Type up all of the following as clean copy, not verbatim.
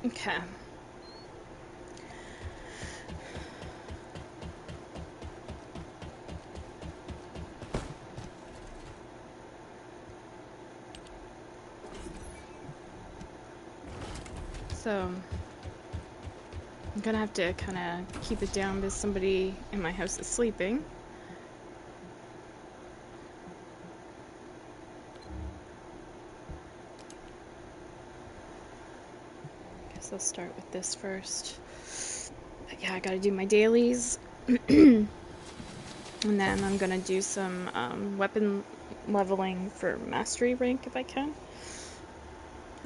Okay. So I'm gonna have to kind of keep it down because somebody in my house is sleeping. Guess I'll start with this first. But yeah, I gotta do my dailies. And then I'm gonna do some weapon leveling for mastery rank if I can.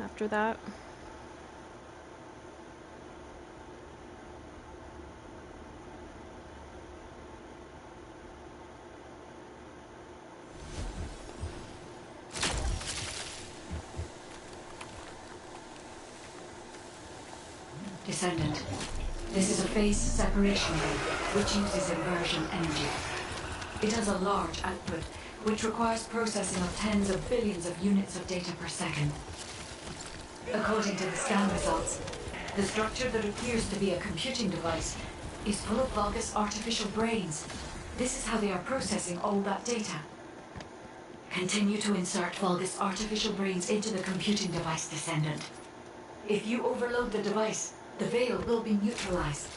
After that. Descendant. This is a phase separation ring, which uses inversion energy. It has a large output, which requires processing of tens of billions of units of data per second. According to the scan results, the structure that appears to be a computing device is full of Vulgus artificial brains. This is how they are processing all that data. Continue to insert Vulgus artificial brains into the computing device, Descendant. If you overload the device, the veil will be neutralized.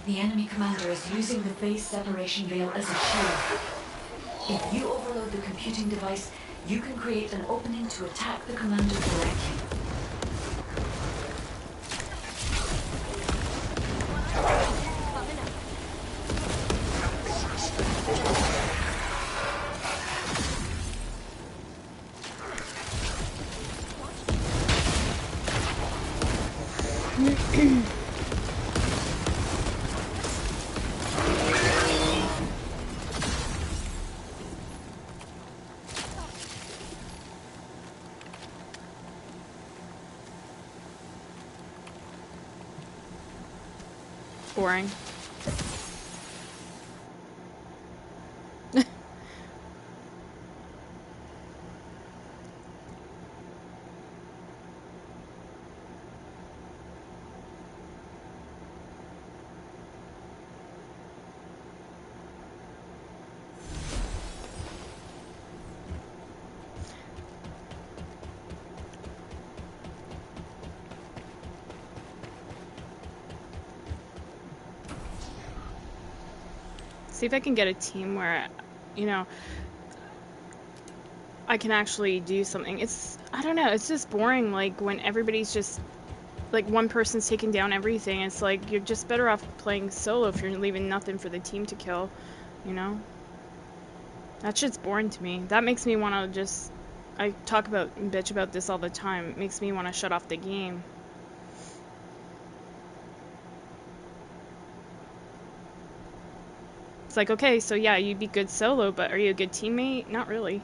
The enemy commander is using the phase separation veil as a shield. If you overload the computing device, you can create an opening to attack the commander directly. Boring. See if I can get a team where, you know, I can actually do something. I don't know, it's just boring, like, when everybody's just, like, one person's taking down everything. It's like, you're just better off playing solo if you're leaving nothing for the team to kill, you know? That shit's boring to me. That makes me want to just, I talk about, bitch about this all the time. It makes me want to shut off the game. It's like, okay, so yeah, you'd be good solo, but are you a good teammate? Not really.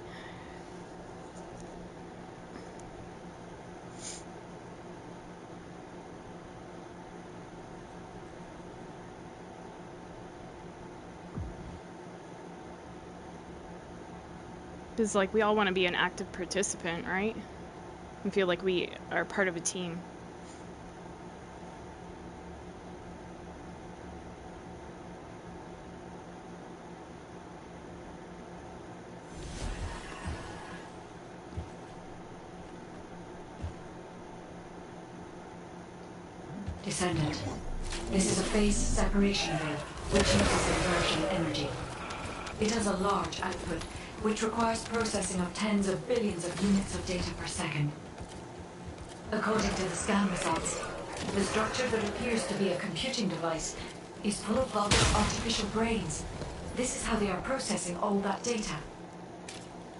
Because, like, we all want to be an active participant, right? And feel like we are part of a team. Descendant. This is a phase separation veil, which uses inversion energy. It has a large output, which requires processing of tens of billions of units of data per second. According to the scan results, the structure that appears to be a computing device is full of Vulcan's artificial brains. This is how they are processing all that data.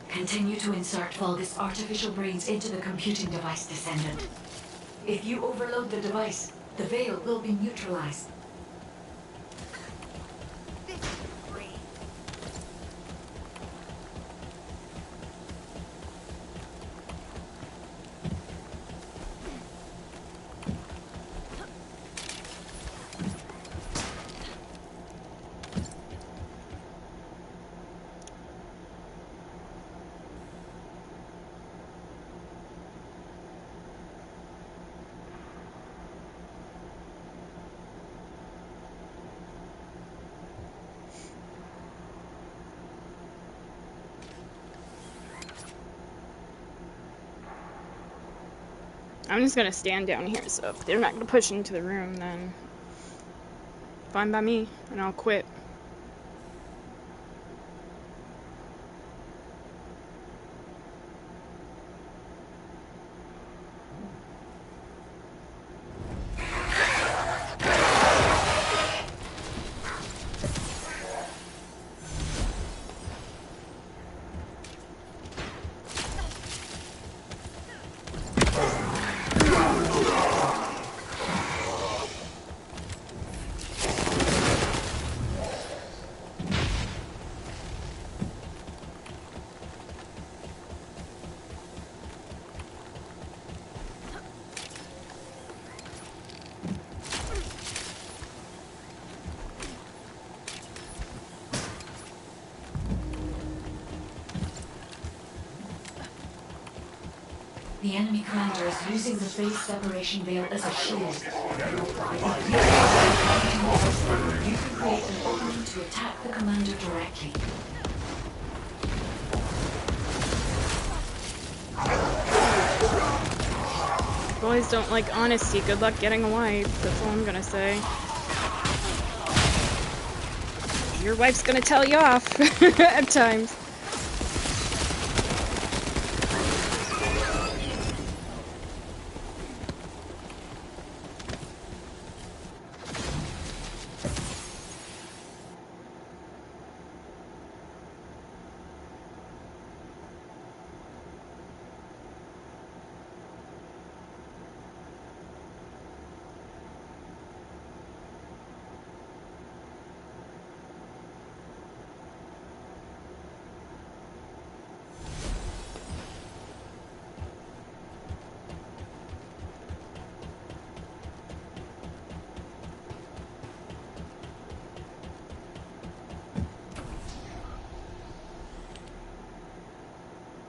Continue to insert Vulgus artificial brains into the computing device, Descendant. If you overload the device, the veil will be neutralized. I'm just gonna stand down here, so if they're not gonna push into the room, then fine by me, and I'll quit. The enemy commander is using the phase separation veil as a shield. If you can create an opening to attack the commander directly. Boys don't like honesty. Good luck getting a wife. That's all I'm gonna say. Your wife's gonna tell you off at times.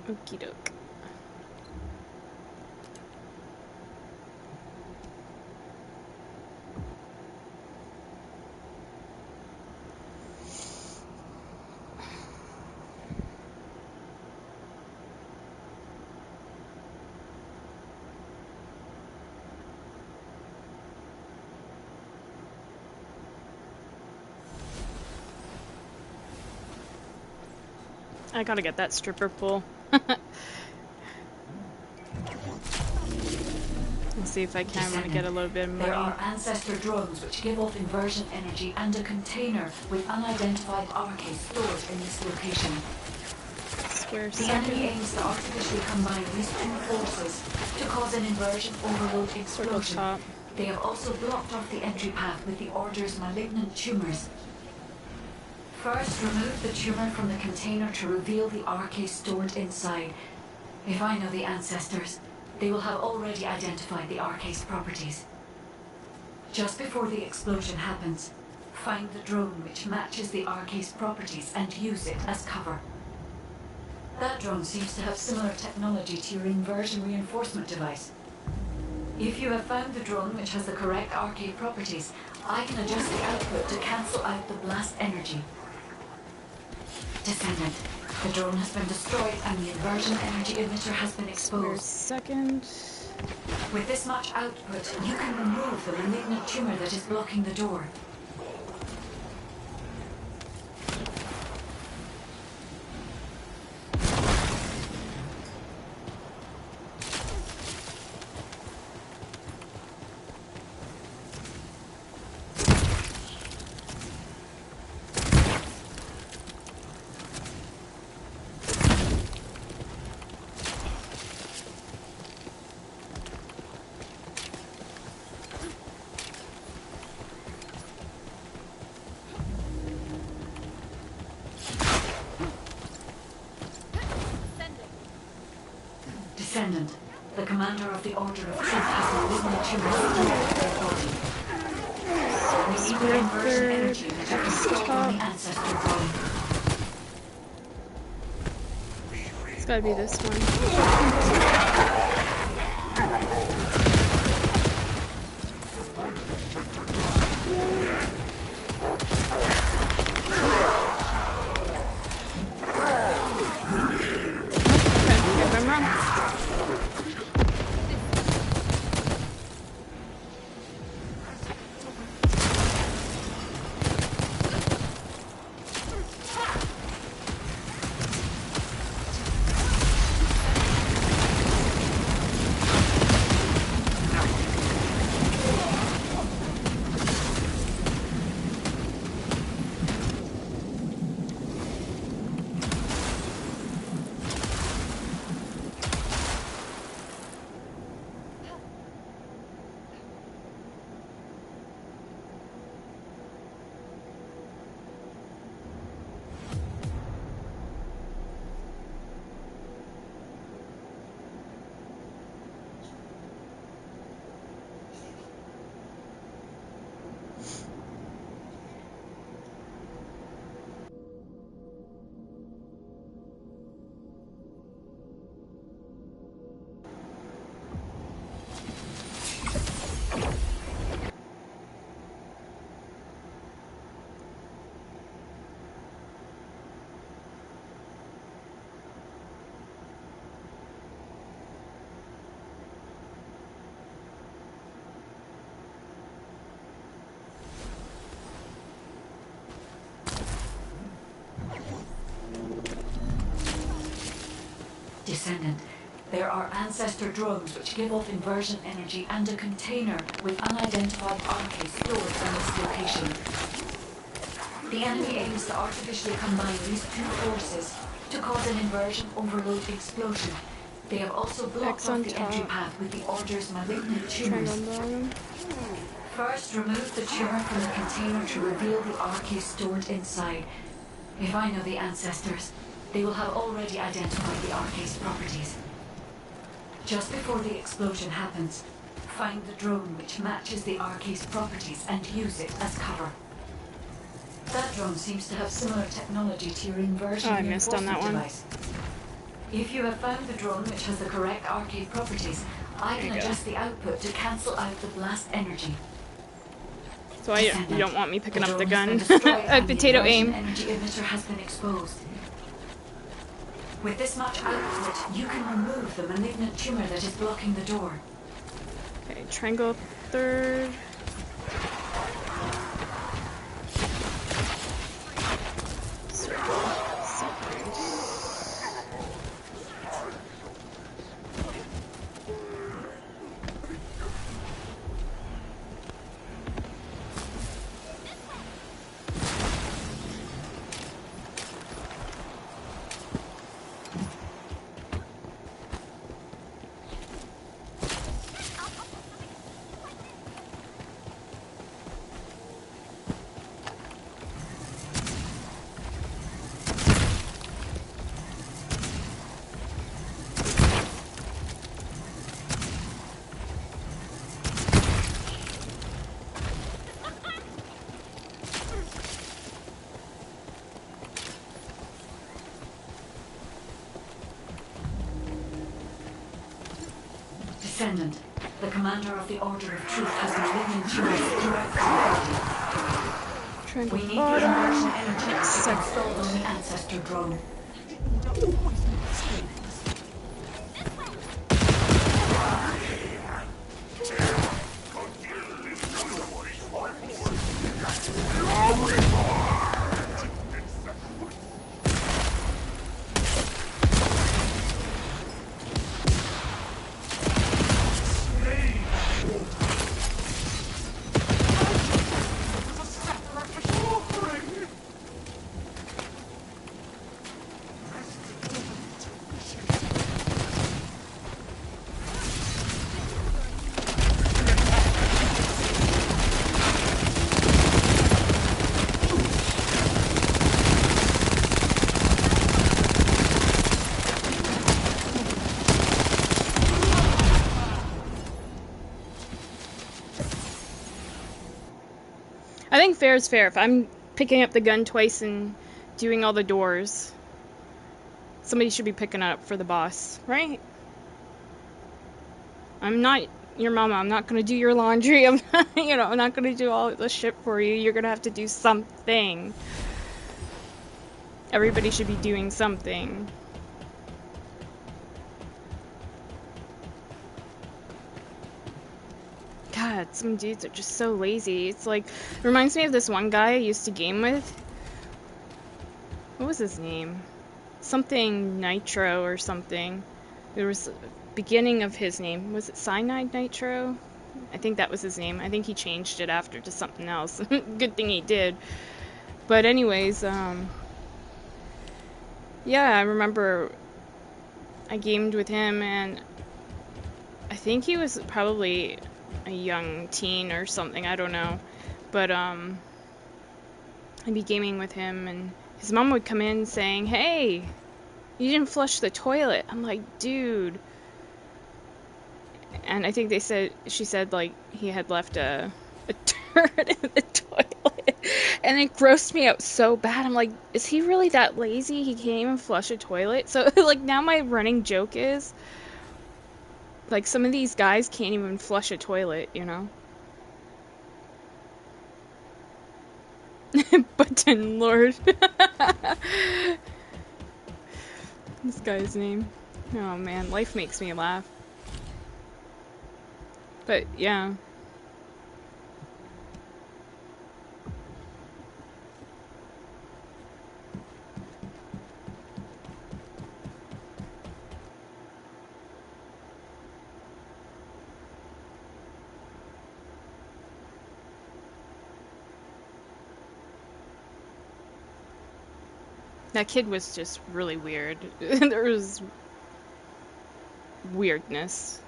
Okie doke. I gotta get that stripper pole. Let's see if I can want to get a little bit of money. There are ancestor drones which give off inversion energy and a container with unidentified RK stored in this location. The enemy aims to artificially combine these two forces to cause an inversion overload explosion. They have also blocked off the entry path with the Order's malignant tumors. First, remove the tumor from the container to reveal the RK stored inside. If I know the ancestors, they will have already identified the RK's properties. Just before the explosion happens, find the drone which matches the RK's properties and use it as cover. That drone seems to have similar technology to your inversion reinforcement device. If you have found the drone which has the correct RK properties, I can adjust the output to cancel out the blast energy. Descendant, the drone has been destroyed and the inversion energy emitter has been exposed. Second. With this much output, you can remove the malignant tumor that is blocking the door. Descendant, the commander of the Order of Truth has malignant tumors throughout their body. We need the inversion energy that you installed on the ancestor drone. It's gotta be this one. Descendant, there are ancestor drones which give off inversion energy and a container with unidentified archive stored in this location. The enemy aims to artificially combine these two forces to cause an inversion overload explosion. They have also blocked off the entry path with the Order's malignant tumors. First, remove the tumor from the container to reveal the archive stored inside. If I know the ancestors, they will have already identified the archive's properties. Just before the explosion happens, find the drone which matches the archive's properties and use it as cover. That drone seems to have similar technology to your inversion reinforcement device. If you have found the drone which has the correct archive properties, I can adjust the output to cancel out the blast energy. So you don't want me picking up the gun. A potato aim. Energy emitter has been exposed. With this much output, you can remove the malignant tumor that is blocking the door. Okay, triangle third. Circle second. Descendant, the commander of the Order of Truth has malignant tumors throughout the body. We need the inversion energy installed on the ancestor drone. think fair is fair. If I'm picking up the gun twice and doing all the doors, somebody should be picking it up for the boss, right? I'm not your mama. I'm not gonna do your laundry. I'm not, I'm not gonna do all the shit for you. You're gonna have to do something. Everybody should be doing something. God, some dudes are just so lazy. It's like, it reminds me of this one guy I used to game with. What was his name? Something Nitro or something. There was a beginning of his name. Was it Cyanide Nitro? I think that was his name. I think he changed it after to something else. Good thing he did. But anyways, yeah, I remember I gamed with him, and I think he was probably a young teen or something, I don't know. But I'd be gaming with him, and his mom would come in saying, "Hey, you didn't flush the toilet." I'm like, dude. And I think she said like he had left a turd in the toilet. And it grossed me out so bad. I'm like, is he really that lazy? He can't even flush a toilet? So like now my running joke is like some of these guys can't even flush a toilet, Button Lord. This guy's name. Oh man, life makes me laugh. But yeah. That kid was just really weird. There was weirdness.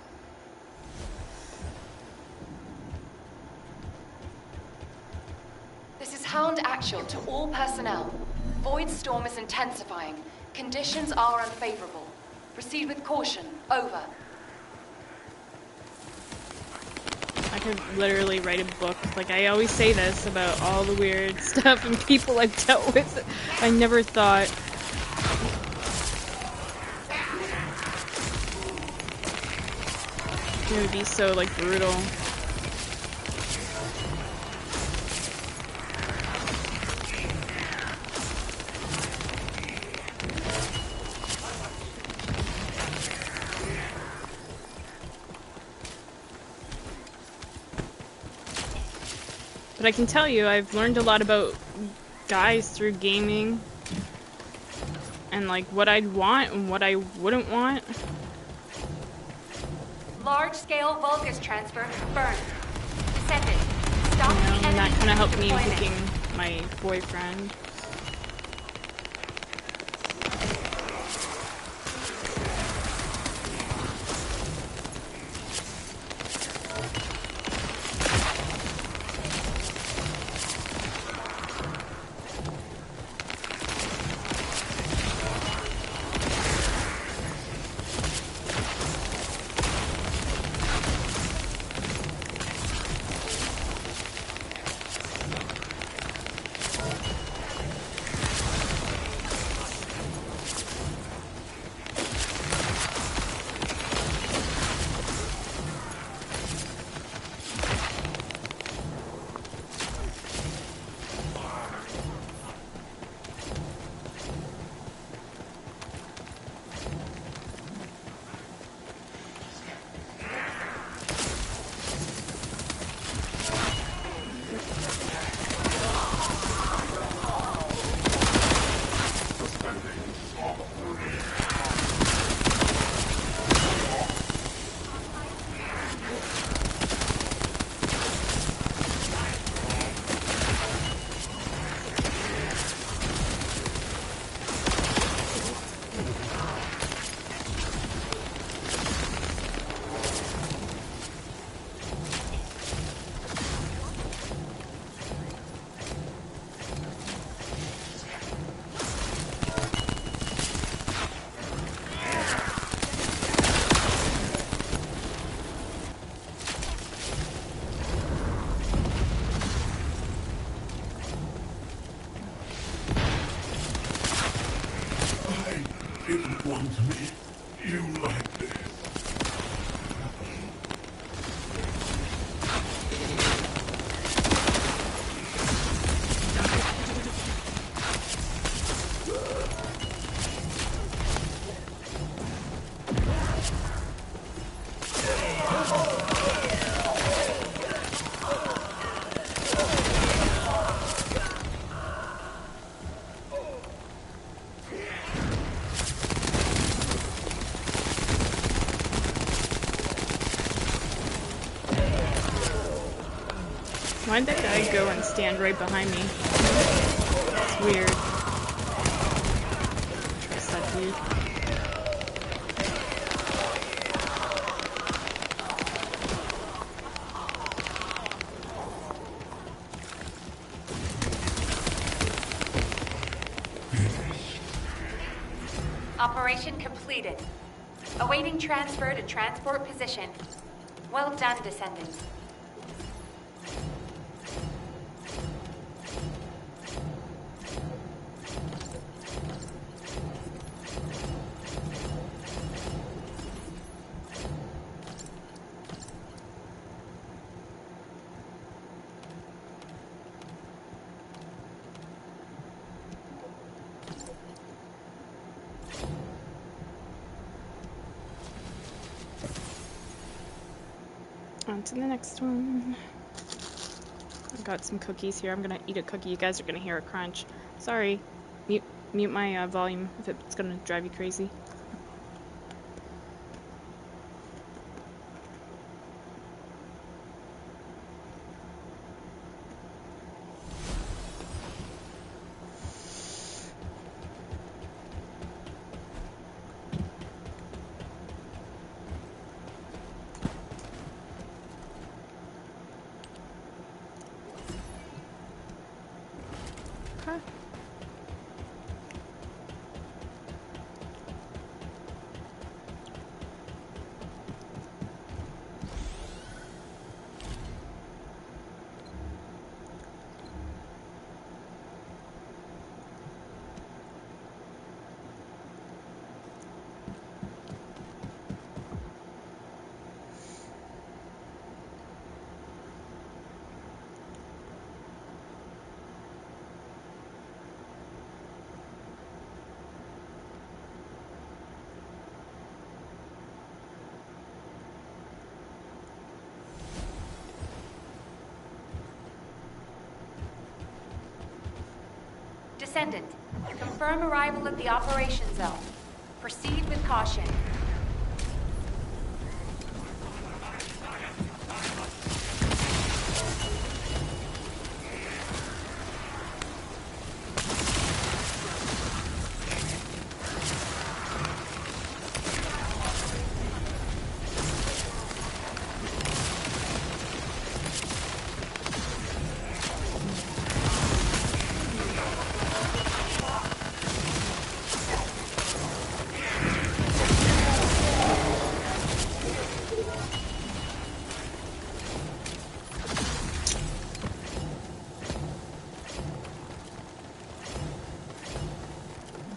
This is Hound Actual to all personnel. Void storm is intensifying. Conditions are unfavorable. Proceed with caution. Over. I could literally write a book. Like, I always say this about all the weird stuff and people I've dealt with. I never thought it would be so, like, brutal. But I can tell you, I've learned a lot about guys through gaming. And, like, what I'd want and what I wouldn't want. Large-scale Vulgus transfer confirmed. Descendant, stop the And enemy that kind of helped me in deployment. picking my boyfriend. You like this? Why'd that guy go and stand right behind me? It's weird. Trust that dude. Operation completed. Awaiting transfer to transport position. Well done, Descendant. On to the next one. I got some cookies here. I'm gonna eat a cookie. You guys are gonna hear a crunch. Sorry. Mute my volume if it's gonna drive you crazy. Okay. Descendant, confirm arrival at the operation zone. Proceed with caution.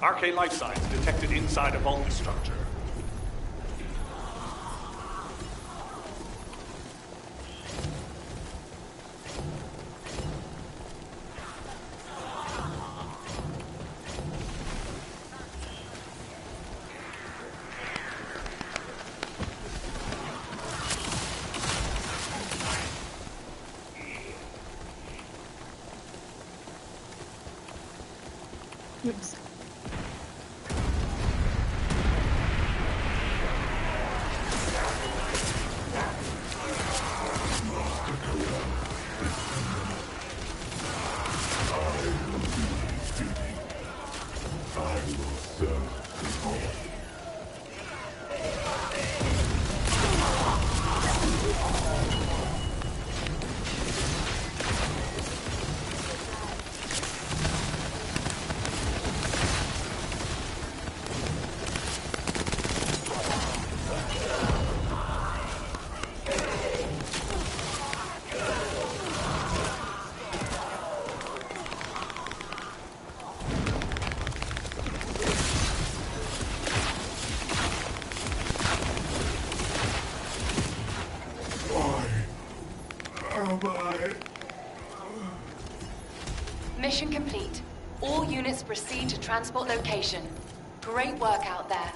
Arcane life signs detected inside a vault structure. Oops. Mission complete. All units proceed to transport location. Great work out there.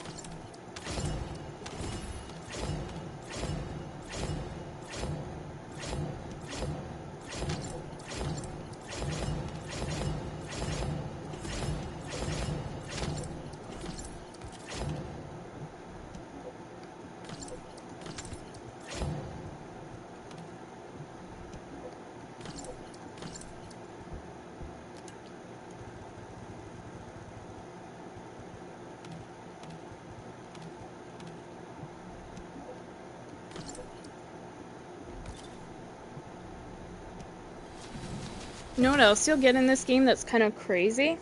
You know what else you'll get in this game that's kind of crazy?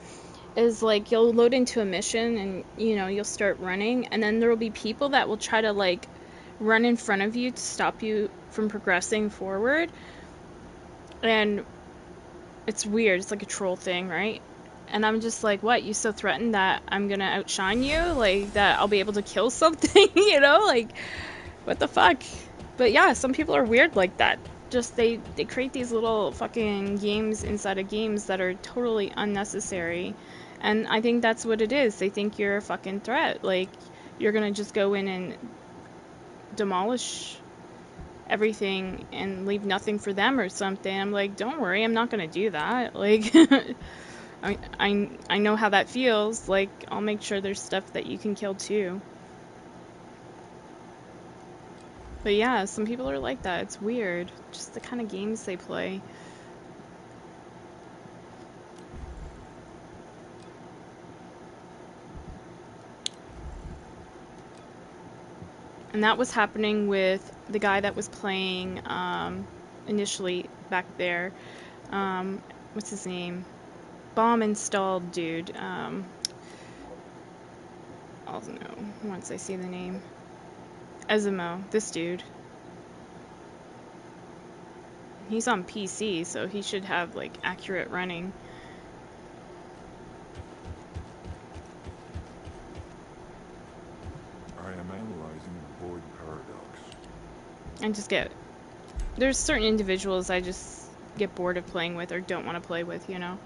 Is like you'll load into a mission and you'll start running, and then there will be people that will try to like run in front of you to stop you from progressing forward. And it's weird. It's like a troll thing, right? And I'm just like, what? You so threatened that I'm gonna outshine you? Like, that I'll be able to kill something? Like, what the fuck? But yeah, some people are weird like that. Just, they create these little fucking games inside of games that are totally unnecessary. And I think that's what it is. They think you're a fucking threat. Like, you're gonna just go in and demolish everything and leave nothing for them or something. I'm like, don't worry, I'm not gonna do that. Like, I know how that feels. Like, I'll make sure there's stuff that you can kill too. But yeah, some people are like that. It's weird. Just the kind of games they play. And that was happening with the guy that was playing initially back there. What's his name? Bomb installed dude. I'll know once I see the name. Ezimo, this dude. He's on PC, so he should have like accurate running. I am analyzing the void paradox. And just there's certain individuals I just get bored of playing with or don't want to play with, And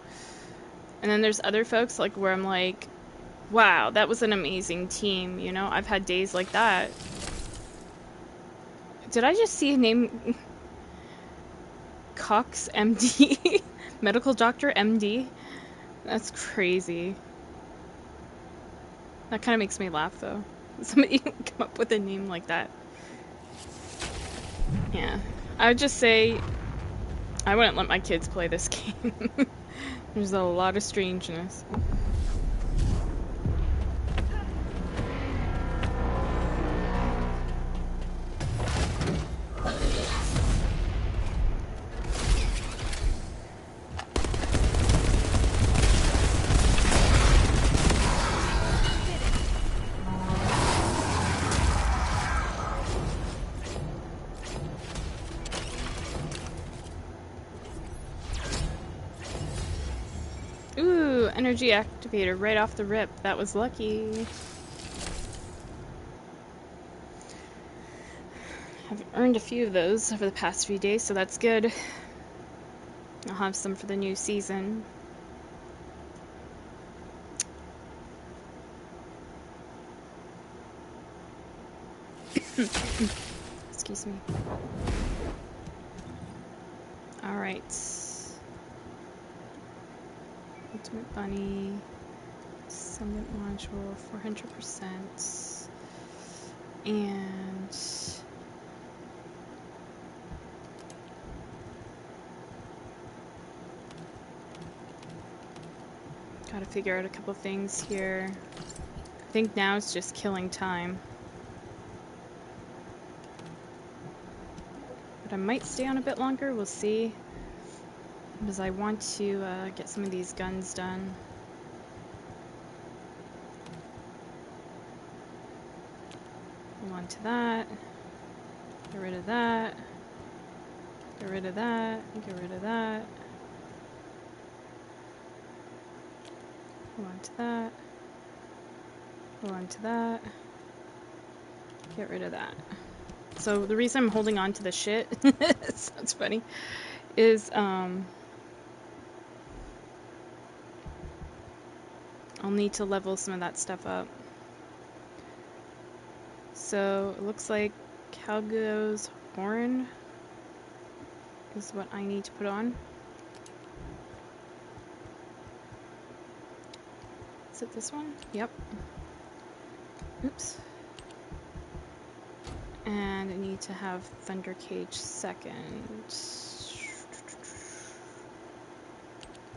then there's other folks like where I'm like, wow, that was an amazing team, I've had days like that. Did I just see a name? Cox MD? Medical doctor MD? That's crazy. That kind of makes me laugh though. Somebody come up with a name like that. Yeah. I would just say I wouldn't let my kids play this game. There's a lot of strangeness. Ooh, energy activator right off the rip. That was lucky. I've earned a few of those over the past few days, so that's good. I'll have some for the new season. Excuse me. Alright. Ultimate Bunny. Descendant module, 400%. And gotta figure out a couple things here. I think now it's just killing time. But I might stay on a bit longer, we'll see. Because I want to get some of these guns done. Hold on to that. Get rid of that. Get rid of that. Get rid of that. Hold on to that. Hold on to that. Get rid of that. So the reason I'm holding on to the shit, it sounds funny, is I'll need to level some of that stuff up. So it looks like Calgo's horn is what I need to put on. Is it this one? Yep. Oops. And I need to have Thunder Cage second.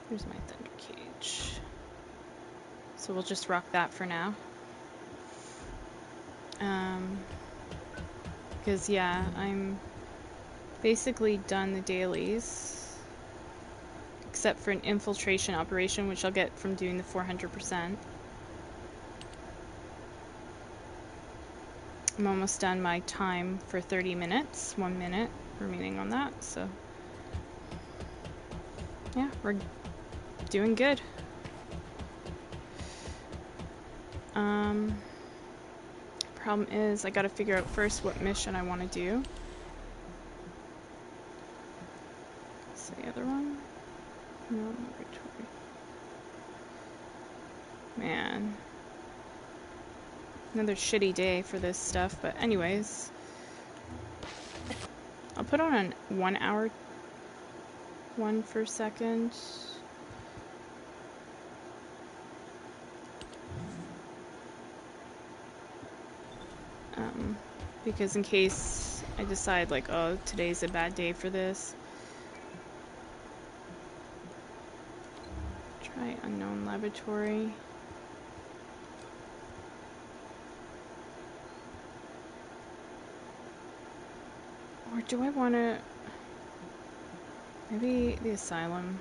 Here's my Thunder Cage. So we'll just rock that for now. Because yeah, I'm basically done the dailies. Except for an infiltration operation, which I'll get from doing the 400%. I'm almost done my time for 30 minutes. 1 minute remaining on that, so yeah, we're doing good. Problem is, I gotta figure out first what mission I want to do. Is the other one? No, laboratory. Man. Another shitty day for this stuff, but anyways. I'll put on an 1 hour one for second. Because in case I decide like, oh, today's a bad day for this. Try unknown laboratory. Or do I want to... Maybe the asylum.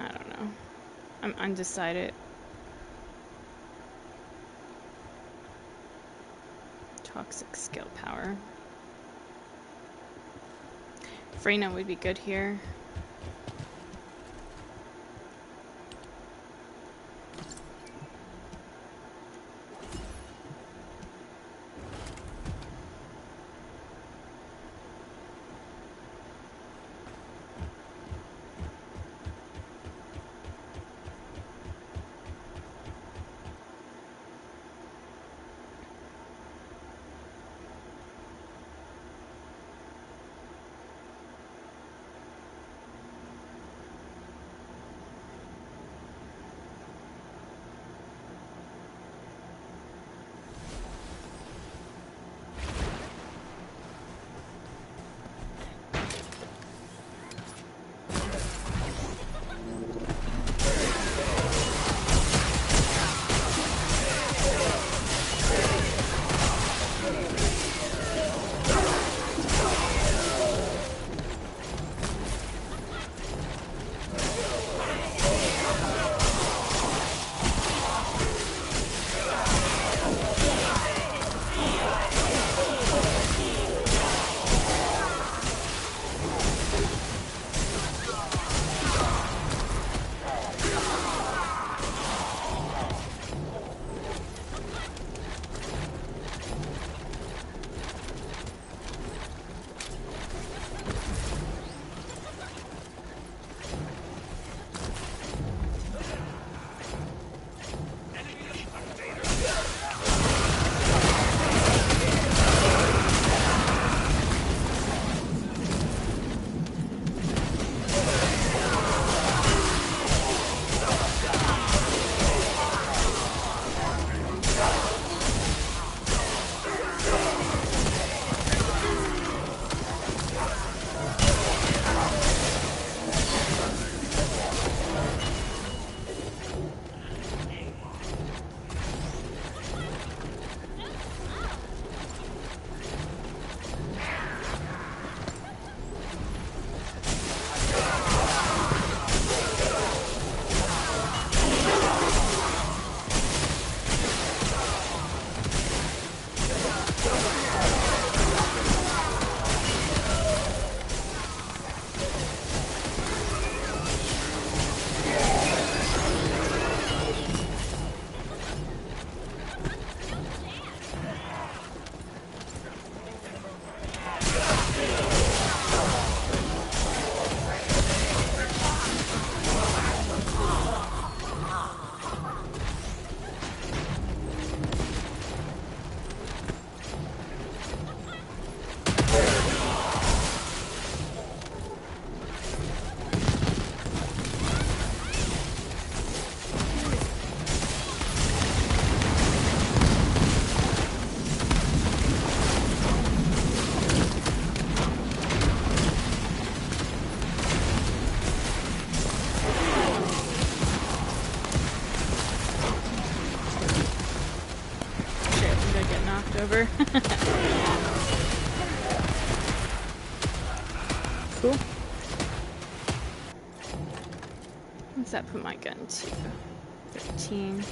I don't know. I'm undecided. Toxic skill power. Freyna would be good here. over. Cool. What's that put my gun to? 13.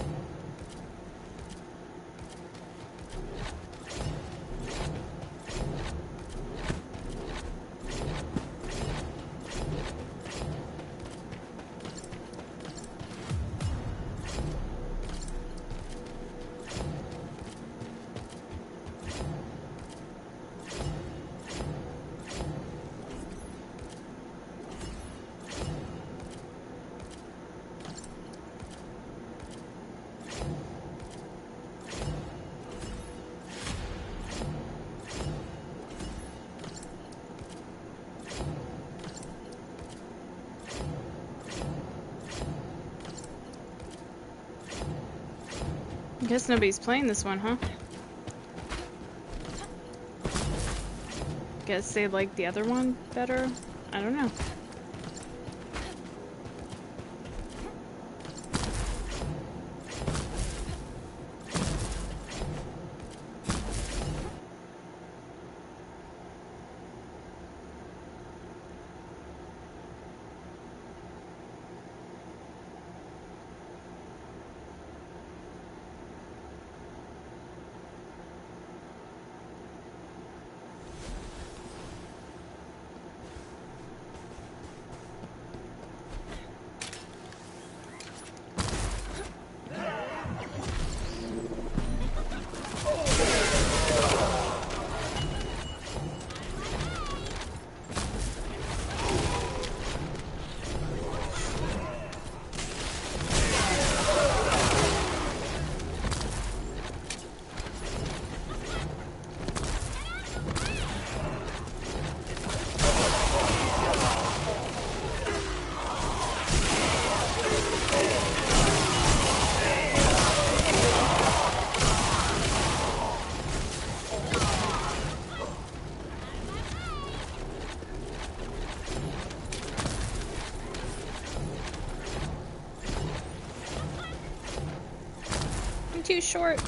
I guess nobody's playing this one, huh? Guess they like the other one better? I don't know. Too short.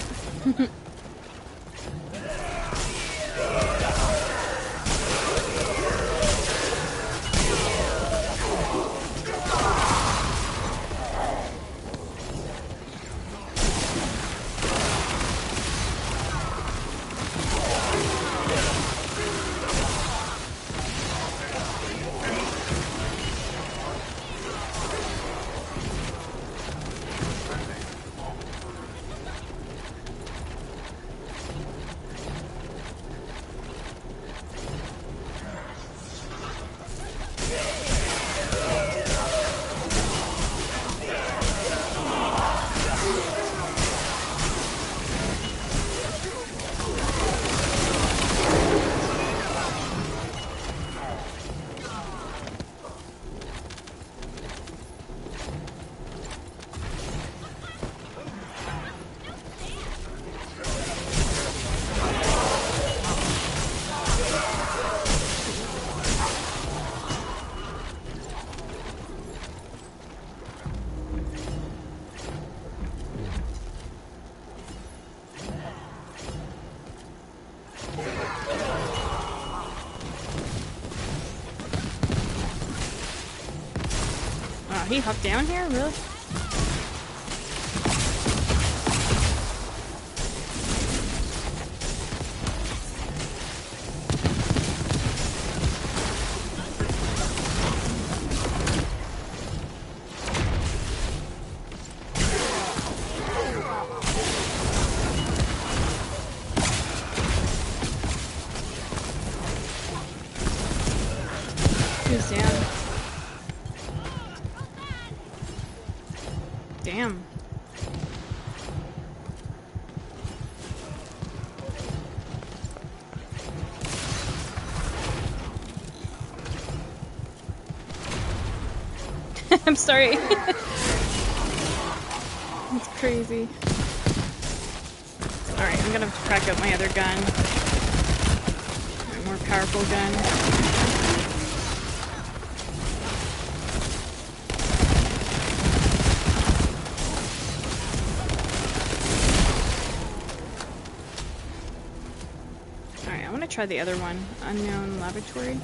He hopped down here? Really? He's down. Damn. I'm sorry. It's crazy. Alright, I'm gonna have to crack up my other gun. My more powerful gun. want to try the other one, unknown laboratory.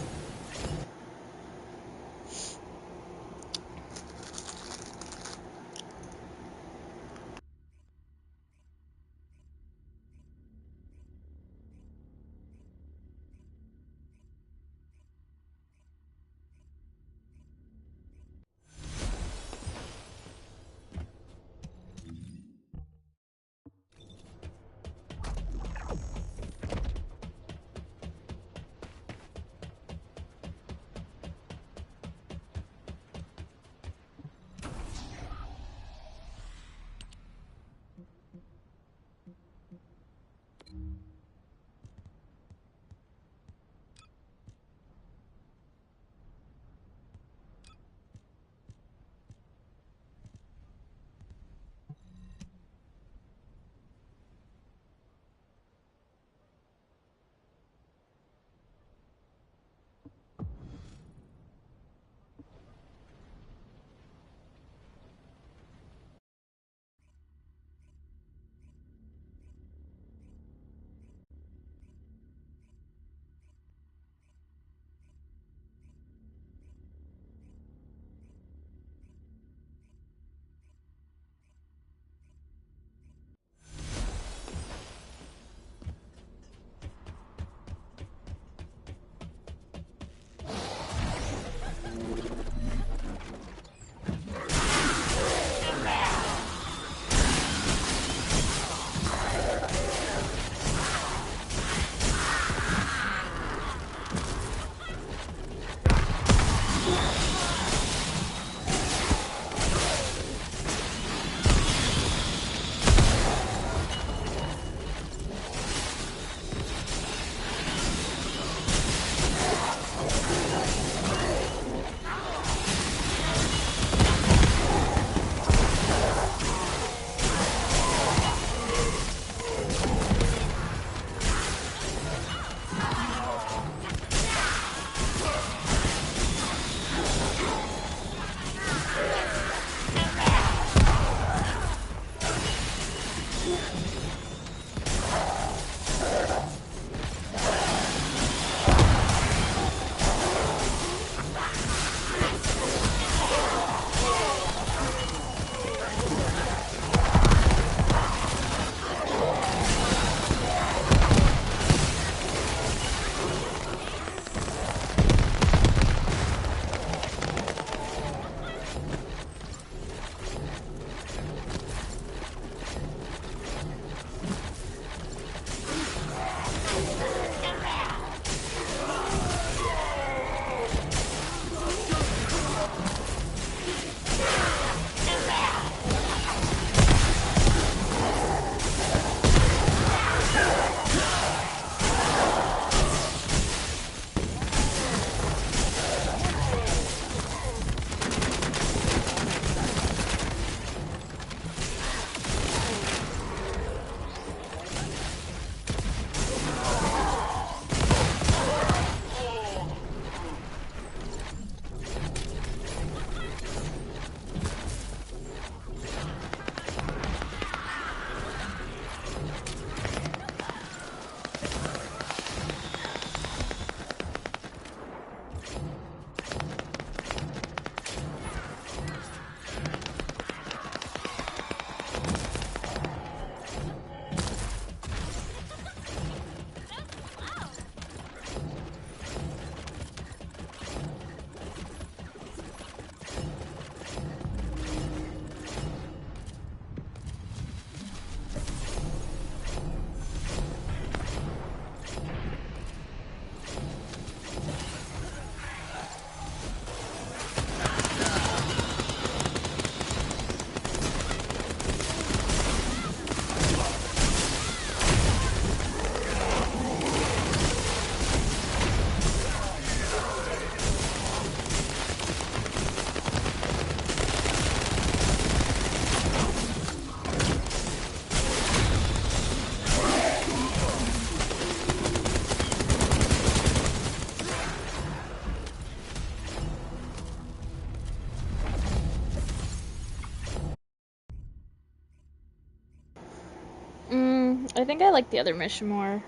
I think I like the other mission more.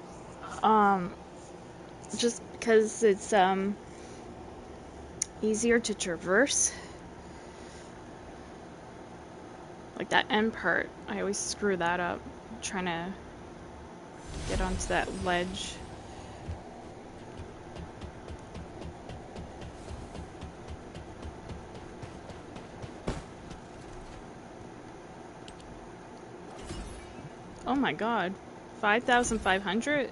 Um, just because it's easier to traverse. Like that end part, I always screw that up, trying to get onto that ledge. Oh my god, 5,500?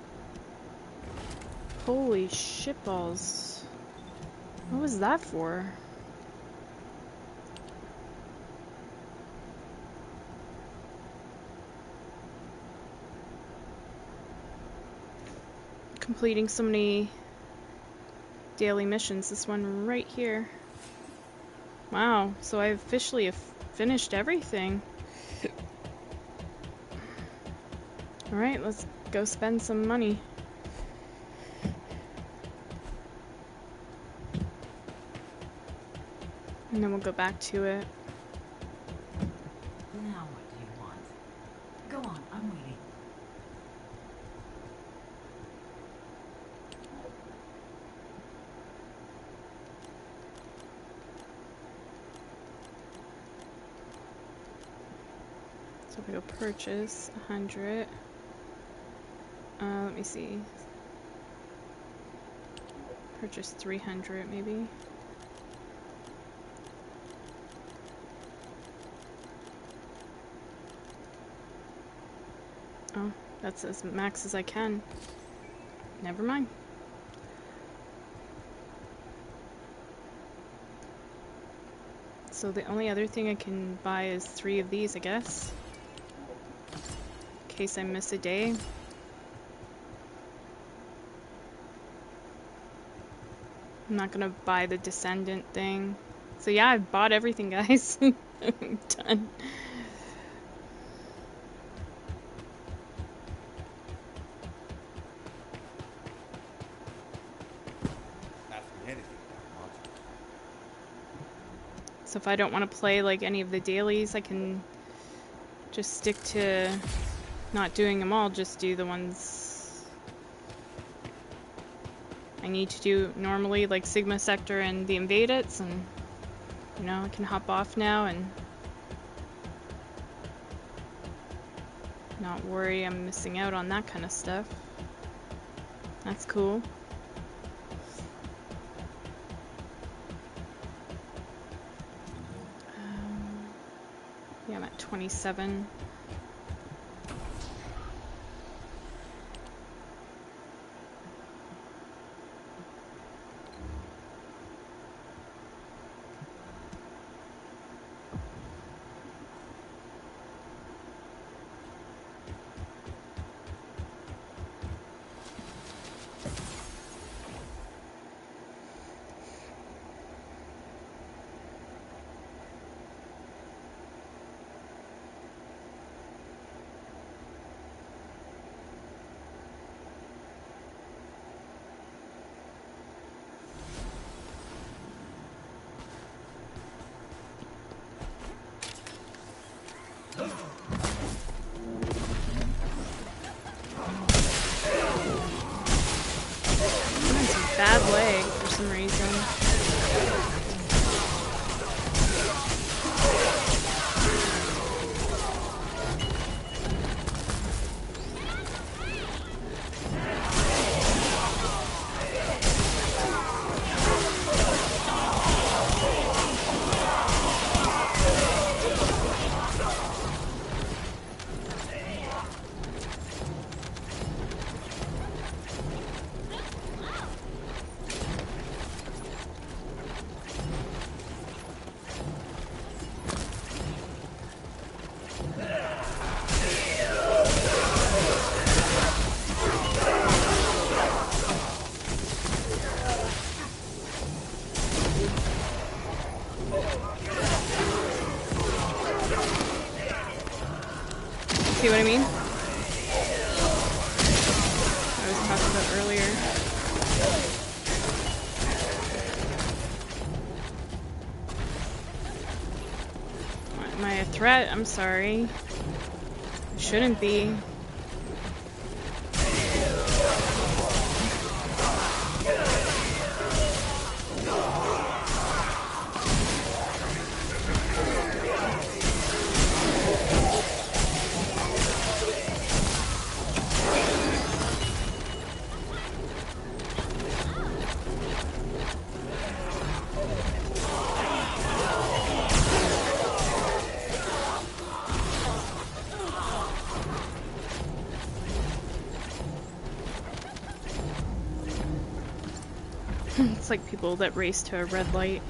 Holy shitballs. What was that for? Completing so many daily missions. This one right here. Wow, so I officially have finished everything. Alright, let's go spend some money. And then we'll go back to it. Now what do you want? Go on, I'm waiting. So we go purchase 100. Let me see. Purchase 300 maybe. Oh, that's as max as I can. Never mind. So the only other thing I can buy is 3 of these, I guess. In case I miss a day. I'm not gonna buy the Descendant thing. So yeah, I've bought everything, guys. I'm done. So if I don't want to play like any of the dailies, I can just stick to not doing them all, just do the ones I need to do normally, like Sigma Sector and the Invadits, and you know, I can hop off now and not worry I'm missing out on that kind of stuff. That's cool. Yeah, I'm at 27. Bad leg for some reason. See what I mean? I was talking about earlier. Am I a threat? I'm sorry. I shouldn't be. It's like people that race to a red light.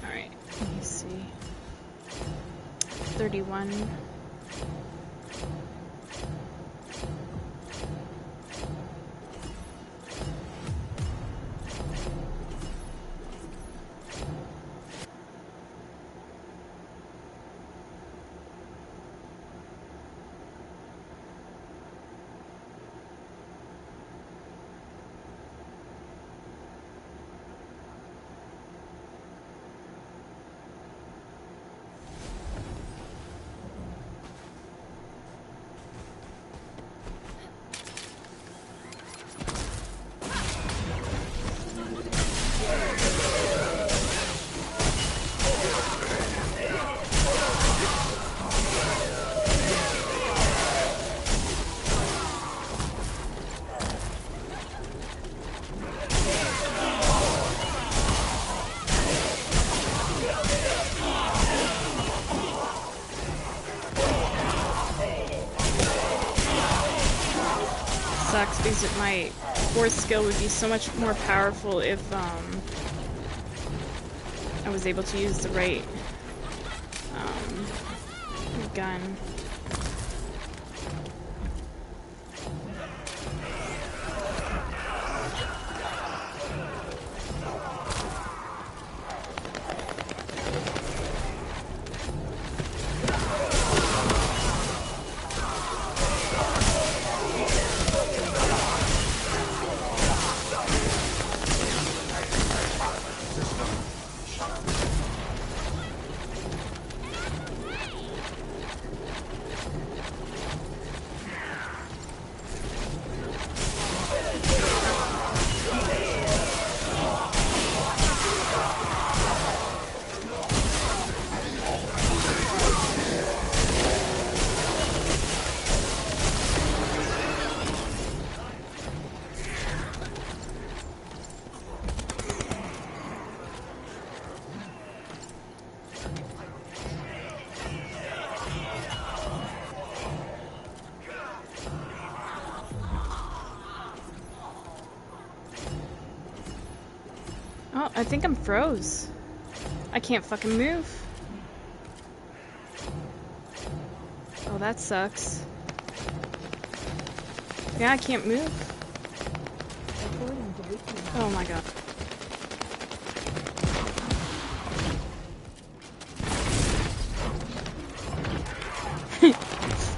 Alright, let me see. 31. Sucks because my fourth skill would be so much more powerful if I was able to use the right gun. Oh, I think I'm froze. I can't fucking move. Oh, that sucks. Yeah, I can't move. Oh my god.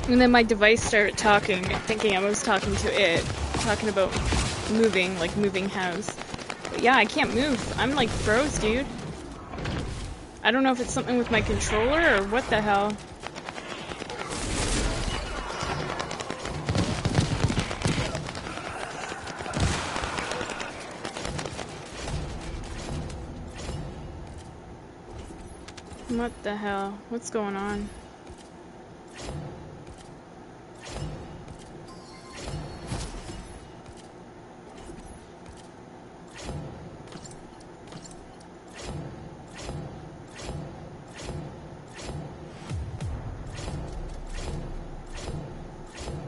And then my device started talking, thinking I was talking to it, talking about moving, like moving house. But yeah, I can't move. I'm like froze, dude. I don't know if it's something with my controller or what the hell. What the hell? What's going on?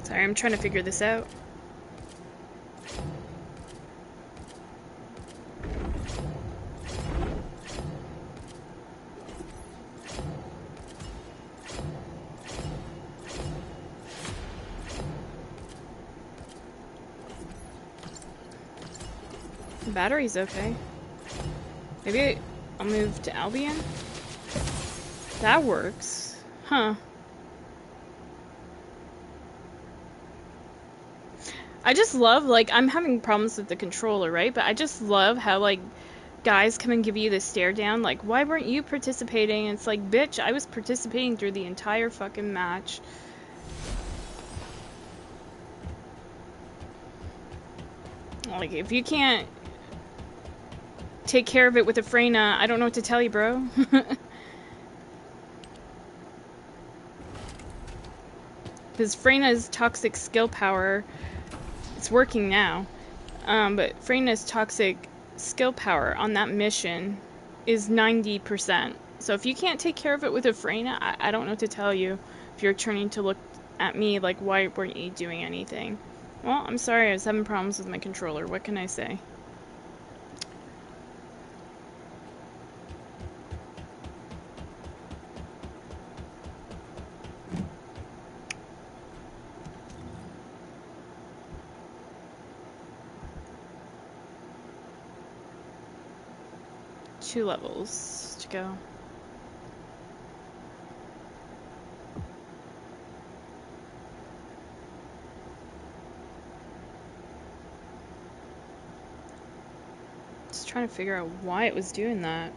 Sorry, I'm trying to figure this out. The battery's okay. Maybe I'll move to Albion? That works. Huh. I just love, like, I'm having problems with the controller, right? But I just love how, like, guys come and give you the stare down, like, why weren't you participating? And it's like, bitch, I was participating through the entire fucking match. Like, if you can't take care of it with a Freyna, I don't know what to tell you, bro. Because Freyna's toxic skill power, it's working now, but Freyna's toxic skill power on that mission is 90%. So if you can't take care of it with a Freyna, I don't know what to tell you. If you're turning to look at me like, why weren't you doing anything? Well, I'm sorry, I was having problems with my controller. What can I say? Two levels to go. Just trying to figure out why it was doing that.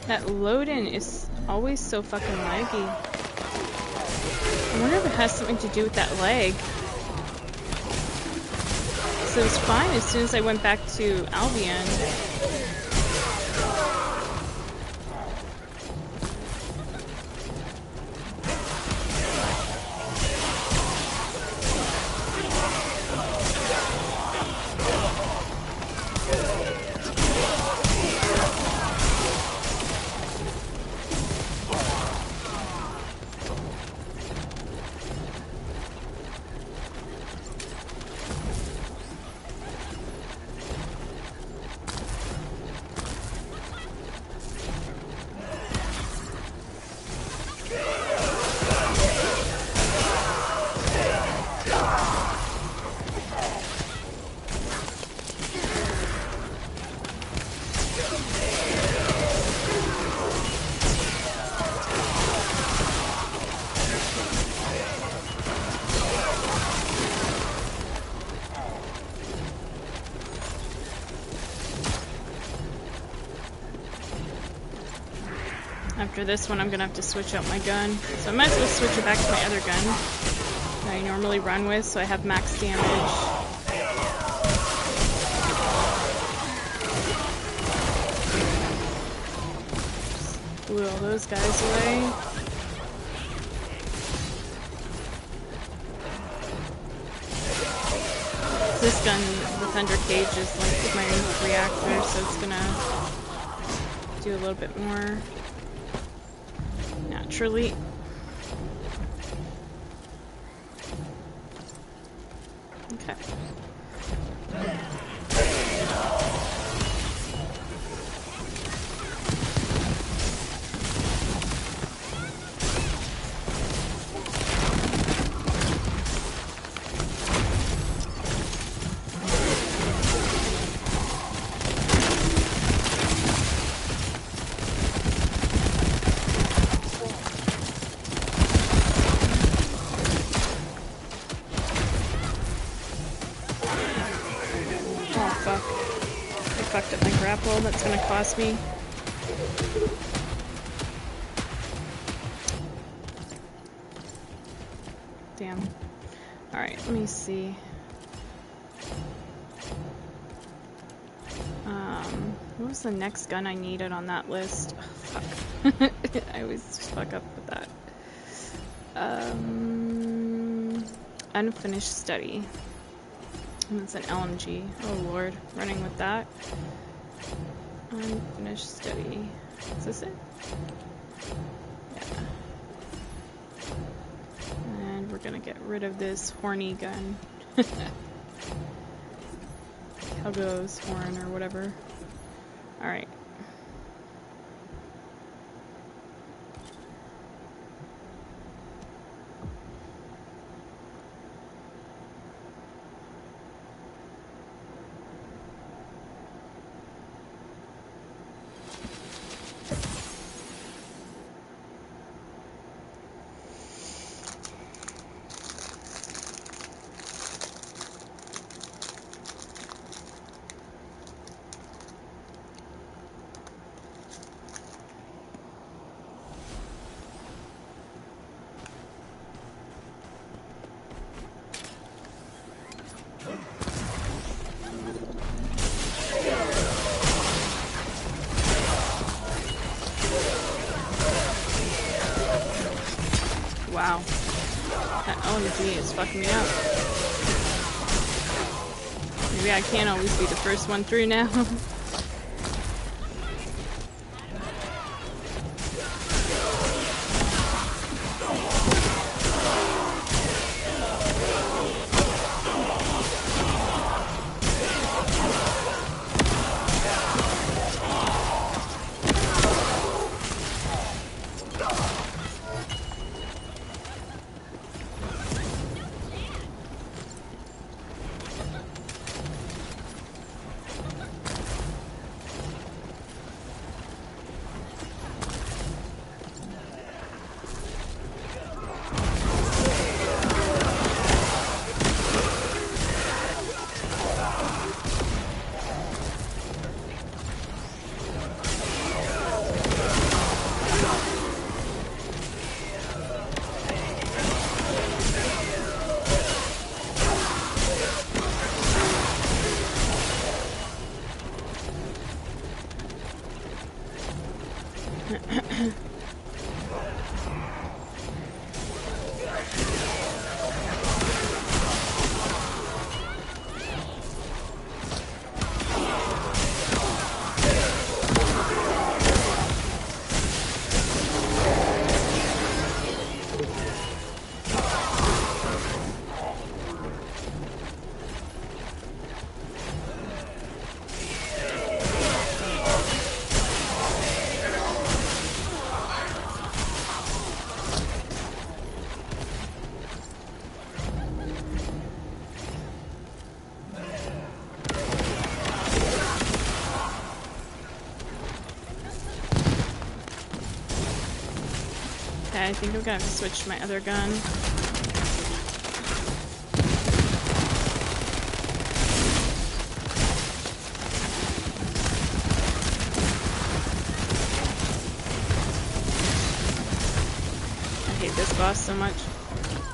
That load-in is always so fucking laggy. I wonder if it has something to do with that lag. So it was fine as soon as I went back to Albion. After this one, I'm gonna have to switch out my gun. So I might as well switch it back to my other gun that I normally run with, so I have max damage. Just blew all those guys away. This gun, the Thunder Cage, is like my reactor, so it's gonna do a little bit more naturally. Okay. Fucked up my grapple, that's gonna cost me. Damn. Alright, let me see. What was the next gun I needed on that list? Oh, fuck. I always just fuck up with that. Unfinished study. And it's an LMG. Oh lord, running with that. Unfinished study. Is this it? Yeah. And we're gonna get rid of this horny gun. Helgo's horn or whatever. Alright. Wow. That LMG is fucking me up. Maybe I can't always be the first one through now. Okay, I think I'm gonna have to switch to my other gun. I hate this boss so much.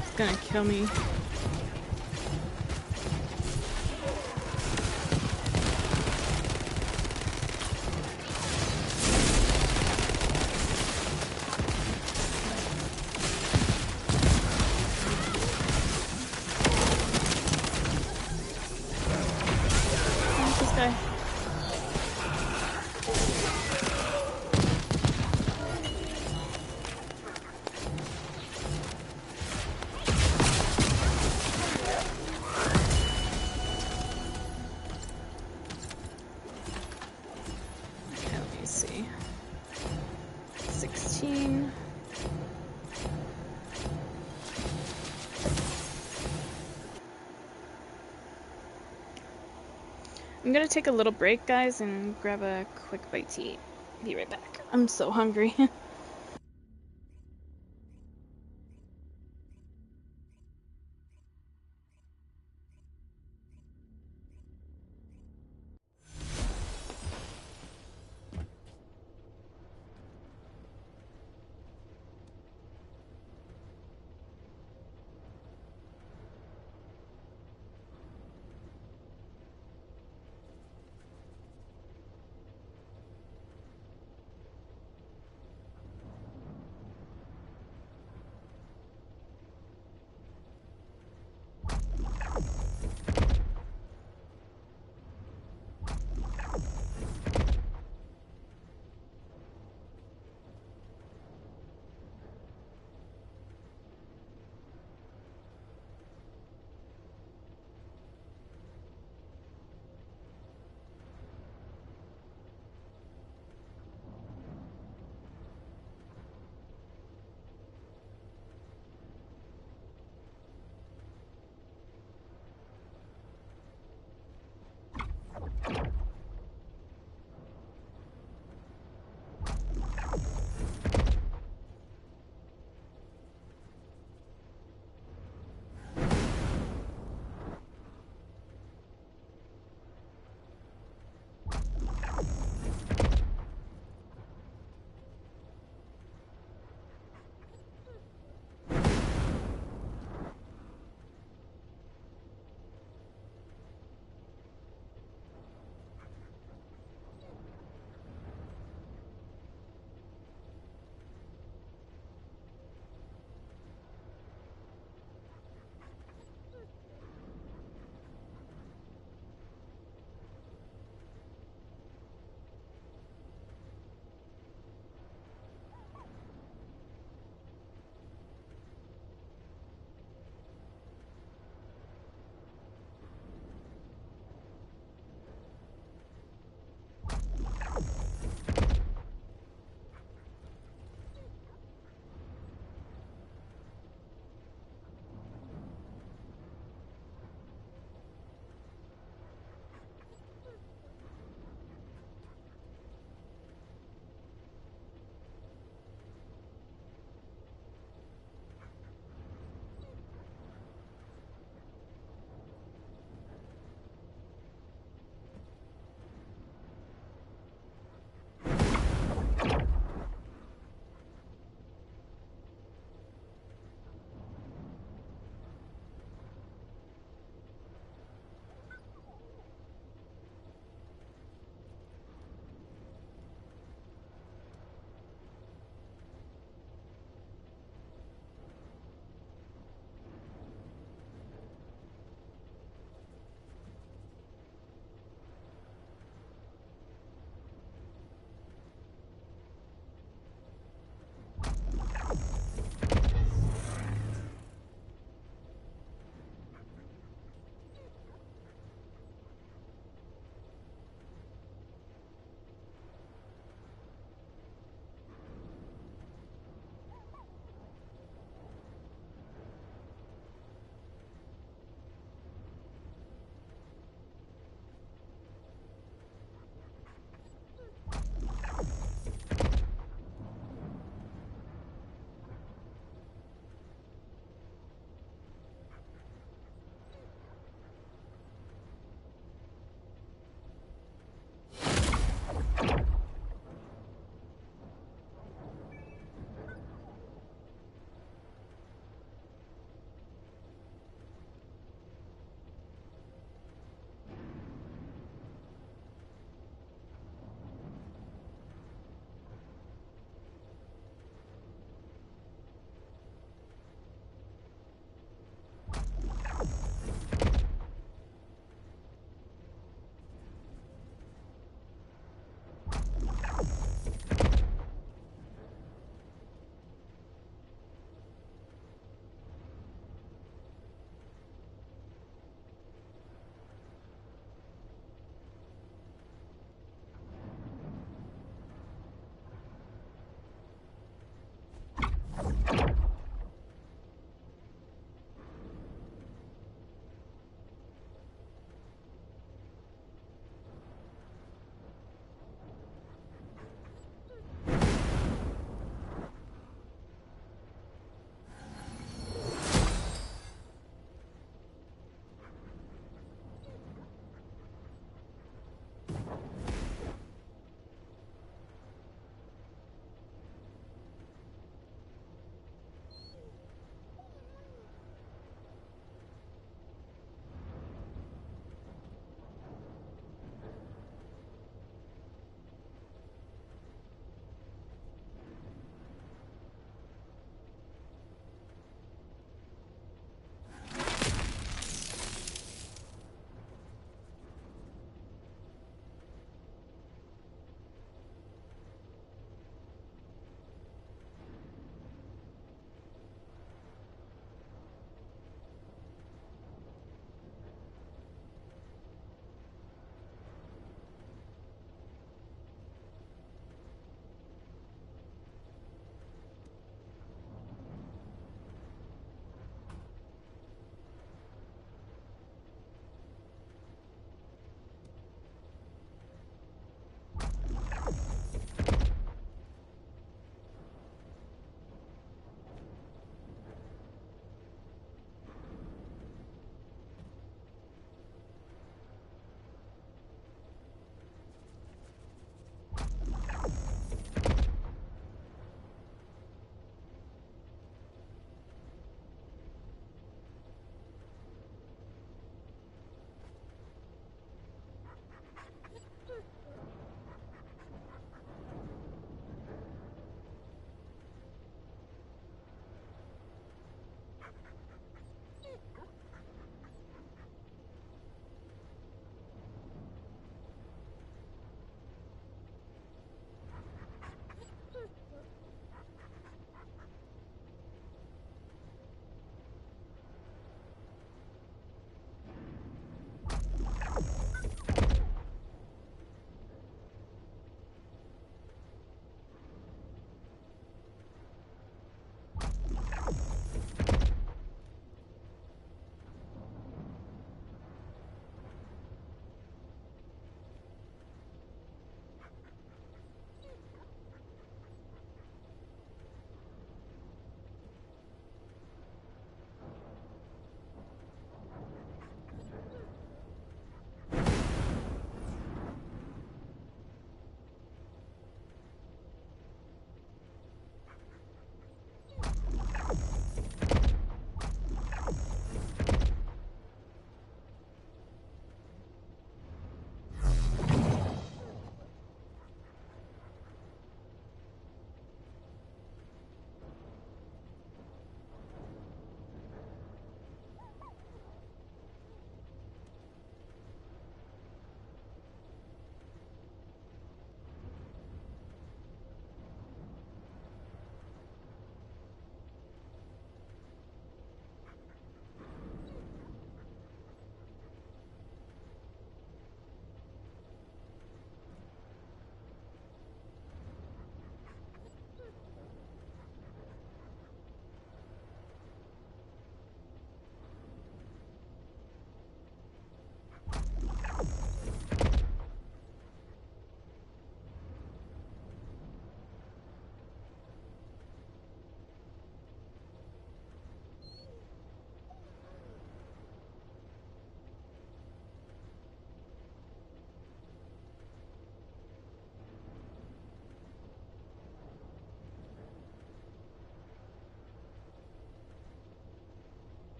It's gonna kill me. I'm gonna take a little break, guys, and grab a quick bite to eat. Be right back. I'm so hungry.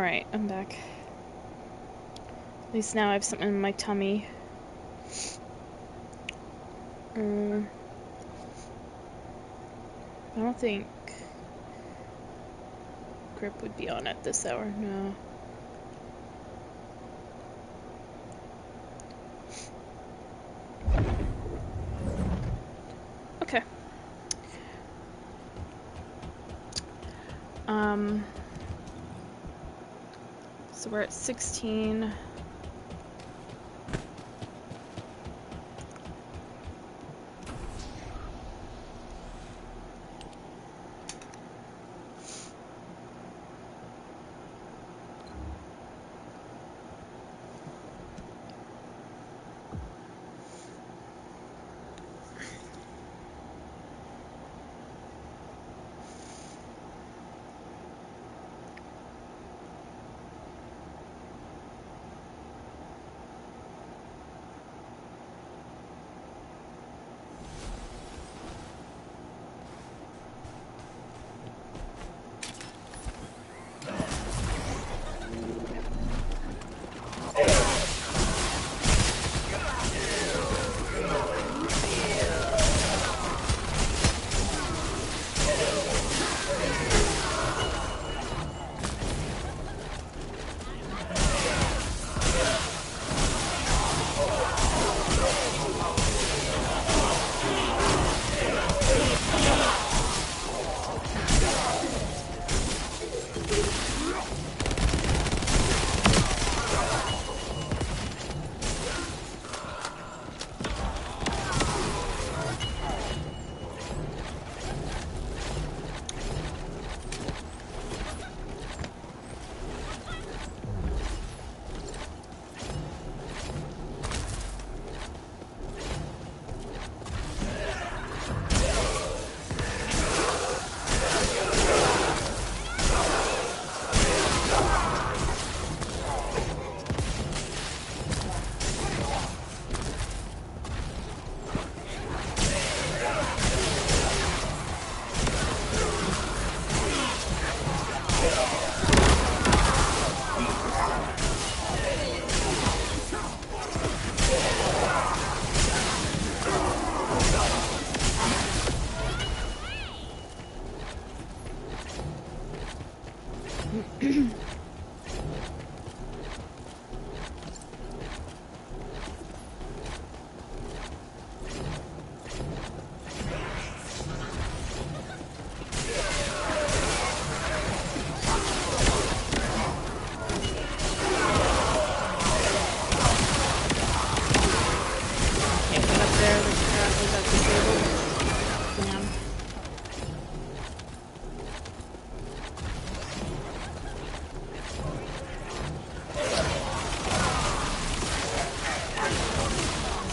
Alright, I'm back. At least now I have something in my tummy. I don't think Grip would be on at this hour, no. Okay. So we're at 16.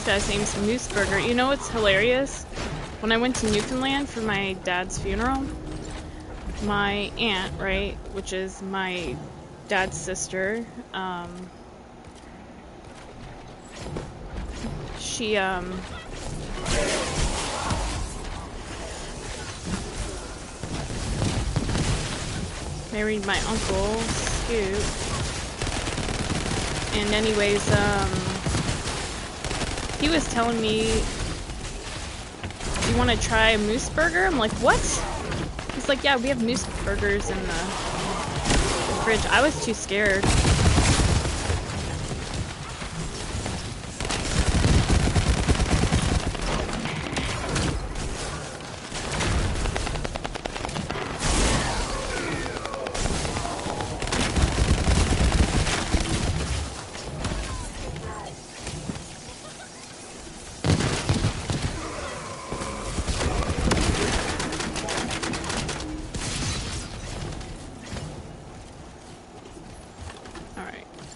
Guy's name's Moose Burger. You know what's hilarious? When I went to Newfoundland for my dad's funeral, my aunt, right, which is my dad's sister, she, married my uncle, Scoot. And anyways, he was telling me, you want to try a moose burger? I'm like, what? He's like, yeah, we have moose burgers in the fridge. I was too scared.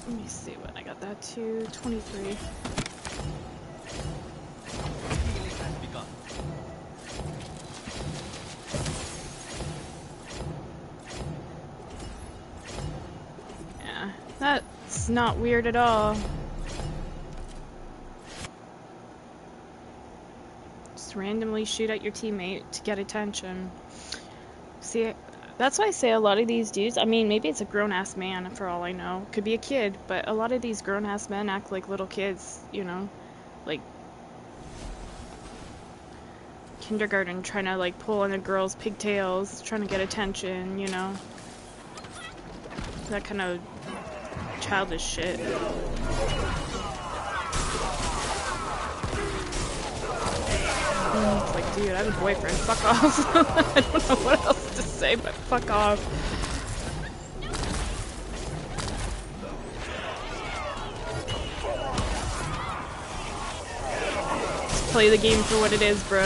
Let me see what I got that to 23. Yeah, that's not weird at all. Just randomly shoot at your teammate to get attention. See, That's why I say a lot of these dudes, I mean, maybe it's a grown-ass man for all I know. Could be a kid, but a lot of these grown-ass men act like little kids, you know? Like, kindergarten, trying to, like, pull on a girl's pigtails, trying to get attention, you know? That kind of childish shit. It's like, dude, I have a boyfriend. Fuck off. I don't know what else to say, but fuck off. Just play the game for what it is, bro.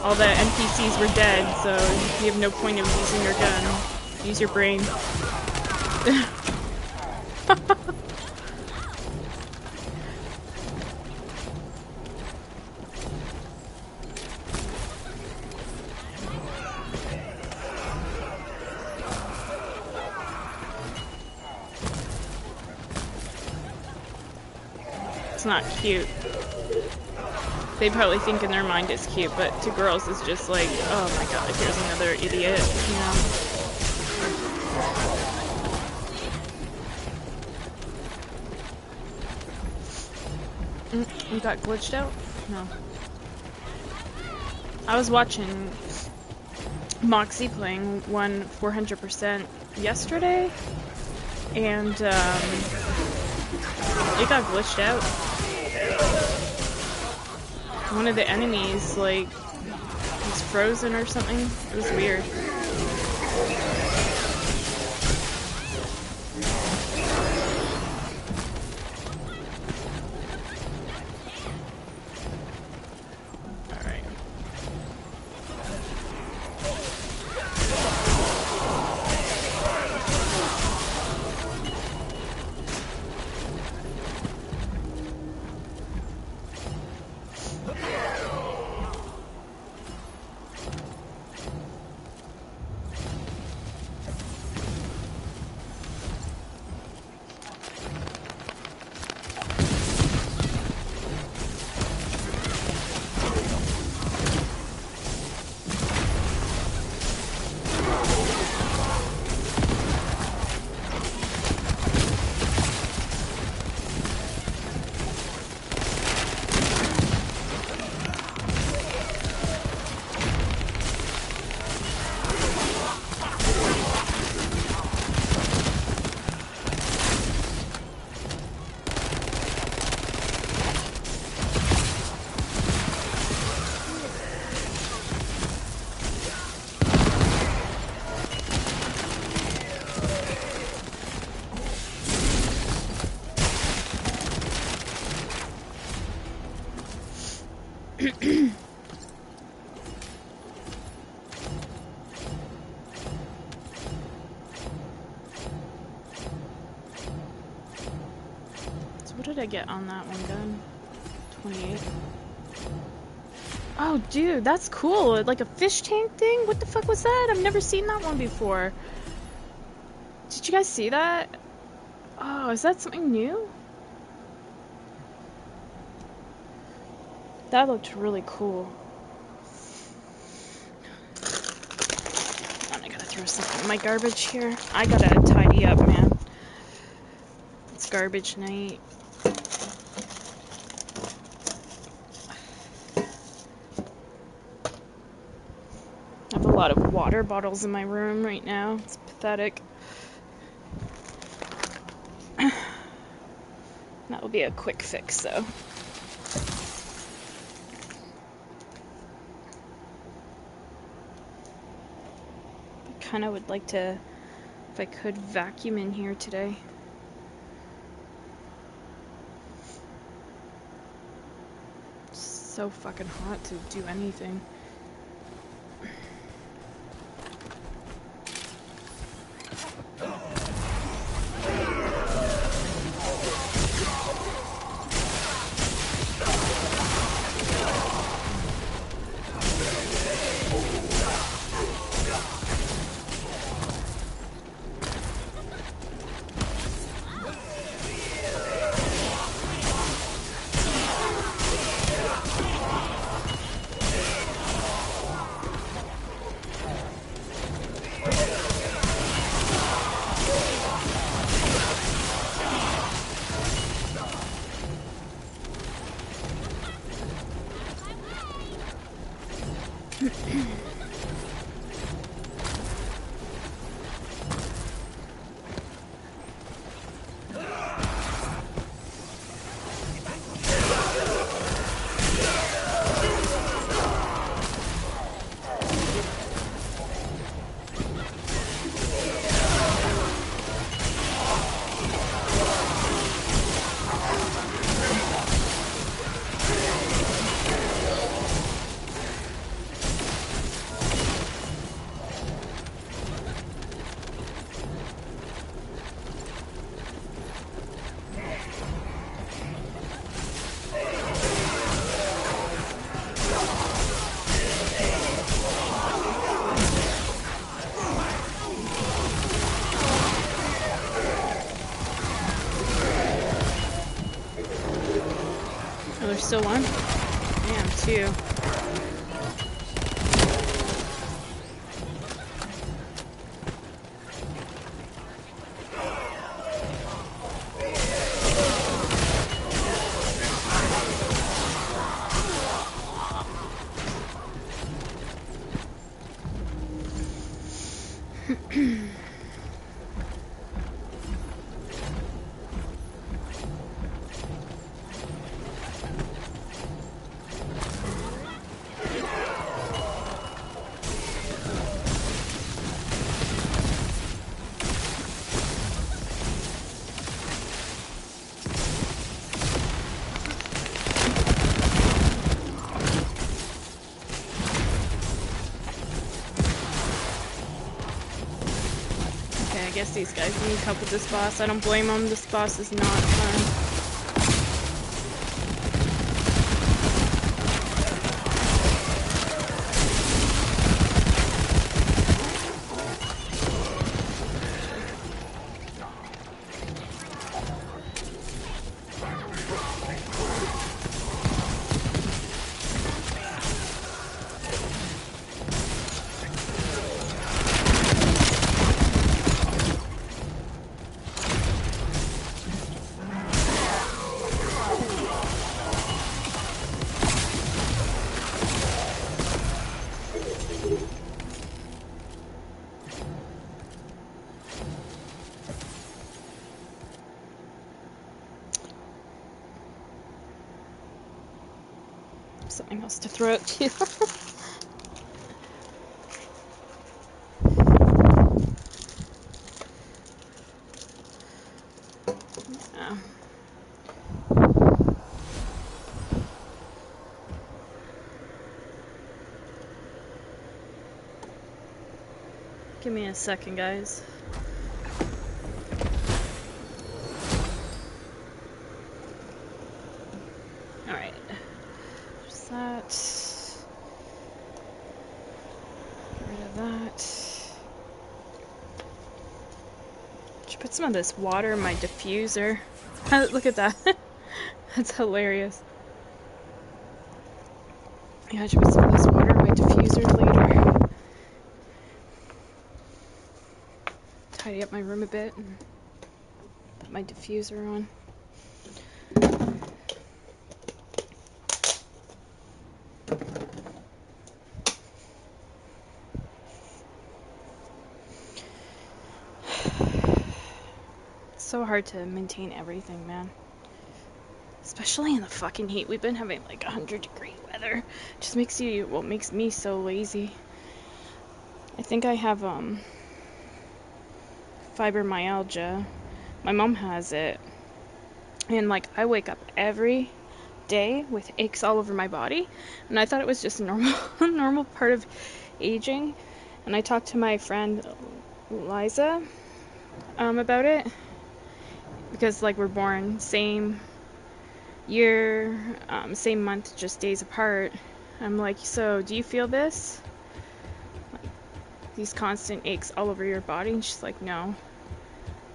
All the NPCs were dead, so you have no point of using your gun. Use your brain. It's not cute. They probably think in their mind it's cute, but to girls it's just like, oh my god, here's another idiot, you know? You got glitched out? No. I was watching Moxie playing 400% yesterday, and it got glitched out. One of the enemies, like, was frozen or something. It was weird. What did I get on that one gun? 28. Oh, dude, that's cool. Like a fish tank thing? What the fuck was that? I've never seen that one before. Did you guys see that? Oh, is that something new? That looked really cool. Hold on, I gotta throw something in my garbage here. I gotta tidy up, man. It's garbage night. I have a lot of water bottles in my room right now. It's pathetic. That will be a quick fix, though. I kind of would like to, if I could, vacuum in here today. It's so fucking hot to do anything. there's still one? Damn, two. I guess these guys need help with this boss. I don't blame them. This boss is not fun. Something else to throw at you. Yeah. Give me a second, guys. Alright. There's that. Get rid of that. Should put some of this water in my diffuser. Look at that. That's hilarious. Yeah, I should put some of this water in my diffuser later. Tidy up my room a bit and put my diffuser on. It's so hard to maintain everything, man. Especially in the fucking heat. We've been having like 100-degree weather. It just makes you, well, it makes me so lazy. I think I have fibromyalgia. My mom has it. And like I wake up every day with aches all over my body, and I thought it was just normal normal part of aging. And I talked to my friend Liza about it, because like we're born same year, same month, just days apart. I'm like, so do you feel this? Like, these constant aches all over your body? And she's like, no.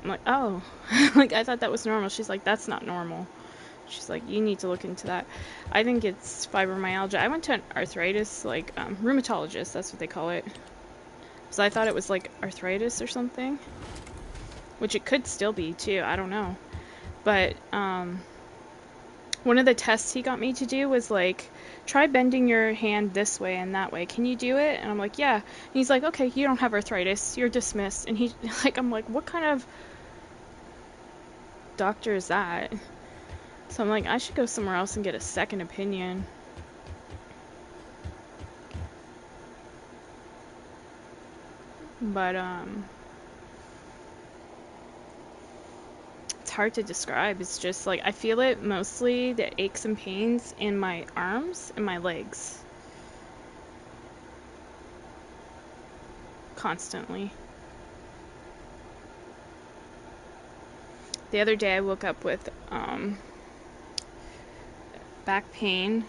I'm like, oh. Like, I thought that was normal. She's like, that's not normal. She's like, you need to look into that. I think it's fibromyalgia. I went to an arthritis, like, rheumatologist, that's what they call it. So I thought it was like arthritis or something. Which it could still be, too. I don't know. But, one of the tests he got me to do was like, try bending your hand this way and that way. Can you do it? And I'm like, yeah. And he's like, okay, you don't have arthritis. You're dismissed. And he, like, I'm like, what kind of doctor is that? So I'm like, I should go somewhere else and get a second opinion. But, it's hard to describe. It's just like I feel it mostly, the aches and pains in my arms and my legs constantly. The other day I woke up with back pain.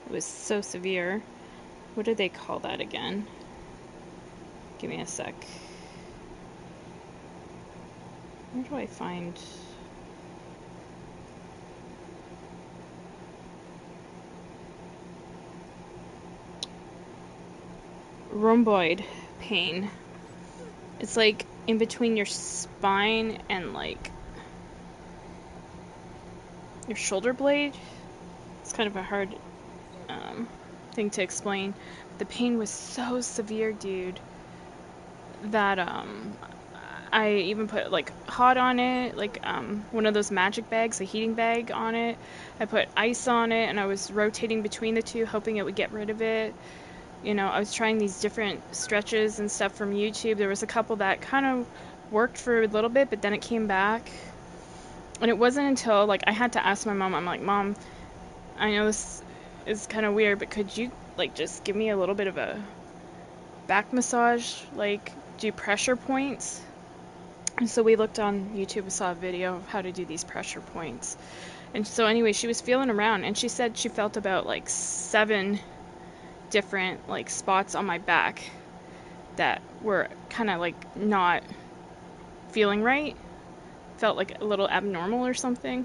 It was so severe. What do they call that again? Give me a sec. Where do I find... rhomboid pain. It's like in between your spine and like your shoulder blade. It's kind of a hard thing to explain. The pain was so severe, dude, that I even put like hot on it, like one of those magic bags, a heating bag on it. I put ice on it and I was rotating between the two, hoping it would get rid of it. You know, I was trying these different stretches and stuff from YouTube. There was a couple that kind of worked for a little bit, but then it came back. And it wasn't until like I had to ask my mom, I'm like, Mom, I know this is kind of weird, but could you like just give me a little bit of a back massage, like do pressure points? And so we looked on YouTube and saw a video of how to do these pressure points. And so anyway, she was feeling around and she said she felt about like 7 different like spots on my back that were kind of like not feeling right. Felt like a little abnormal or something.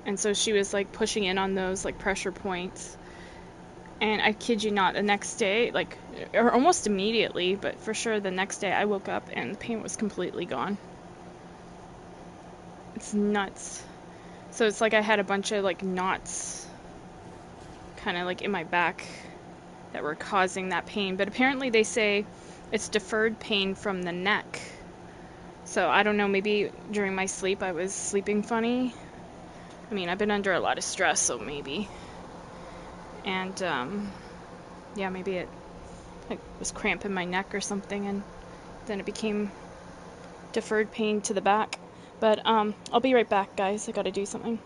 And so she was like pushing in on those like pressure points. And I kid you not, the next day, like, or almost immediately, but for sure the next day I woke up and the pain was completely gone. It's nuts. So it's like I had a bunch of like knots kind of like in my back that were causing that pain. But apparently they say it's deferred pain from the neck. So I don't know, maybe during my sleep I was sleeping funny. I mean, I've been under a lot of stress, so maybe. And yeah, maybe it was cramping my neck or something, and then it became deferred pain to the back. But I'll be right back, guys. I gotta do something.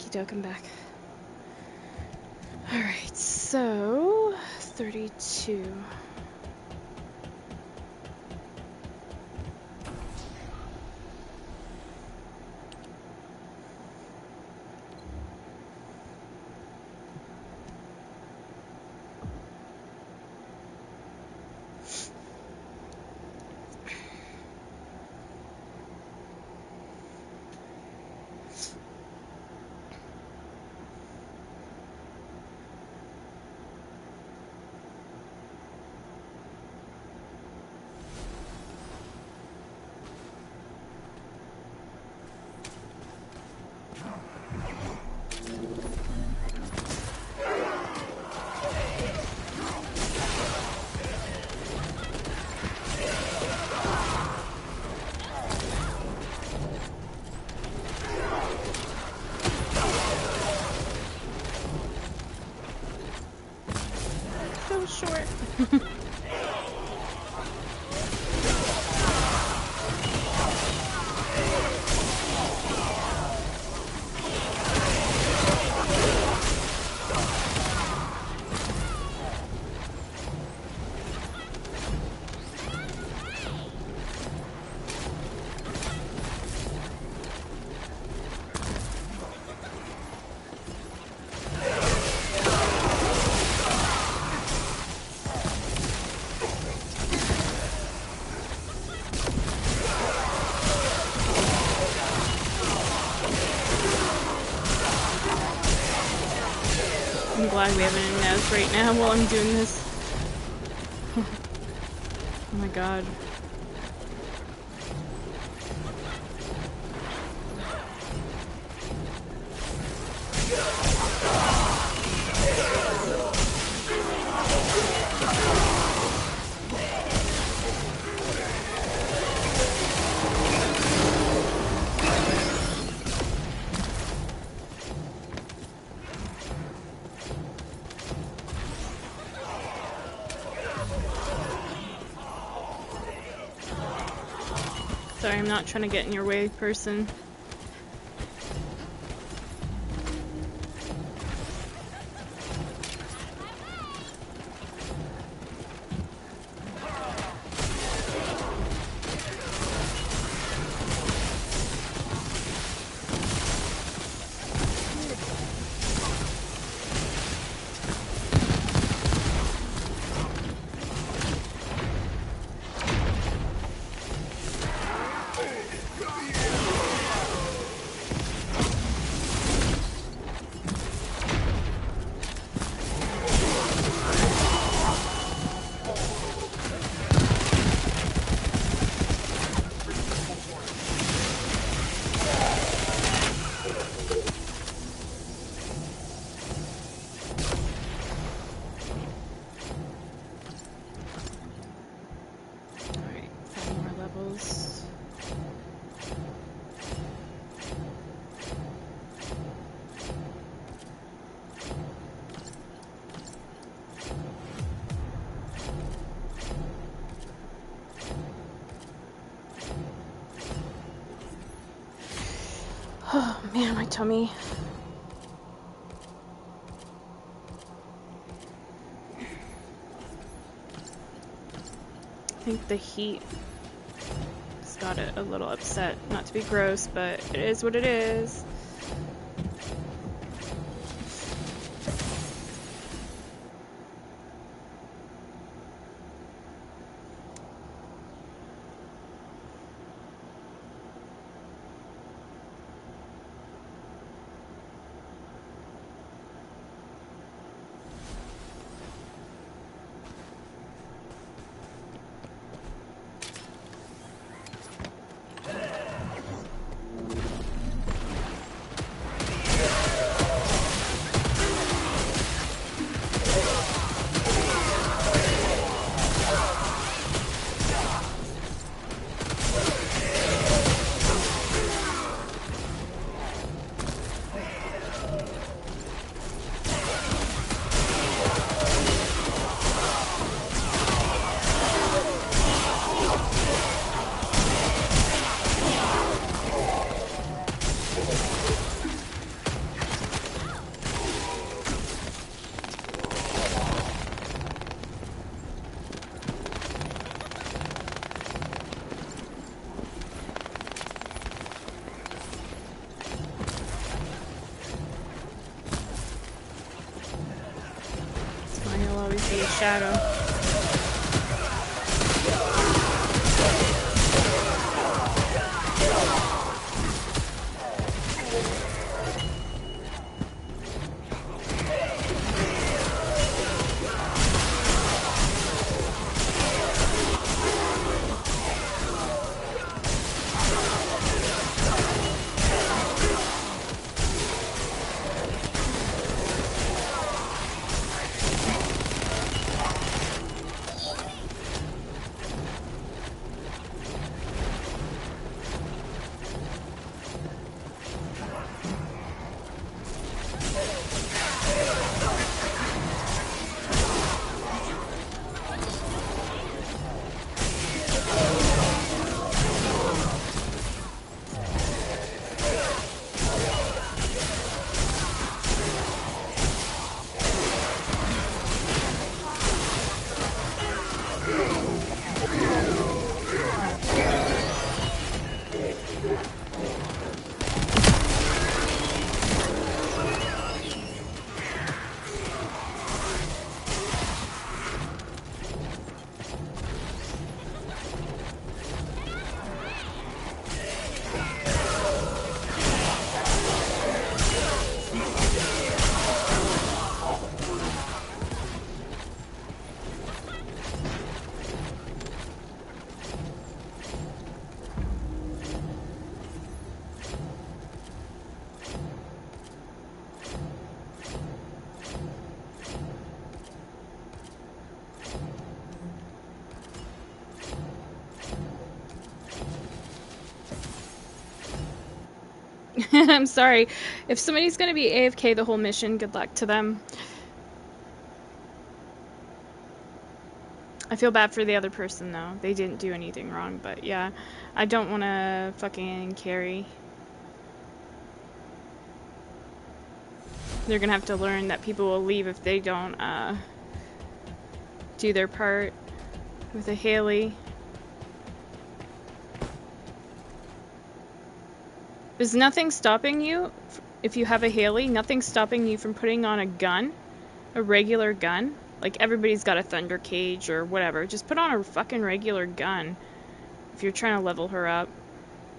Okie doke, I'm back. Alright, so 32. So short. I'm glad we have an Inez right now while I'm doing this. Oh my god. Sorry, I'm not trying to get in your way, person. Alright, 5 more levels. Oh man, my tummy. I think the heat has got it a little upset. Not to be gross, but it is what it is. always be a shadow. I'm sorry. If somebody's gonna be AFK the whole mission, good luck to them. I feel bad for the other person though. They didn't do anything wrong, but yeah. I don't wanna fucking carry. They're gonna have to learn that people will leave if they don't do their part with a Haley. There's nothing stopping you, if you have a Haley, nothing stopping you from putting on a gun, a regular gun. Like, everybody's got a thunder cage or whatever. Just put on a fucking regular gun if you're trying to level her up.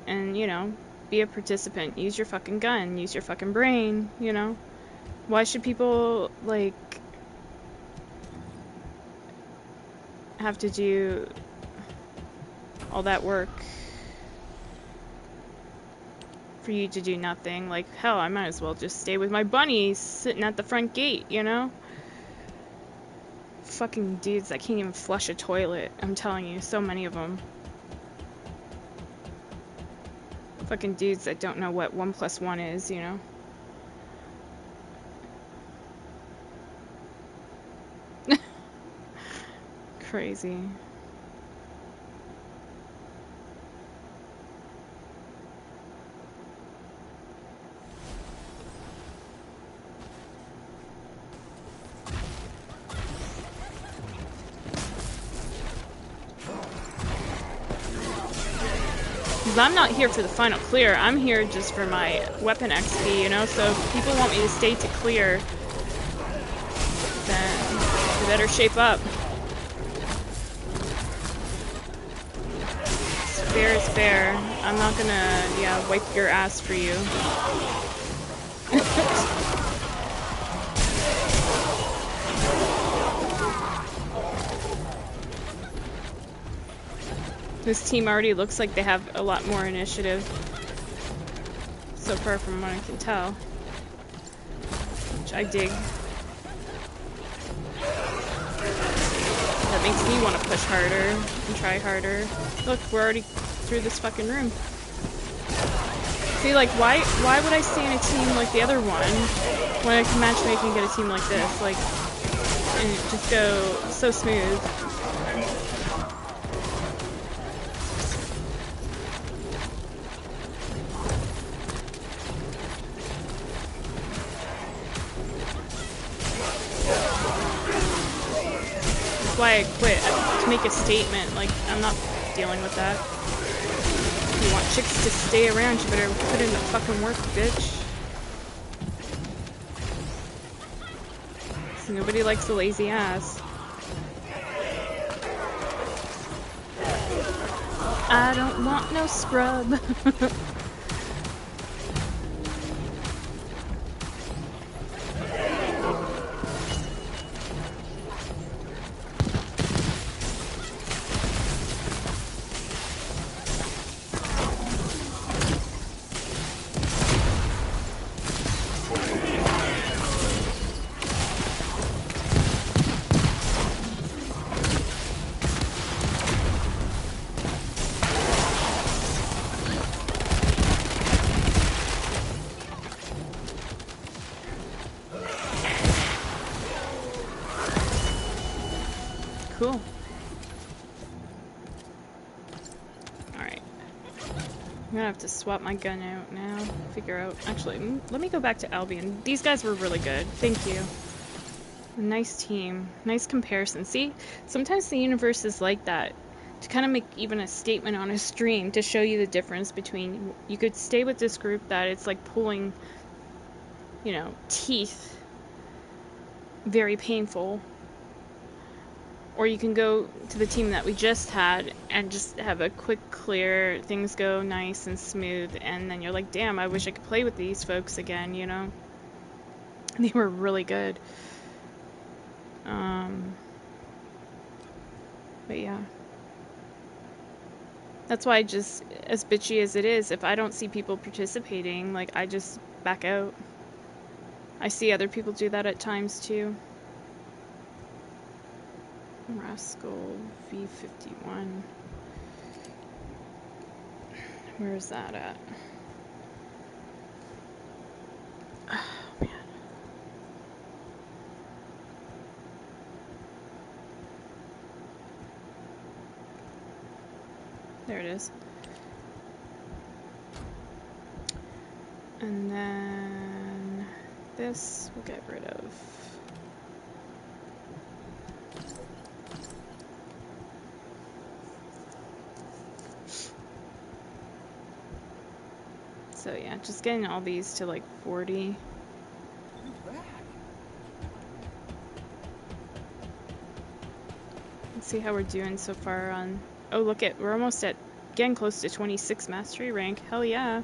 And, you know, be a participant. Use your fucking gun. Use your fucking brain, you know? Why should people, like, have to do all that work for you to do nothing? Like, hell, I might as well just stay with my bunny sitting at the front gate, you know? Fucking dudes that can't even flush a toilet. I'm telling you, so many of them. Fucking dudes that don't know what 1 + 1 is, you know? Crazy. Because I'm not here for the final clear, I'm here just for my weapon XP, you know? So if people want me to stay to clear, then they better shape up. Fair is fair. I'm not gonna, yeah, wipe your ass for you. This team already looks like they have a lot more initiative. So far from what I can tell. Which I dig. That makes me want to push harder and try harder. Look, we're already through this fucking room. See, like, why would I stay in a team like the other one when I can matchmake and get a team like this? Like, and just go so smooth. That's why I quit, to make a statement. Like, I'm not dealing with that. If you want chicks to stay around, you better put in the fucking work, bitch. This Nobody likes a lazy ass. I don't want no scrub. Cool. Alright. I'm gonna have to swap my gun out now. Figure out. Actually, let me go back to Albion. These guys were really good. Thank you. A nice team. Nice comparison. See? Sometimes the universe is like that. To kind of make even a statement on a stream to show you the difference between. You could stay with this group that it's like pulling, you know, teeth. Very painful. Or you can go to the team that we just had and just have a quick clear, things go nice and smooth, and then you're like, damn, I wish I could play with these folks again, you know? They were really good. But yeah. That's why just, as bitchy as it is, if I don't see people participating, like, I just back out. I see other people do that at times too. Rascal V51. Where is that at? Oh, man. There it is. And then this we'll get rid of. So yeah, just getting all these to like 40. Let's see how we're doing so far on... Oh, look at, we're almost at, getting close to 26 mastery rank. Hell yeah.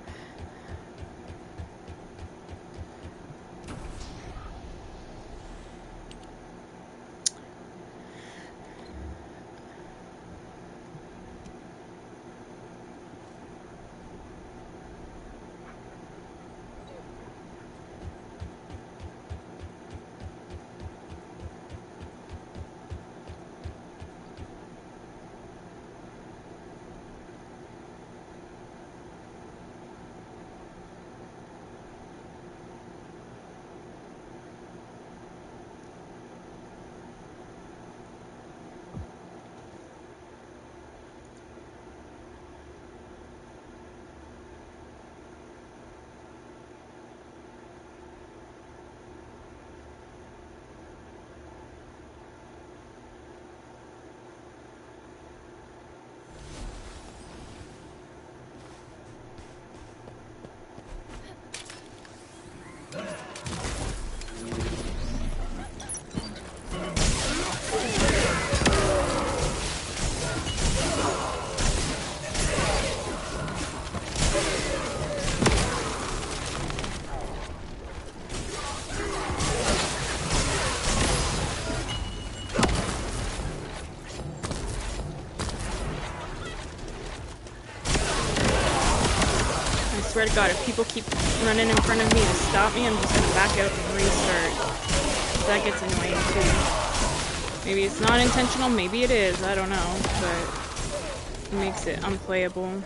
I swear to God, if people keep running in front of me to stop me, I'm just gonna back out and restart. That gets annoying too. Maybe it's not intentional, maybe it is, I don't know, but it makes it unplayable.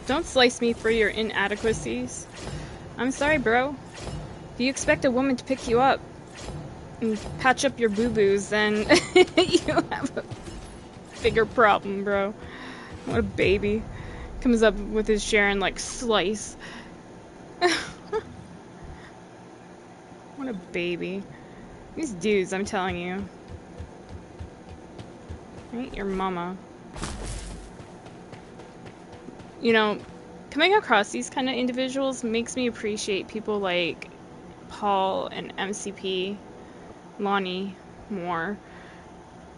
Don't slice me for your inadequacies. I'm sorry, bro. If you expect a woman to pick you up and patch up your boo-boos, then you have a bigger problem, bro. What a baby. Comes up with his Sharon like slice. What a baby. These dudes, I'm telling you. Ain't your mama. You know, coming across these kind of individuals makes me appreciate people like Paul and MCP, Lonnie more.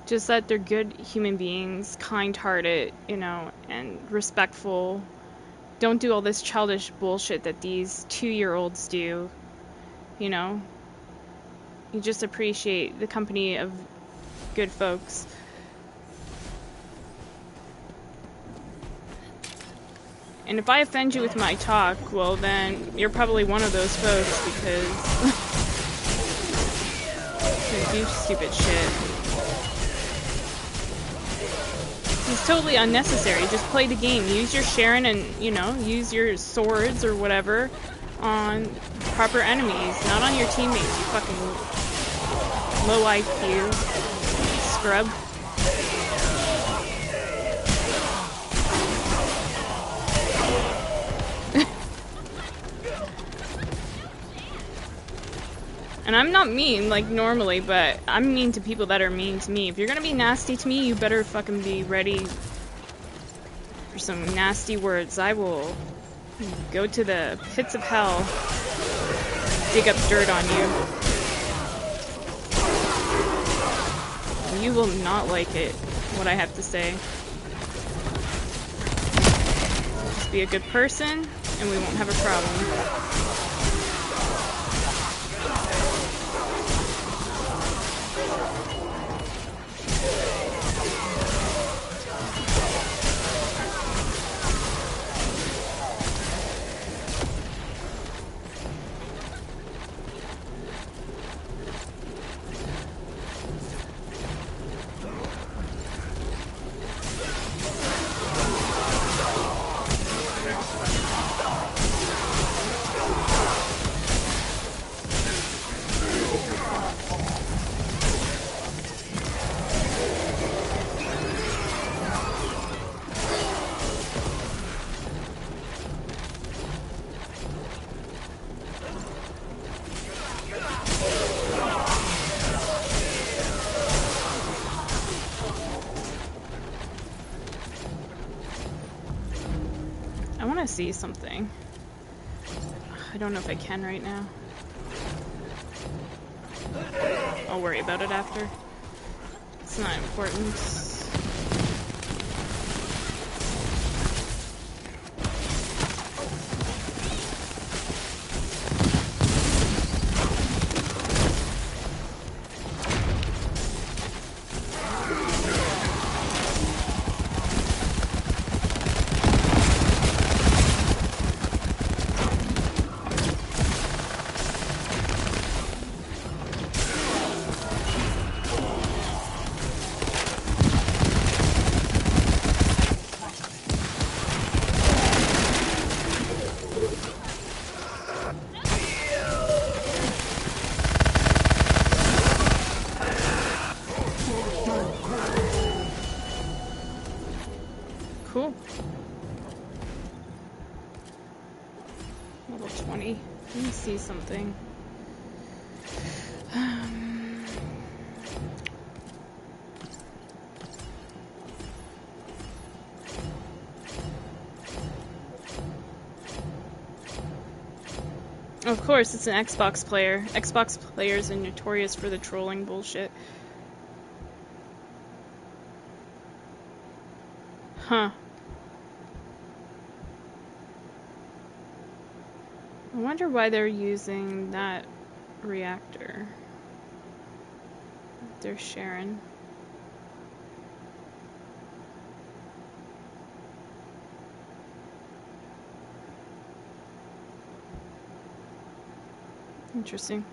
Just that they're good human beings, kind-hearted, you know, and respectful. Don't do all this childish bullshit that these 2-year-olds do, you know? You just appreciate the company of good folks. And if I offend you with my talk, well then, you're probably one of those folks because you do stupid shit. It's totally unnecessary. Just play the game. Use your Sharon and, you know, use your swords or whatever on proper enemies, not on your teammates, you fucking low IQ scrub. And I'm not mean, like, normally, but I'm mean to people that are mean to me. If you're gonna be nasty to me, you better fucking be ready for some nasty words. I will go to the pits of hell, dig up dirt on you. You will not like it, what I have to say. Just be a good person, and we won't have a problem. I want to see something. I don't know if I can right now. I'll worry about it after. It's not important. see something. Of course, it's an Xbox player. Xbox players are notorious for the trolling bullshit. Huh. I wonder why they're using that reactor. They're sharing. Interesting.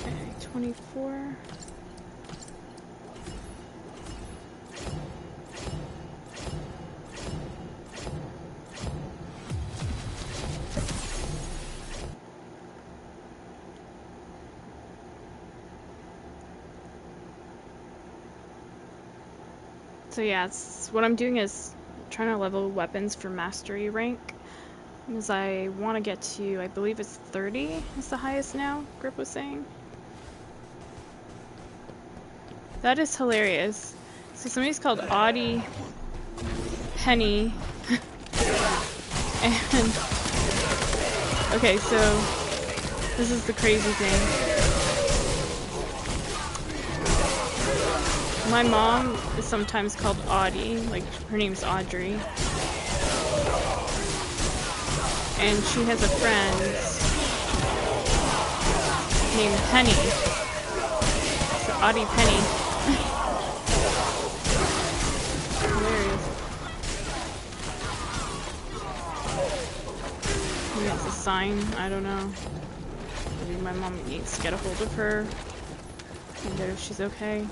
Okay, 24. So yeah, what I'm doing is trying to level weapons for mastery rank. As I want to get to, I believe it's 30 is the highest now, Grip was saying. That is hilarious. So somebody's called Audie Penny. And okay, so this is the crazy thing. My mom is sometimes called Audie, like her name's Audrey. And she has a friend named Penny. So Audie Penny. Hilarious. Maybe it's a sign, I don't know. Maybe my mom needs to get a hold of her. Find out if she's okay.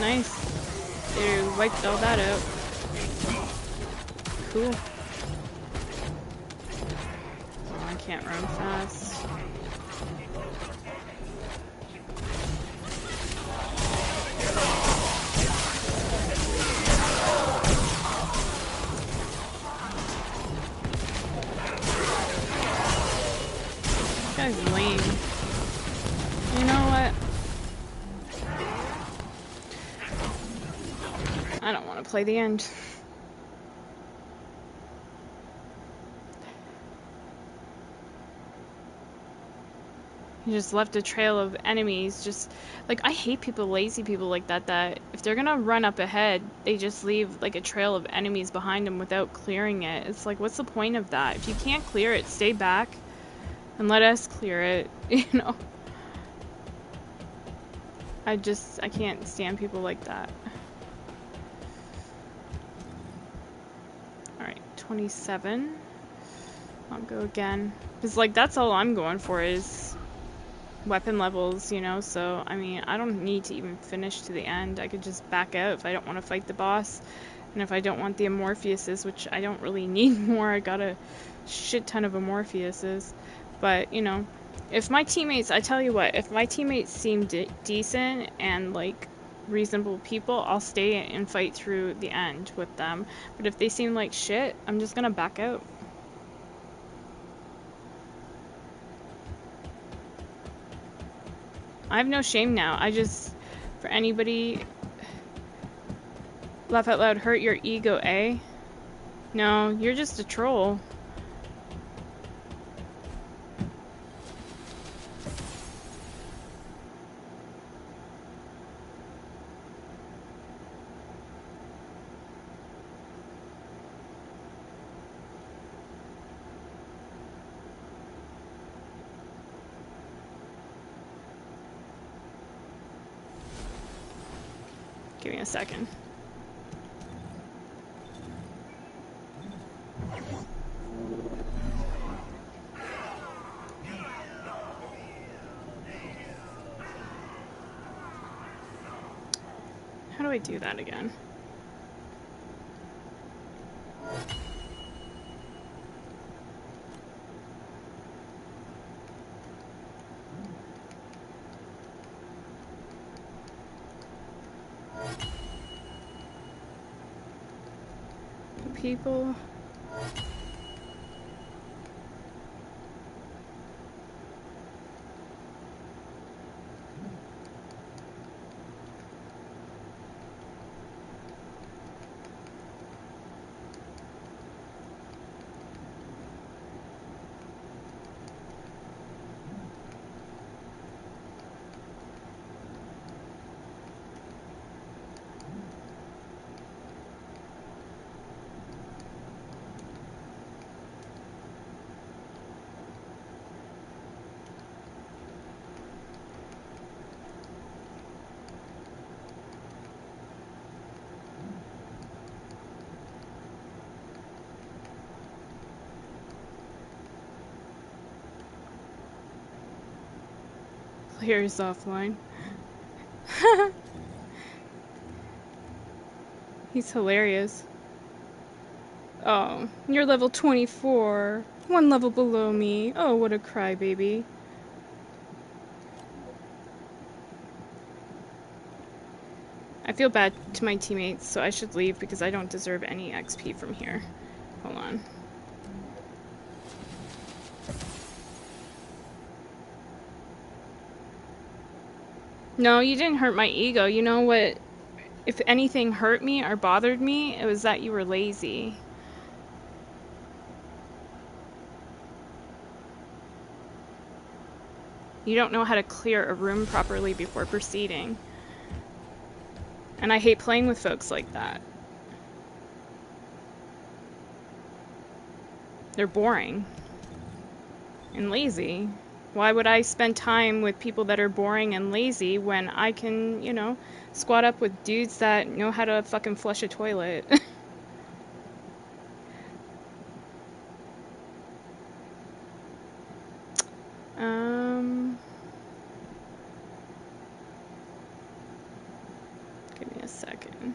Nice. They wiped all that out. Cool. Oh, I can't run fast. This guy's lame. You know what? I don't want to play the end. He just left a trail of enemies. Just like, I hate people, lazy people like that, that if they're gonna run up ahead, they just leave like a trail of enemies behind them without clearing it. It's like, what's the point of that? If you can't clear it, stay back and let us clear it, you know? I can't stand people like that. Alright, 27. I'll go again. Because, like, that's all I'm going for is weapon levels, you know? So, I mean, I don't need to even finish to the end. I could just back out if I don't want to fight the boss. And if I don't want the Amorpheuses, which I don't really need more. I got a shit ton of Amorpheuses. But, you know, if my teammates, I tell you what, if my teammates seem decent and, like, reasonable people, I'll stay and fight through the end with them. But if they seem like shit, I'm just gonna back out. I have no shame now. I just, for anybody, laugh out loud, hurt your ego, eh? No, you're just a troll. Give me a second. How do I do that again? People. Players offline. He's hilarious. Oh, you're level 24. One level below me. Oh, what a crybaby. I feel bad to my teammates, so I should leave because I don't deserve any XP from here. Hold on. No, you didn't hurt my ego. You know what? If anything hurt me or bothered me, it was that you were lazy. You don't know how to clear a room properly before proceeding. And I hate playing with folks like that. They're boring and lazy. Why would I spend time with people that are boring and lazy when I can, you know, squat up with dudes that know how to fucking flush a toilet? Give me a second.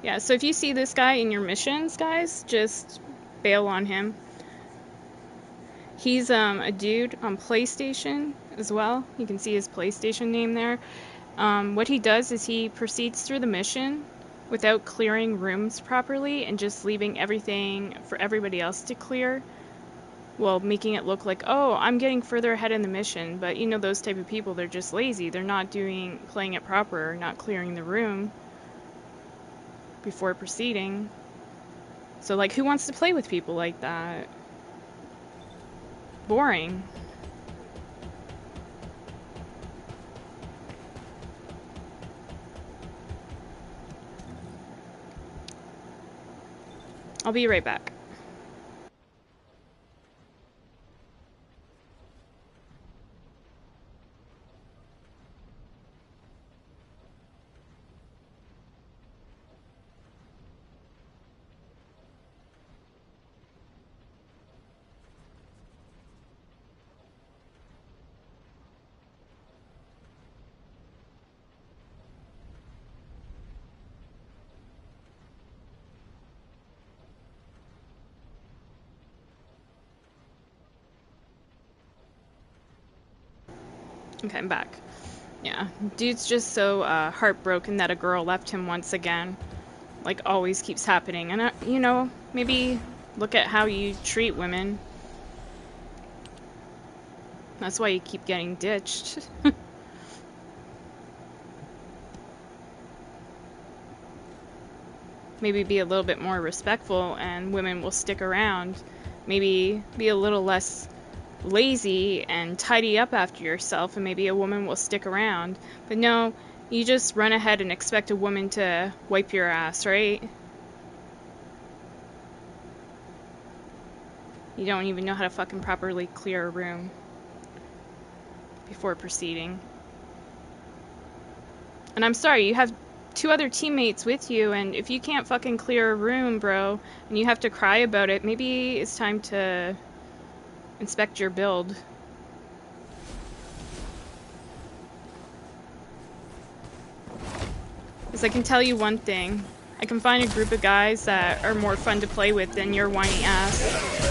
Yeah, so if you see this guy in your missions, guys, just bail on him. He's a dude on PlayStation as well. You can see his PlayStation name there. What he does is he proceeds through the mission without clearing rooms properly and just leaving everything for everybody else to clear. Well, making it look like, oh, I'm getting further ahead in the mission. But you know, those type of people, they're just lazy. They're not playing it proper, not clearing the room before proceeding. So, like, who wants to play with people like that? Boring. I'll be right back. Okay, I'm back. Yeah, dude's just so heartbroken that a girl left him once again. Like, always keeps happening. And, you know, maybe look at how you treat women. That's why you keep getting ditched. Maybe be a little bit more respectful and women will stick around. Maybe be a little less lazy and tidy up after yourself and maybe a woman will stick around. But no, you just run ahead and expect a woman to wipe your ass, right? You don't even know how to fucking properly clear a room before proceeding. And I'm sorry, you have 2 other teammates with you, and if you can't fucking clear a room, bro, and you have to cry about it, maybe it's time to inspect your build. Because I can tell you one thing. I can find a group of guys that are more fun to play with than your whiny ass.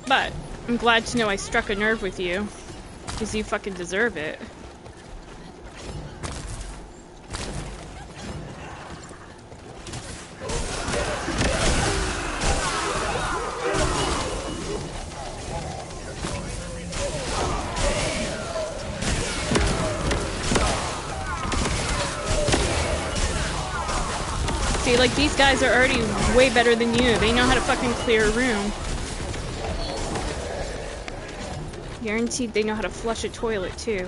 But I'm glad to know I struck a nerve with you, because you fucking deserve it. Seriously, like, these guys are already way better than you. They know how to fucking clear a room. Guaranteed they know how to flush a toilet, too.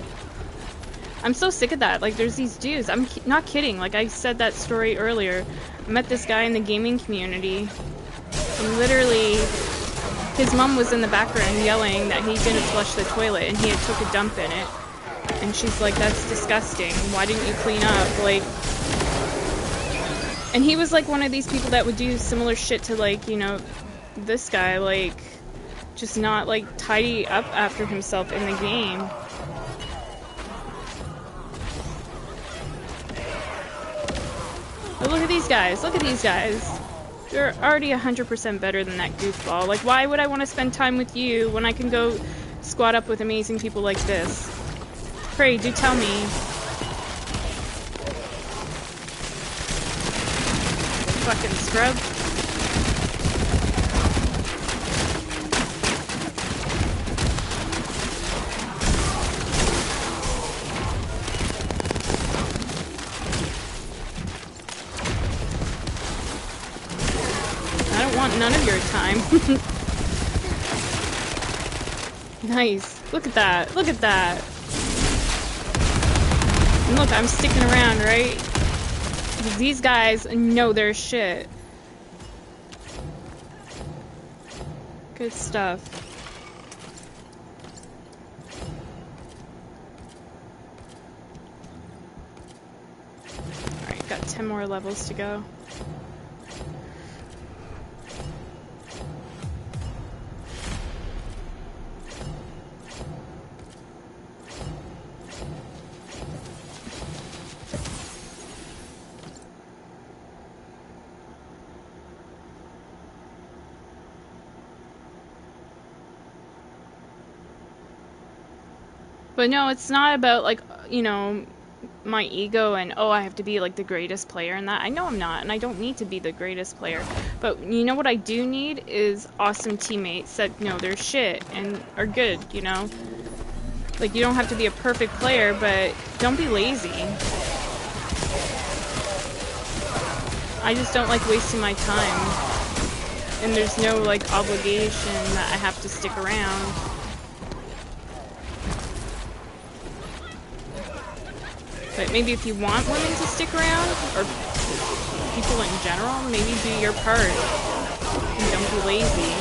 I'm so sick of that. Like, there's these dudes. I'm not kidding. Like, I said that story earlier. I met this guy in the gaming community. And literally, his mom was in the background yelling that he didn't flush the toilet and he had took a dump in it. And she's like, that's disgusting. Why didn't you clean up? Like... And he was like one of these people that would do similar shit to, like, you know, this guy. Like, just not, like, tidy up after himself in the game. But look at these guys. Look at these guys. They're already 100% better than that goofball. Like, why would I want to spend time with you when I can go squat up with amazing people like this? Pray, do tell me. Fucking scrub. None of your time. Nice. Look at that. Look at that. And look, I'm sticking around, right? Because these guys know their shit. Good stuff. Alright, got 10 more levels to go. But no, it's not about, like, you know, my ego and, oh, I have to be, like, the greatest player and that. I know I'm not, and I don't need to be the greatest player. But you know what I do need is awesome teammates that know their shit and are good, you know? Like, you don't have to be a perfect player, but don't be lazy. I just don't like wasting my time. And there's no, like, obligation that I have to stick around. But maybe if you want women to stick around, or people in general, maybe do your part. And don't be lazy.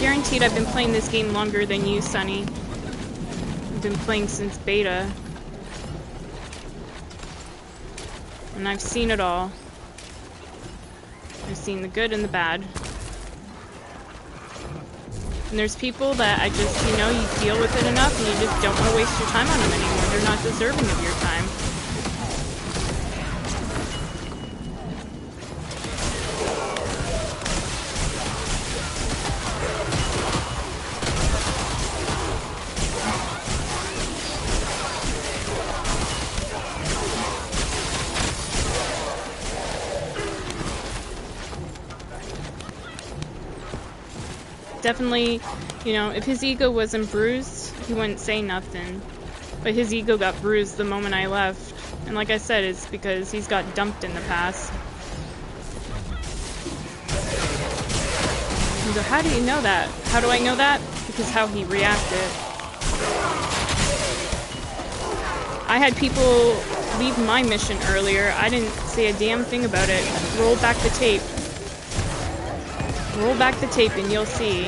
Guaranteed I've been playing this game longer than you, Sunny. I've been playing since beta. And I've seen it all. I've seen the good and the bad. And there's people that I just, you know, you deal with it enough and you just don't want to waste your time on them anymore. They're not deserving of your time. Definitely, you know, if his ego wasn't bruised, he wouldn't say nothing. But his ego got bruised the moment I left. And like I said, it's because he's got dumped in the past. And so how do you know that? How do I know that? Because how he reacted. I had people leave my mission earlier. I didn't say a damn thing about it. Roll back the tape. Roll back the tape and you'll see.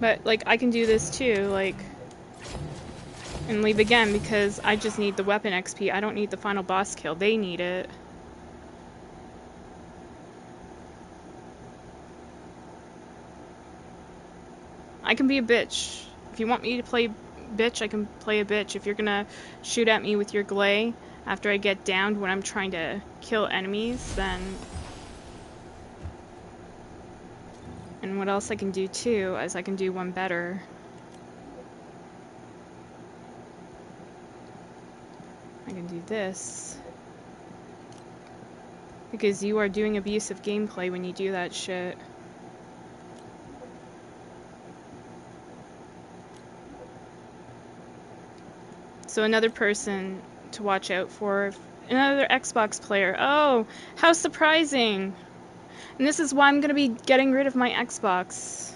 But, like, I can do this too, like, and leave again because I just need the weapon XP. I don't need the final boss kill. They need it. I can be a bitch. If you want me to play bitch, I can play a bitch. If you're gonna shoot at me with your glay after I get downed when I'm trying to kill enemies, then... And what else I can do too, is I can do one better. I can do one better. I can do this. Because you are doing abusive gameplay when you do that shit. So another person to watch out for. Another Xbox player. Oh, how surprising. And this is why I'm going to be getting rid of my Xbox.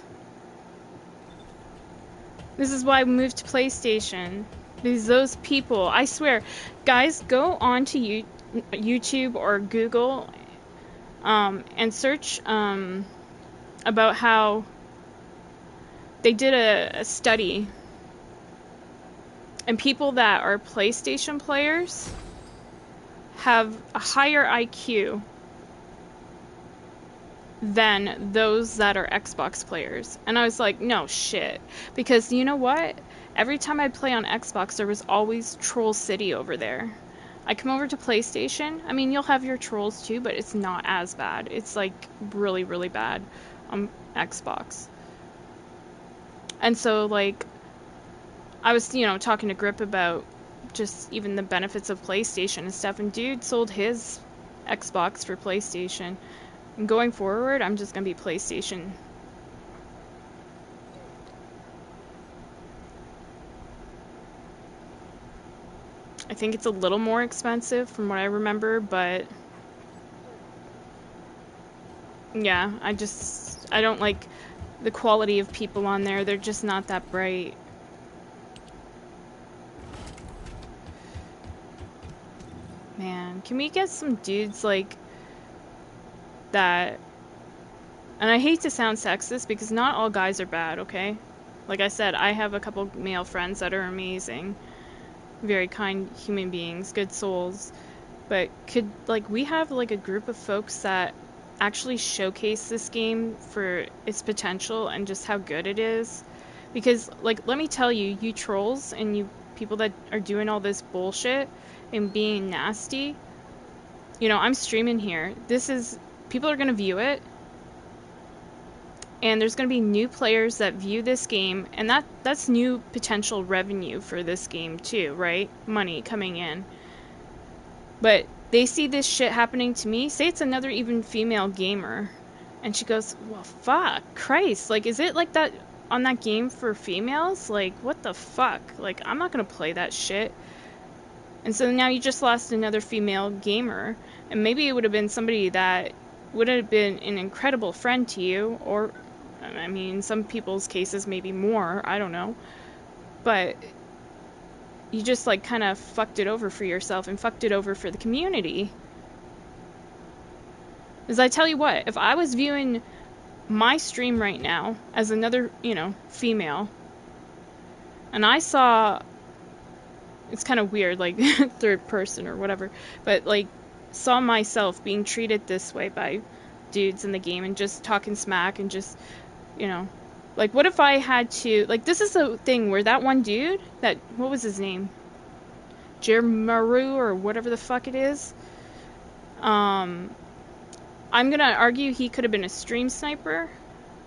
This is why I moved to PlayStation. Because those people, I swear, guys, go on to YouTube or Google and search about how they did a study. And people that are PlayStation players have a higher IQ than those that are Xbox players. And I was like, no shit. Because you know what? Every time I'd play on Xbox, there was always Troll City over there. I come over to PlayStation, I mean, you'll have your trolls too, but it's not as bad. It's like really, really bad on Xbox. And so, like, I was, you know, talking to Grip about just even the benefits of PlayStation and stuff, and dude sold his Xbox for PlayStation. And going forward, I'm just gonna be PlayStation. I think it's a little more expensive from what I remember, but yeah, I don't like the quality of people on there. They're just not that bright. Man, can we get some dudes like that? And I hate to sound sexist because not all guys are bad, okay? Like I said, I have a couple male friends that are amazing. Very kind human beings, good souls. But could, like, we have, like, a group of folks that actually showcase this game for its potential and just how good it is? Because, like, let me tell you, you trolls and you people that are doing all this bullshit and being nasty, you know, I'm streaming here. People are gonna view it. And there's going to be new players that view this game, and that's new potential revenue for this game too, right? Money coming in. But they see this shit happening to me. Say it's another even female gamer, and she goes, well, fuck, Christ, like, is it like that on that game for females? Like, what the fuck? Like, I'm not going to play that shit. And so now you just lost another female gamer, and maybe it would have been somebody that would have been an incredible friend to you, or I mean, in some people's cases, maybe more, I don't know. But you just, like, kind of fucked it over for yourself and fucked it over for the community. Because I tell you what, if I was viewing my stream right now as another, you know, female, and I saw, it's kind of weird, like, third person or whatever, but, like, saw myself being treated this way by dudes in the game and just talking smack and just, you know, like, what if I had to, like, this is a thing where that one dude, what was his name? Jermaru or whatever the fuck it is. I'm gonna argue he could have been a stream sniper,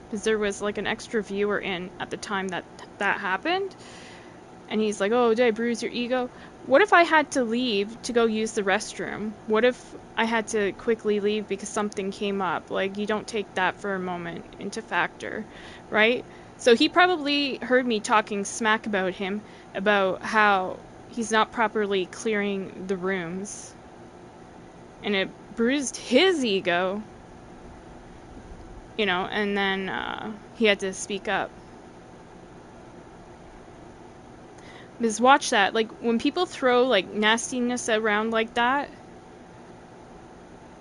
because there was, like, an extra viewer in at the time that happened. And he's like, oh, did I bruise your ego? What if I had to leave to go use the restroom? What if I had to quickly leave because something came up? Like, you don't take that for a moment into factor, right? So he probably heard me talking smack about him, about how he's not properly clearing the rooms. And it bruised his ego, you know, and then he had to speak up. Because watch that, like, when people throw, like, nastiness around like that,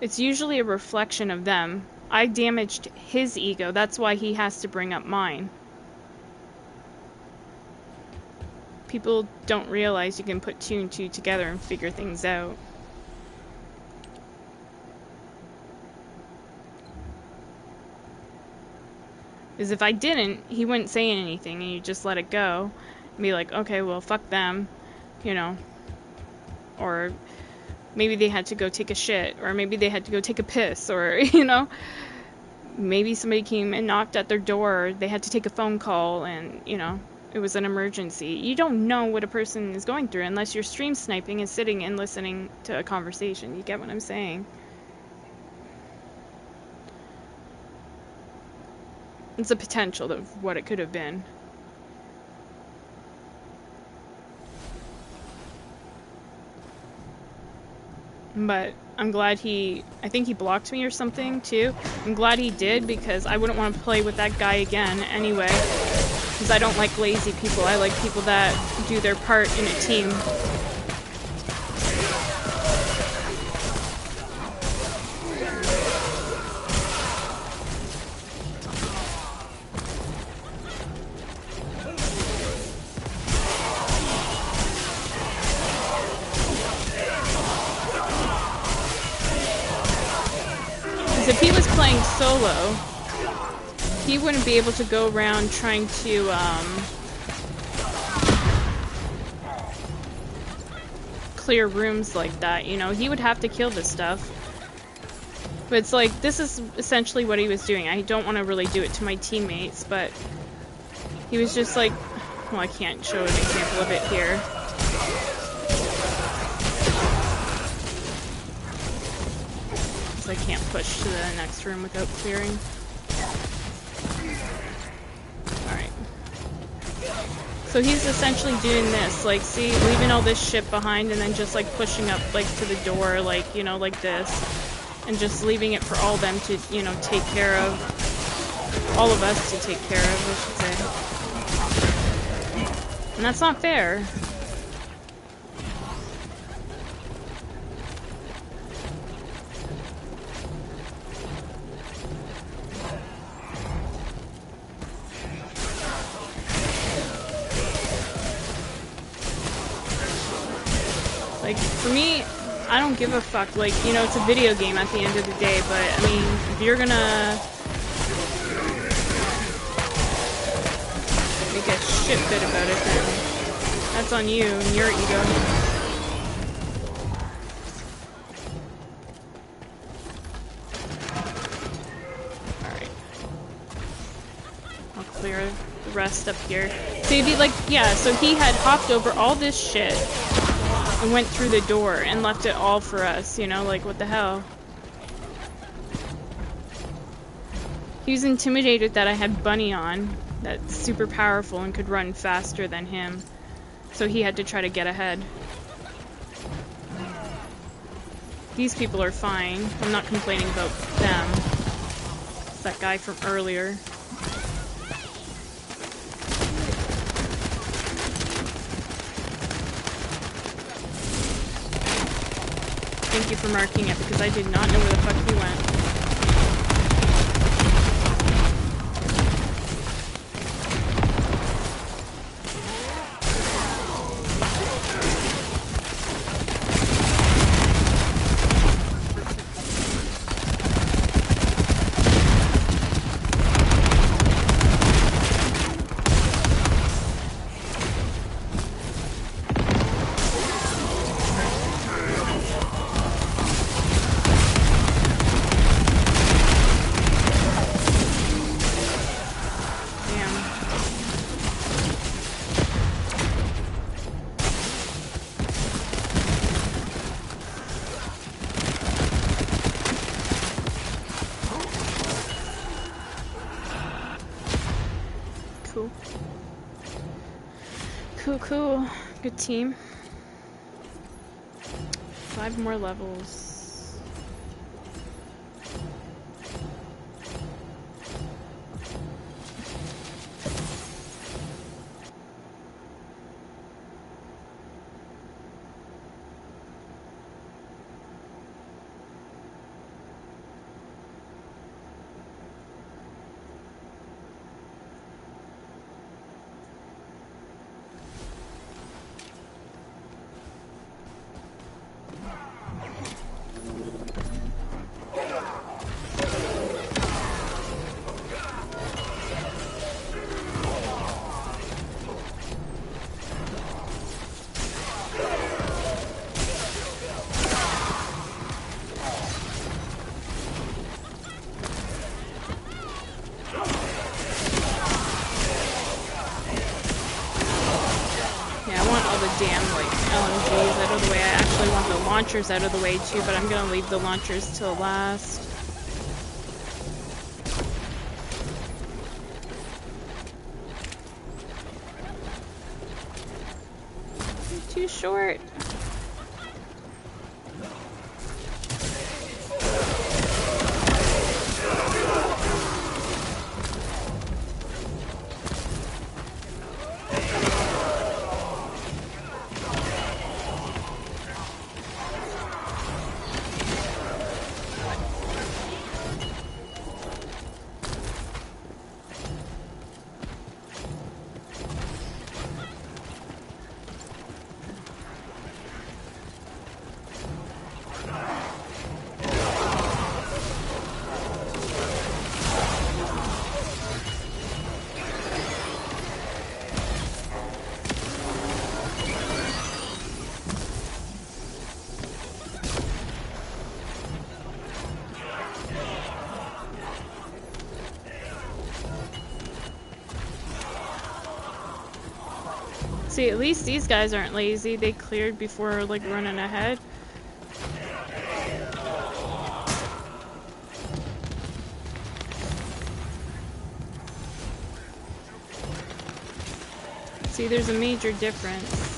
it's usually a reflection of them. I damaged his ego, that's why he has to bring up mine. People don't realize you can put two and two together and figure things out. Because if I didn't, he wouldn't say anything and you just let it go. And be like, okay, well, fuck them, you know. Or maybe they had to go take a shit, or maybe they had to go take a piss, or, you know, maybe somebody came and knocked at their door, or they had to take a phone call, and, you know, it was an emergency. You don't know what a person is going through unless you're stream sniping and sitting and listening to a conversation. You get what I'm saying? It's a potential of what it could have been. But I'm glad I think he blocked me or something too. I'm glad he did, because I wouldn't want to play with that guy again anyway. Because I don't like lazy people. I like people that do their part in a team. If he was playing solo, he wouldn't be able to go around trying to, clear rooms like that, you know? He would have to kill this stuff. But it's like, this is essentially what he was doing. I don't want to really do it to my teammates, but he was just like, well, I can't show an example of it here. I can't push to the next room without clearing. Alright. So he's essentially doing this, like, see, leaving all this shit behind and then just, like, pushing up, like, to the door, like, you know, like this. And just leaving it for all them to, you know, take care of. All of us to take care of, I should say. And that's not fair. Like, for me, I don't give a fuck. Like, you know, it's a video game at the end of the day, but, I mean, if you're gonna make a shit fit about it, then that's on you and your ego. Alright. I'll clear the rest up here. So he'd be like, yeah, so he had hopped over all this shit and went through the door and left it all for us, you know, like, what the hell? He was intimidated that I had Bunny on, that's super powerful and could run faster than him, so he had to try to get ahead. These people are fine. I'm not complaining about them. It's that guy from earlier. Thank you for marking it, because I did not know where the fuck he went. Cool. Good team. 5 more levels. launchers out of the way too, but I'm gonna leave the launchers till last. Too short. See, at least these guys aren't lazy. They cleared before, like, running ahead. See, there's a major difference.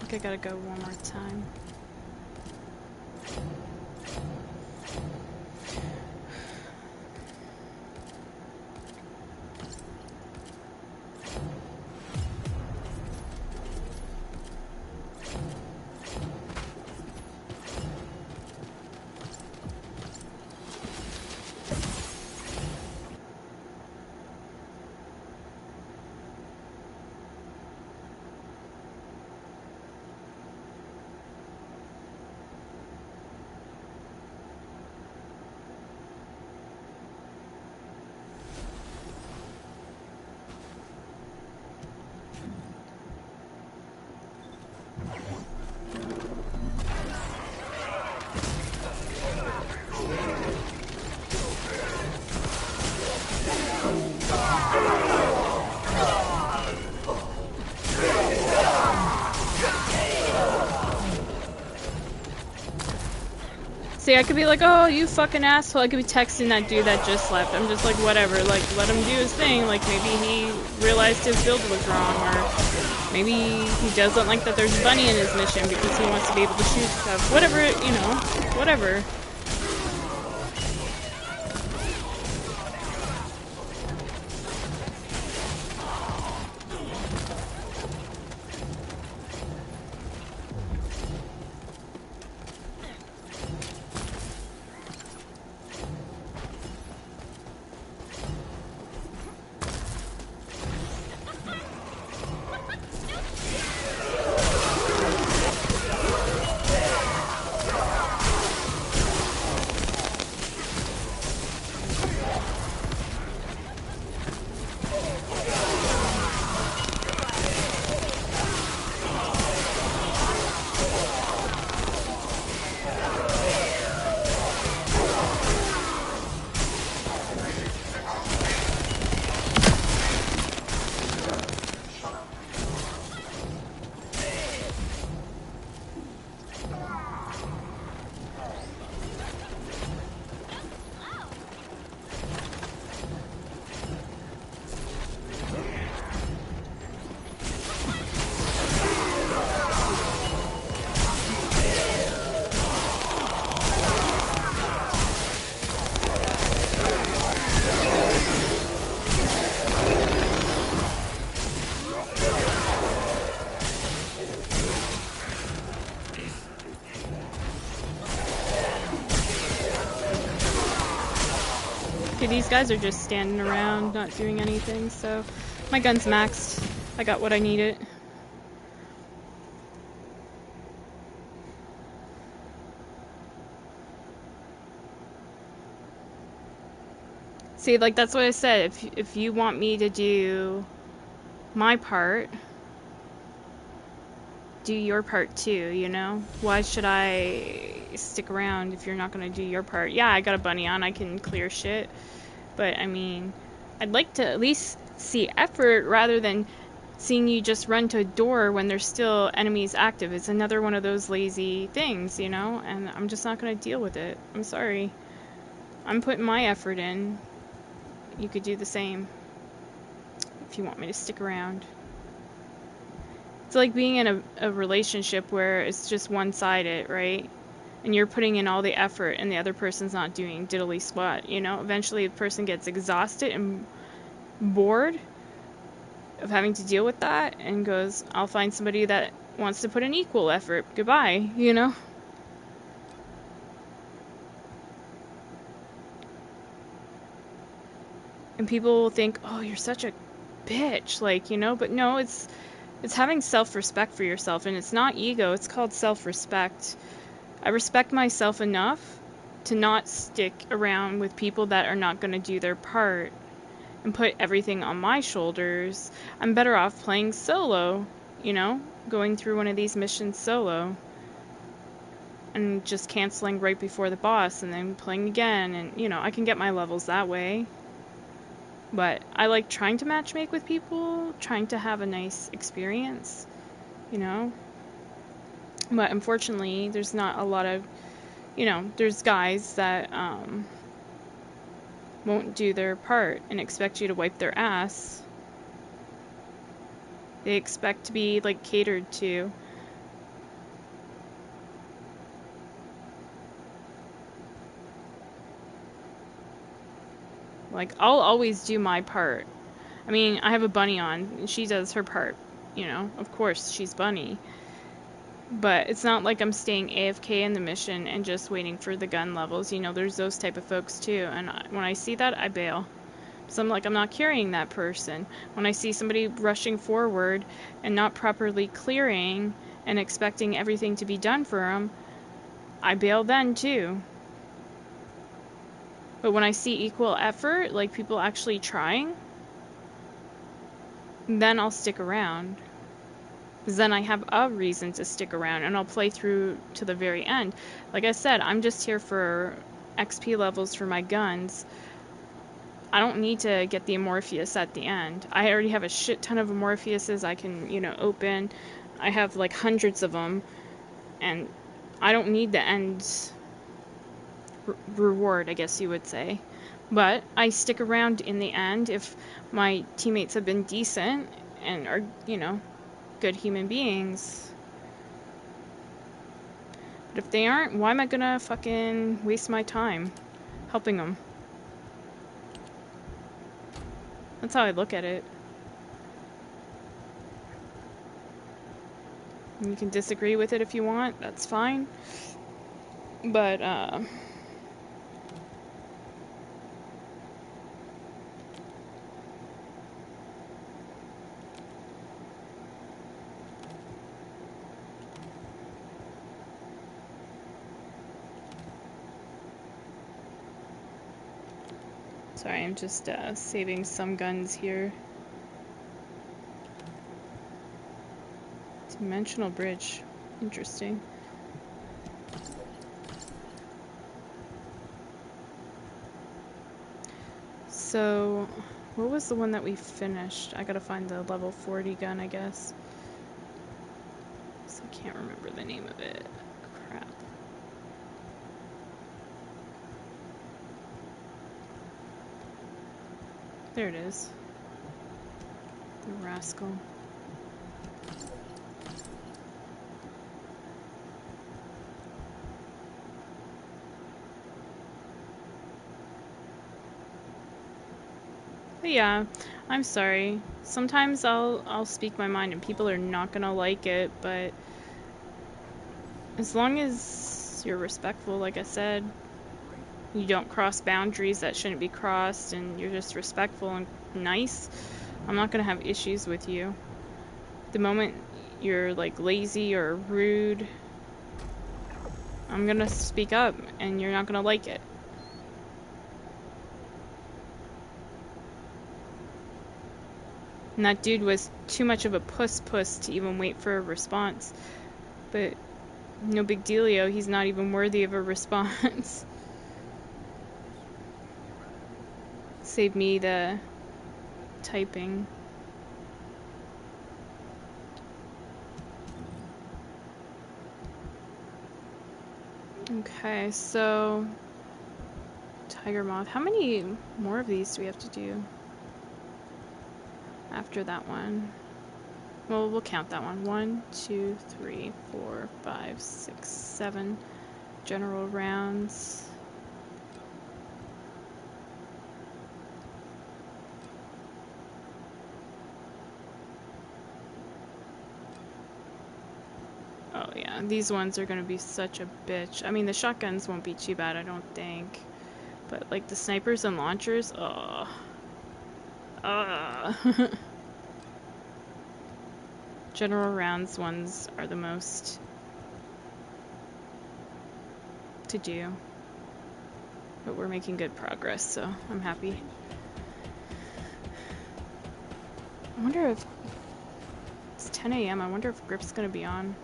I gotta go one more time. See, I could be like, oh, you fucking asshole. I could be texting that dude that just left. I'm just like, whatever. Like, let him do his thing. Like, maybe he realized his build was wrong, or maybe he doesn't like that there's a bunny in his mission because he wants to be able to shoot stuff. Whatever, you know, whatever. These guys are just standing around, not doing anything, so my gun's maxed. I got what I needed. See, like, that's what I said. If you want me to do my part, do your part too, you know? Why should I stick around if you're not gonna do your part? Yeah, I got a bunny on, I can clear shit. But, I mean, I'd like to at least see effort rather than seeing you just run to a door when there's still enemies active. It's another one of those lazy things, you know? And I'm just not gonna deal with it. I'm sorry. I'm putting my effort in. You could do the same if you want me to stick around. It's like being in a relationship where it's just one-sided, right? And you're putting in all the effort and the other person's not doing diddly squat, you know? Eventually the person gets exhausted and bored of having to deal with that and goes, I'll find somebody that wants to put in equal effort. Goodbye, you know? And people will think, oh, you're such a bitch, like, you know? But no, it's having self-respect for yourself, and it's not ego, it's called self-respect. I respect myself enough to not stick around with people that are not going to do their part and put everything on my shoulders. I'm better off playing solo, you know, going through one of these missions solo and just canceling right before the boss and then playing again, and, you know, I can get my levels that way. But I like trying to matchmake with people, trying to have a nice experience, you know? But unfortunately, there's not a lot of, you know, there's guys that won't do their part and expect you to wipe their ass. They expect to be, like, catered to. Like, I'll always do my part. I mean, I have a bunny on, and she does her part, you know? Of course, she's bunny. But it's not like I'm staying AFK in the mission and just waiting for the gun levels. You know, there's those type of folks too. And when I see that, I bail. So I'm like, I'm not carrying that person. When I see somebody rushing forward and not properly clearing and expecting everything to be done for them, I bail then too. But when I see equal effort, like people actually trying, then I'll stick around. Because then I have a reason to stick around, and I'll play through to the very end. Like I said, I'm just here for XP levels for my guns. I don't need to get the Amorpheus at the end. I already have a shit ton of Amorpheuses I can, you know, open. I have like hundreds of them, and I don't need the end reward, I guess you would say. But I stick around in the end if my teammates have been decent and are, you know, good human beings. But if they aren't, why am I gonna fucking waste my time helping them? That's how I look at it. And you can disagree with it if you want, that's fine. But, sorry, I'm just saving some guns here. Dimensional bridge. Interesting. So, what was the one that we finished? I gotta find the level 40 gun, I guess. So I can't remember the name of it. Crap. There it is. The rascal. But yeah, I'm sorry. Sometimes I'll speak my mind and people are not gonna like it, but as long as you're respectful, like I said, you don't cross boundaries that shouldn't be crossed, and you're just respectful and nice, I'm not gonna have issues with you. The moment you're like lazy or rude, I'm gonna speak up and you're not gonna like it. And that dude was too much of a puss to even wait for a response. But no big dealio, he's not even worthy of a response. Save me the typing. Okay, so Tiger Moth. How many more of these do we have to do after that one? Well, we'll count that one. 1, 2, 3, 4, 5, 6, 7 general rounds. Oh yeah, these ones are gonna be such a bitch. I mean, the shotguns won't be too bad, I don't think. But like the snipers and launchers, oh. General rounds ones are the most to do. But we're making good progress, so I'm happy. I wonder if it's 10 a.m. I wonder if Grip's gonna be on.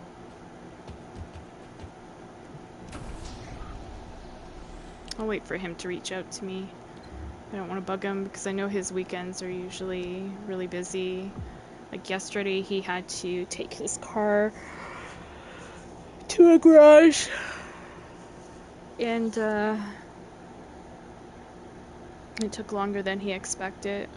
I'll wait for him to reach out to me. I don't want to bug him because I know his weekends are usually really busy. Like yesterday, he had to take his car to a garage. And it took longer than he expected.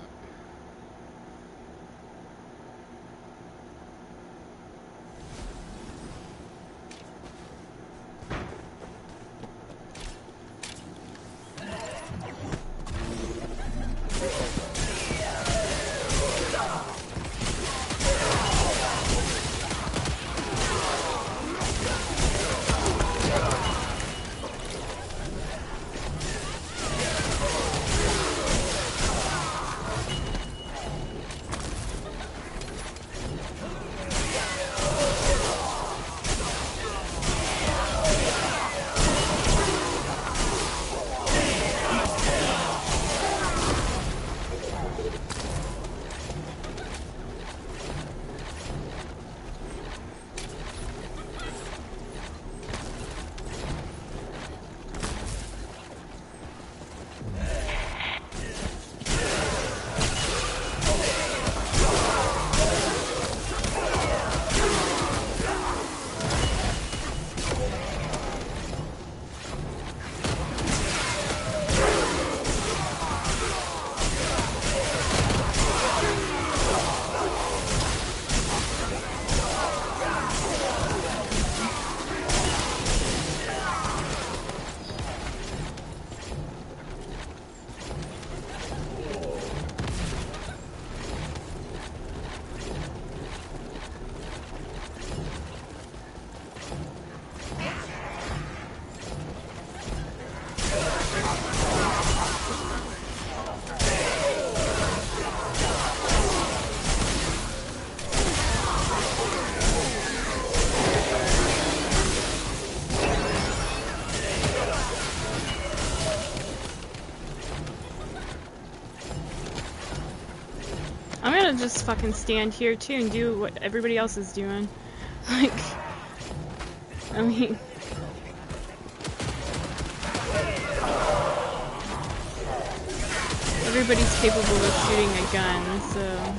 I'm gonna just fucking stand here too and do what everybody else is doing. Like, I mean... Everybody's capable of shooting a gun, so...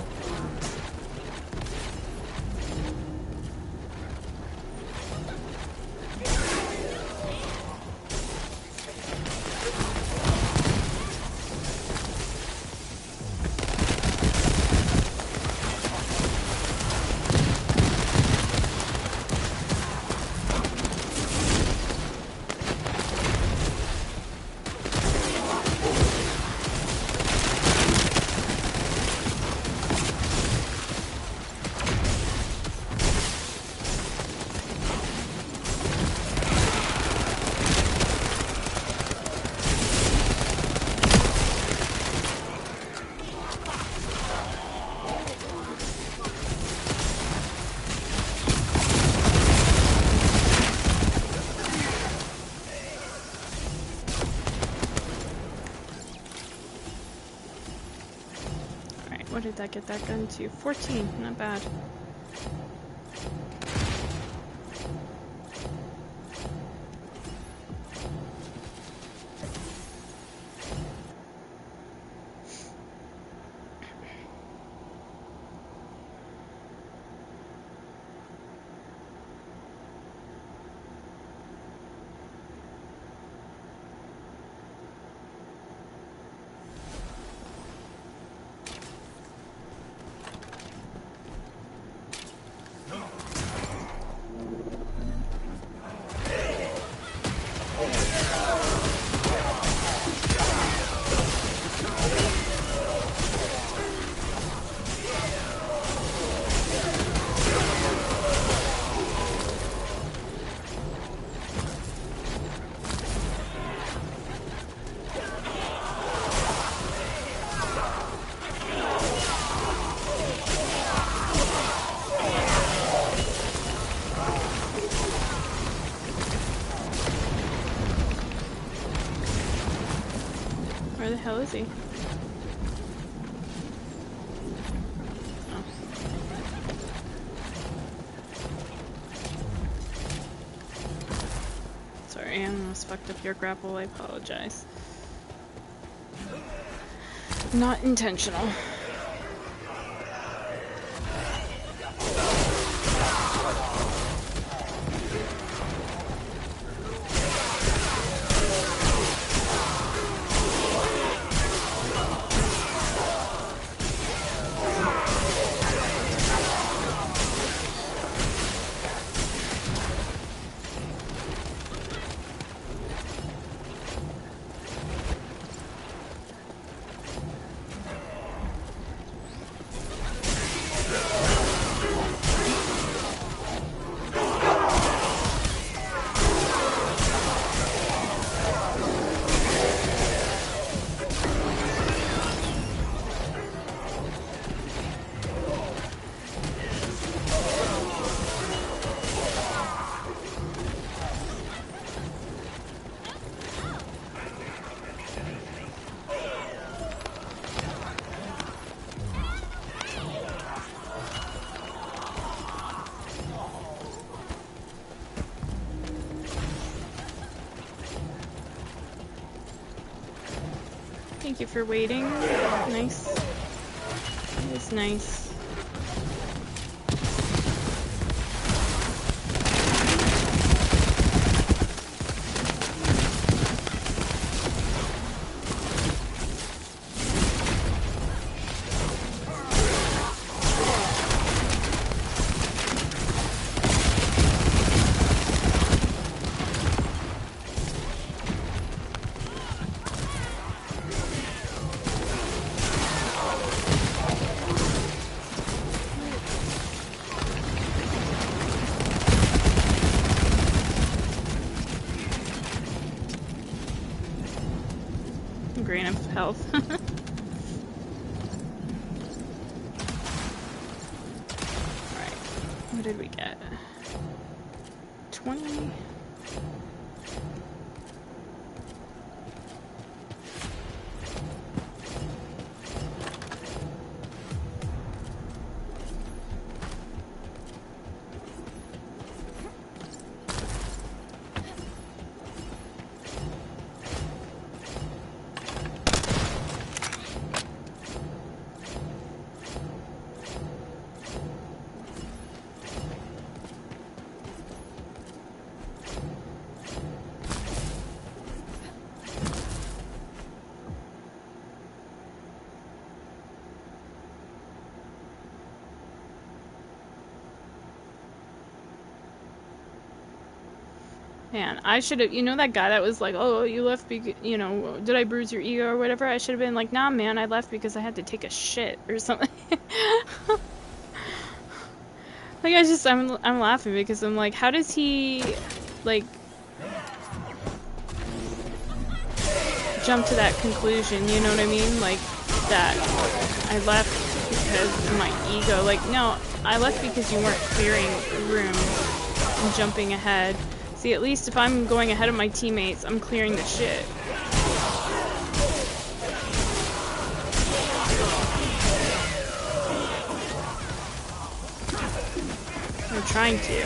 did that get that gun to? 14, not bad. Where the hell is he? Oh. Sorry, I almost fucked up your grapple. I apologize. Not intentional. Thank you for waiting. Nice. It's nice. Grain of health. Alright, what did we get? 20. Man, I should have, you know, that guy that was like, oh, you left because, you know, did I bruise your ego or whatever? I should have been like, nah, man, I left because I had to take a shit or something. Like, I'm laughing because I'm like, how does he, like, jump to that conclusion, you know what I mean? Like, that I left because of my ego. Like, no, I left because you weren't clearing room and jumping ahead. See, at least if I'm going ahead of my teammates, I'm clearing the shit. trying to.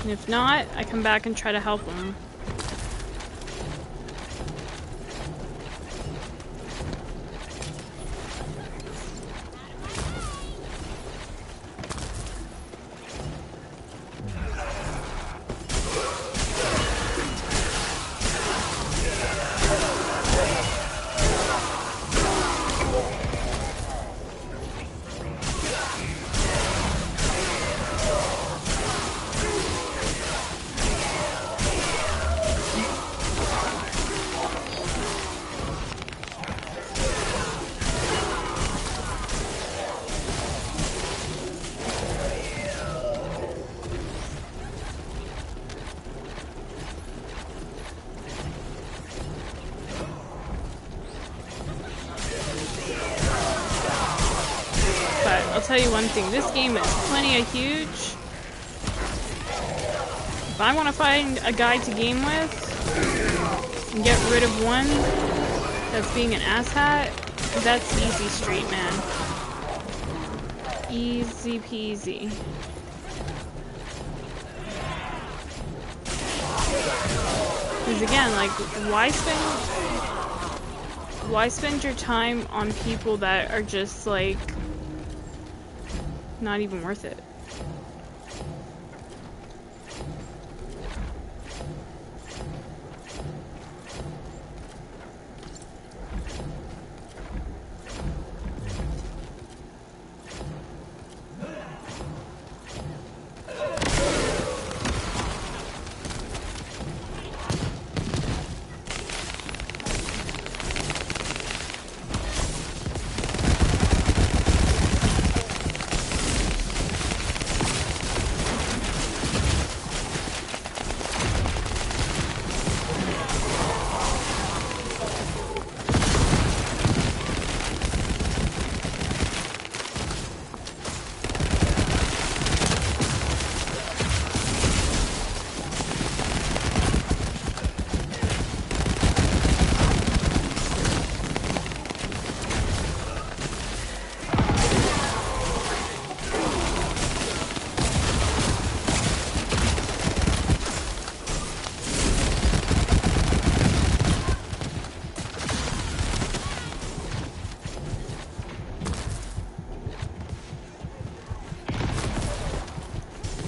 And if not, I come back and try to help them. I'll tell you one thing, this game is plenty of huge. If I want to find a guy to game with and get rid of one that's being an asshat, that's easy street, man. Easy peasy. Because again, like, why spend your time on people that are just like not even worth it?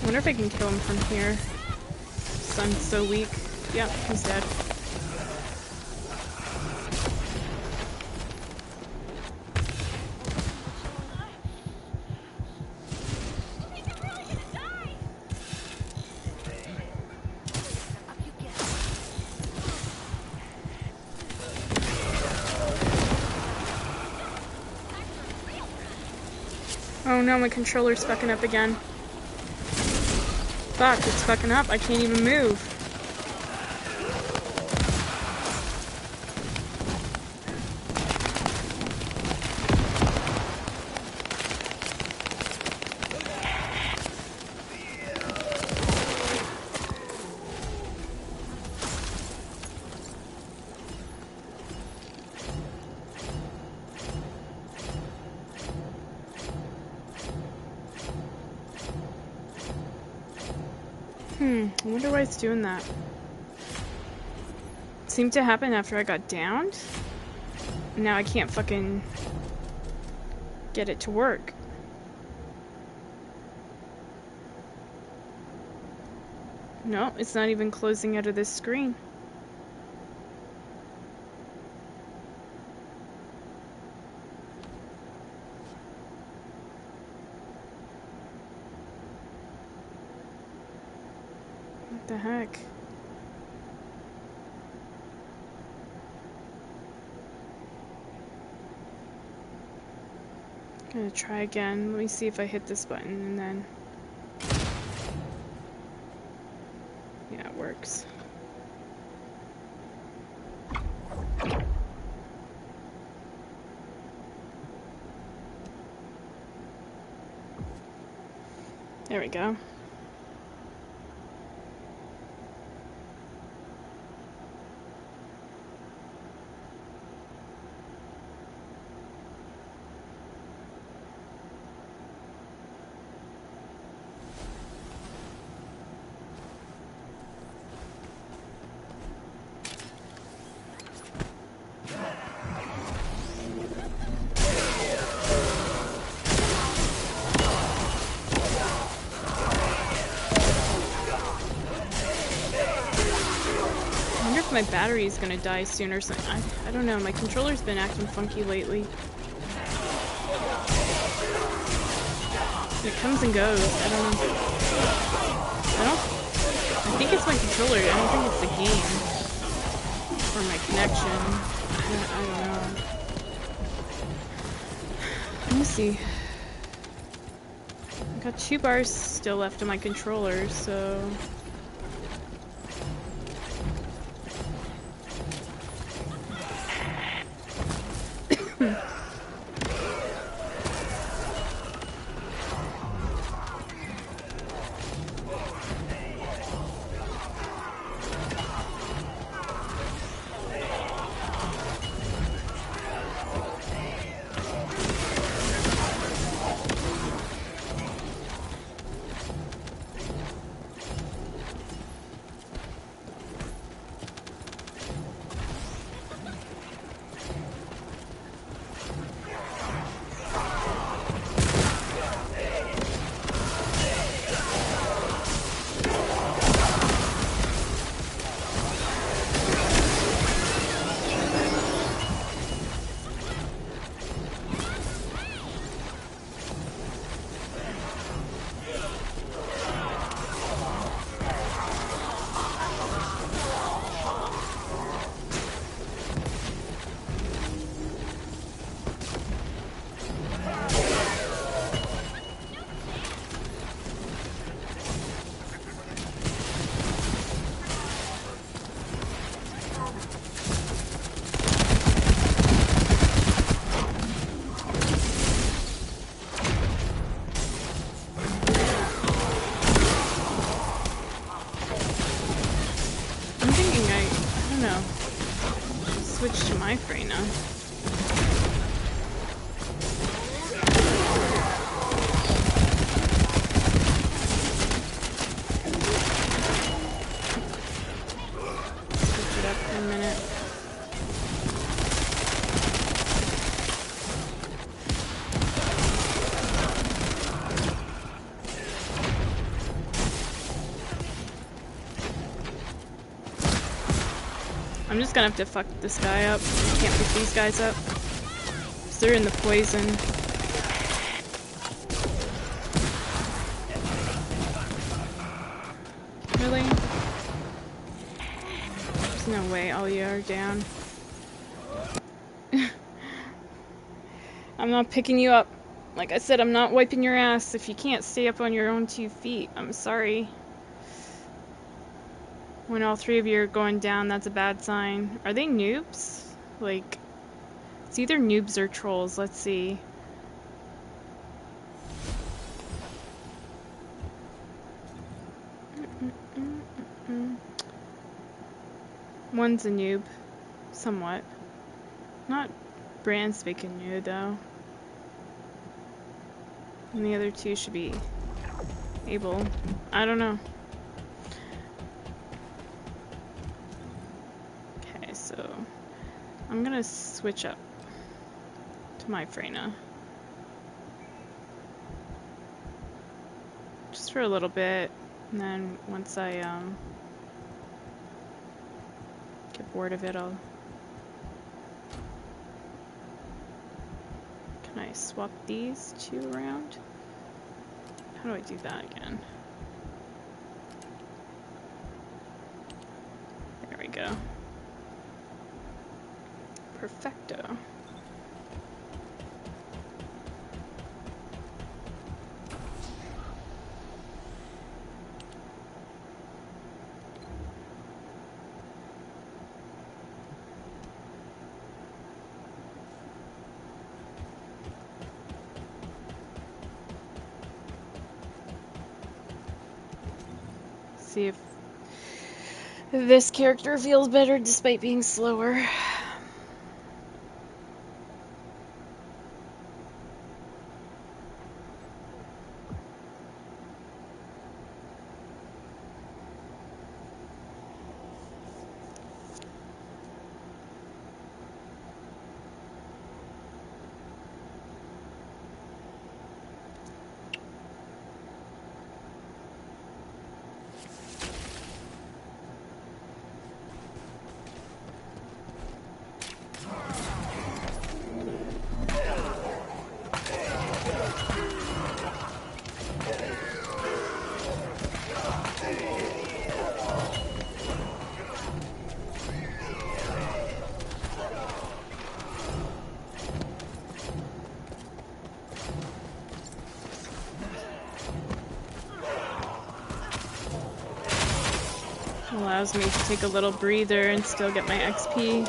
I wonder if I can kill him from here. Sun's so weak. Yep, he's dead. Oh no, my controller's fucking up again. Fuck, it's fucking up. I can't even move. I wonder why it's doing that. It seemed to happen after I got downed. Now I can't fucking get it to work. No, it's not even closing out of this screen. What the heck? Gonna try again. Let me see if I hit this button and then... Yeah, it works. There we go. my battery's gonna die soon or something. I don't know. My controller's been acting funky lately. It comes and goes. I don't know. I think it's my controller. I don't think it's the game. Or my connection. I don't know. Let me see. I got 2 bars still left on my controller, so... Switch to my Freyna. Switch it up for a minute. I'm just gonna have to fuck this guy up. Can't pick these guys up. 'Cause they're in the poison. Really? There's no way all you are down. I'm not picking you up. Like I said, I'm not wiping your ass if you can't stay up on your own 2 feet. I'm sorry. When all 3 of you are going down, that's a bad sign. Are they noobs? Like, it's either noobs or trolls. Let's see. One's a noob. Somewhat. Not brand spanking new, though. And the other 2 should be able. I don't know. So, I'm gonna switch up to my Freyna. Just for a little bit, and then once I get bored of it, I'll... Can I swap these 2 around? How do I do that again? There we go. Perfecto. See if this character feels better despite being slower. Allows me to take a little breather and still get my XP.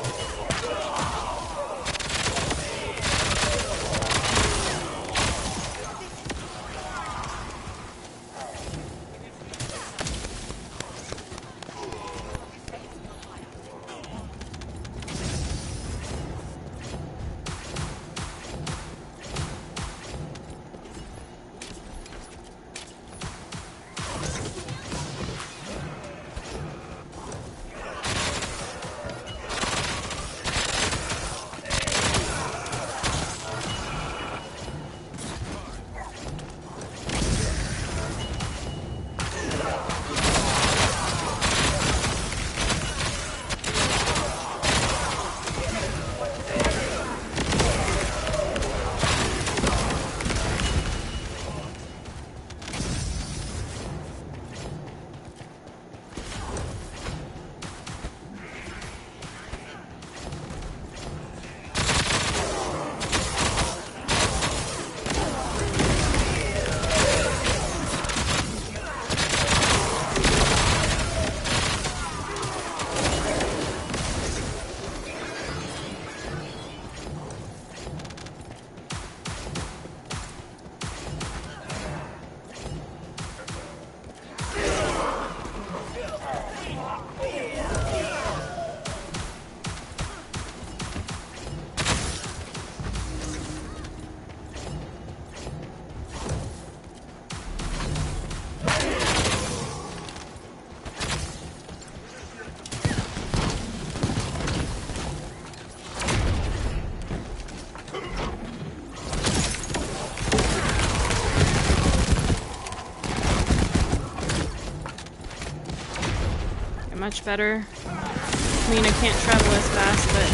Much better. I mean, I can't travel as fast, but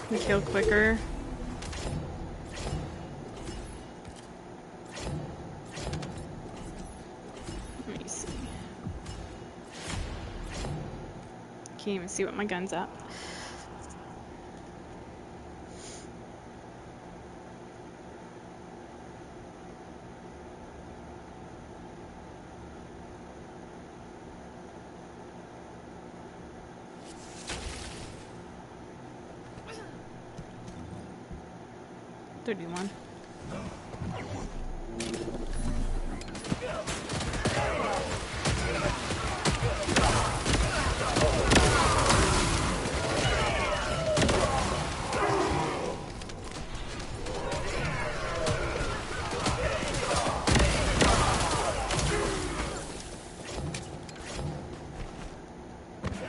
can kill quicker. Let me see. Can't even see what my gun's at. $31.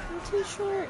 I'm too short.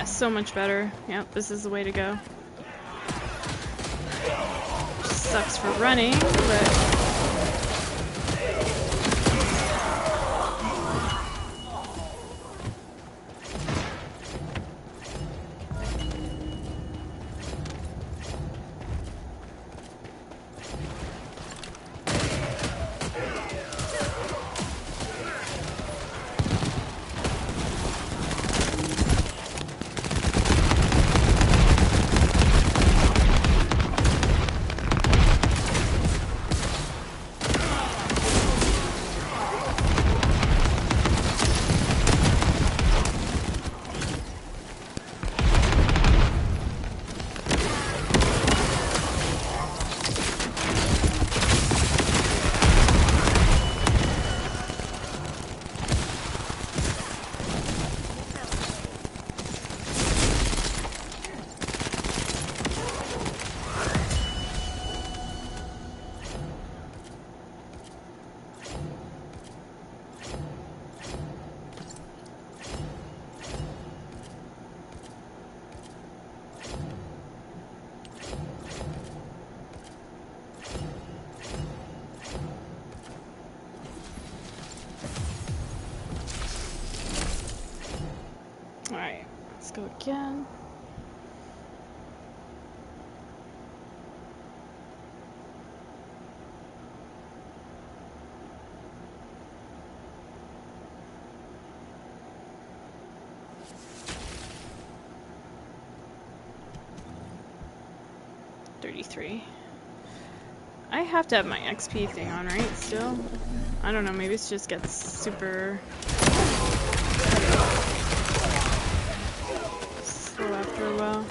So much better. Yep, this is the way to go. Sucks for running, but Go again. I have to have my XP thing on, right? Still? I don't know, maybe it just gets super slow after a while.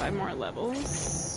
Five more levels.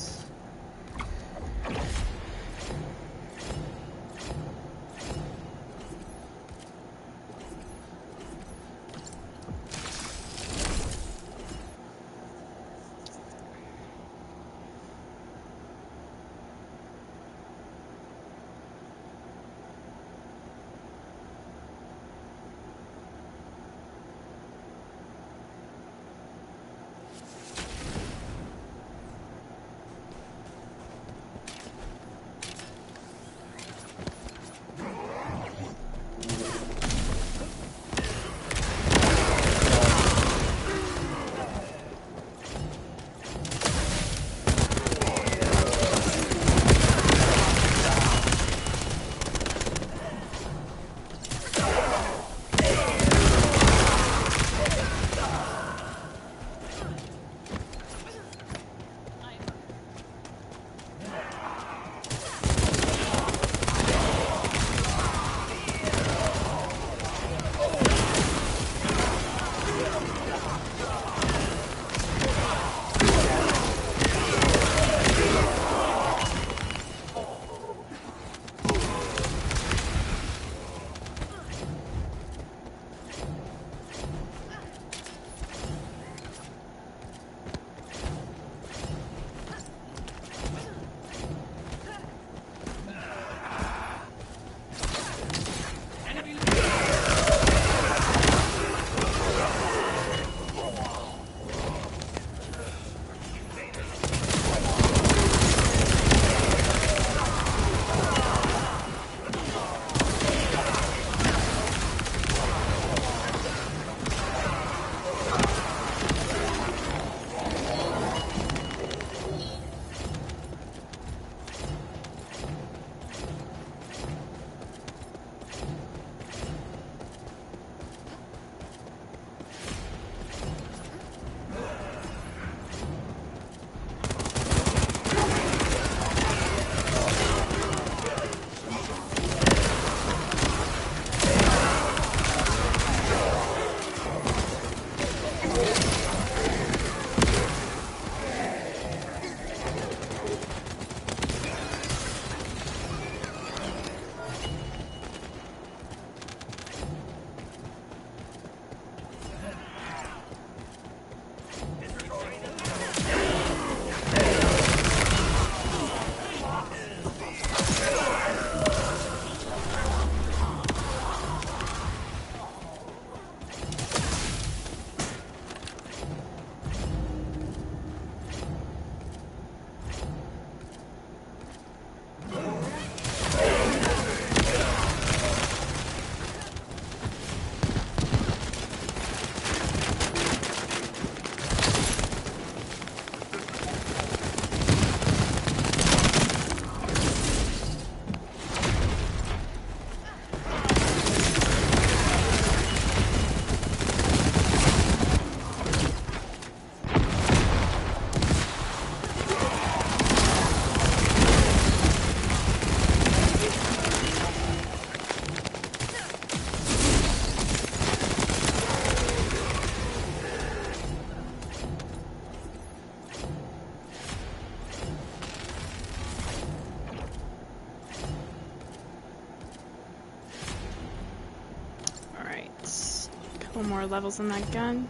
Couple more levels on that gun.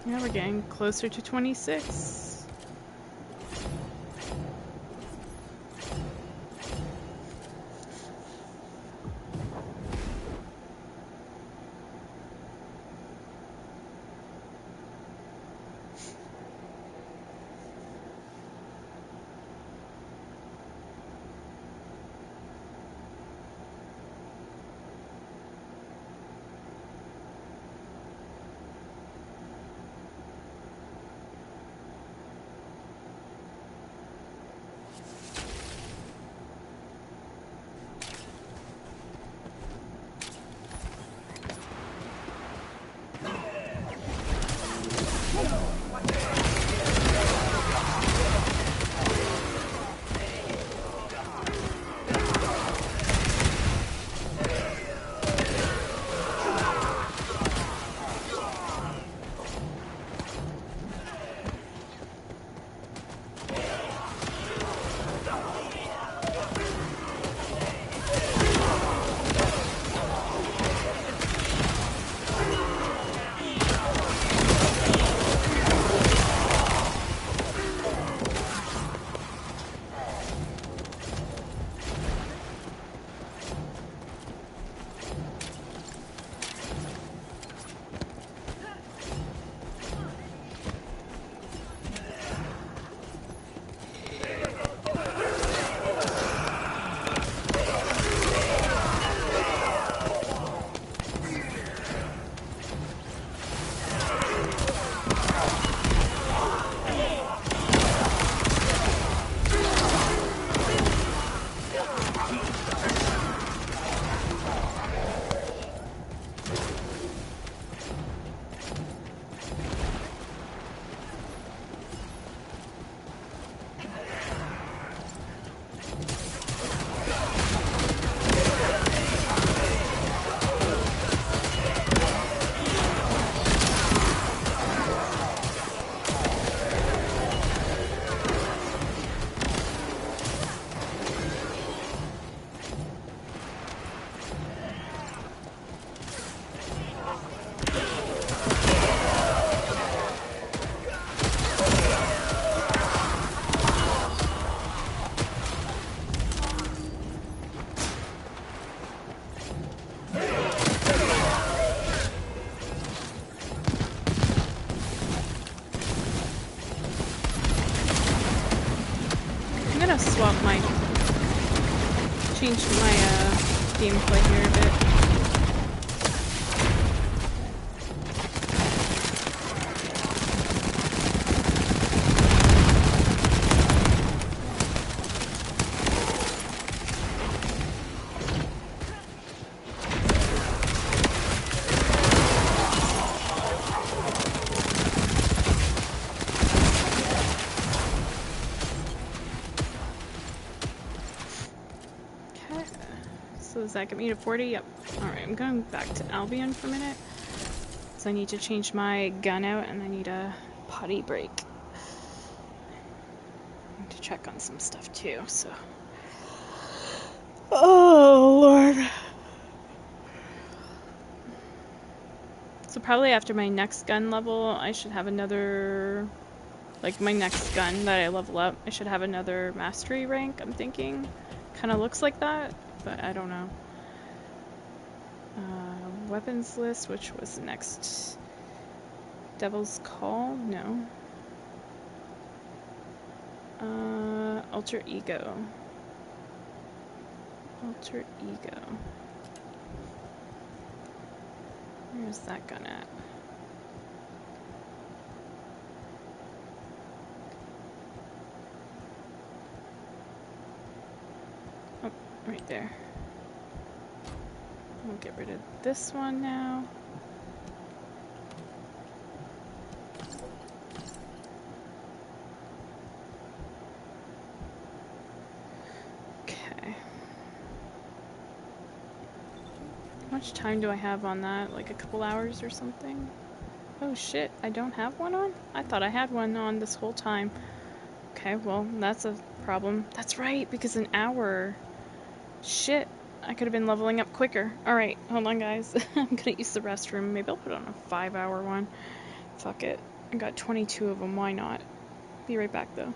Yeah, we're getting closer to 26. Swap my change my gameplay here a bit. So does that get me to 40? Yep. Alright, I'm going back to Albion for a minute. So I need to change my gun out and I need a potty break. I need to check on some stuff too, so. Oh, Lord. So probably after my next gun level, I should have another, like my next gun that I level up, I should have another mastery rank, I'm thinking. Kind of looks like that, but I don't know. Weapons list, which was the next? Devil's Call? No. Alter Ego. Alter Ego. Where's that gun at? Oh, right there. I'll get rid of this one now. Okay. How much time do I have on that? Like a couple hours or something? Oh shit, I don't have one on? I thought I had one on this whole time. Okay. Okay, well, that's a problem. That's right, because an hour. Shit. I could have been leveling up quicker. Alright, hold on, guys. I'm gonna use the restroom. Maybe I'll put on a 5-hour one. Fuck it. I got 22 of them. Why not? Be right back, though.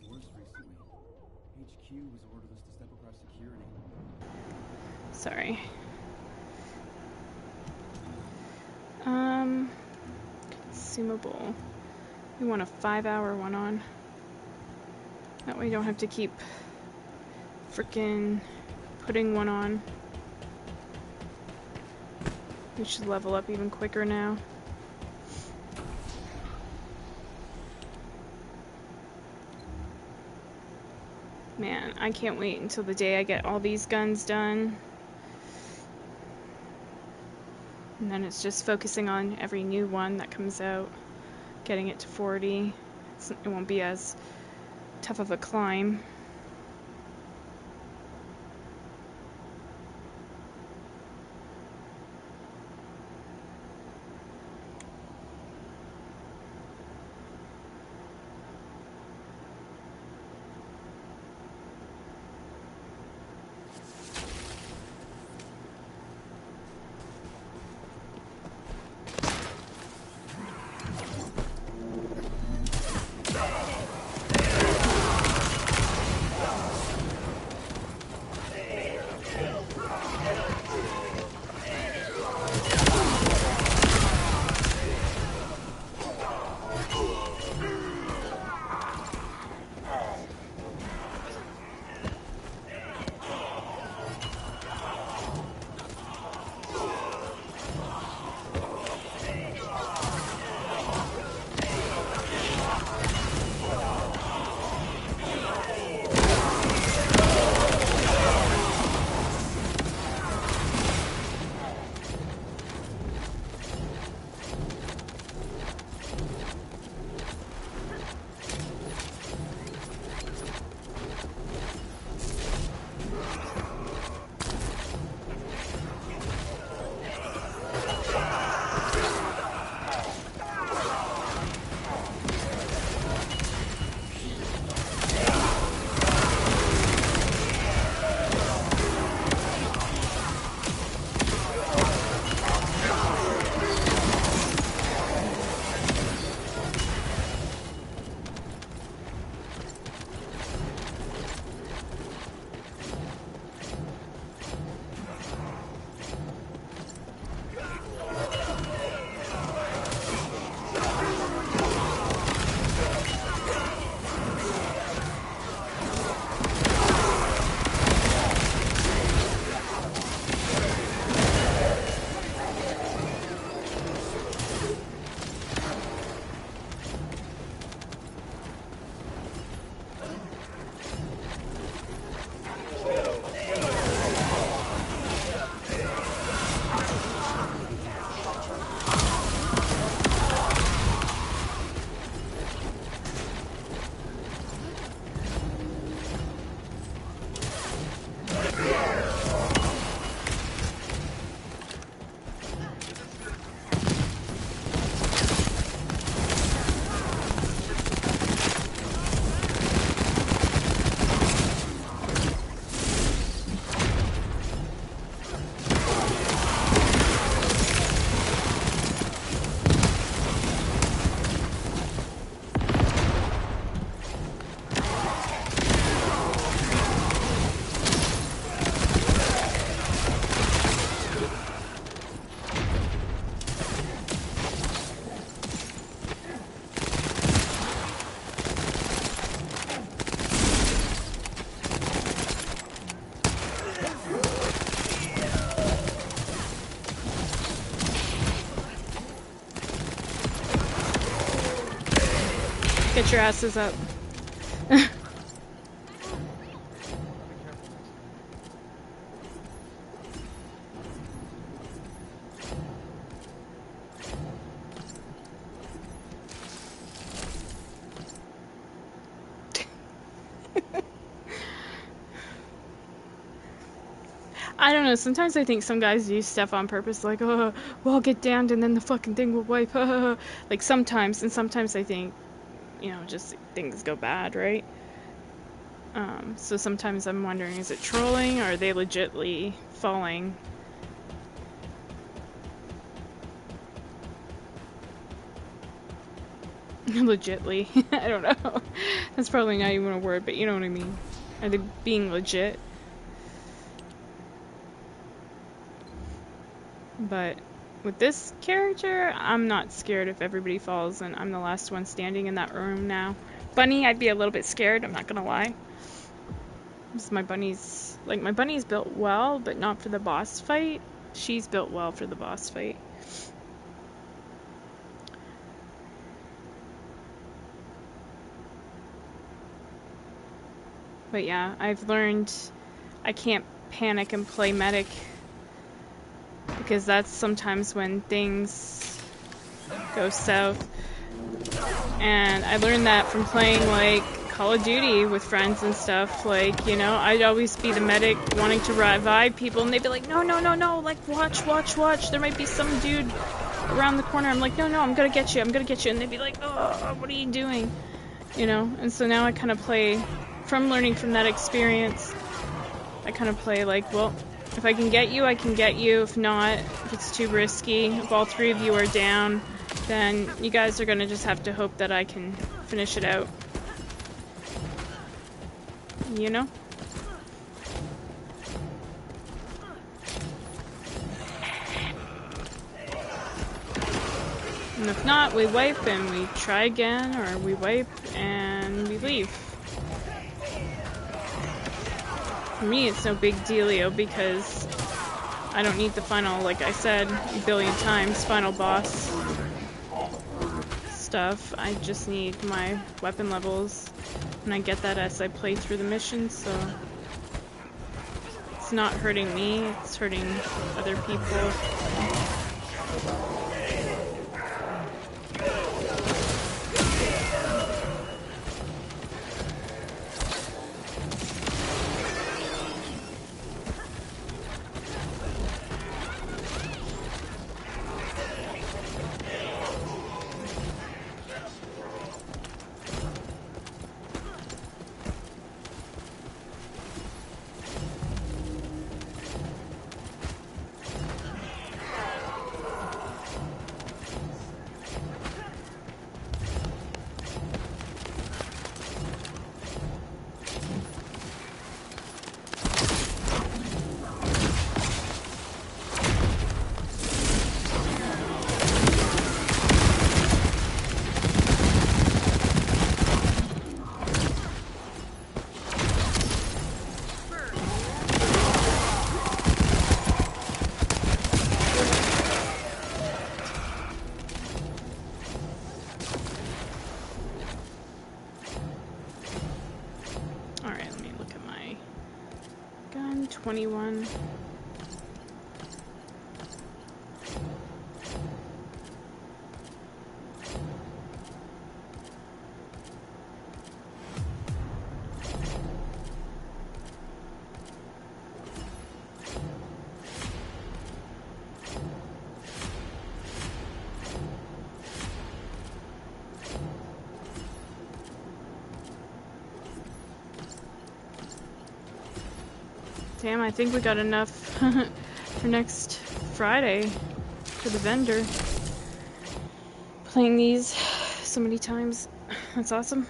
Worse recently. HQ has ordered us to step across security. Sorry. Consumable. We want a 5-hour one on. That way you don't have to keep frickin' putting one on. We should level up even quicker now. Man, I can't wait until the day I get all these guns done. And then it's just focusing on every new one that comes out, getting it to 40. It won't be as tough of a climb. Get your asses up. I don't know, sometimes I think some guys do stuff on purpose, like, oh, well, I'll get damned and then the fucking thing will wipe, like sometimes, and sometimes I think, you know, just things go bad, right? So sometimes I'm wondering, is it trolling, or are they legitly falling? Legitly. I don't know. That's probably not even a word, but you know what I mean. Are they being legit? But with this character, I'm not scared if everybody falls and I'm the last one standing in that room now. Bunny, I'd be a little bit scared, I'm not gonna lie. Because my bunny's, like, my bunny's built well, but not for the boss fight. She's built well for the boss fight. But yeah, I've learned I can't panic and play medic, because that's sometimes when things go south. And I learned that from playing like Call of Duty with friends and stuff. Like, you know, I'd always be the medic wanting to revive people, and they'd be like, no, no, no, no, like, watch, watch, watch, there might be some dude around the corner. I'm like, no, no, I'm gonna get you, I'm gonna get you. And they'd be like, oh, what are you doing? You know, and so now I kind of play, from learning from that experience, I kind of play like, well, if I can get you, I can get you. If not, if it's too risky, if all three of you are down, then you guys are gonna just have to hope that I can finish it out. You know? And if not, we wipe and we try again, or we wipe and we leave. For me, it's no big dealio, because I don't need the final, like I said a billion times, final boss stuff. I just need my weapon levels, and I get that as I play through the mission, so it's not hurting me, it's hurting other people. Alright, let me look at my gun. 21. Damn, I think we got enough for next Friday for the vendor. Playing these so many times. That's awesome.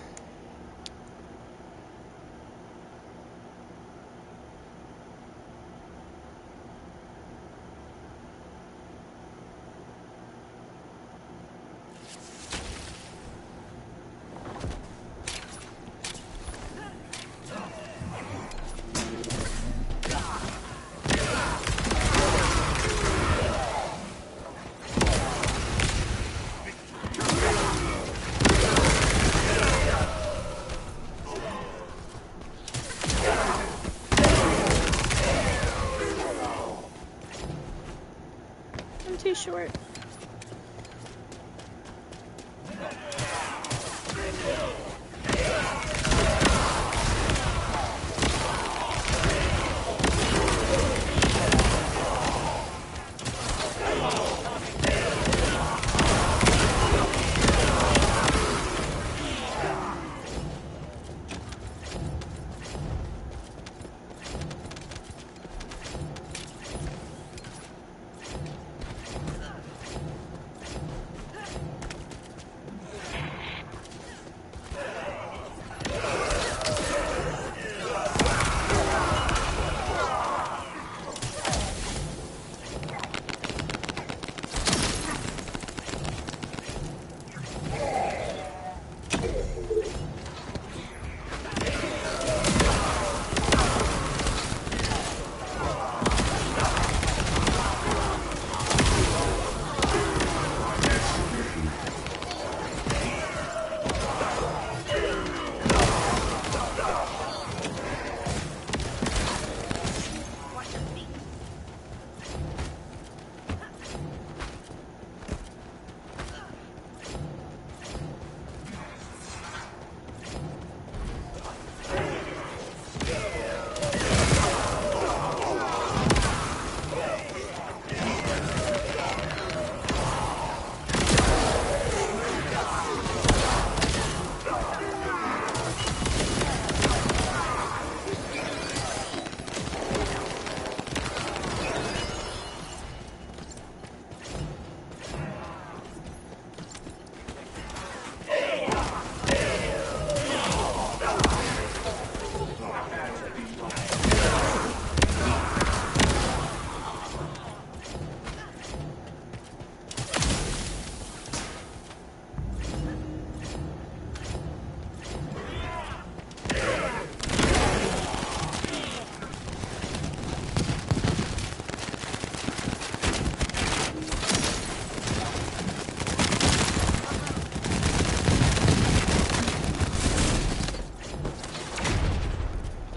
for it.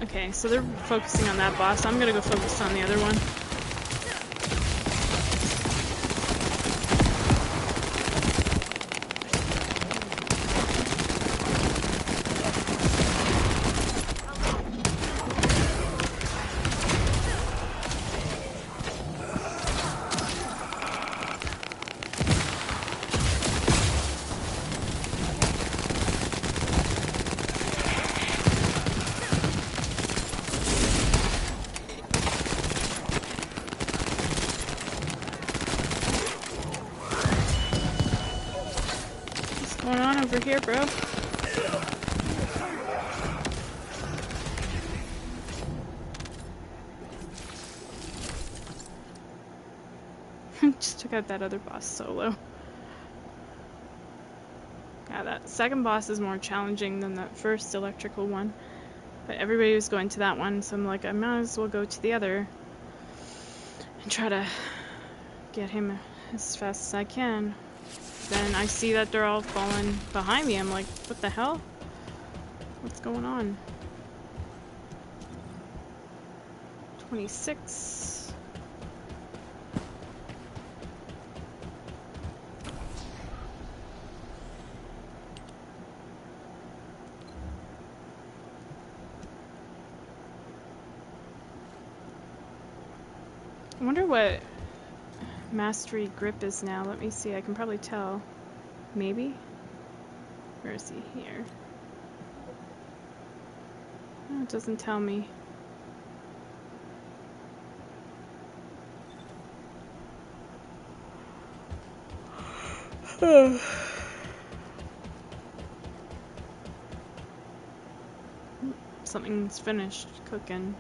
Okay, so they're focusing on that boss. I'm gonna go focus on the other one. What's going on over here, bro? Just took out that other boss solo. Yeah, that second boss is more challenging than that first electrical one. But everybody was going to that one, so I'm like, I might as well go to the other and try to get him as fast as I can. Then I see that they're all falling behind me. I'm like, what the hell? What's going on? 26. I wonder what mastery grip is now. Let me see. I can probably tell. Maybe? Where is he? Here. Oh, it doesn't tell me. Something's finished cooking.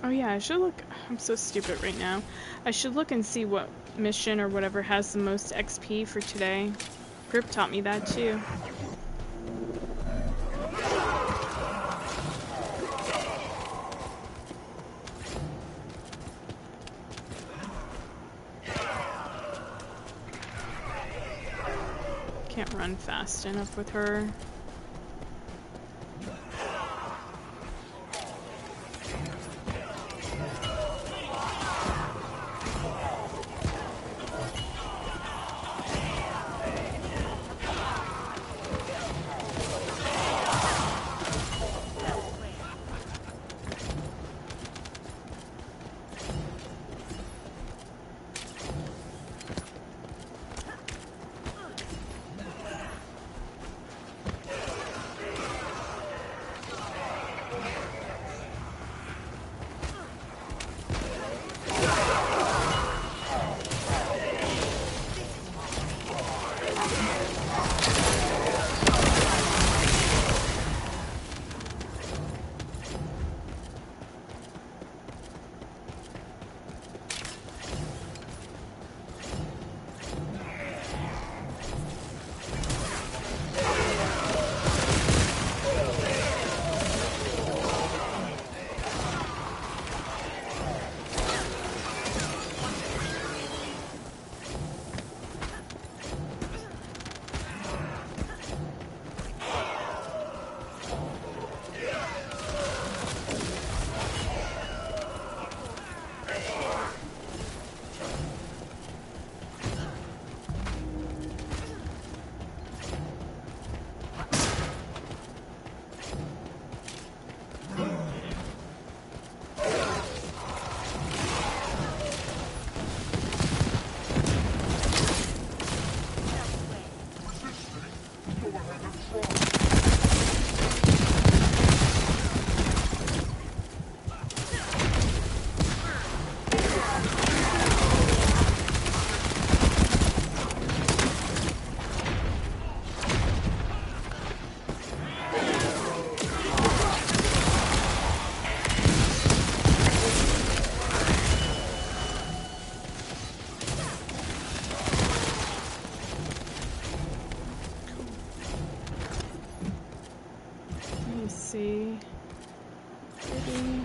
Oh yeah, I should look. I'm so stupid right now. I should look and see what mission or whatever has the most XP for today. Grip taught me that too. run fast enough with her. See. Maybe.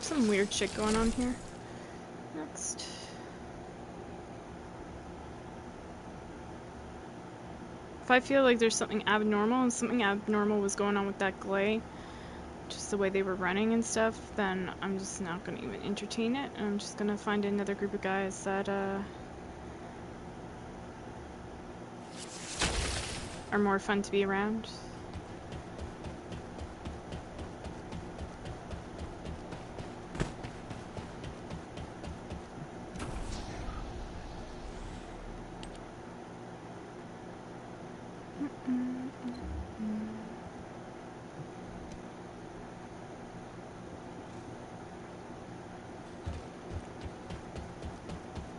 Some weird shit going on here. Next. If I feel like there's something abnormal and something abnormal was going on with that glay, just the way they were running and stuff, then I'm just not going to even entertain it. I'm just going to find another group of guys that are more fun to be around.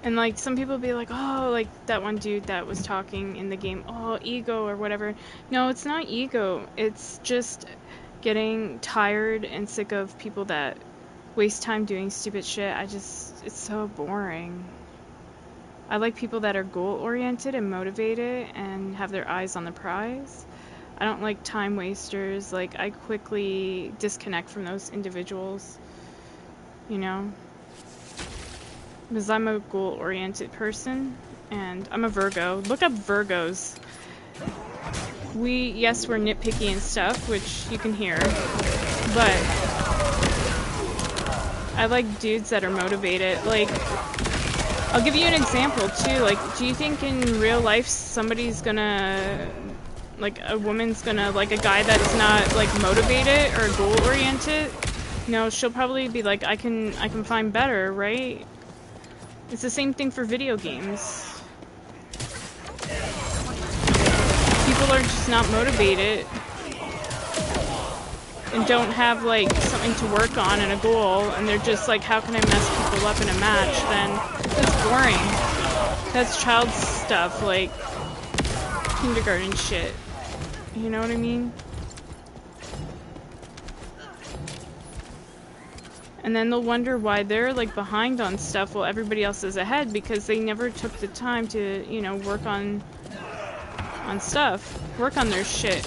And like some people be like, oh, like that one dude that was talking in the game, oh, ego or whatever. No, it's not ego. It's just getting tired and sick of people that waste time doing stupid shit. It's so boring. I like people that are goal oriented and motivated and have their eyes on the prize. I don't like time wasters. Like, I quickly disconnect from those individuals, you know? Because I'm a goal-oriented person, and I'm a Virgo. Look up Virgos. yes, we're nitpicky and stuff, which you can hear, but I like dudes that are motivated. Like, I'll give you an example too. Like, do you think in real life somebody's gonna, like, a woman's gonna like a guy that's not like motivated or goal oriented? No, she'll probably be like, I can find better, right? It's the same thing for video games. People are just not motivated and don't have like something to work on and a goal, and they're just like, how can I mess people up in a match? Then that's boring. That's child stuff, like kindergarten shit. You know what I mean? And then they'll wonder why they're like behind on stuff while everybody else is ahead, because they never took the time to, you know, work on stuff, work on their shit.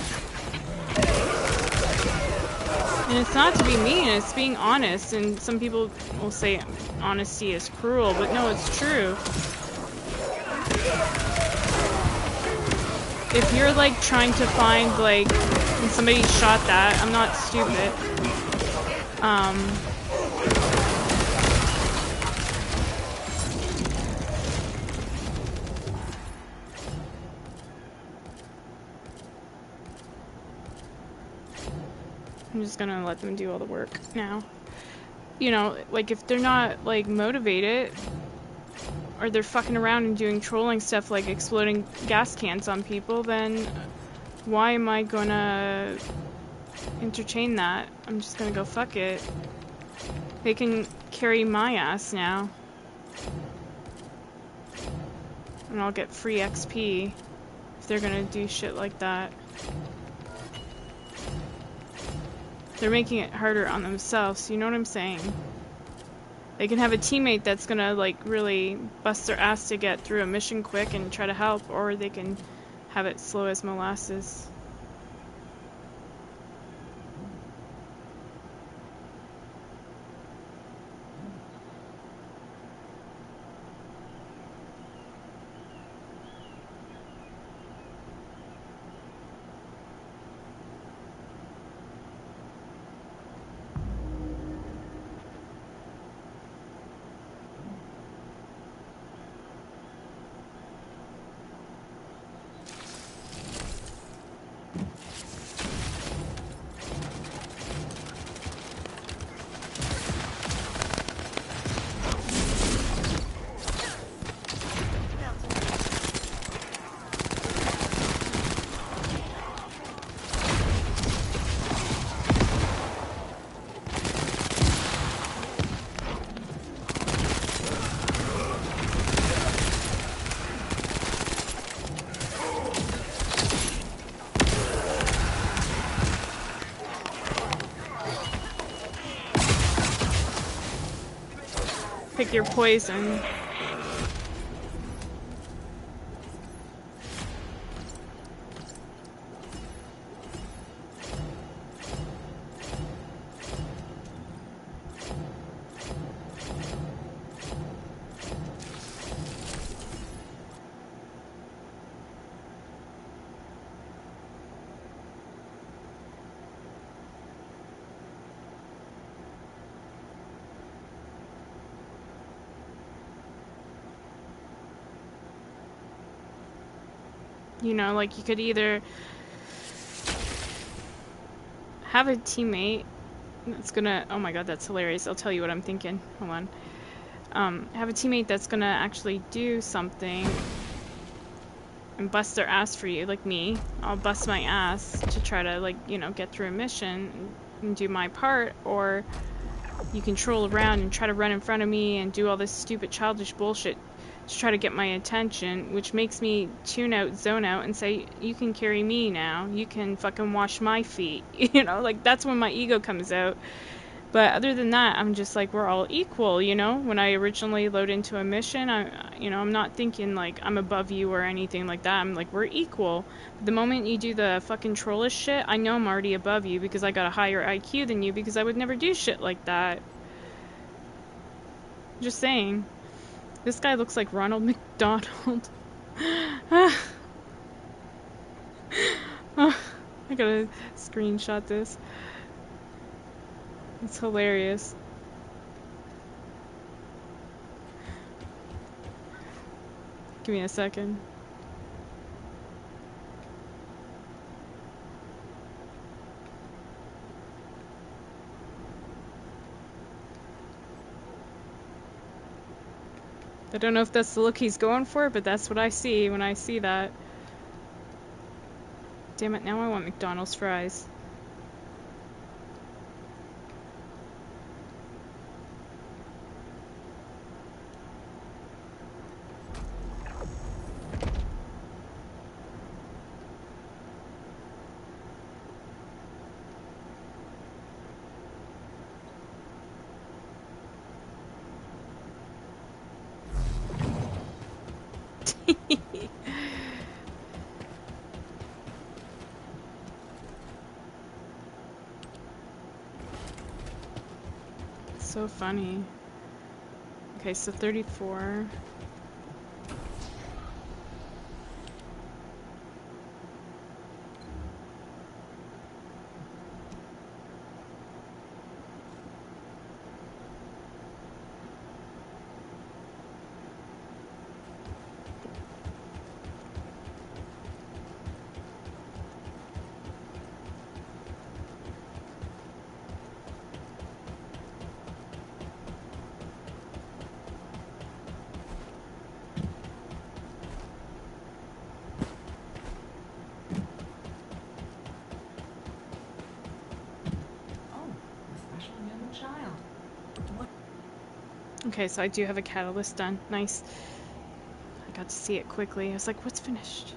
And it's not to be mean, it's being honest. And some people will say honesty is cruel, but no, it's true. If you're like trying to find like, when somebody shot that, I'm not stupid. I'm just gonna let them do all the work now. You know, like if they're not like motivated, or they're fucking around and doing trolling stuff like exploding gas cans on people, then why am I gonna entertain that? I'm just gonna go fuck it. They can carry my ass now. And I'll get free XP if they're gonna do shit like that. They're making it harder on themselves, you know what I'm saying? They can have a teammate that's gonna like really bust their ass to get through a mission quick and try to help, or they can have it slow as molasses. Pick your poison. You know, like you could either have a teammate that's gonna, oh my god, that's hilarious. I'll tell you what I'm thinking. Hold on. Have a teammate that's gonna actually do something and bust their ass for you, like me. I'll bust my ass to try to, like, you know, get through a mission and do my part, or you can troll around and try to run in front of me and do all this stupid childish bullshit to try to get my attention, which makes me tune out, zone out, and say, you can carry me now. You can fucking wash my feet. You know, like, that's when my ego comes out. But other than that, I'm just like, we're all equal, you know? When I originally load into a mission, I'm not thinking, like, I'm above you or anything like that. I'm like, we're equal. But the moment you do the fucking trollish shit, I know I'm already above you because I got a higher IQ than you, because I would never do shit like that. Just saying. This guy looks like Ronald McDonald. I gotta screenshot this. It's hilarious. Give me a second. I don't know if that's the look he's going for, but that's what I see when I see that. Damn it, now I want McDonald's fries. So funny. Okay, so 34. Okay, so I do have a catalyst done. Nice. I got to see it quickly. I was like, what's finished?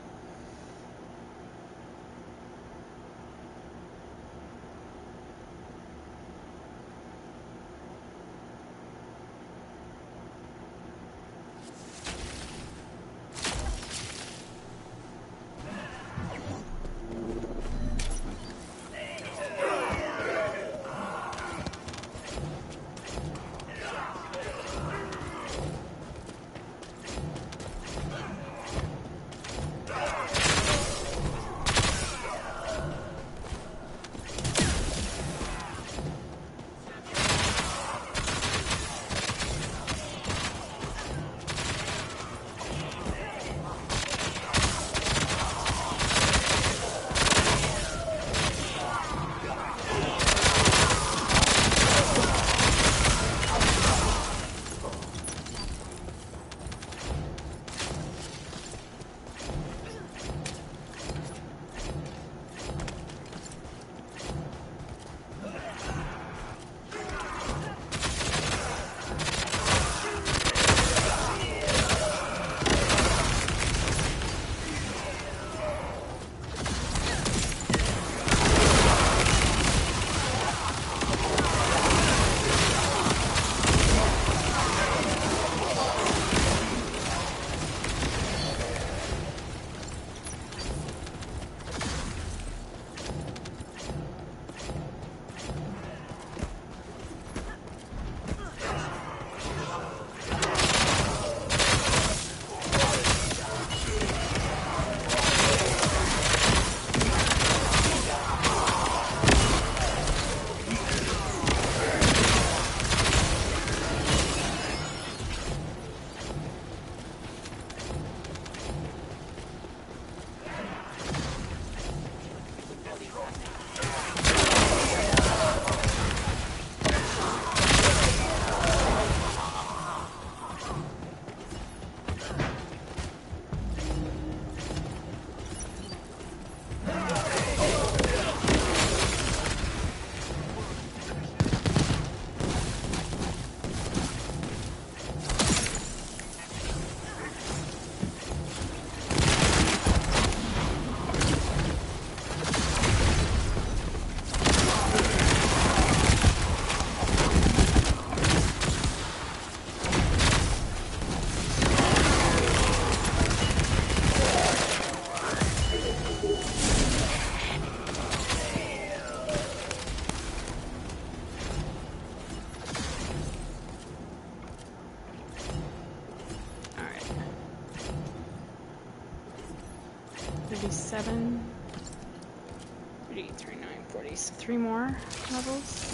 43 more levels.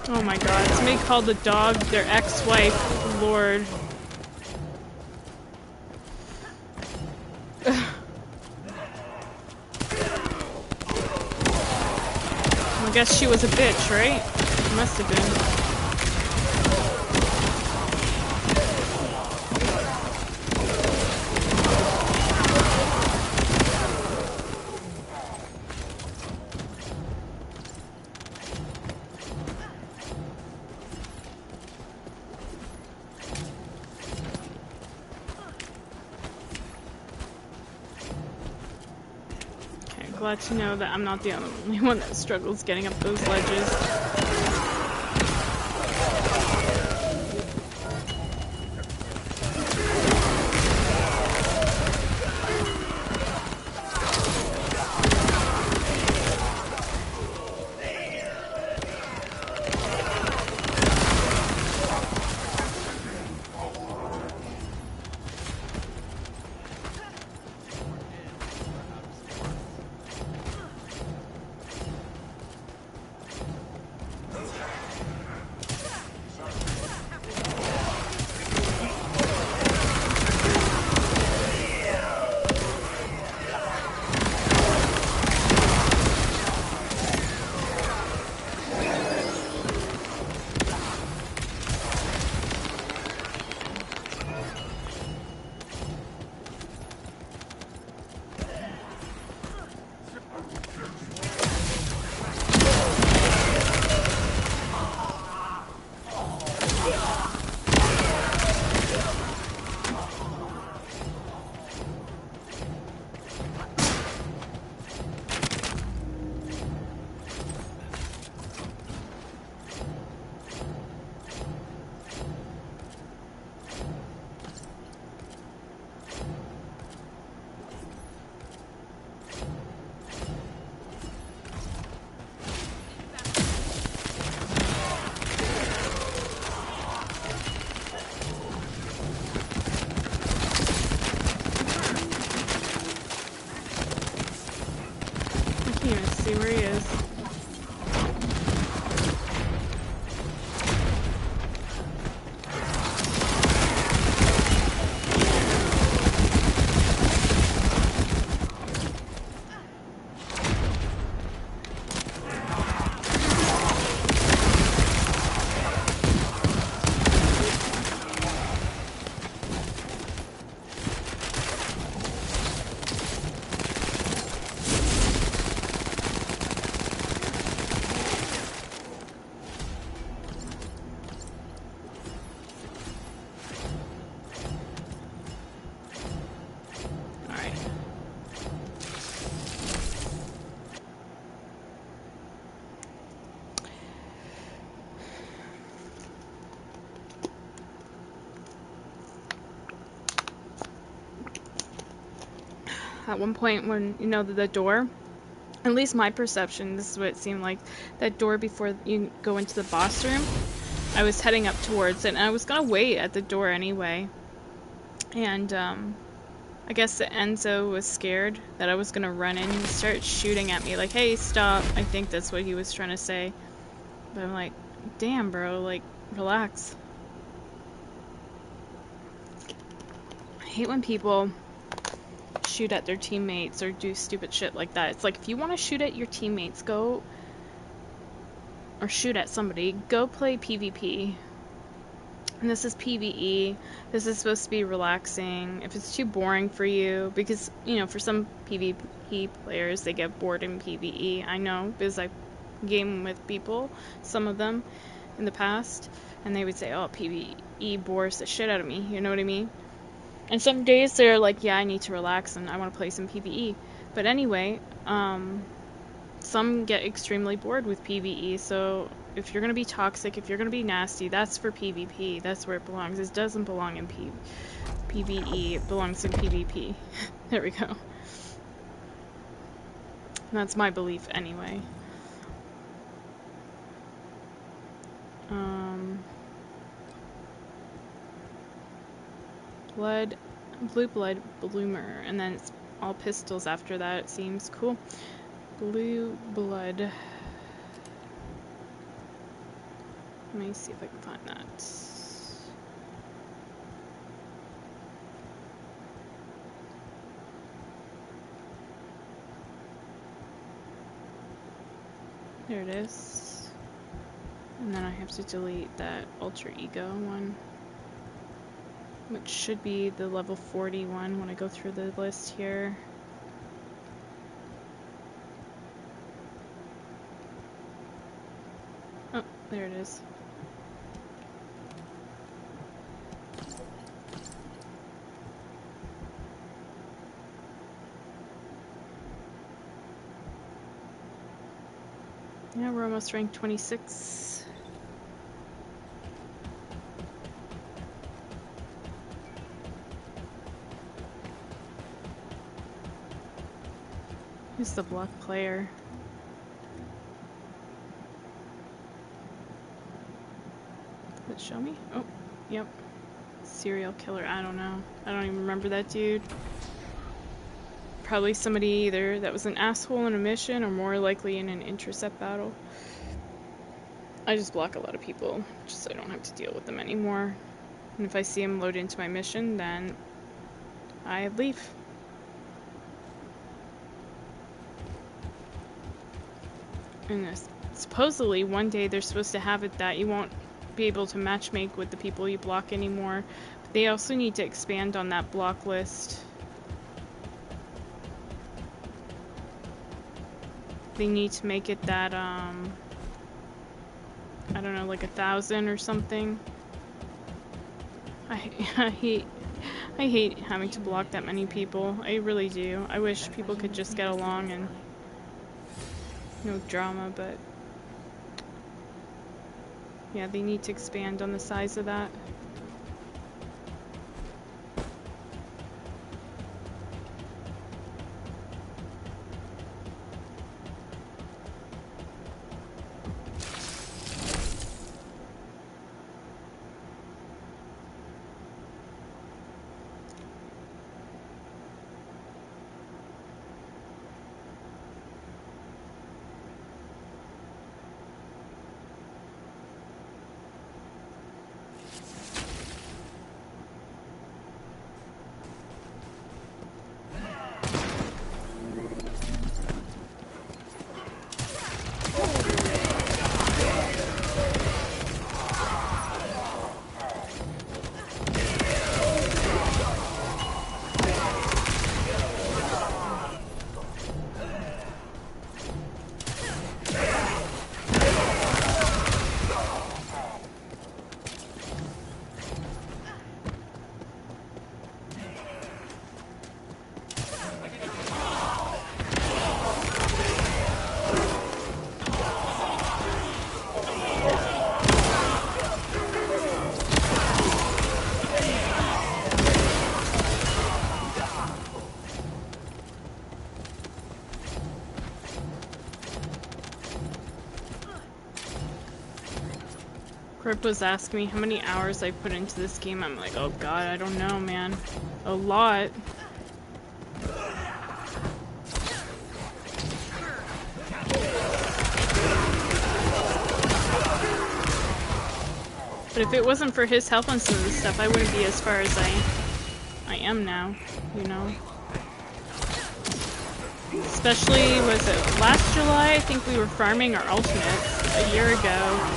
Oh my god, somebody called the dog their ex-wife. Lord. I guess she was a bitch, right? Must have been. Glad to know that I'm not the only one that struggles getting up those ledges. See where he is. At one point when, you know, the door, at least my perception, this is what it seemed like, that door before you go into the boss room, I was heading up towards it, and I was gonna wait at the door anyway. And, I guess the Enzo was scared that I was gonna run in and start shooting at me, like, hey, stop. I think that's what he was trying to say. But I'm like, damn, bro, like, relax. I hate when people shoot at their teammates or do stupid shit like that. It's like, if you want to shoot at your teammates, go, or shoot at somebody, go play PvP. And this is PvE. This is supposed to be relaxing. If it's too boring for you, because, you know, for some PvP players, they get bored in PvE. I know, because I game with people, some of them, in the past. And they would say, oh, PvE bores the shit out of me, you know what I mean? And some days they're like, yeah, I need to relax and I want to play some PvE. But anyway, some get extremely bored with PvE, so if you're going to be toxic, if you're going to be nasty, that's for PvP. That's where it belongs. It doesn't belong in PvE. It belongs in PvP. There we go. That's my belief anyway. Blue blood bloomer, and then it's all pistols after that, it seems. Cool. Blue blood. Let me see if I can find that. There it is. And then I have to delete that alter ego one, which should be the level 41 when I go through the list here. Oh, there it is. Yeah, we're almost ranked 26. Who's the block player? Did it show me? Oh, yep. Serial killer, I don't know. I don't even remember that dude. Probably somebody either that was an asshole in a mission or more likely in an intercept battle. I just block a lot of people just so I don't have to deal with them anymore. And if I see them load into my mission, then I leave. And supposedly one day they're supposed to have it that you won't be able to matchmake with the people you block anymore. But they also need to expand on that block list. They need to make it that, I don't know, like 1,000 or something. I hate having to block that many people. I really do. I wish people could just get along and no drama, but yeah, they need to expand on the size of that. Grip was asking me how many hours I put into this game. I'm like, oh god, I don't know, man. A lot. But if it wasn't for his help on some of this stuff, I wouldn't be as far as I am now, you know? Especially, was it last July? I think we were farming our ultimates a year ago.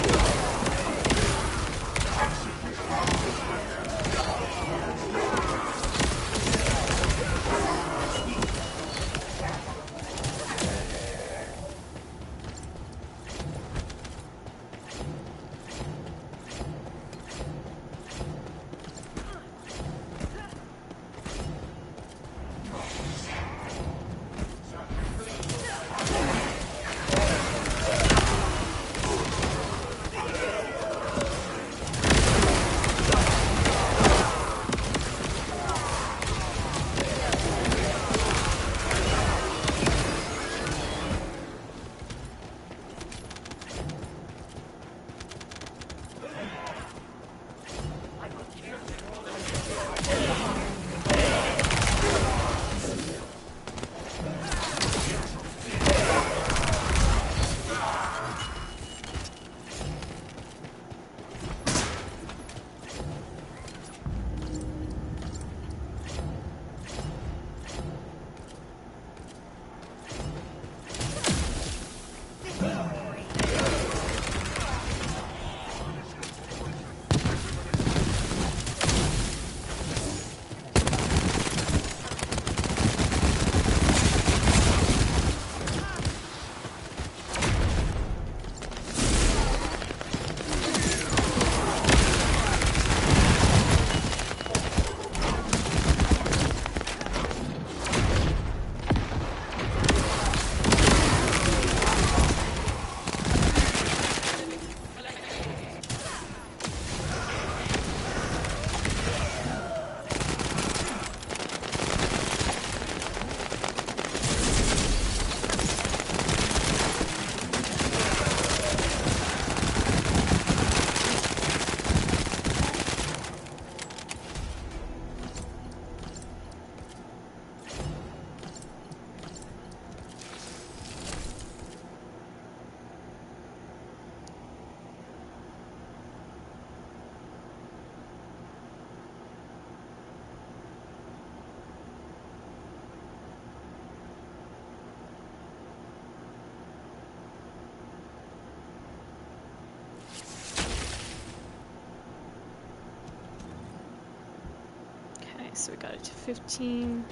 So we got it to 15.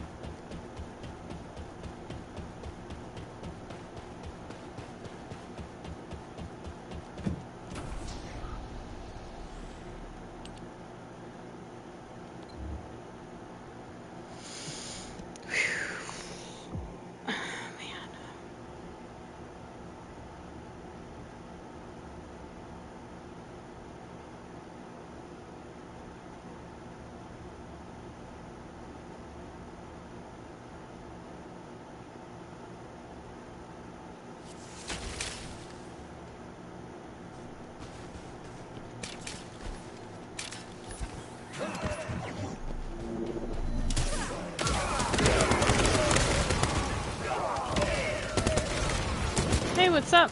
Hey, what's up?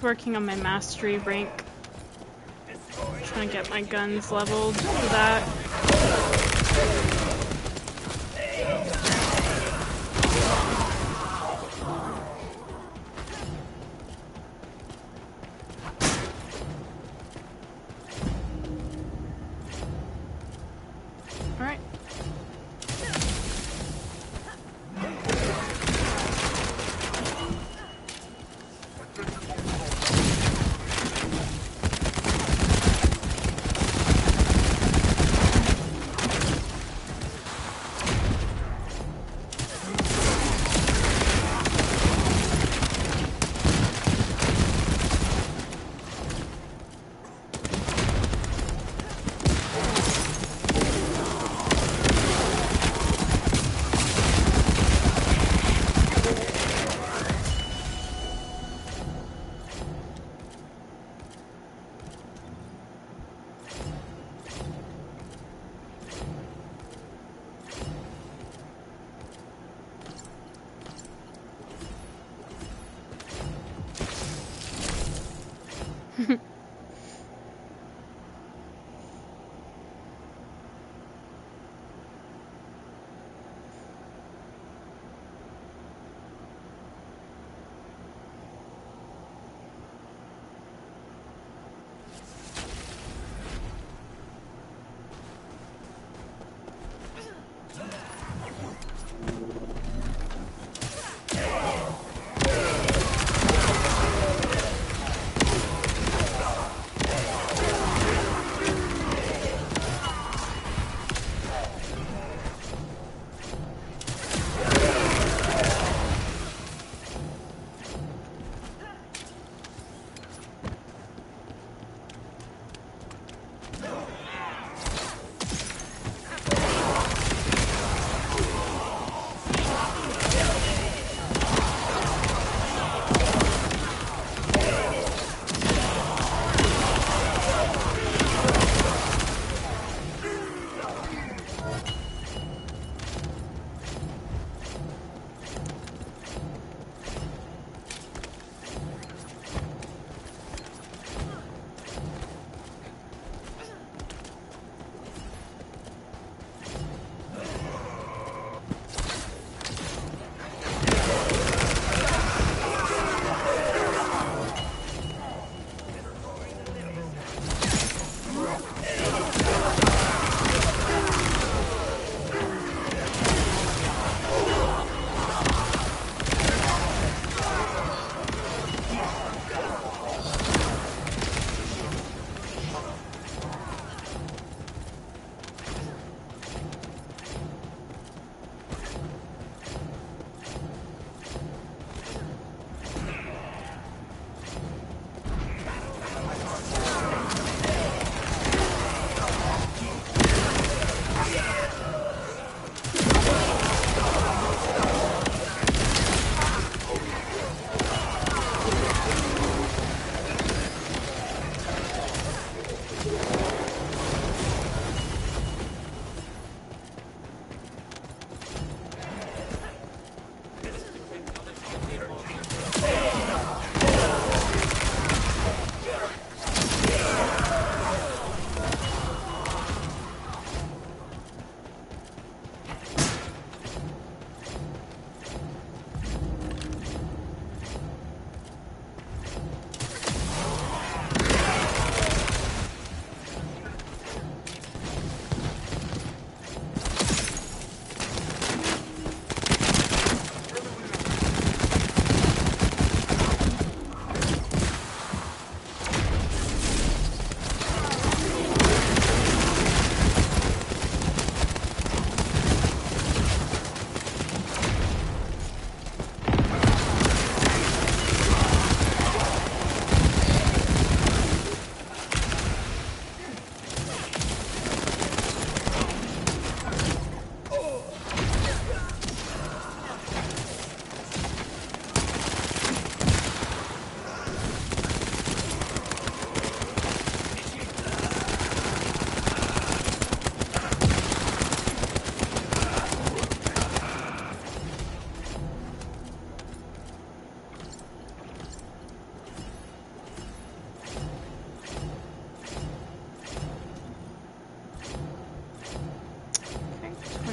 Working on my mastery rank. Trying to get my guns leveled for that. Alright.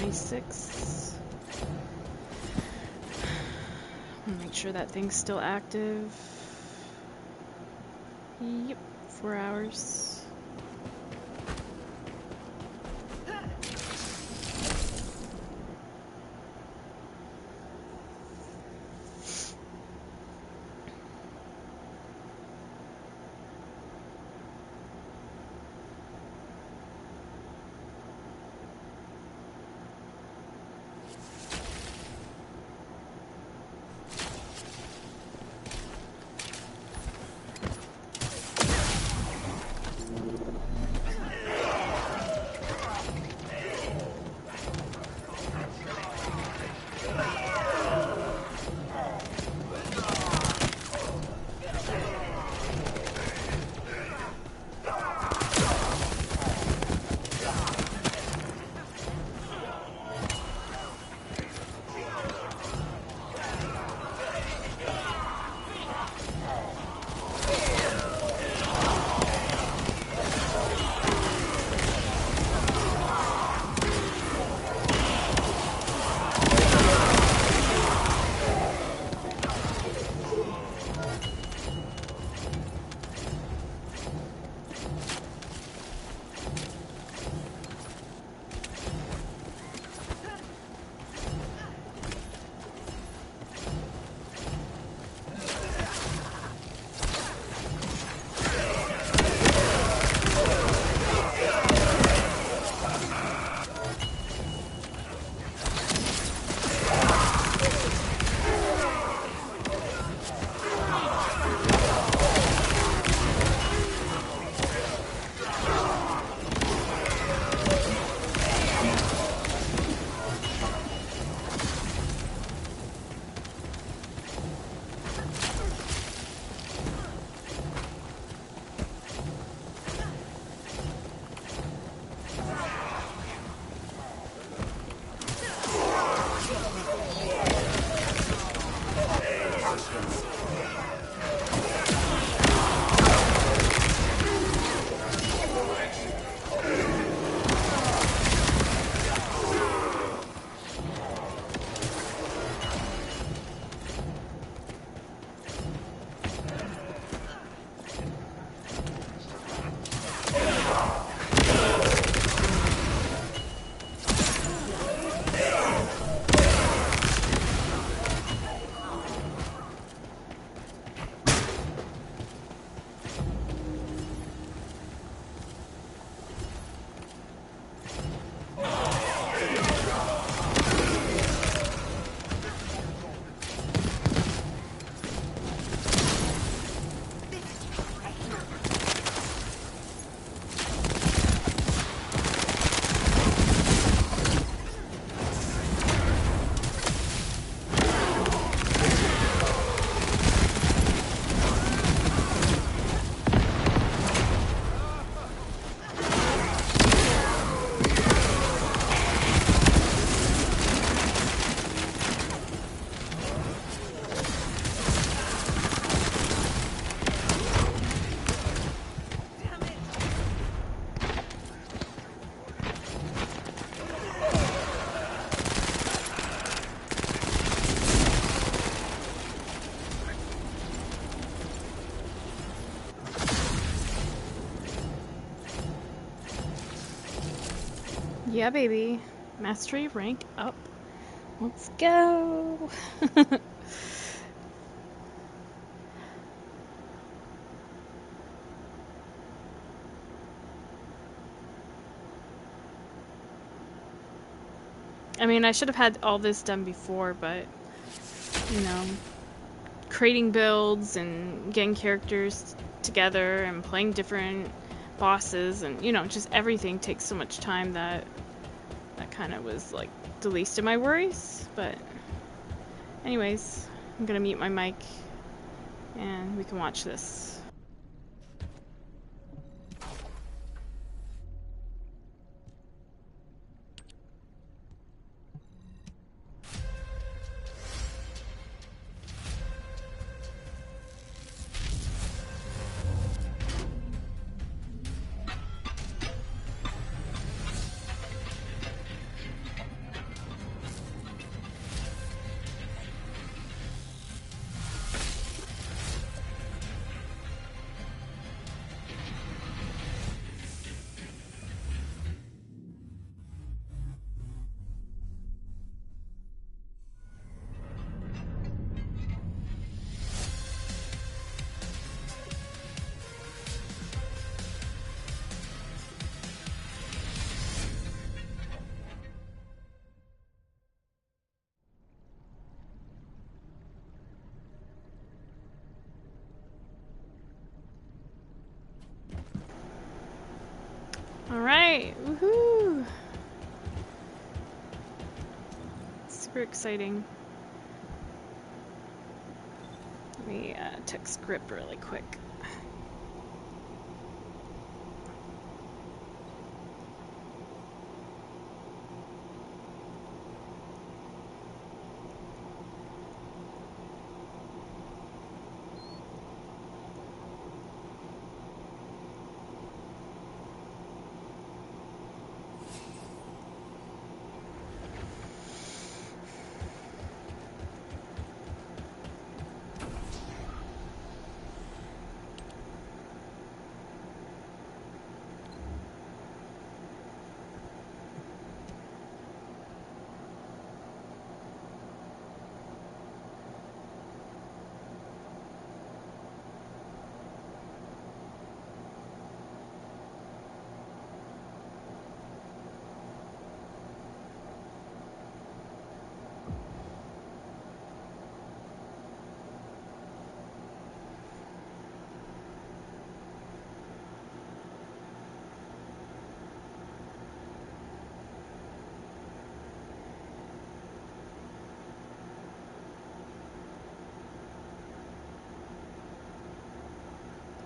26. Make sure that thing's still active. Yep, 4 hours. Yeah, baby. Mastery rank up. Let's go. I mean, I should have had all this done before, but, you know, creating builds and getting characters together and playing different bosses and, you know, just everything takes so much time that kind of was, like, the least of my worries. But anyways, I'm gonna mute my mic and we can watch this. Yay! Woohoo! Super exciting. Let me text Grip really quick.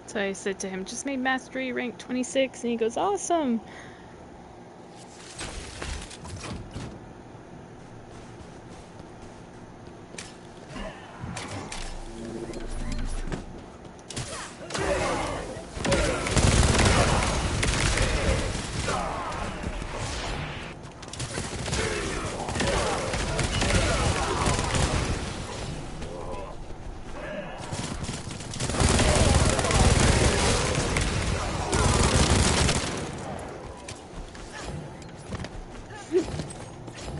So I said to him, just made mastery rank 26, and he goes, awesome!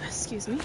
Excuse me.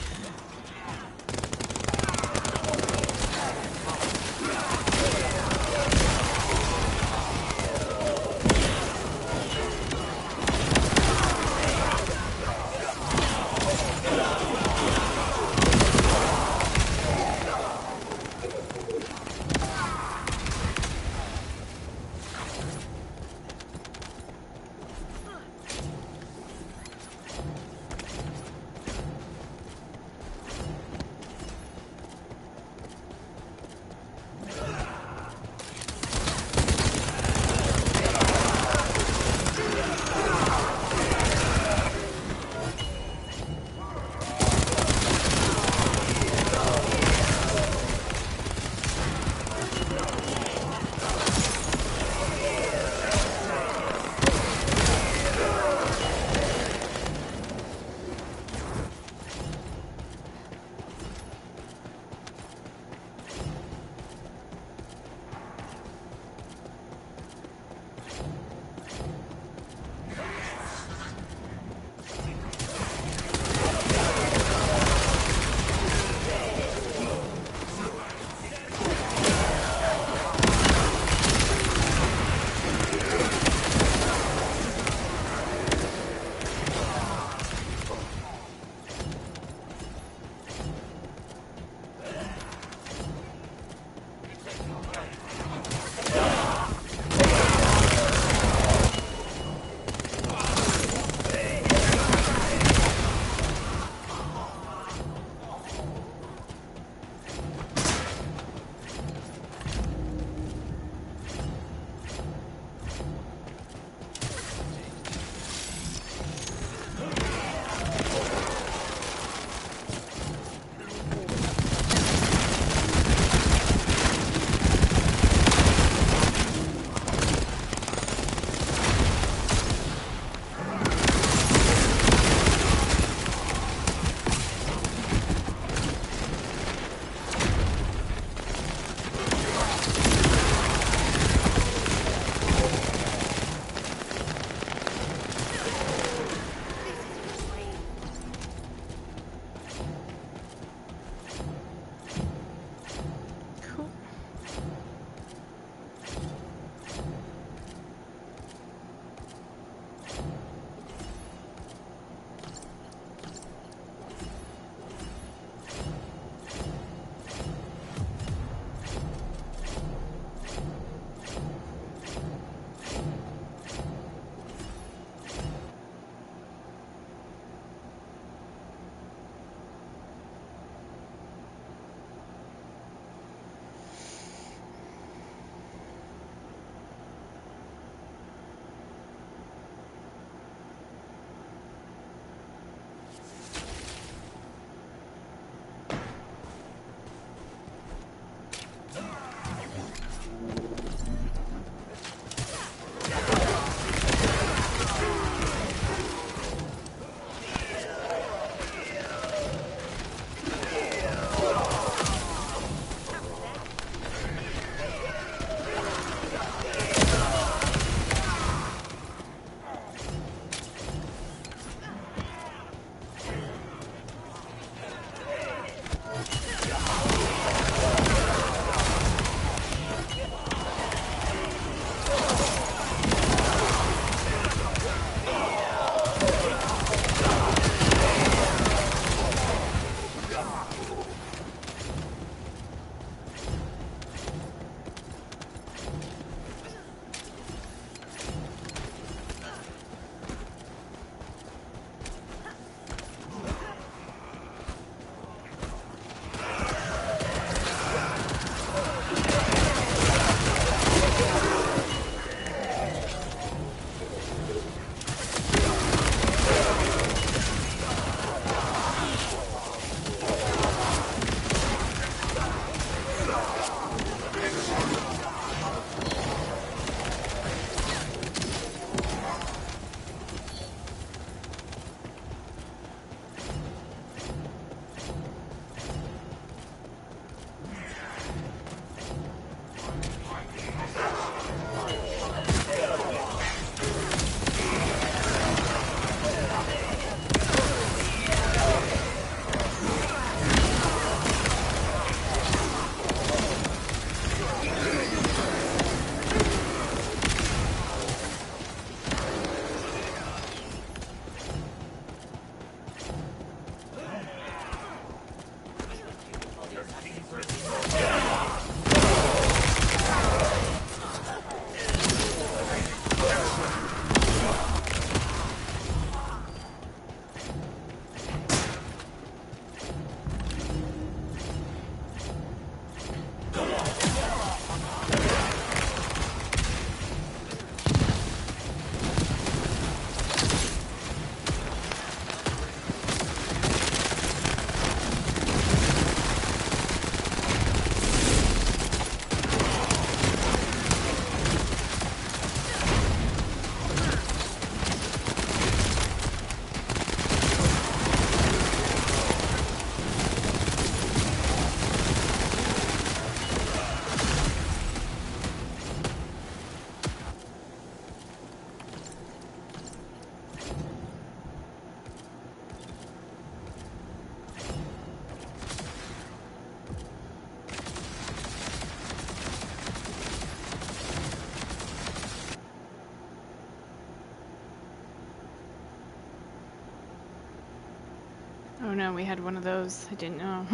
no, we had one of those. I didn't know.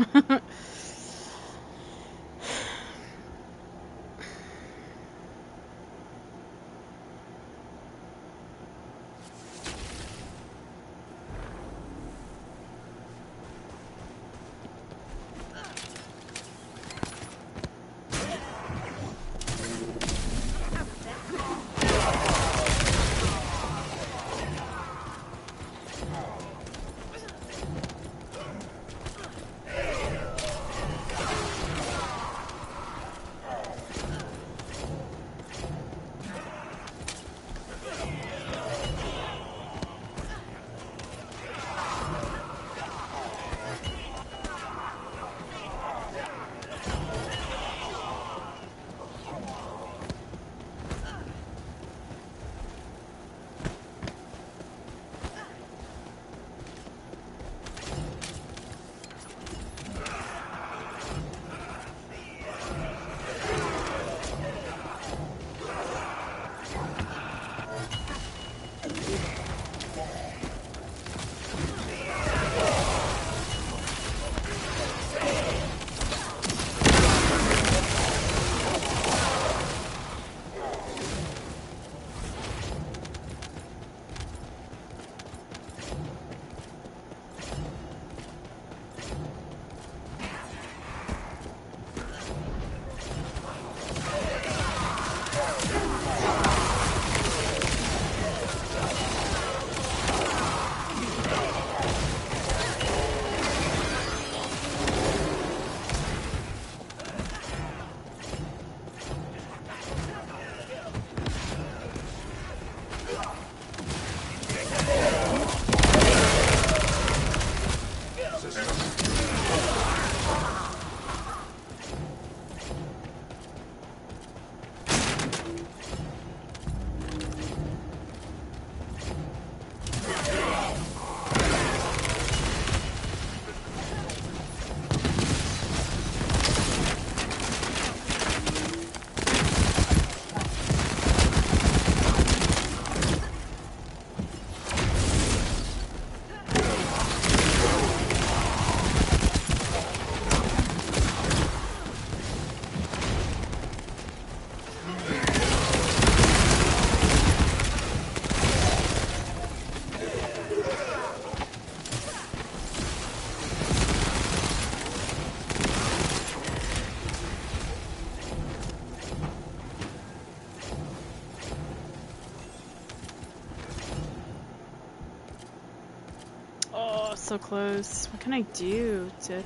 So close. What can I do to...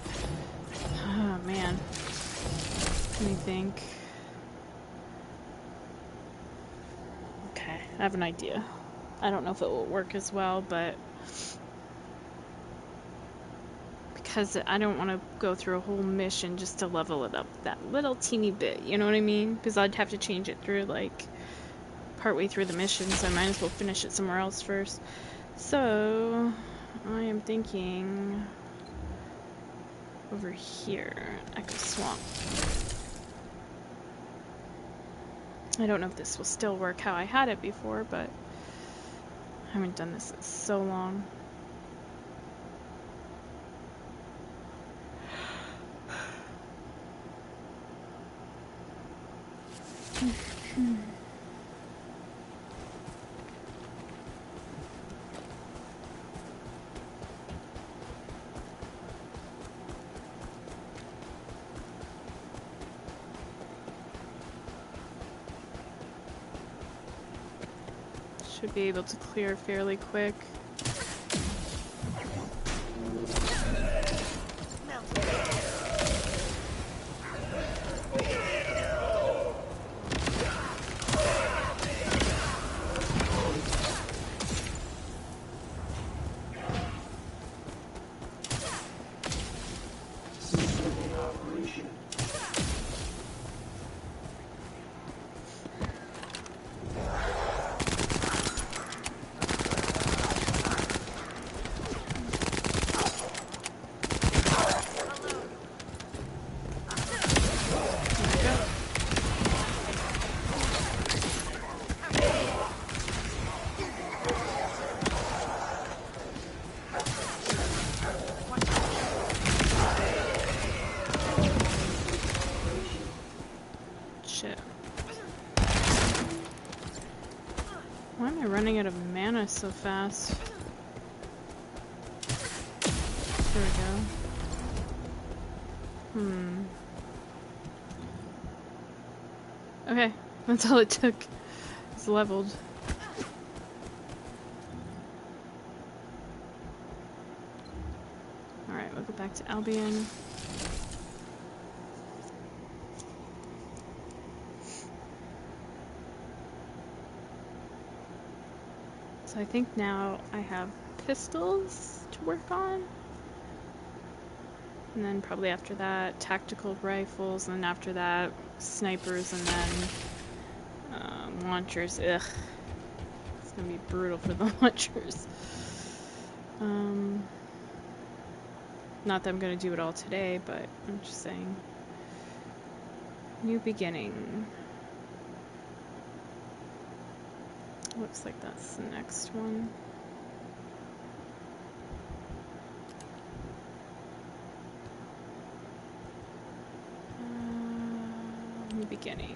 Oh, man. Let me think. Okay, I have an idea. I don't know if it will work as well, but... Because I don't want to go through a whole mission just to level it up that little teeny bit, you know what I mean? Because I'd have to change it through, like, partway through the mission, so I might as well finish it somewhere else first. So... I am thinking over here, Echo Swamp. I don't know if this will still work how I had it before, but I haven't done this in so long. Should be able to clear fairly quick. running out of mana so fast. There we go. Okay, that's all it took. It's leveled. Alright, we'll go back to Albion. So I think now I have pistols to work on. And then probably after that, tactical rifles, and then after that, snipers, and then launchers. Ugh. It's gonna be brutal for the launchers. Not that I'm gonna do it all today, but I'm just saying. New beginning. Looks like that's the next one. New beginning.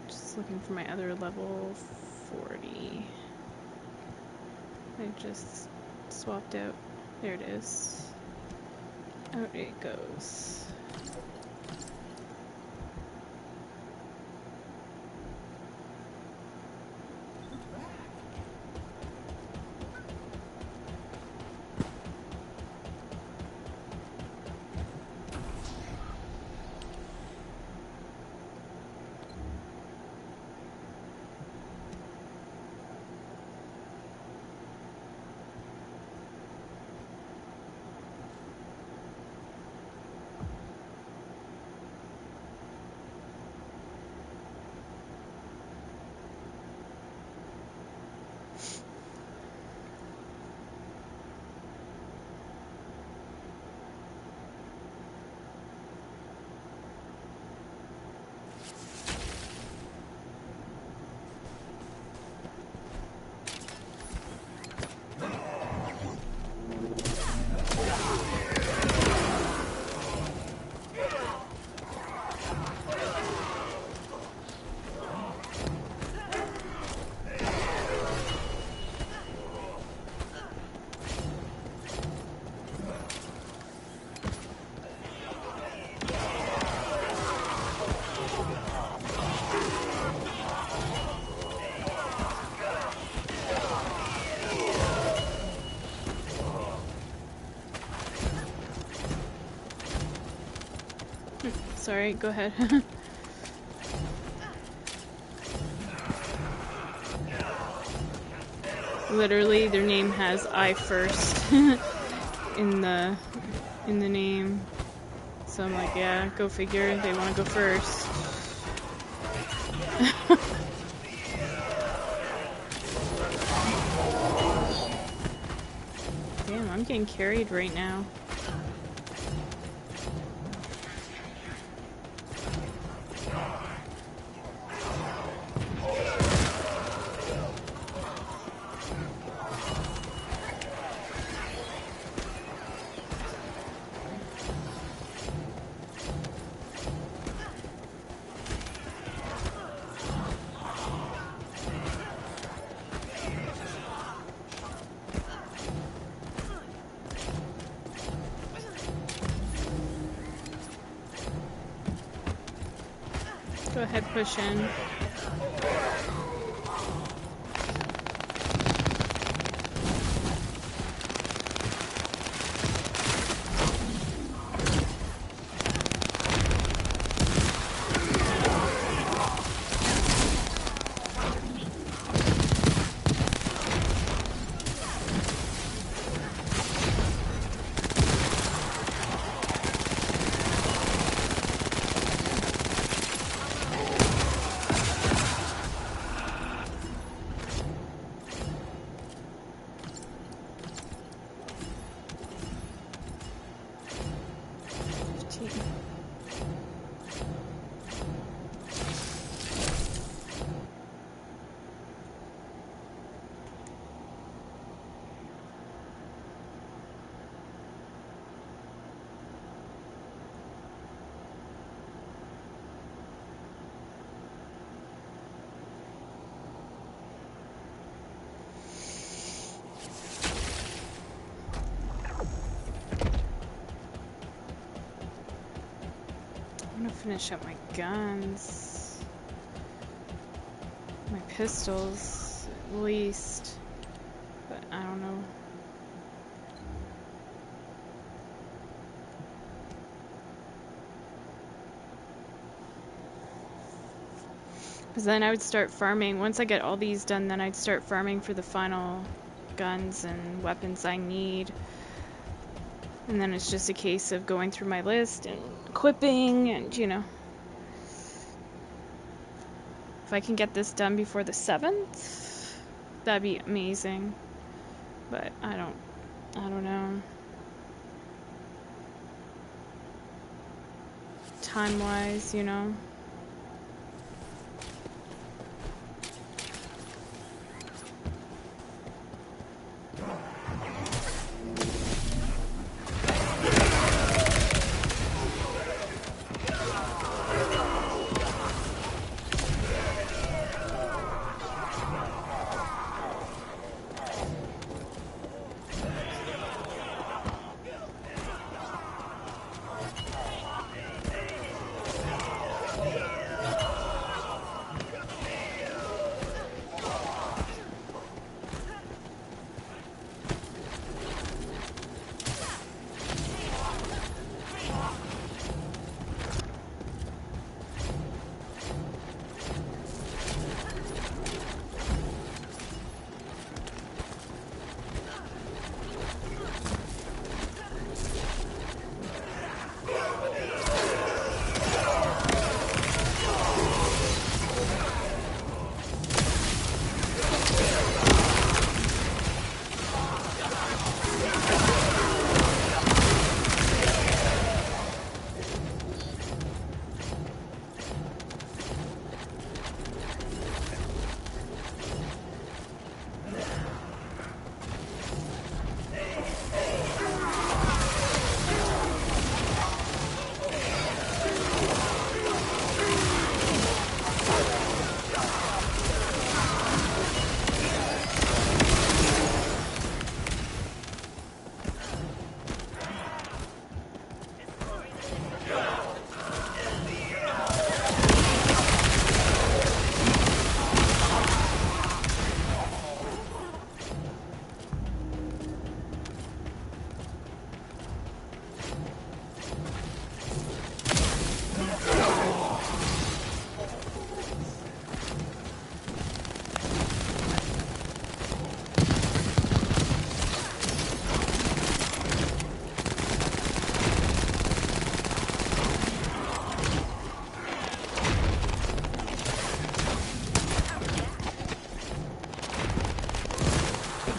Just looking for my other level 40. I just swapped out. There it is. Out it goes. Sorry, go ahead. Literally, their name has I first in the name. So I'm like, yeah, go figure. They want to go first. Damn, I'm getting carried right now. Go ahead, push in. Finish up my guns. My pistols, at least. But I don't know. Because then I would start farming. Once I get all these done, then I'd start farming for the final guns and weapons I need. And then it's just a case of going through my list and equipping and, you know. If I can get this done before the 7th, that'd be amazing. But I don't know. Time-wise, you know.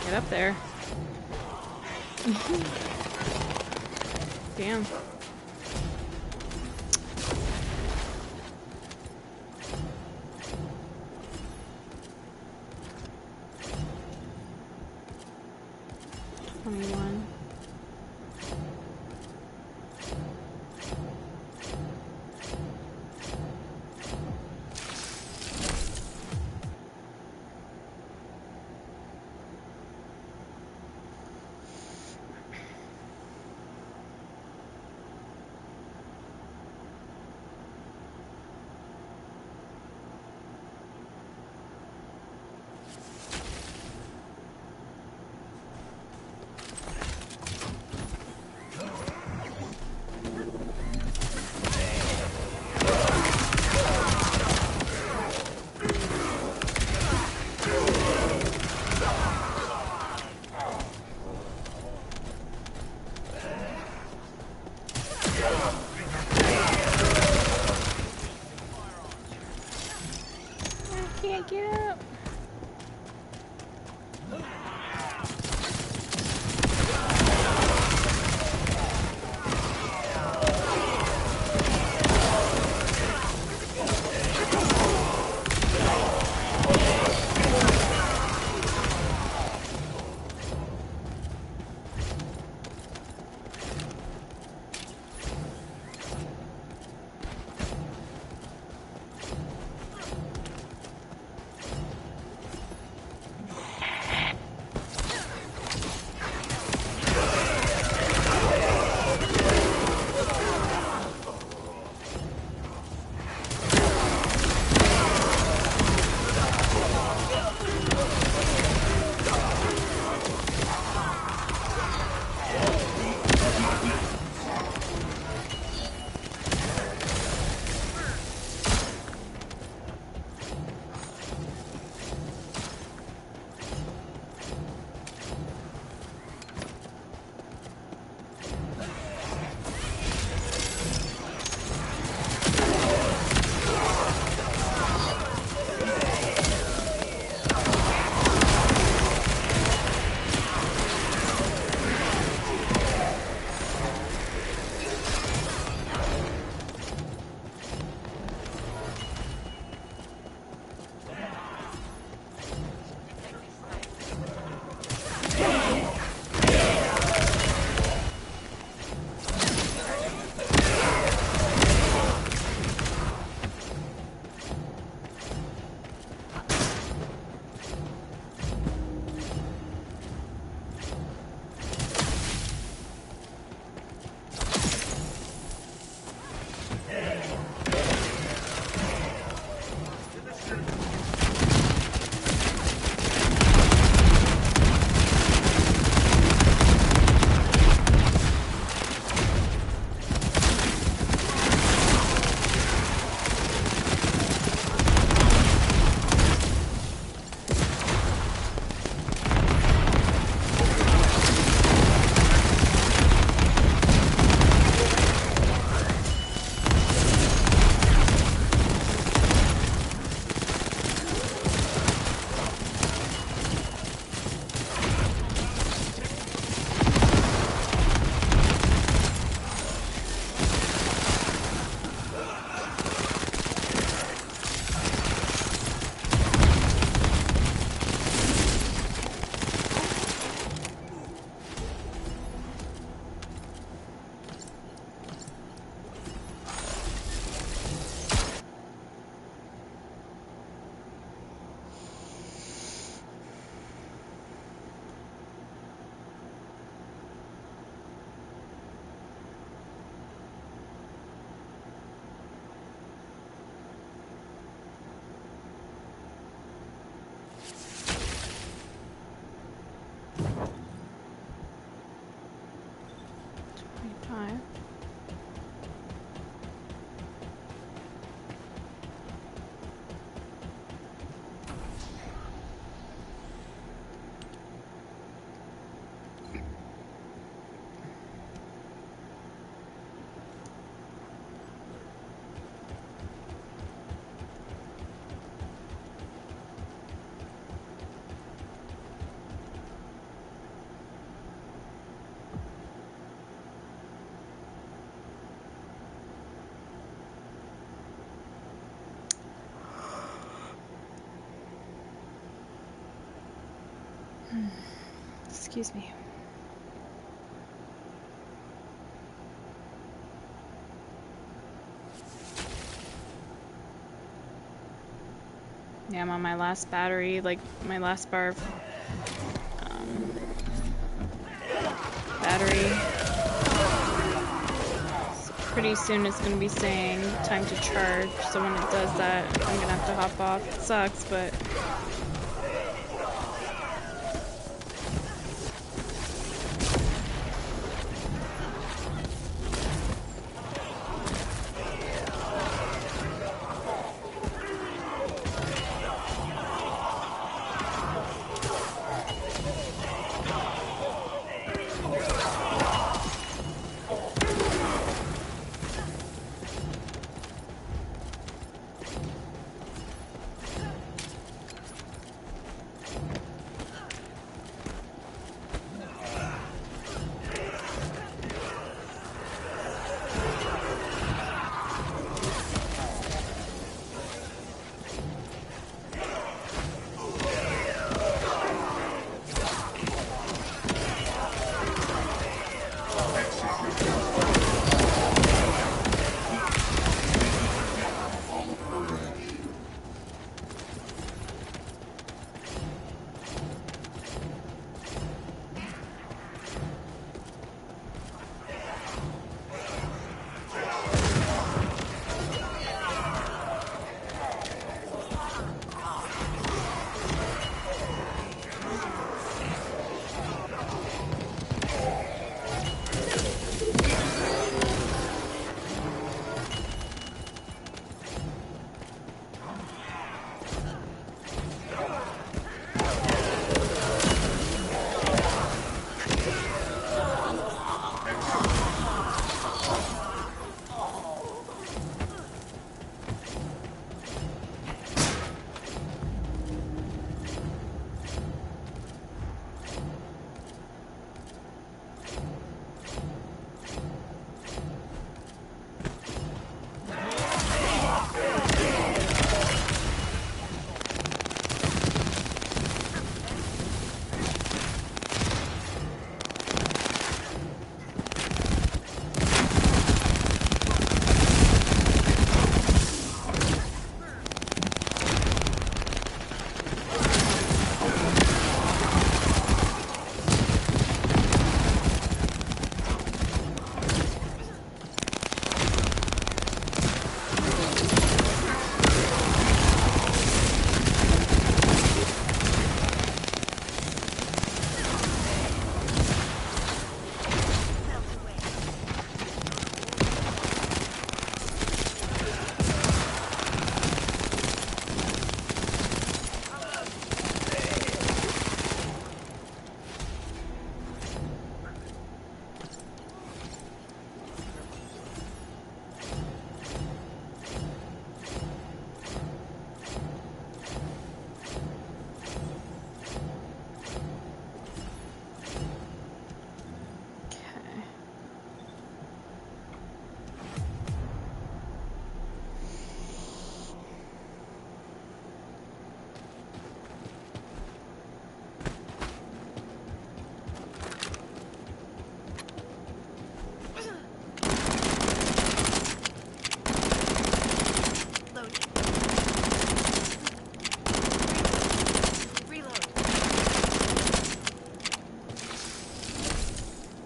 Get up there. Damn. One. Hi. Excuse me. Yeah, I'm on my last battery, like my last bar of battery. So pretty soon it's going to be saying time to charge. So when it does that, I'm going to have to hop off. It sucks, but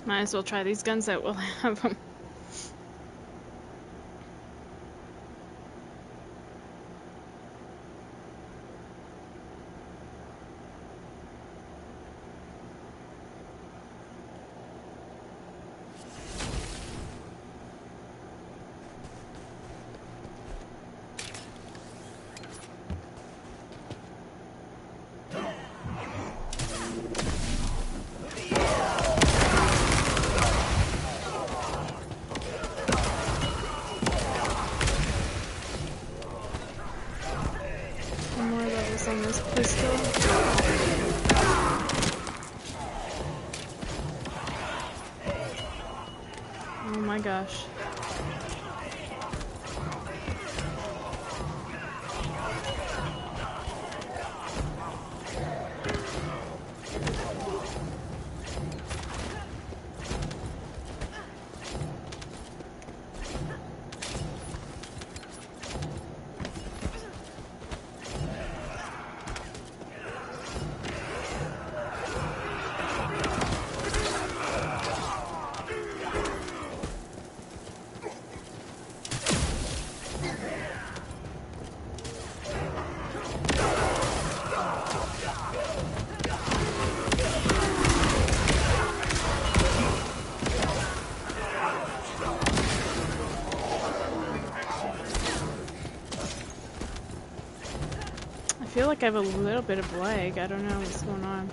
might as well try these guns out while I have them. Oh my gosh. I feel like I have a little bit of lag. I don't know what's going on.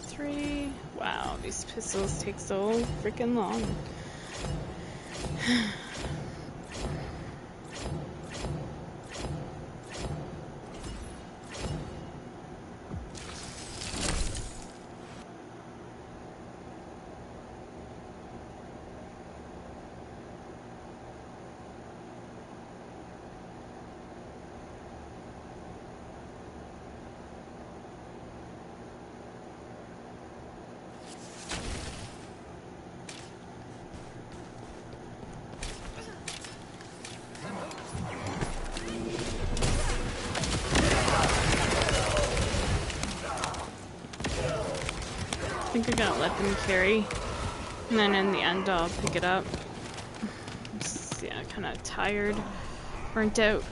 Three. Wow, these pistols take so freaking long. I think I'm gonna let them carry, and then in the end I'll pick it up. I'm just, yeah, kind of tired, burnt out.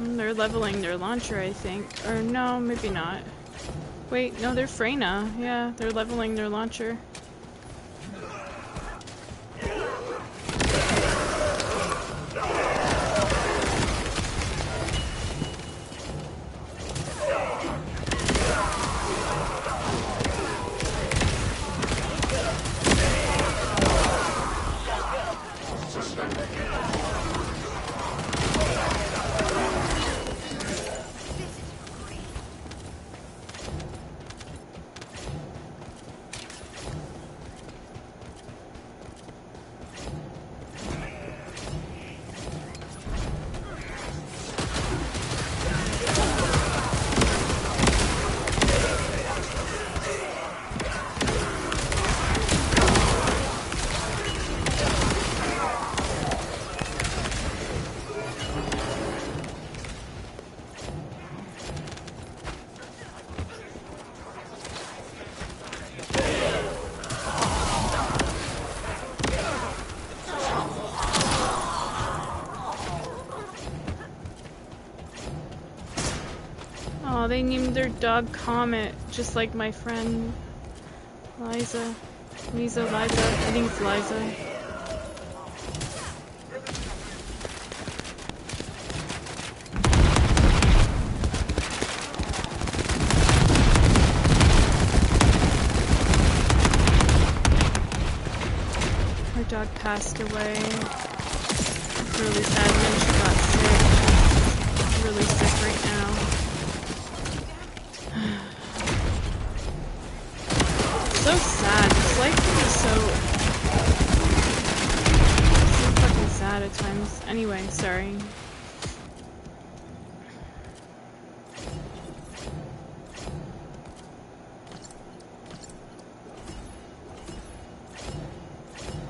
They're leveling their launcher, I think. Or no, maybe not. Wait, no, they're Freyna. Yeah, they're leveling their launcher. they named their dog Comet, just like my friend Liza. Liza. I think it's Liza. Her dog passed away. It's really sad. And then she got sick. She's really sick right now. So sad. This life can be so fucking sad at times. Anyway, sorry.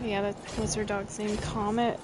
Yeah, that was her dog's name, Comet.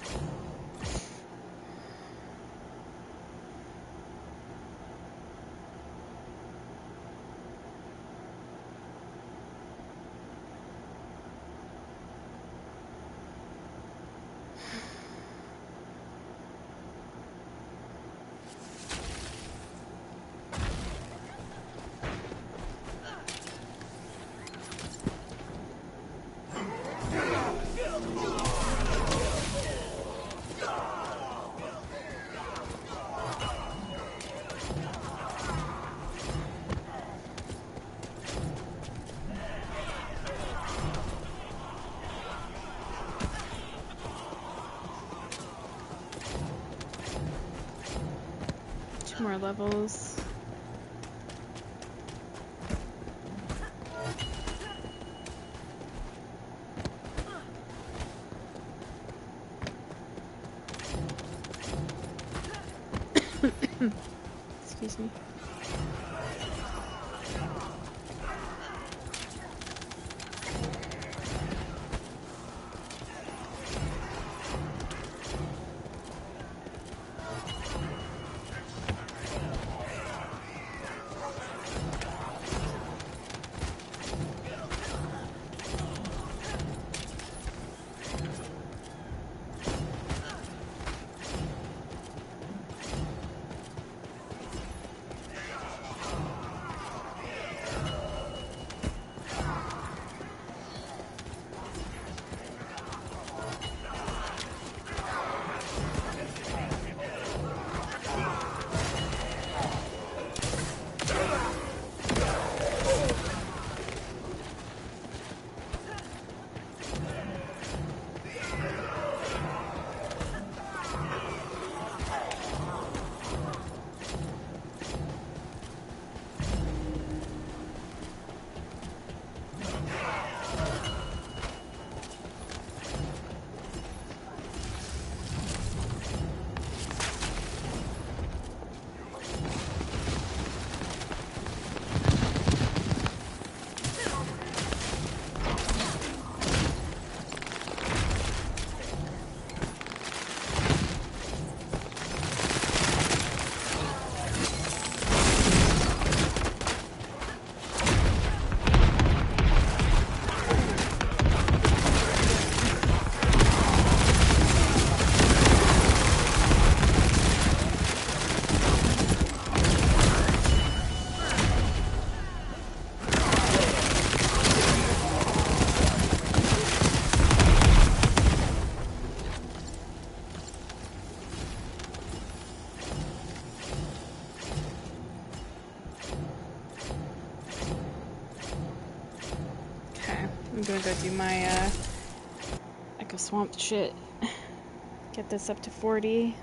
More levels. Excuse me. I'm gonna go do my Echo Swamp shit. Get this up to 40.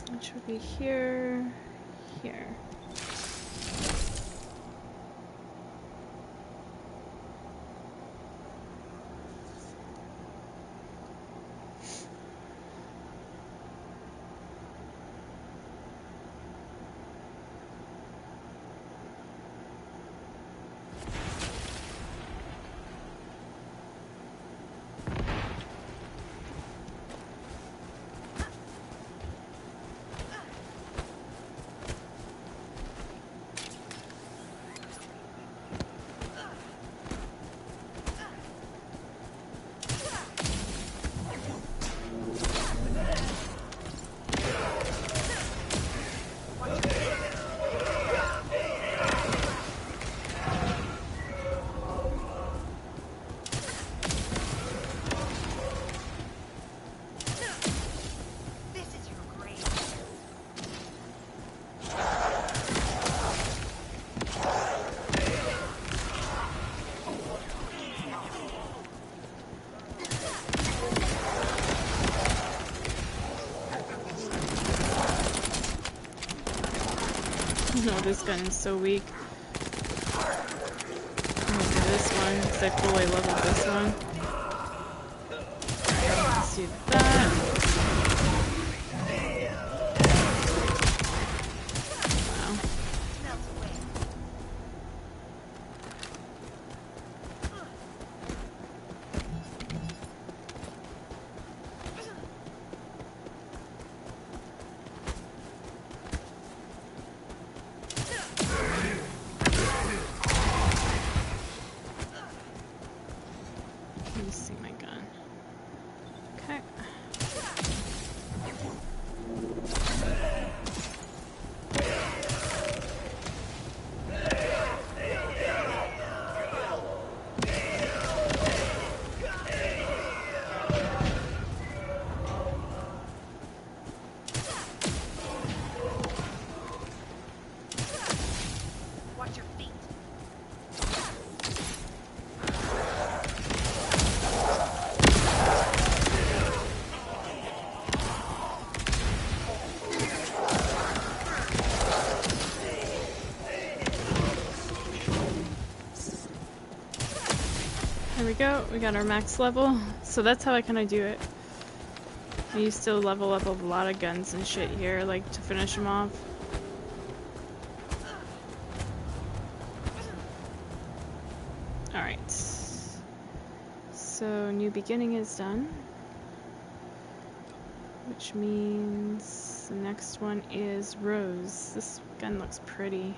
It should be here, here. No, this gun is so weak. I'm gonna do this one because I fully leveled this one. Let's do that. Wow. Let me see my gun. Okay. Watch your feet. There we go. We got our max level. So that's how I kind of do it. I used to level up a lot of guns and shit here, like to finish them off. Alright. So, new beginning is done. Which means the next one is Rose. This gun looks pretty.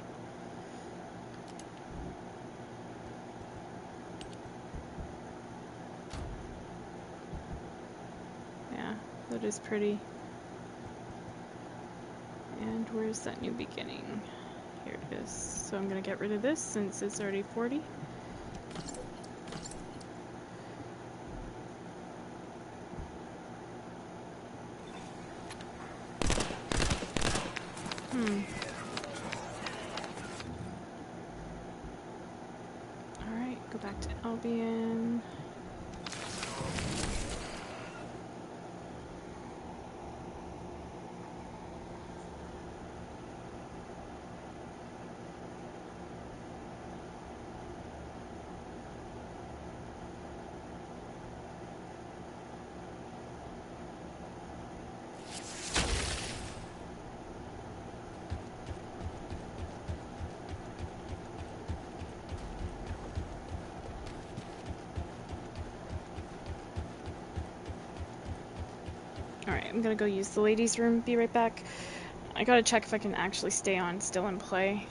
Yeah, that is pretty. And where's that new beginning? Here it is. So I'm gonna get rid of this since it's already 40. Alright, go back to Albion. Alright, I'm gonna go use the ladies' room, be right back. I gotta check if I can actually stay on still and play.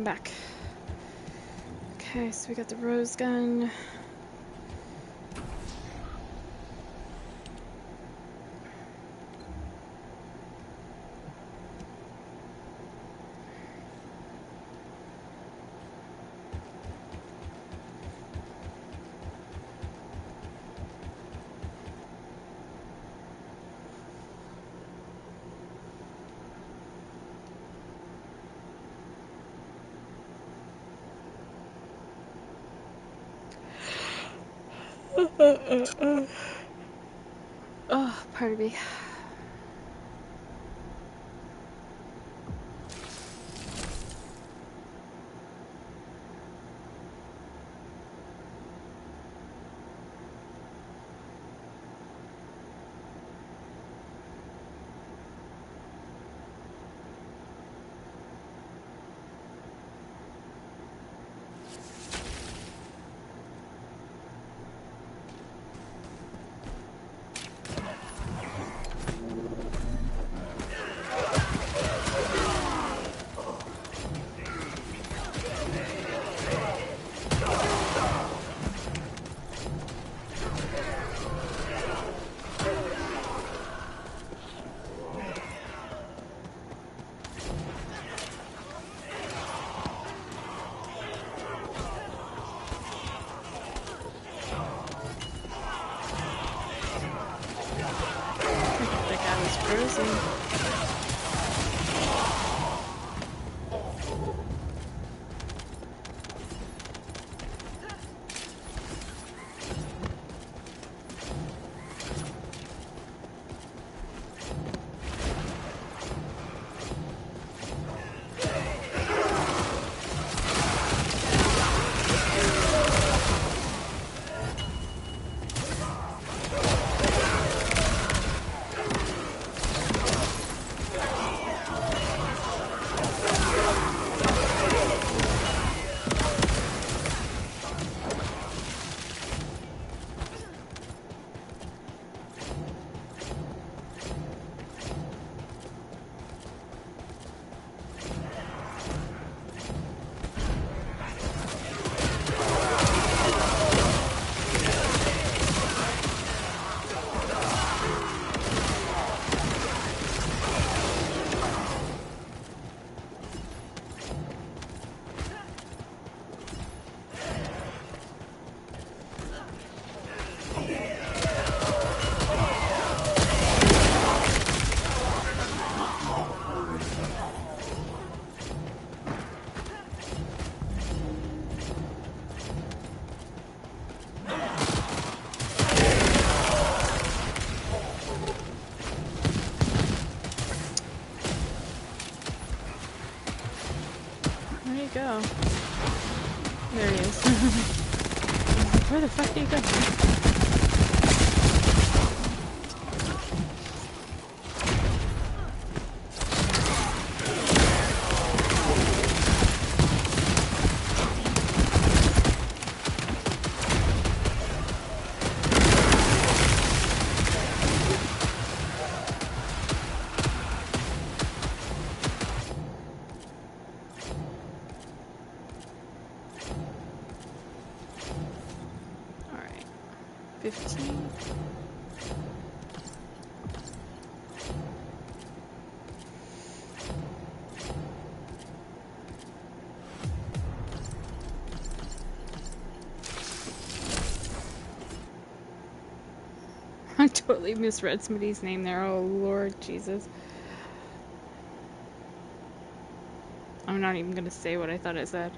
I'm back. Okay, so we got the rose gun. Oh, pardon me. That guy was frozen. Where'd he go? There he is. Where the fuck did he go? Alright. 15. I totally misread somebody's name there. Oh, Lord Jesus. I'm not even gonna say what I thought it said.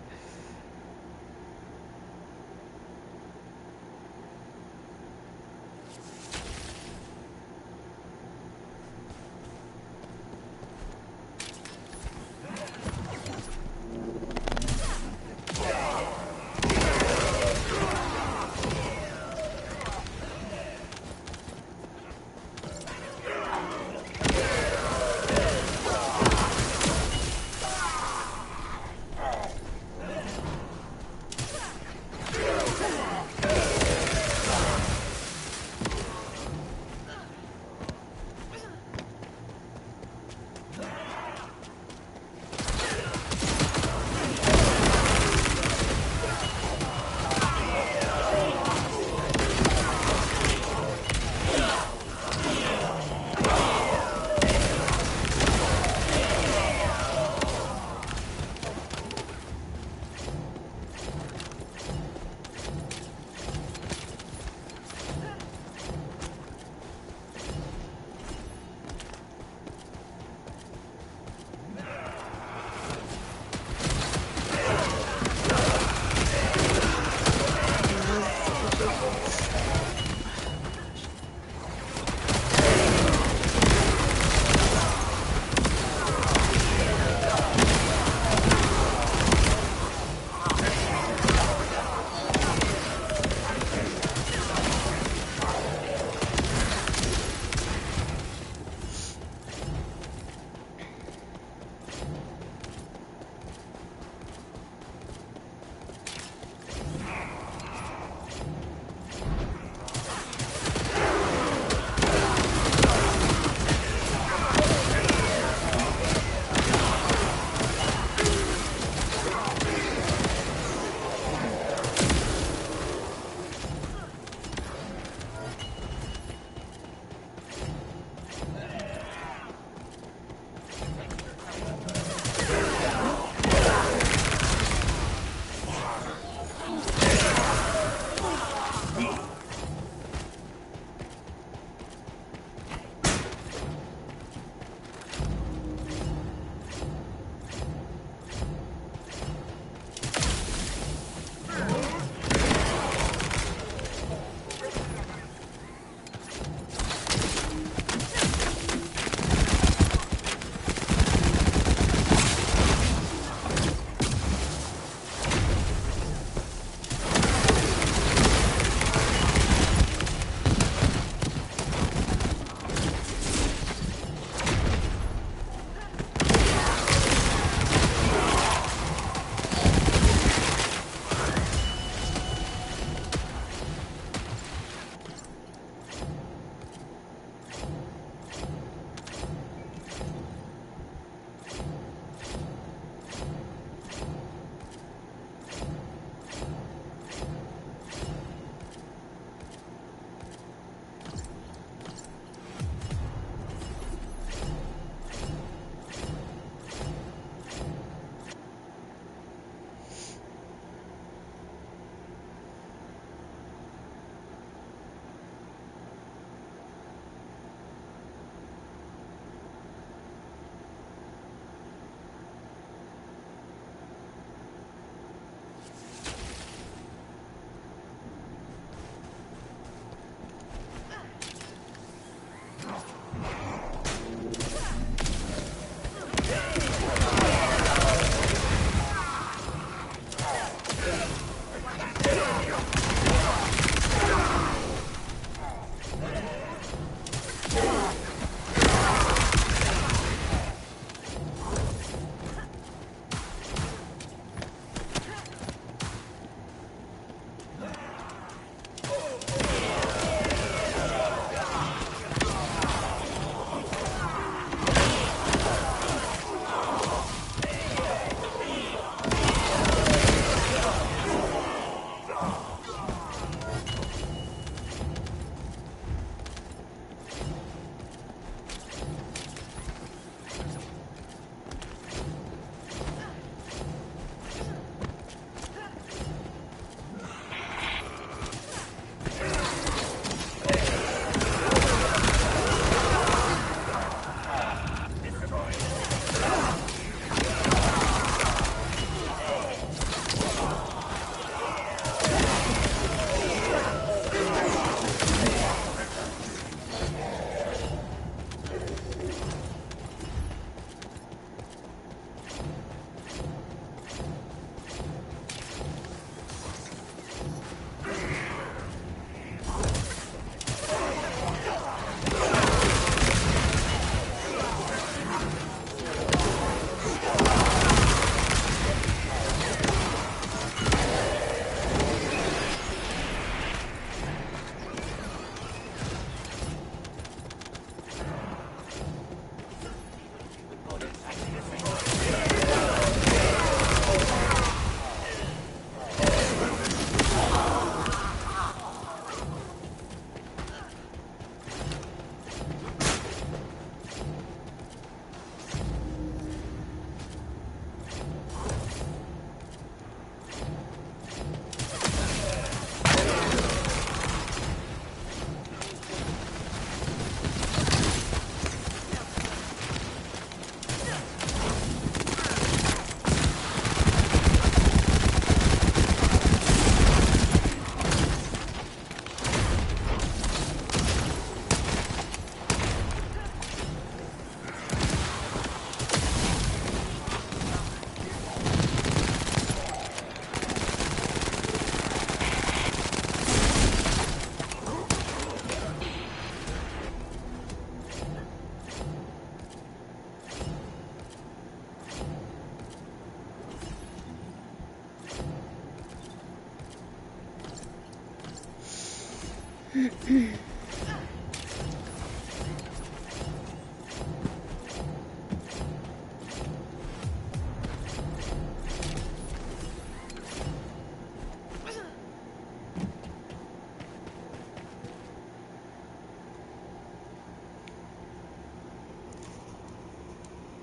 I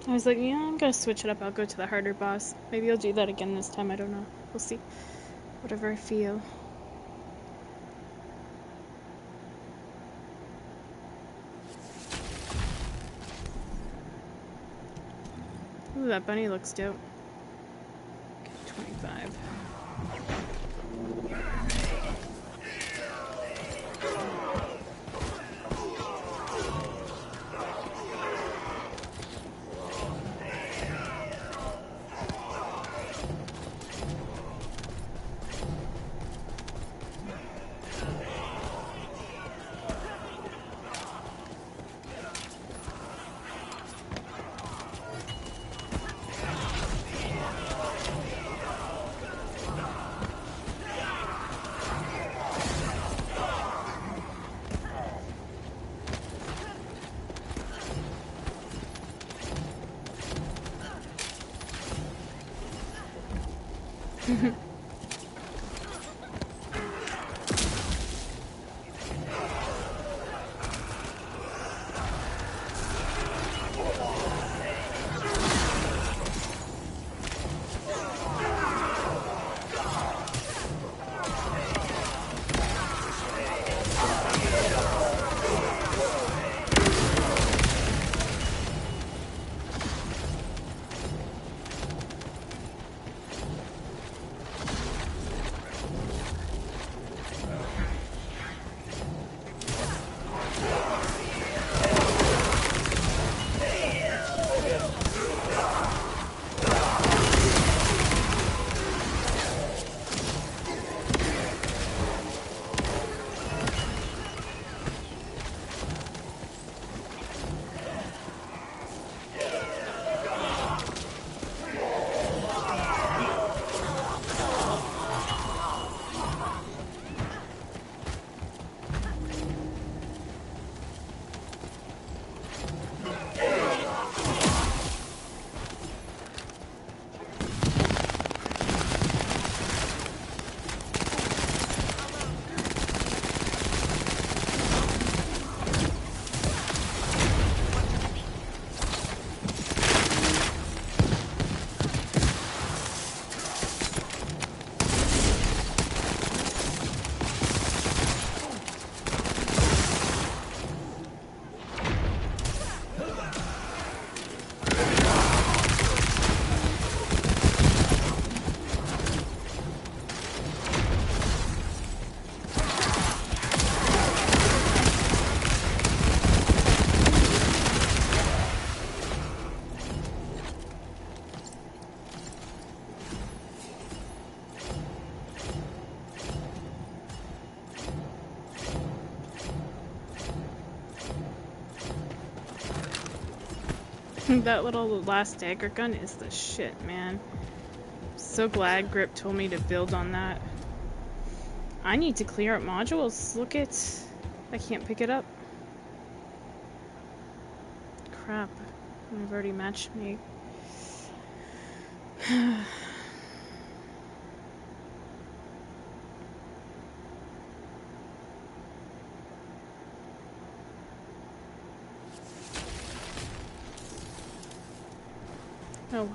was like, yeah, I'm gonna switch it up. I'll go to the harder boss. Maybe I'll do that again this time. I don't know. We'll see. Whatever I feel. Ooh, that bunny looks dope. Okay, 25. That little last dagger gun is the shit, man. So glad Grip told me to build on that. I need to clear up modules. Look it. I can't pick it up. Crap. I've already matched me. Oh well.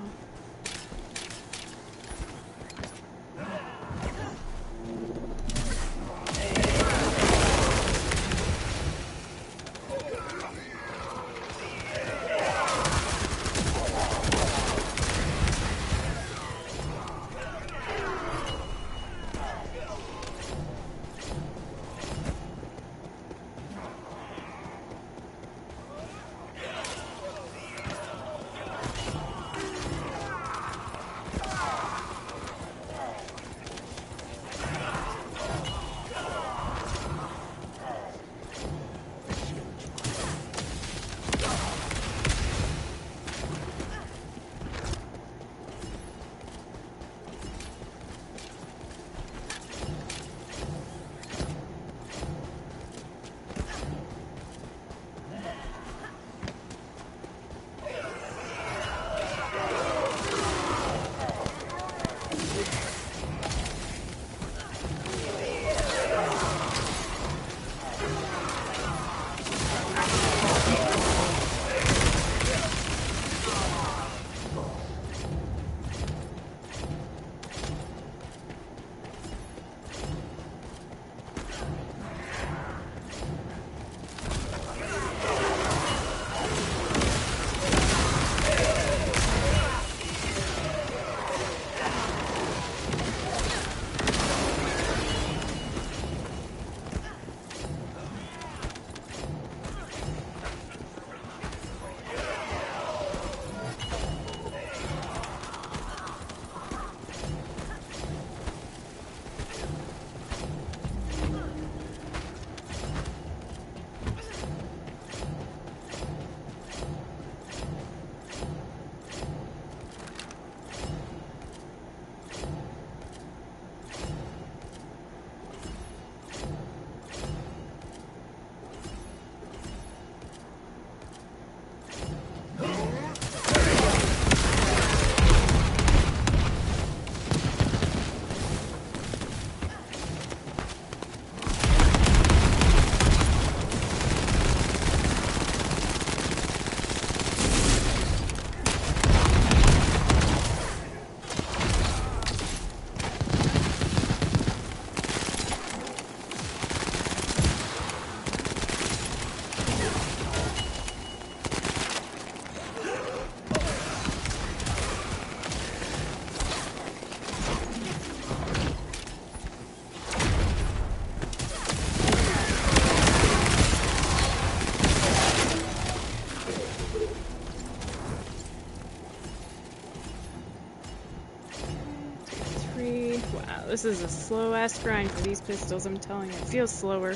This is a slow-ass grind for these pistols, I'm telling you. It feels slower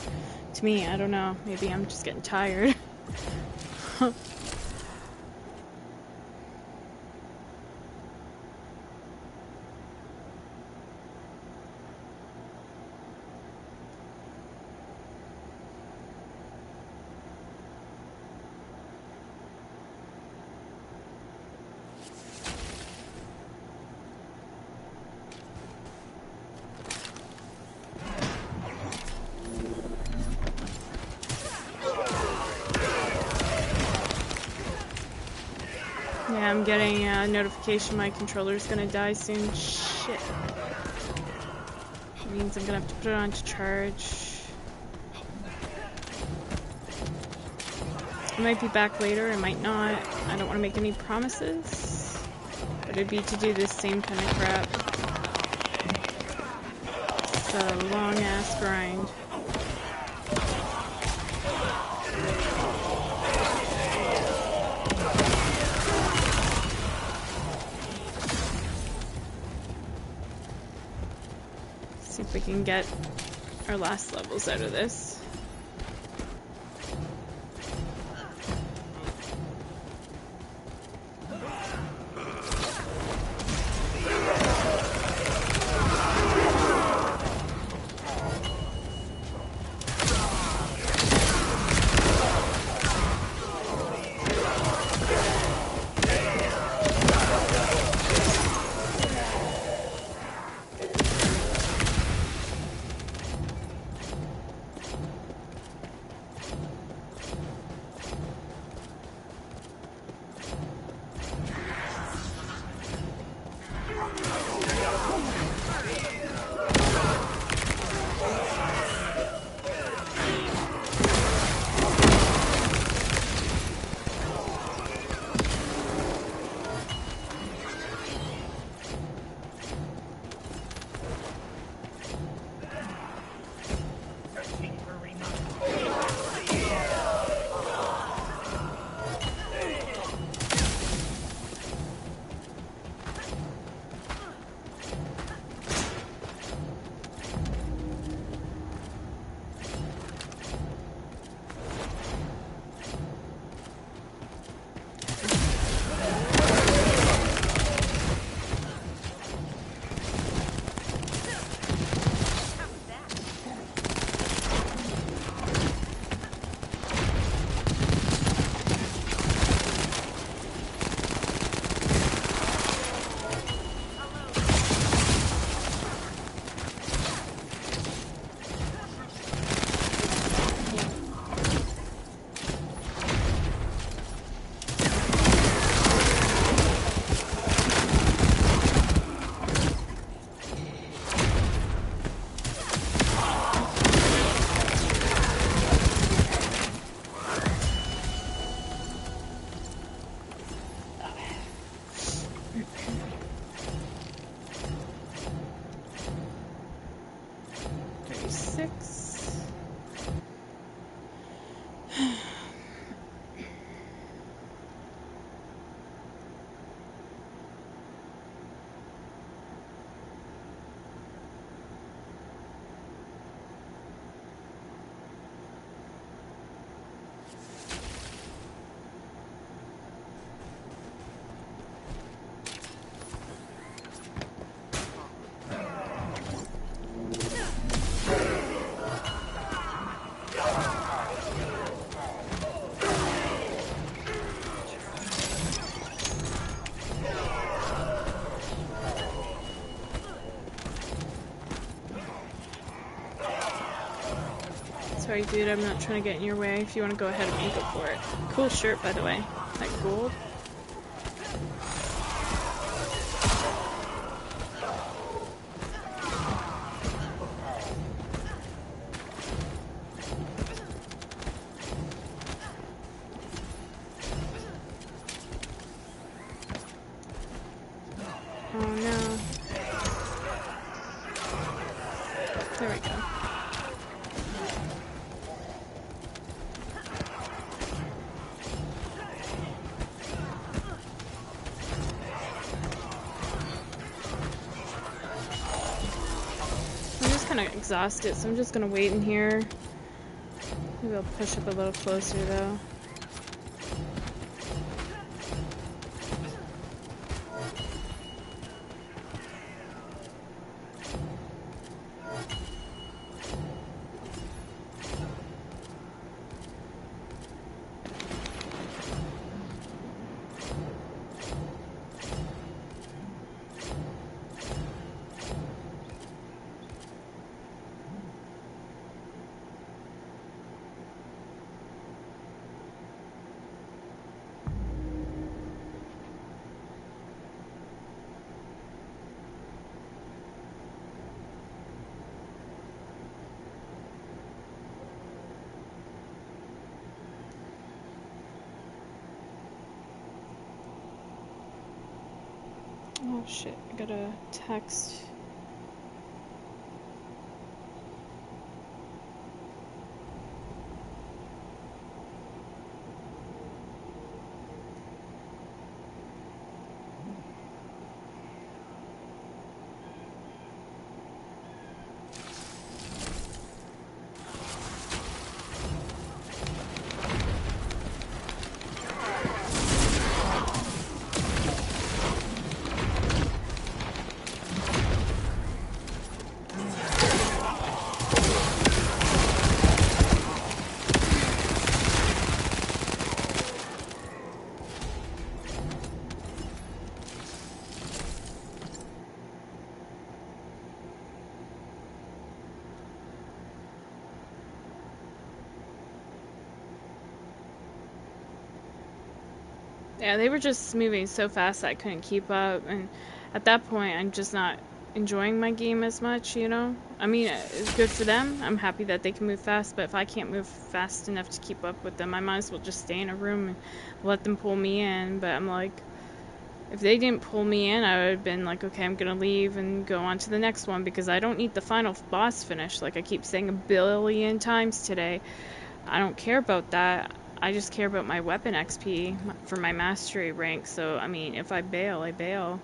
to me. I don't know. Maybe I'm just getting tired. Yeah, I'm getting a notification my controller's gonna die soon. Shit. It means I'm gonna have to put it on to charge. I might be back later, I might not. I don't want to make any promises. But it'd be to do this same kind of crap. It's a long-ass grind. See if we can get our last levels out of this. Sorry, dude, I'm not trying to get in your way. If you want to go ahead and go for it. Cool shirt, by the way. Like gold. Oh no. There we go. kind of exhausted, so I'm just gonna wait in here. Maybe I'll push up a little closer though. Oh shit, I got a text. Yeah, they were just moving so fast that I couldn't keep up, and at that point, I'm just not enjoying my game as much, you know? I mean, it's good for them. I'm happy that they can move fast, but if I can't move fast enough to keep up with them, I might as well just stay in a room and let them pull me in. But I'm like, if they didn't pull me in, I would have been like, okay, I'm gonna leave and go on to the next one because I don't need the final boss finish, like I keep saying a billion times today. I don't care about that. I just care about my weapon XP for my mastery rank. So, I mean, if I bail, I bail.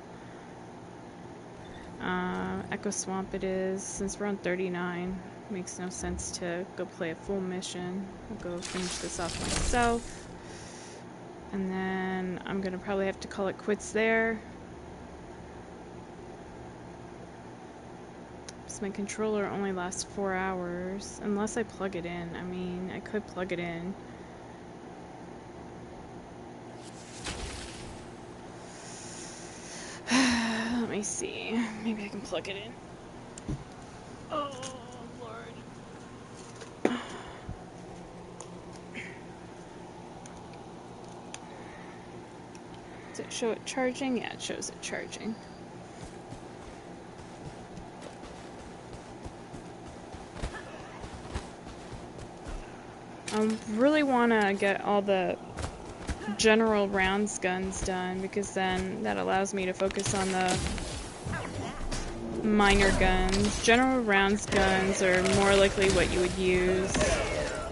Echo Swamp it is. Since we're on 39, makes no sense to go play a full mission. I'll go finish this off myself. And then I'm gonna probably have to call it quits there. So my controller only lasts 4 hours. Unless I plug it in. I mean, I could plug it in. Let me see. Maybe I can plug it in. Oh, Lord. Does it show it charging? Yeah, it shows it charging. I really want to get all the general rounds guns done because then that allows me to focus on the minor guns. General rounds guns are more likely what you would use,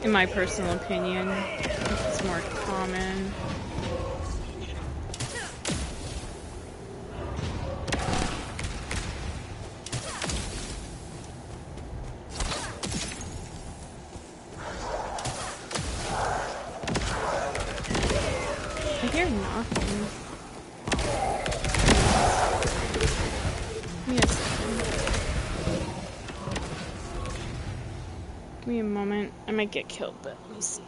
in my personal opinion. It's more common. I hear knocking. Give me a second. Give me a moment. I might get killed, but let me see.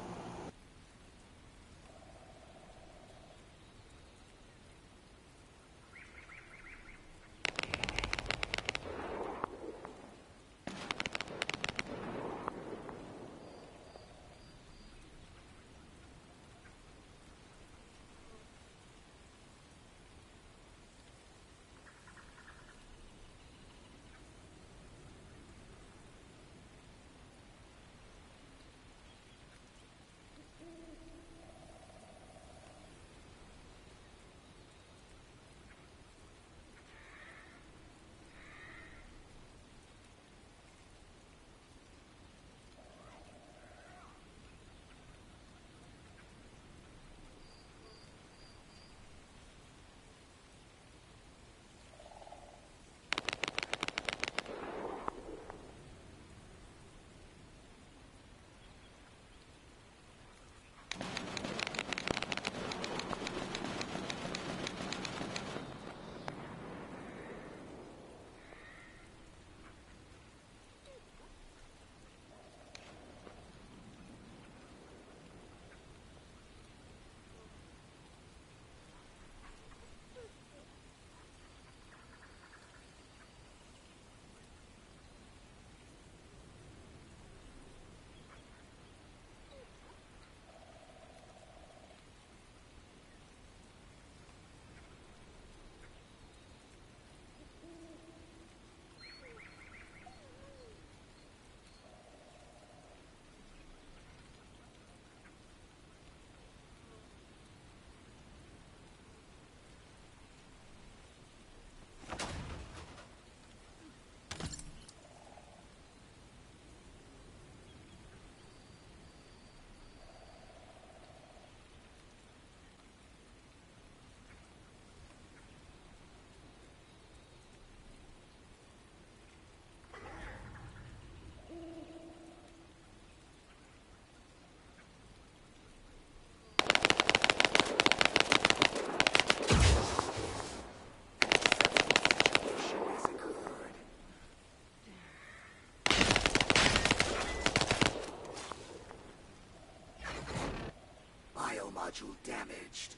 module damaged.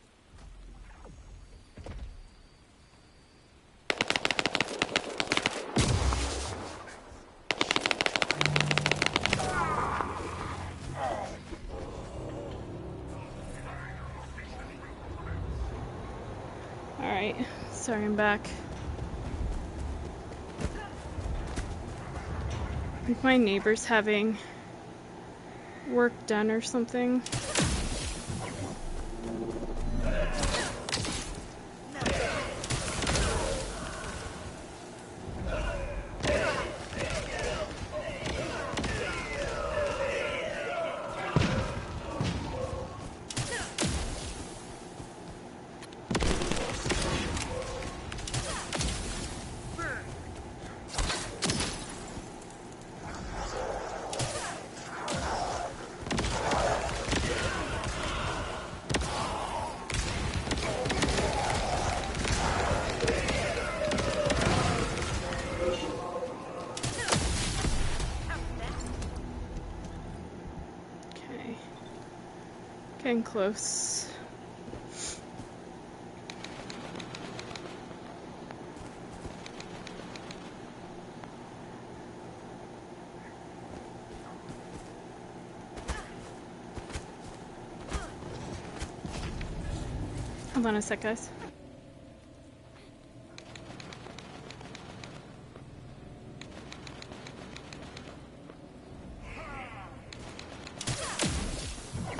Alright, sorry I'm back. I think my neighbor's having work done or something. Getting close. Hold on a sec, guys.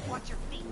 Watch your feet.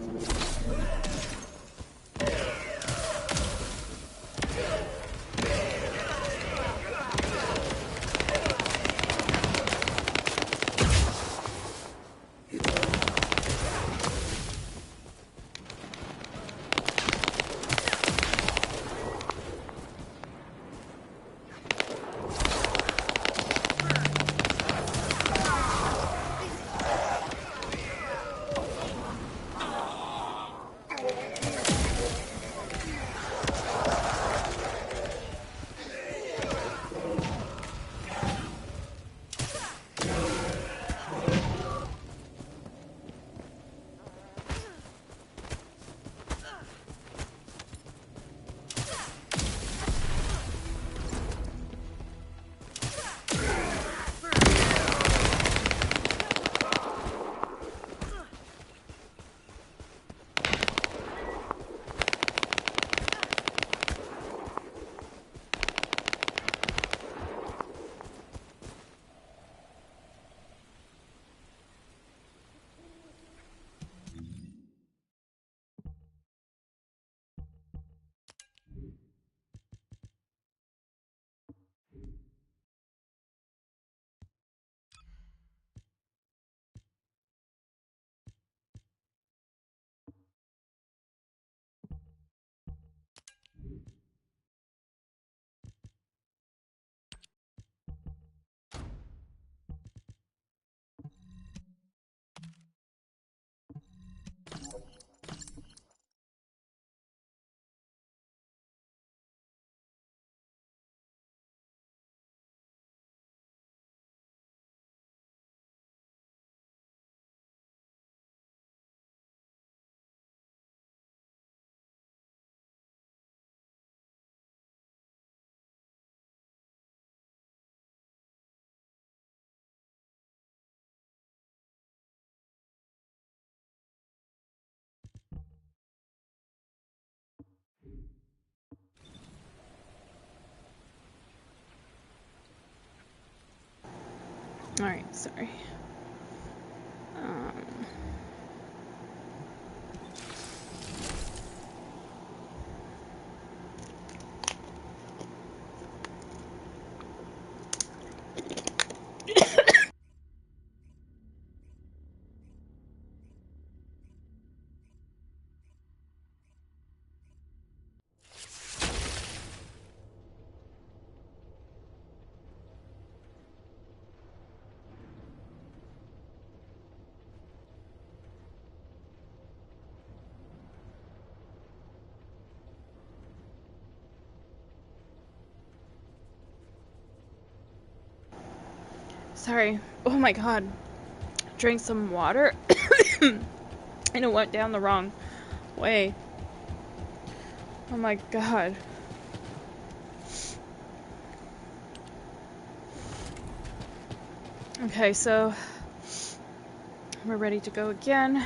Alright, sorry. Sorry. Oh my god. Drank some water and it went down the wrong way. Oh my god. Okay, so we're ready to go again.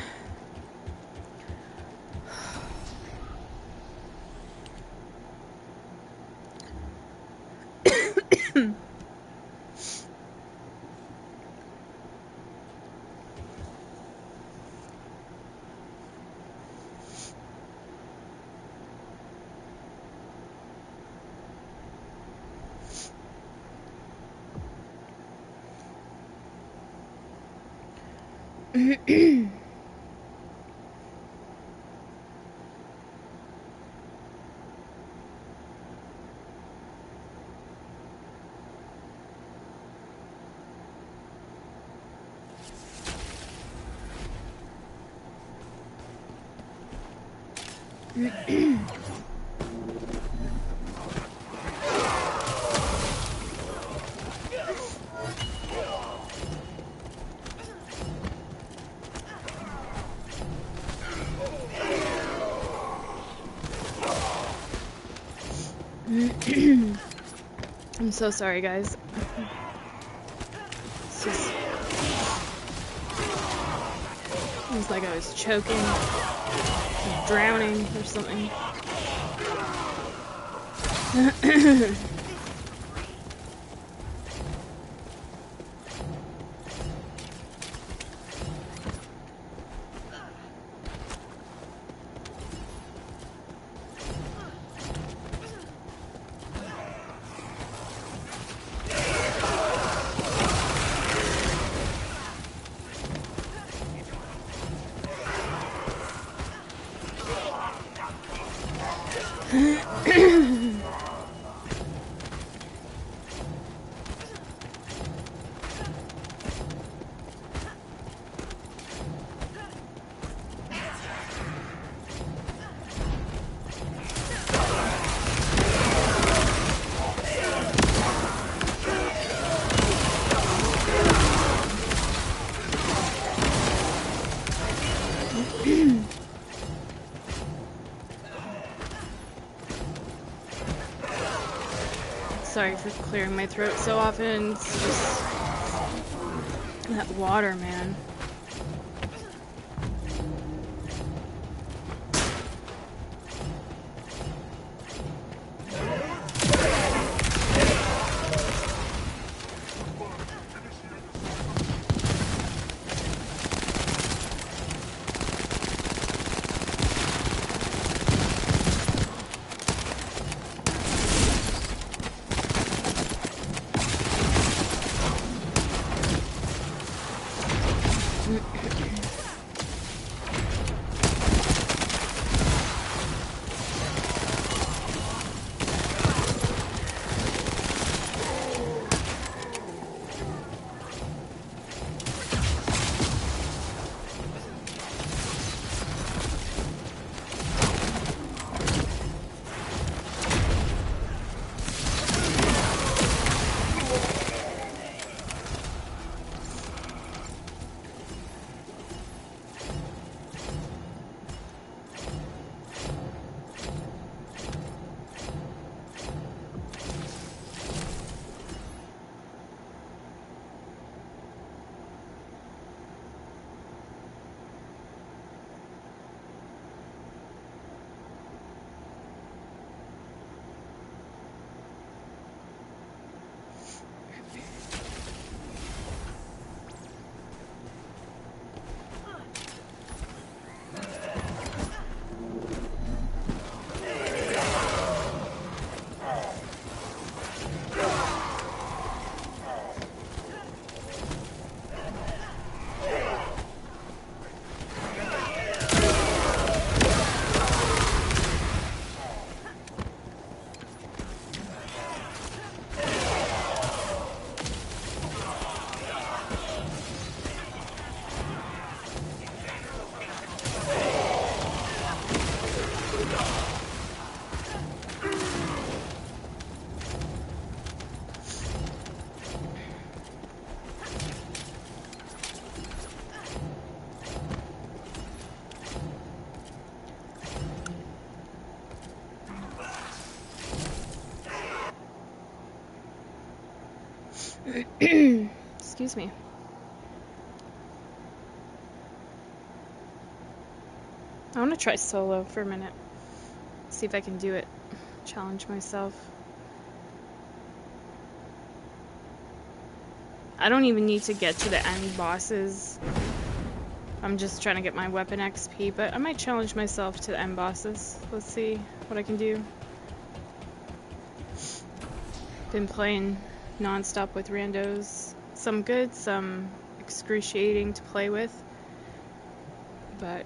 I'm so sorry, guys. It's just... It was like I was choking, drowning, or something. Sorry for clearing my throat so often. It's just that water, man. Excuse me. I want to try solo for a minute. See if I can do it. Challenge myself. I don't even need to get to the end bosses. I'm just trying to get my weapon XP, but I might challenge myself to the end bosses. Let's see what I can do. Been playing non-stop with randos. Some good, some excruciating to play with. But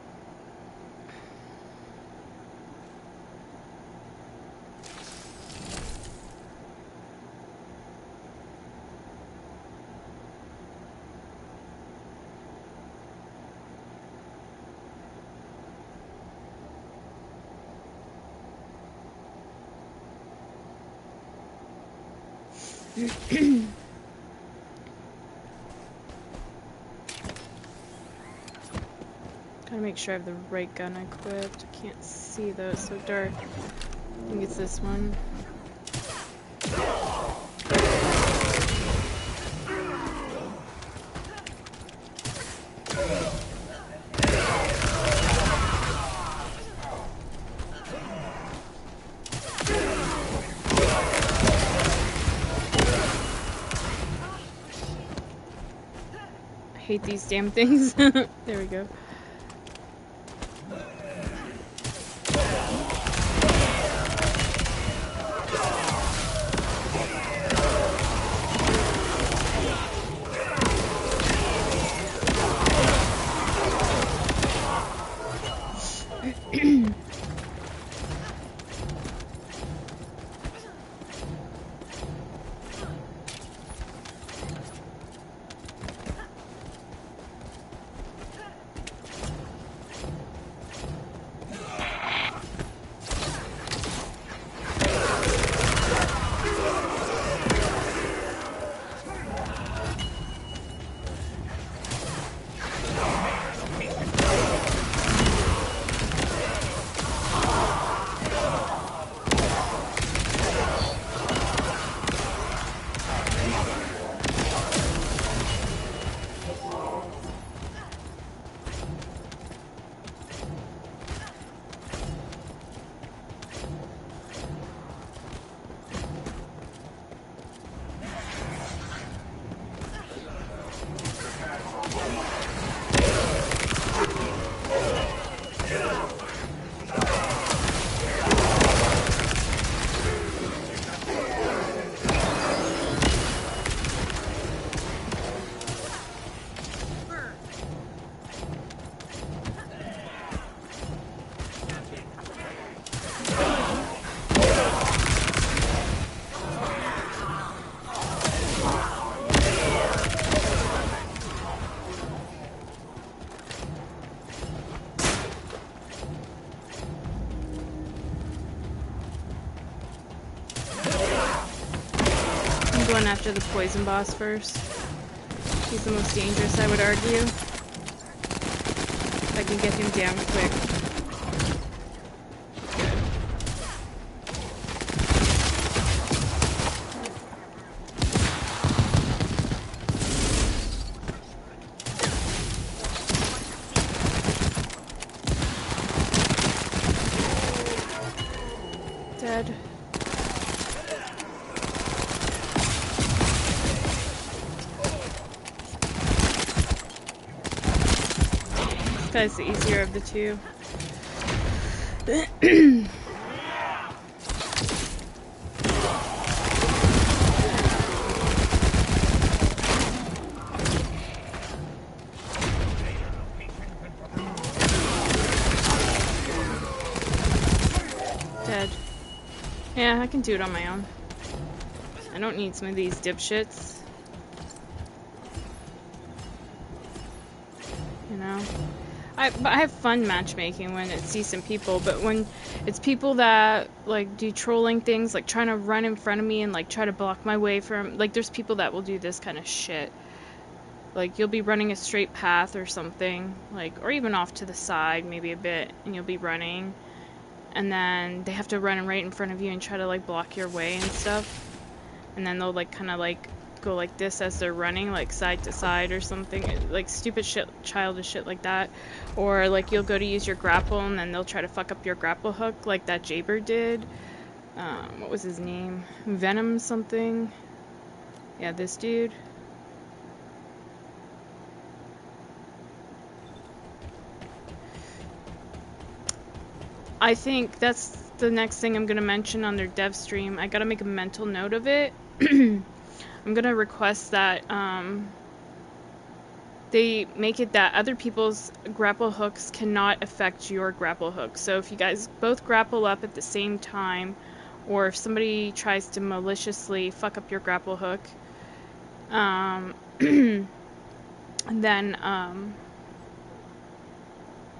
gotta make sure I have the right gun equipped. I can't see though, it's so dark. I think it's this one. I hate these damn things. There we go. I'm going after the poison boss first. He's the most dangerous, I would argue. If I can get him down quick. Dead. This guy's the easier of the two. Dead. Yeah, I can do it on my own. I don't need some of these dipshits. You know? But I have fun matchmaking when it's decent people, but when it's people that like do trolling things, like trying to run in front of me and like try to block my way from, like there's people that will do this kind of shit. Like you'll be running a straight path or something, like, or even off to the side maybe a bit, and you'll be running, and then they have to run right in front of you and try to like block your way and stuff, and then they'll like kind of like go like this as they're running, like side to side or something, like stupid shit, childish shit like that. Or like you'll go to use your grapple and then they'll try to fuck up your grapple hook like that Jaber did. What was his name? Venom something. Yeah, this dude. I think that's the next thing I'm gonna mention on their dev stream. I gotta make a mental note of it. I'm gonna request that they make it that other people's grapple hooks cannot affect your grapple hook. So if you guys both grapple up at the same time, or if somebody tries to maliciously fuck up your grapple hook, then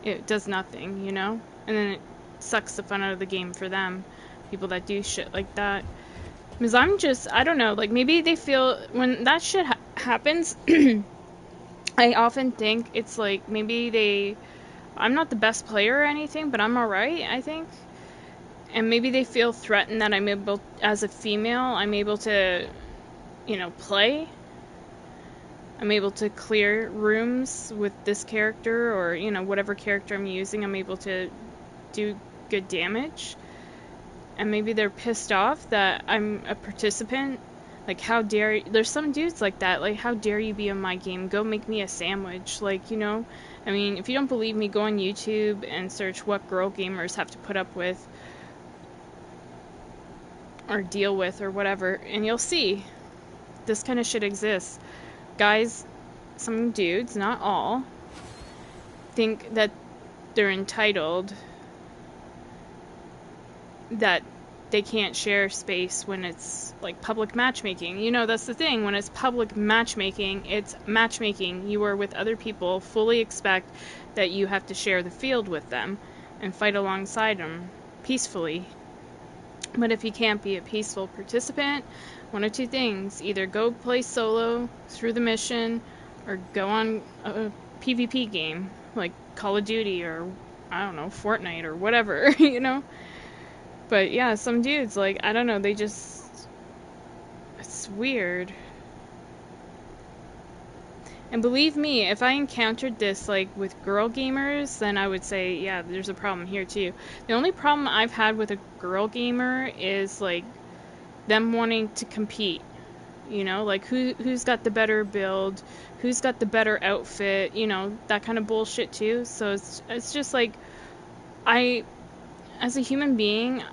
it does nothing, you know? And then it sucks the fun out of the game for them, people that do shit like that. Because I don't know, like maybe they feel, when that shit happens, I often think it's like maybe I'm not the best player or anything, but I'm alright, I think. And maybe they feel threatened that I'm able, as a female, I'm able to, you know, play. I'm able to clear rooms with this character, or, you know, whatever character I'm using, I'm able to do good damage. And maybe they're pissed off that I'm a participant. Like, how dare you? There's some dudes like that. Like, how dare you be in my game? Go make me a sandwich. Like, you know? I mean, if you don't believe me, go on YouTube and search what girl gamers have to put up with. Or deal with, or whatever. And you'll see. This kind of shit exists. Guys, some dudes, not all, think that they're entitled, that they can't share space when it's like public matchmaking. You know, that's the thing. When it's public matchmaking, it's matchmaking. You are with other people, fully expect that you have to share the field with them and fight alongside them peacefully. But if you can't be a peaceful participant, one of two things: either go play solo through the mission, or go on a PvP game like Call of Duty, or I don't know, Fortnite or whatever, you know? But yeah, some dudes, like, I don't know, they just, it's weird. And believe me, if I encountered this, like, with girl gamers, then I would say, yeah, there's a problem here, too. The only problem I've had with a girl gamer is, like, them wanting to compete. You know, like, who's got the better build, who's got the better outfit, you know, that kind of bullshit, too. So it's just, like, as a human being,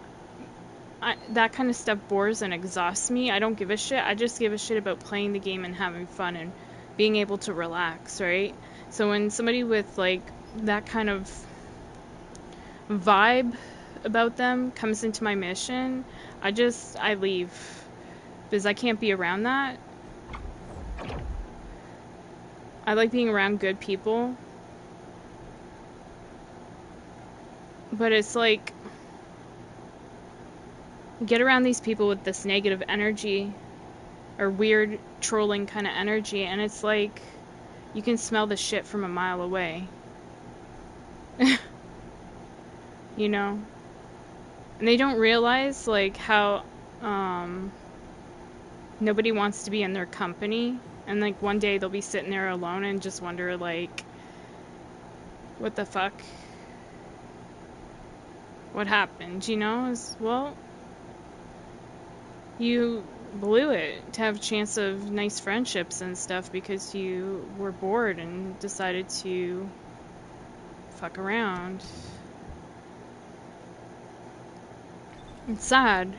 that kind of stuff bores and exhausts me. I don't give a shit. I just give a shit about playing the game and having fun and being able to relax, right? So when somebody with, like, that kind of vibe about them comes into my mission, I leave. Because I can't be around that. I like being around good people. But it's like, get around these people with this negative energy, or weird trolling kind of energy, and it's like, you can smell the shit from a mile away. You know? And they don't realize, like, how, nobody wants to be in their company, and, like, one day they'll be sitting there alone and just wonder, like, what the fuck? What happened, you know? Well, you blew it to have a chance of nice friendships and stuff because you were bored and decided to fuck around. It's sad.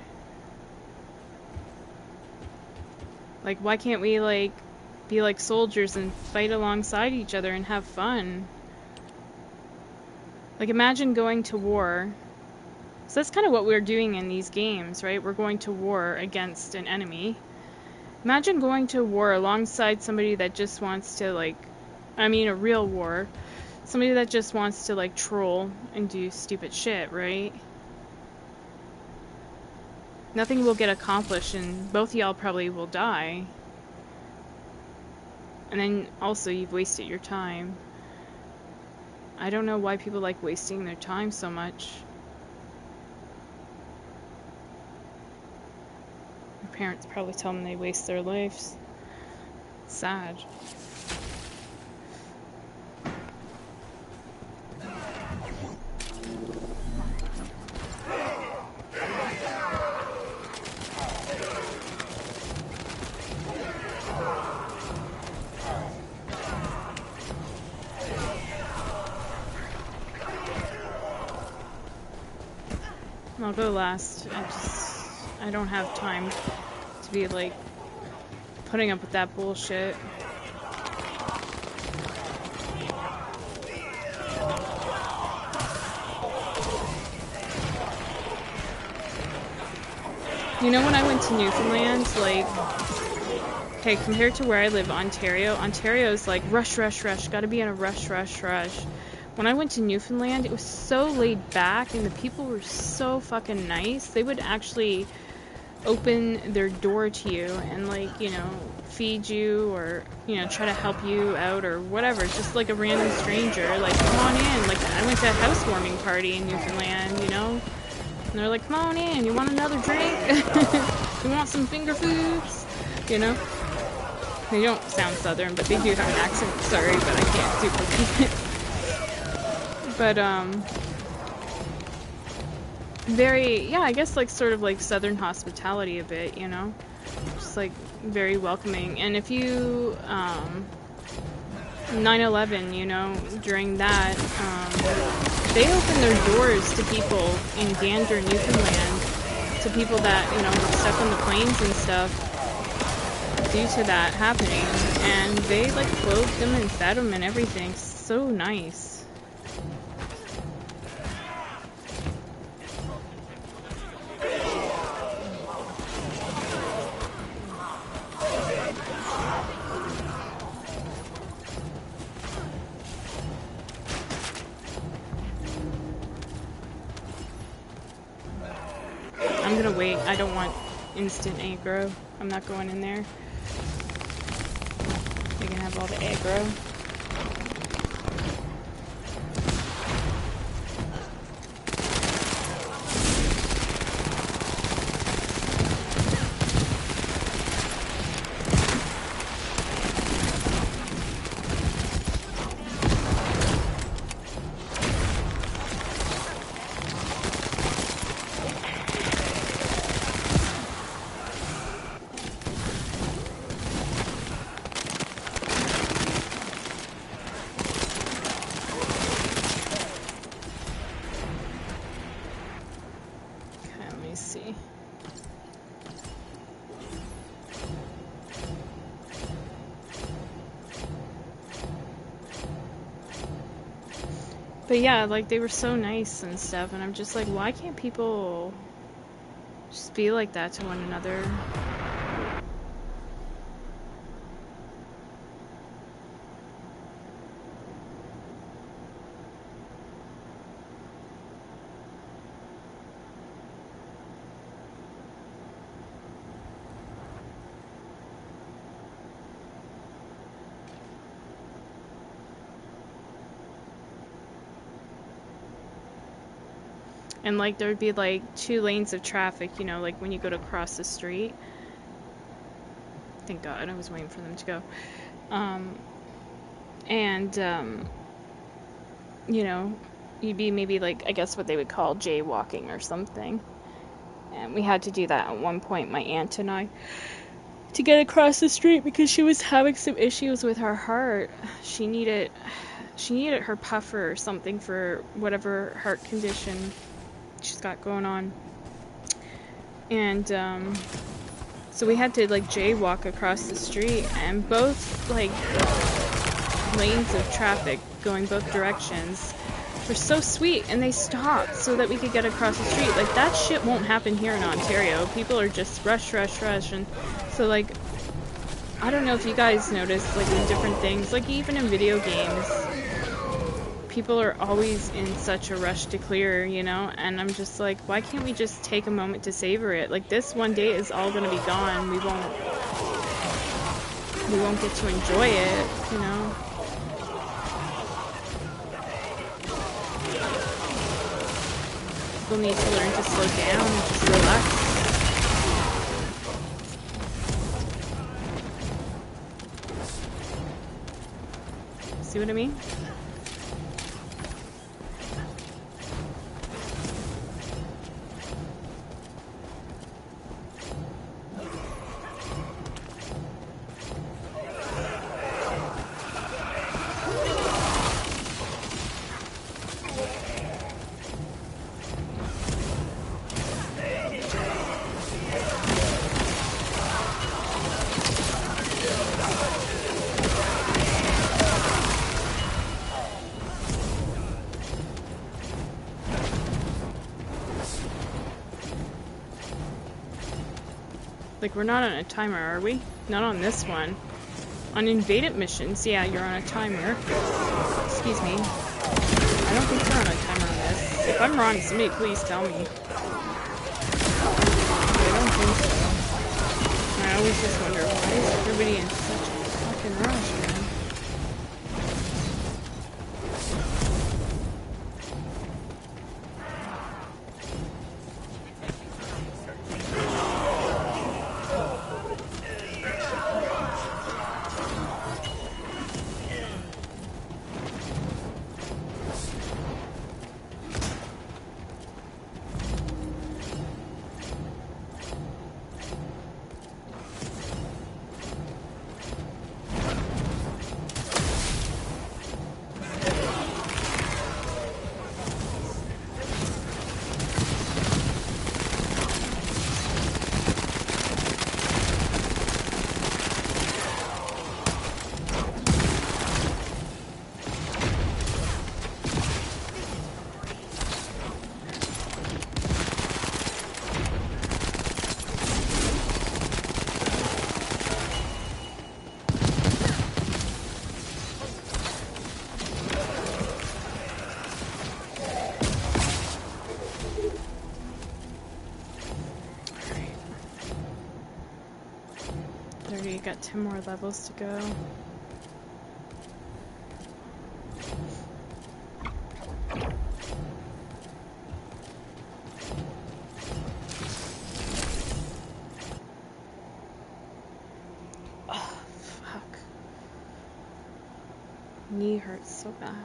Like, why can't we, like, be like soldiers and fight alongside each other and have fun? Like, imagine going to war. So that's kind of what we're doing in these games, right? We're going to war against an enemy. Imagine going to war alongside somebody that just wants to, like, I mean a real war. Somebody that just wants to, like, troll and do stupid shit, right? Nothing will get accomplished and both of y'all probably will die. And then also you've wasted your time. I don't know why people like wasting their time so much. Their parents probably tell them they waste their lives. Sad. I'll go last. I don't have time to be like putting up with that bullshit. You know, when I went to Newfoundland, like, okay, compared to where I live, Ontario's like rush, rush, rush, gotta be in a rush, rush, rush. When I went to Newfoundland, it was so laid back and the people were so fucking nice. They would actually open their door to you and, like, you know, feed you or, you know, try to help you out or whatever. Just like a random stranger, like, come on in. Like, I went to a housewarming party in Newfoundland, you know? And they're like, come on in, you want another drink? You want some finger foods? You know? They don't sound southern, but they do have an accent. Sorry, but I can't duplicate it. But, very, yeah, I guess, like, sort of like southern hospitality a bit, you know? Just, like, very welcoming. And if you, 9/11, you know, during that, they opened their doors to people in Gander, Newfoundland, to people that, you know, were stuck on the planes and stuff due to that happening. And they, like, clothed them and fed them and everything. So nice. I'm gonna wait. I don't want instant aggro. I'm not going in there. They can have all the aggro. But yeah, like, they were so nice and stuff, and I'm just like, why can't people just be like that to one another? And, like, there'd be, like, 2 lanes of traffic, you know, like, when you go to cross the street. Thank God, I was waiting for them to go. You know, you'd be maybe, like, I guess what they would call jaywalking or something. And we had to do that at one point, my aunt and I, to get across the street because she was having some issues with her heart. She needed her puffer or something for whatever heart condition she's got going on. And so we had to, like, jaywalk across the street, and both, like, lanes of traffic going both directions were so sweet, and they stopped so that we could get across the street. Like, that shit won't happen here in Ontario. People are just rush, rush, rush. And so, like, I don't know if you guys notice, like, in different things, like, even in video games, people are always in such a rush to clear, you know? And I'm just like, why can't we just take a moment to savor it? Like, this one day is all gonna be gone. We won't get to enjoy it, you know? People need to learn to slow down and just relax. See what I mean? Like, we're not on a timer, are we? Not on this one. On invaded missions, yeah, you're on a timer. Excuse me. I don't think we're on a timer on this. If I'm wrong, somebody please tell me. I don't think so. I always just wonder, why is everybody in such a fucking rush, man? Got 10 more levels to go. Oh, fuck. Knee hurts so bad.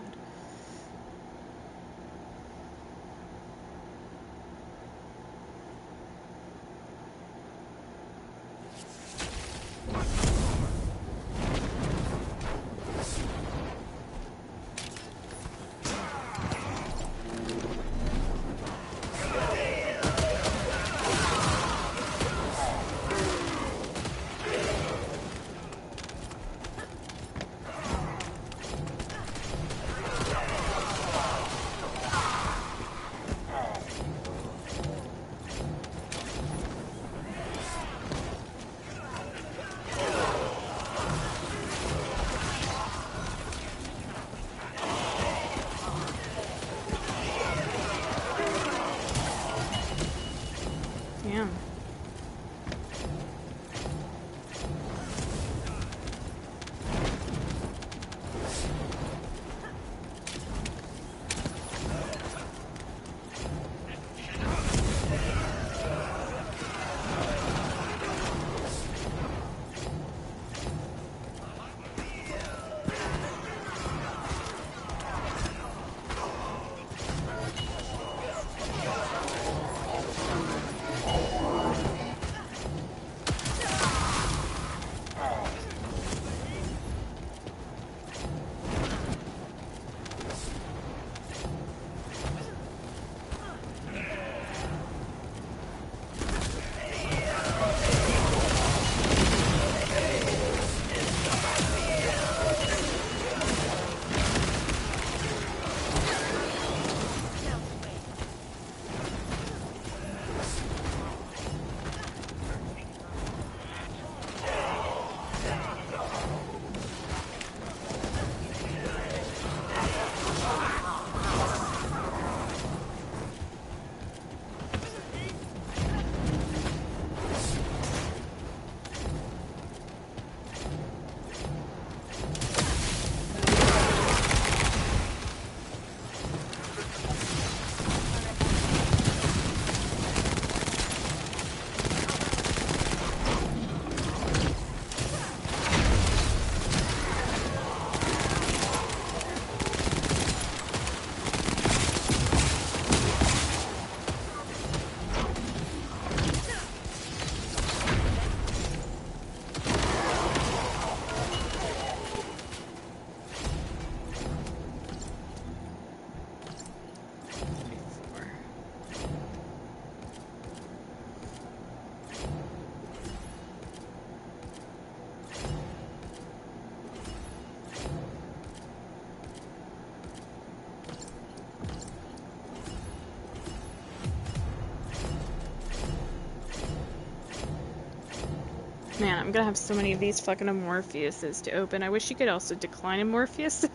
Man, I'm gonna have so many of these fucking Amorpheuses to open. I wish you could also decline Amorpheuses.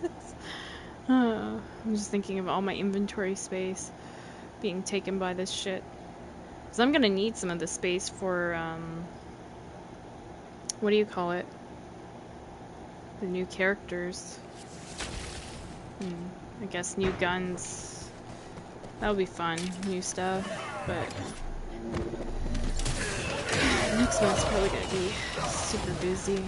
I'm just thinking of all my inventory space being taken by this shit. Because I'm gonna need some of the space for, what do you call it? The new characters. I guess new guns. That'll be fun. New stuff. But next month's probably gonna be super busy.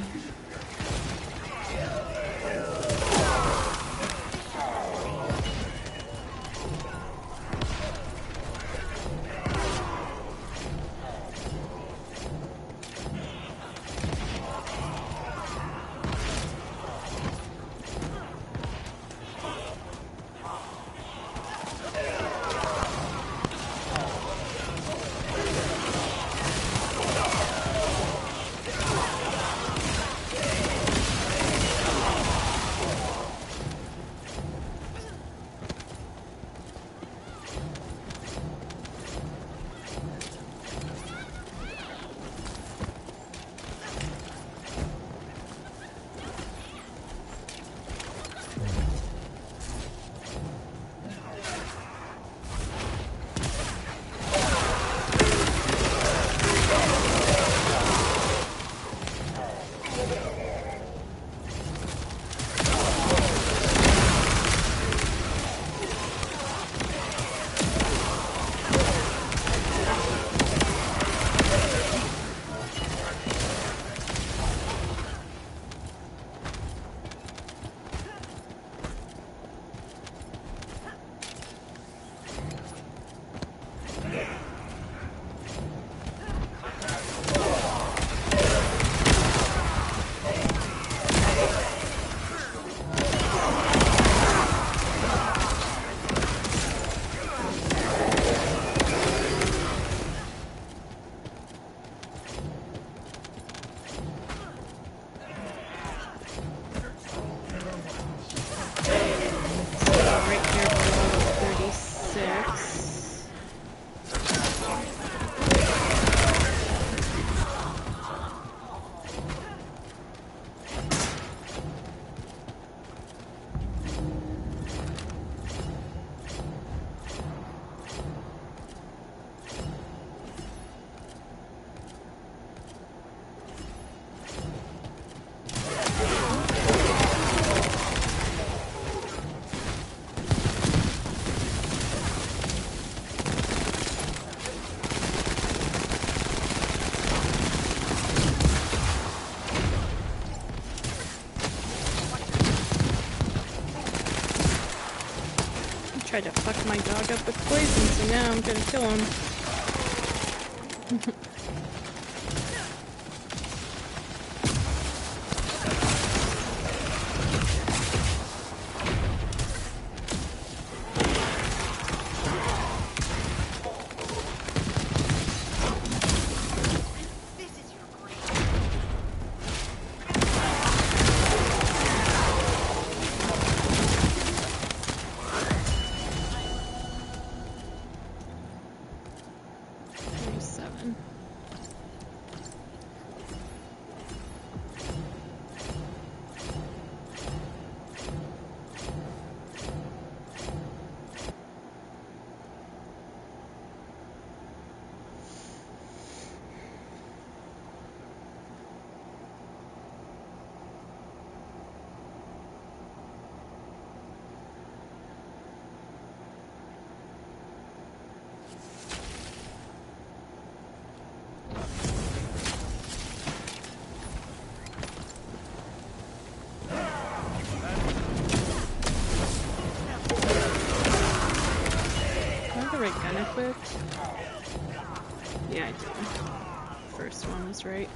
Right here below 36. Tried to fuck my dog up with poison, so now I'm gonna kill him. Right gun equipped? Yeah, I do. First one was right.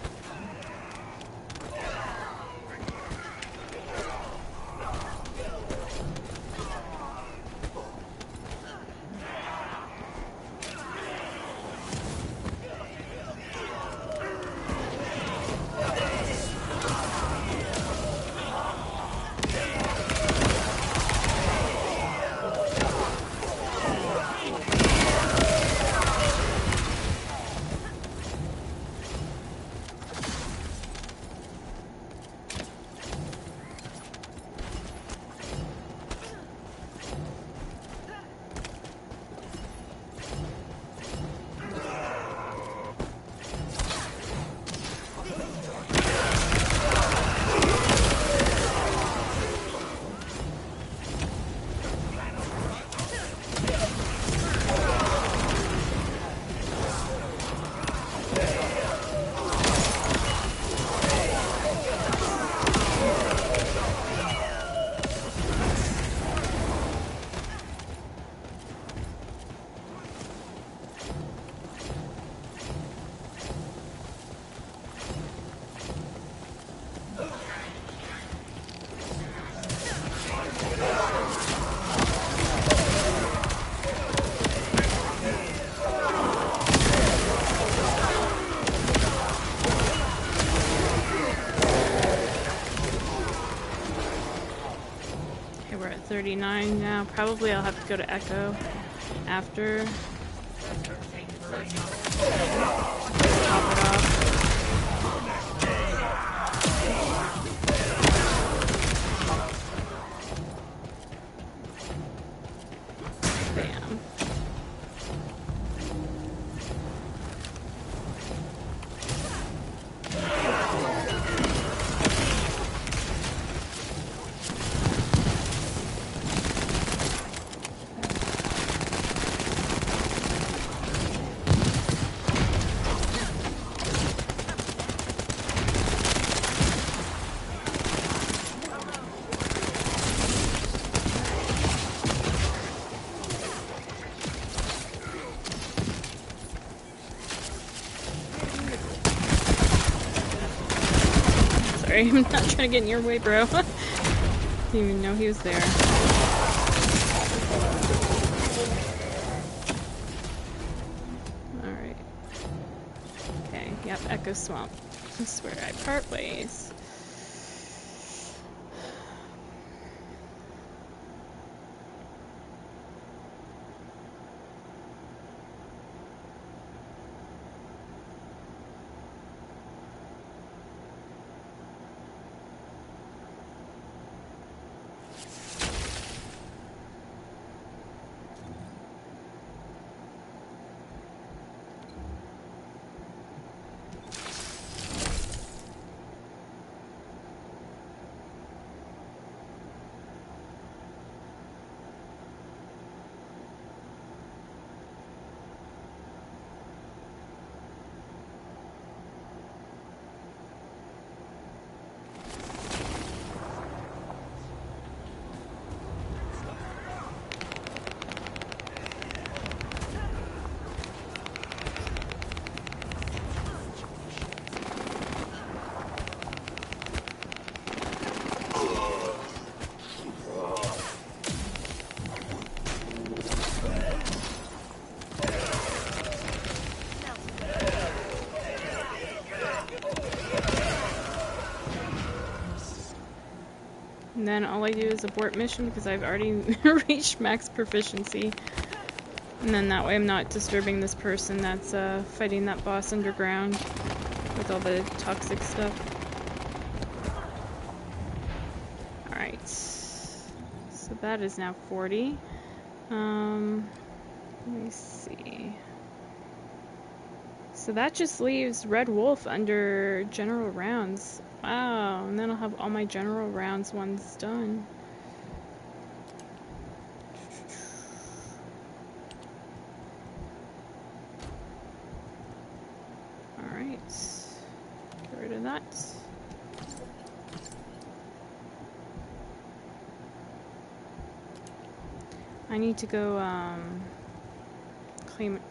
39 now. Probably I'll have to go to Echo after. Top it off. Bam. Sorry, I'm not trying to get in your way, bro. Didn't even know he was there. Alright. Okay, yep, Echo Swamp. This is where I part ways. And then all I do is abort mission because I've already reached max proficiency. And then that way I'm not disturbing this person that's fighting that boss underground with all the toxic stuff. Alright. So that is now 40. Let me see. So that just leaves Red Wolf under general rounds. Wow, and then I'll have all my general rounds ones done. Alright. Get rid of that. I need to go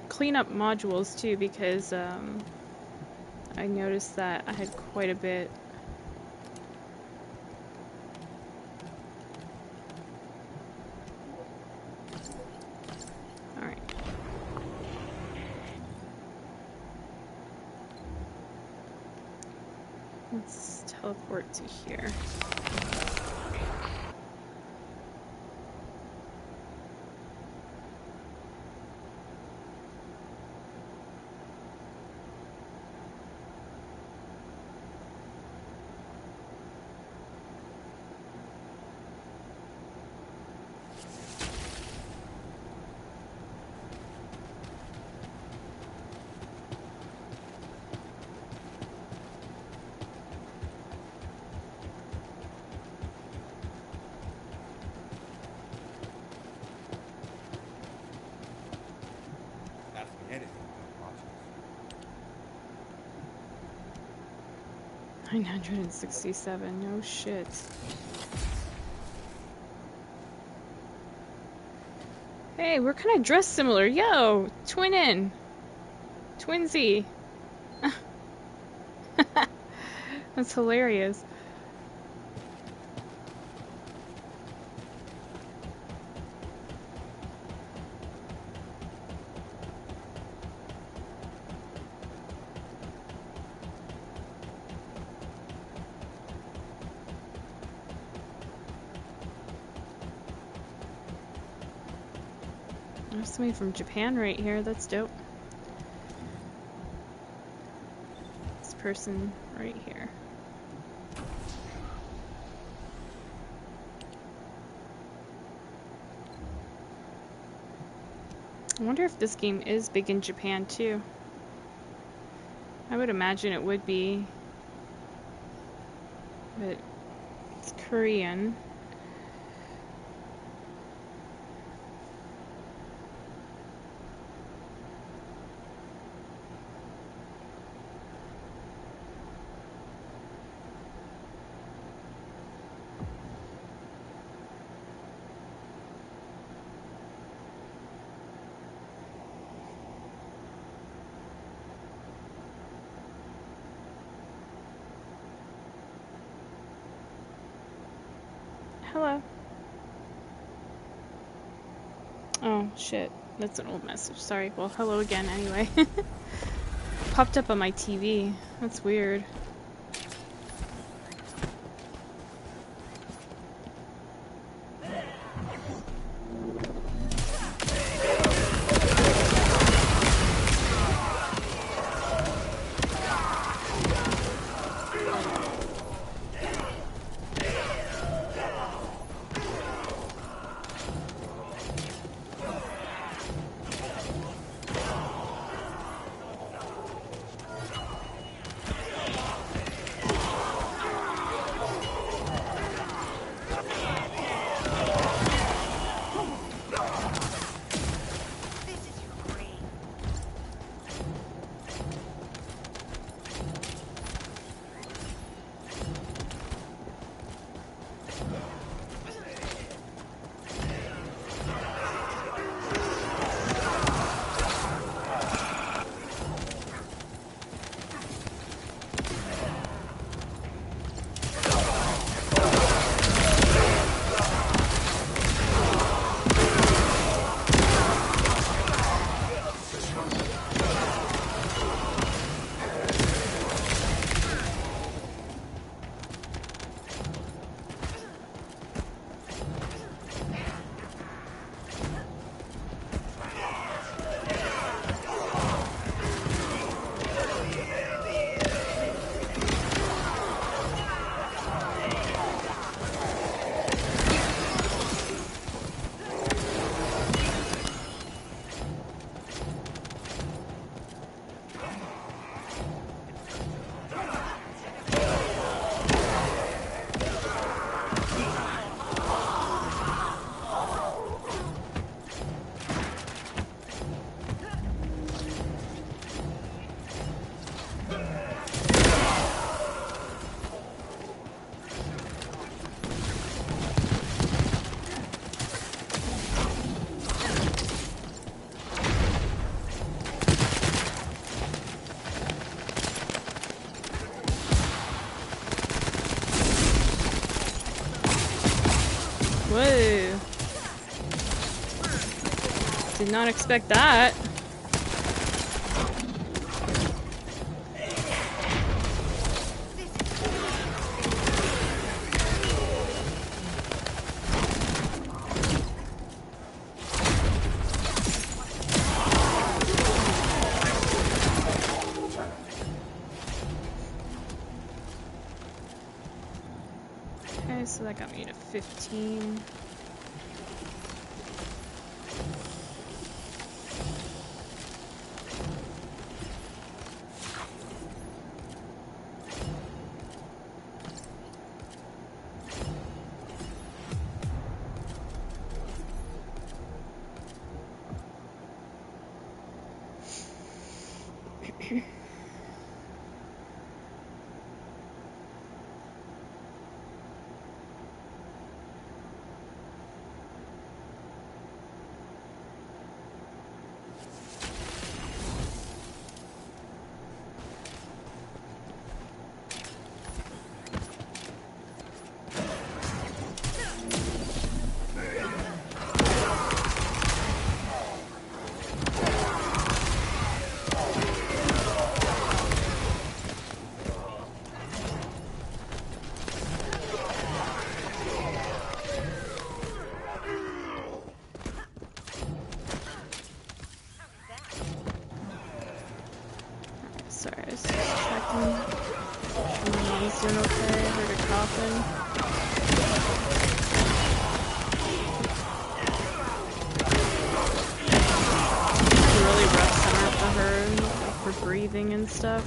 clean up modules too because I noticed that I had quite a bit. Alright. Let's teleport to here. Ask me anything about modules. 967, no shit. Hey, we're kind of dressed similar. Yo, twinning. Twinsy. That's hilarious. There's somebody from Japan right here. That's dope. This person right here. I wonder if this game is big in Japan too. I would imagine it would be. But it's Korean. Hello. Oh, shit. That's an old message. Sorry. Well, hello again anyway. Popped up on my TV. That's weird. Whoa. Did not expect that. Okay, so that got me to 15. Sorry, I was just checking. My mom's doing okay. I heard her coughing. It's a really rough summer for her, like for breathing and stuff.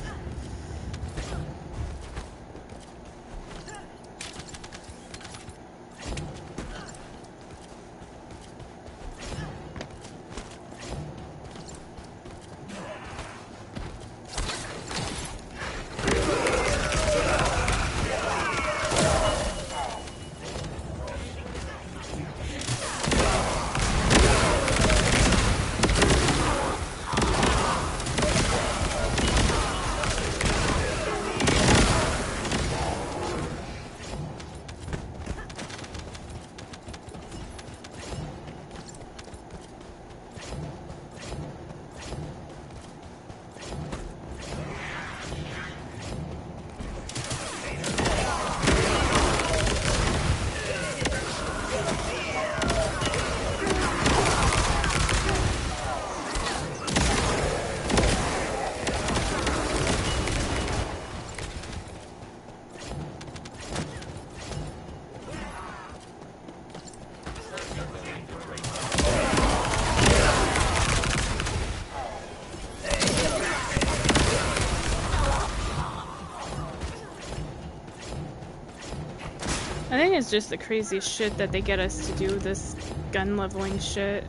I think it's just the crazy shit that they get us to do, this gun leveling shit.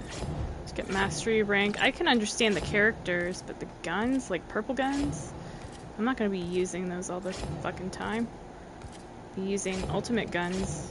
To get mastery rank. I can understand the characters, but the guns, like purple guns, I'm not gonna be using those all the fucking time. Be using ultimate guns.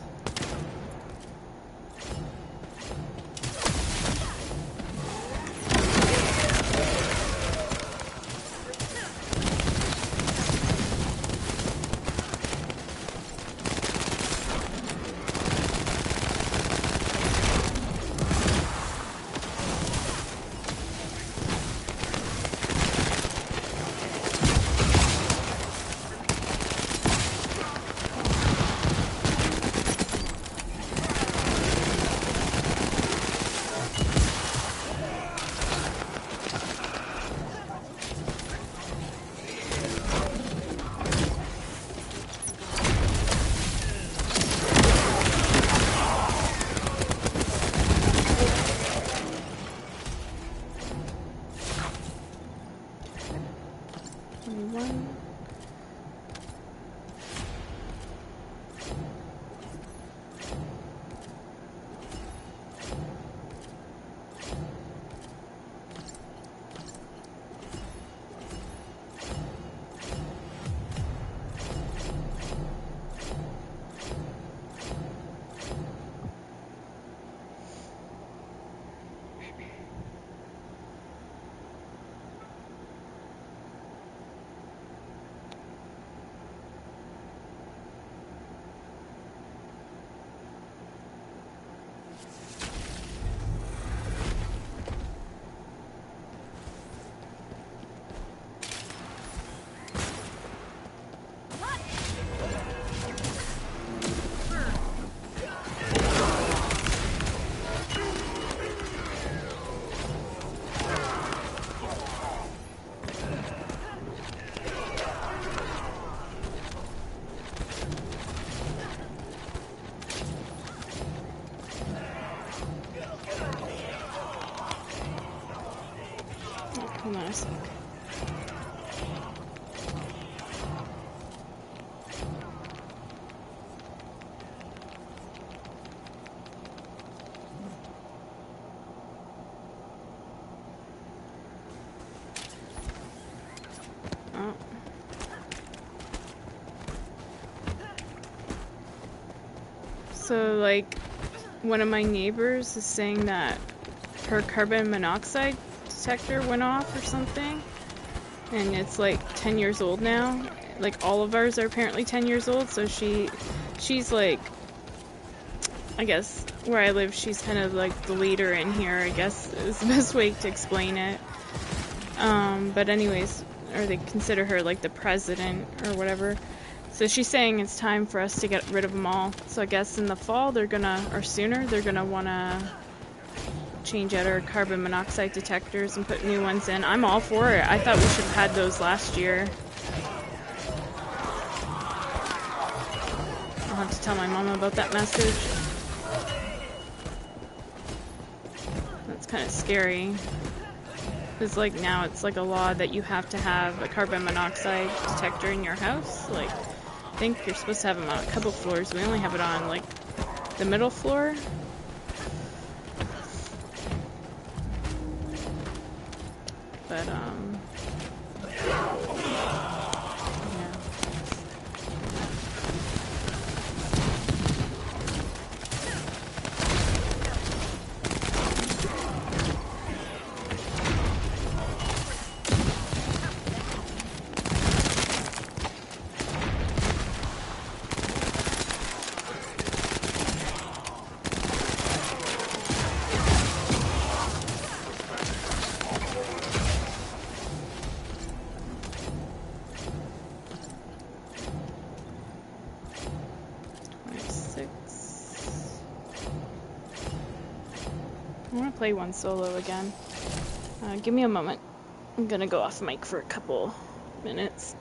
Hold on a sec. Oh. So, like, one of my neighbors is saying that her carbon monoxide detector went off or something, and it's like 10 years old now. Like, all of ours are apparently 10 years old, so she's like, I guess where I live, she's kind of like the leader in here, I guess is the best way to explain it. But anyways, or they consider her like the president or whatever. So she's saying it's time for us to get rid of them all. So I guess in the fall they're gonna, or sooner, they're gonna wanna change out our carbon monoxide detectors and put new ones in. I'm all for it. I thought we should have had those last year. I'll have to tell my mom about that message. That's kind of scary. Because, like, now it's like a law that you have to have a carbon monoxide detector in your house. Like, I think you're supposed to have them on a couple floors. We only have it on, like, the middle floor. But, yeah. I want to play one solo again. Give me a moment. I'm gonna go off mic for a couple minutes.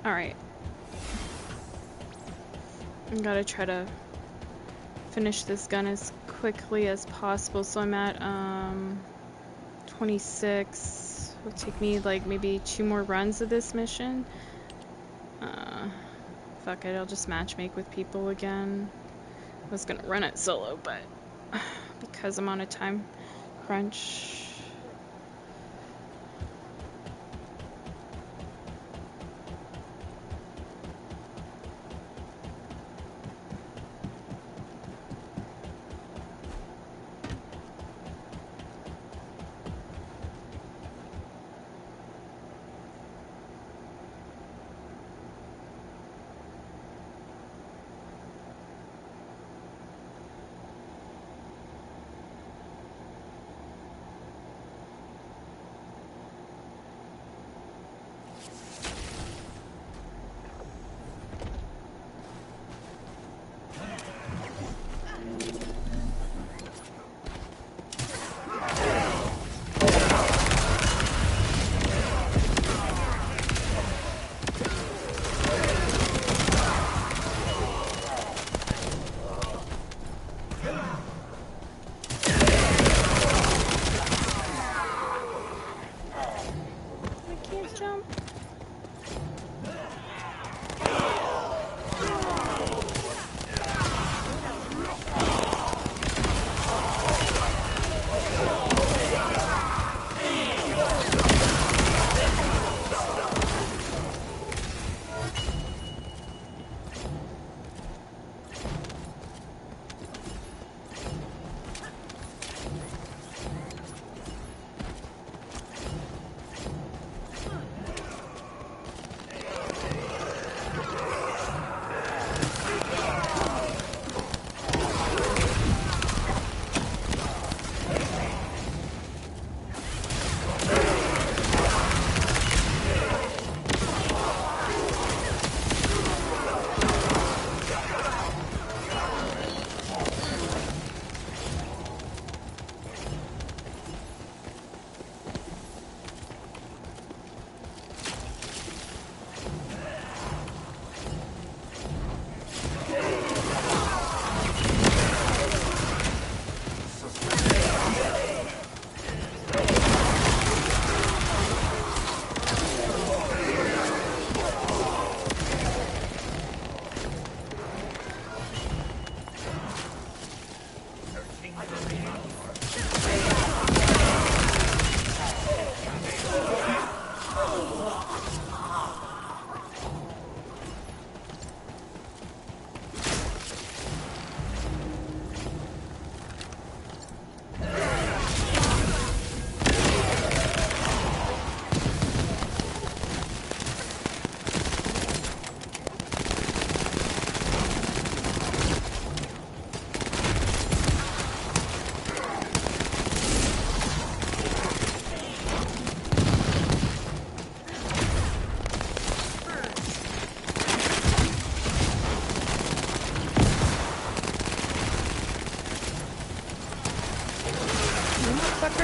Alright. I gotta try to finish this gun as quickly as possible. So I'm at 26. It'll take me like maybe 2 more runs of this mission. Fuck it, I'll just matchmake with people again. I was gonna run it solo, but because I'm on a time crunch.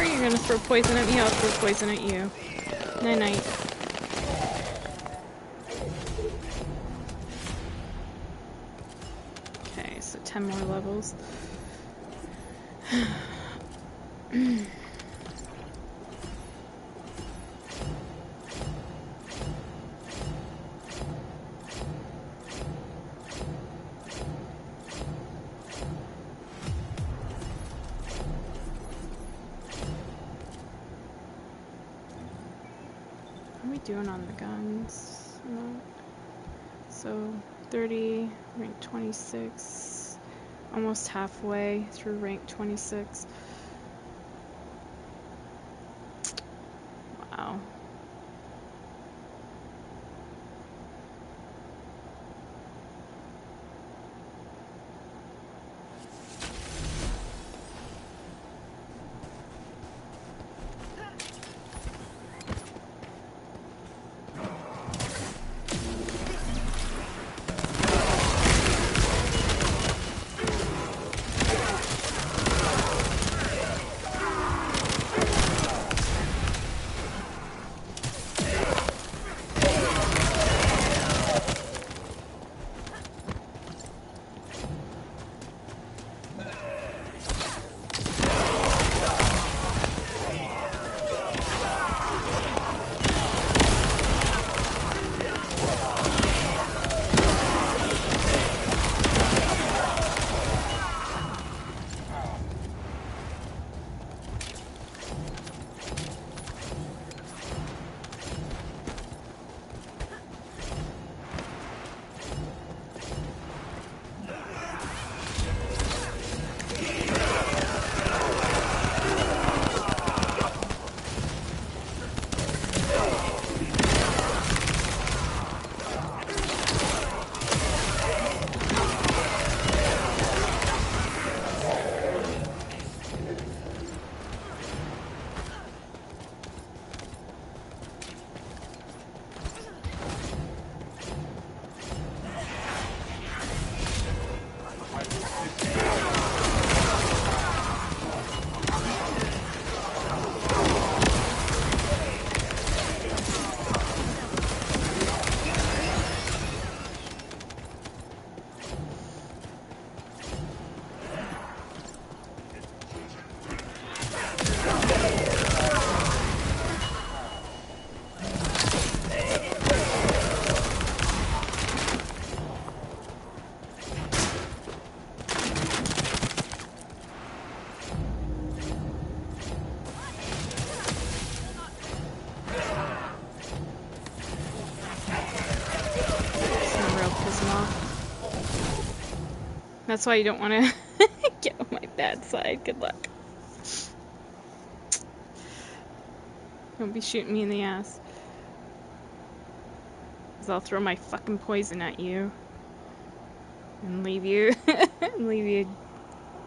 You're gonna throw poison at me, I'll throw poison at you. Night night. Okay, so 10 more levels. Doing on the guns. So 30, rank 26, almost halfway through rank 26. Wow. That's why you don't want to get on my bad side. Good luck. Don't be shooting me in the ass. 'Cause I'll throw my fucking poison at you. And leave you leave you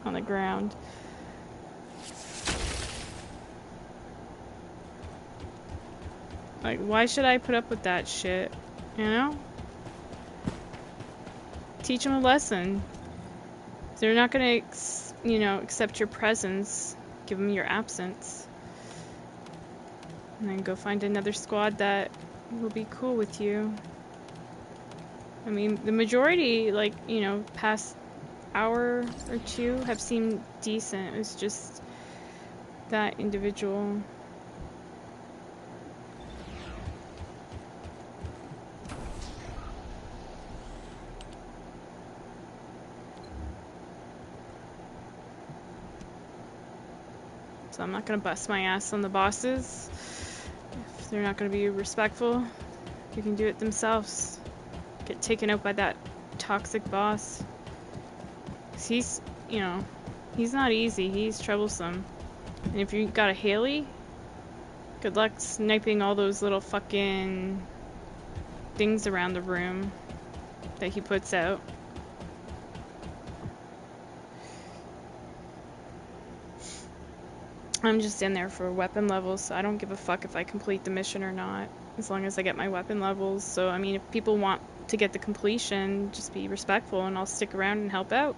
on the ground. Like, why should I put up with that shit? You know? Teach them a lesson. If they're not gonna, you know, accept your presence, give them your absence. And then go find another squad that will be cool with you. I mean, the majority, like, you know, past hour or two have seemed decent. It was just that individual. So I'm not gonna bust my ass on the bosses. If they're not gonna be respectful, they can do it themselves. Get taken out by that toxic boss. 'Cause he's, you know, he's not easy. He's troublesome. And if you got a Haley, good luck sniping all those little fucking things around the room that he puts out. I'm just in there for weapon levels, so I don't give a fuck if I complete the mission or not, as long as I get my weapon levels. So, I mean, if people want to get the completion, just be respectful and I'll stick around and help out.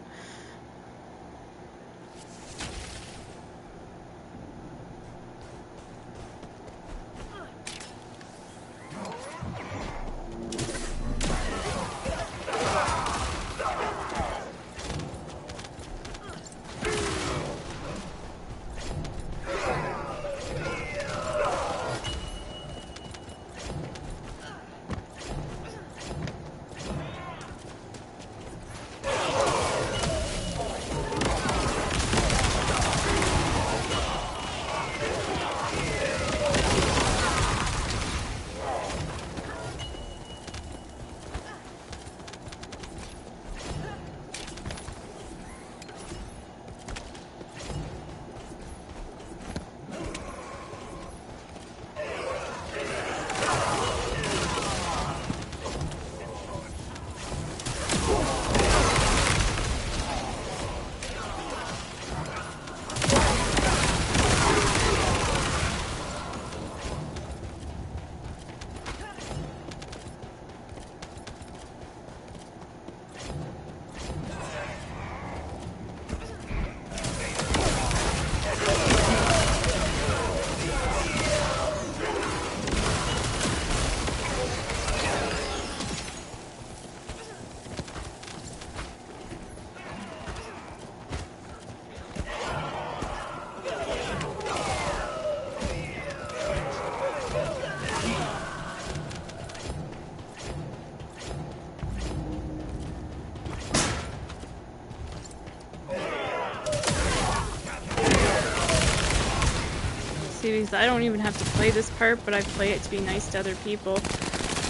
Because I don't even have to play this part, but I play it to be nice to other people.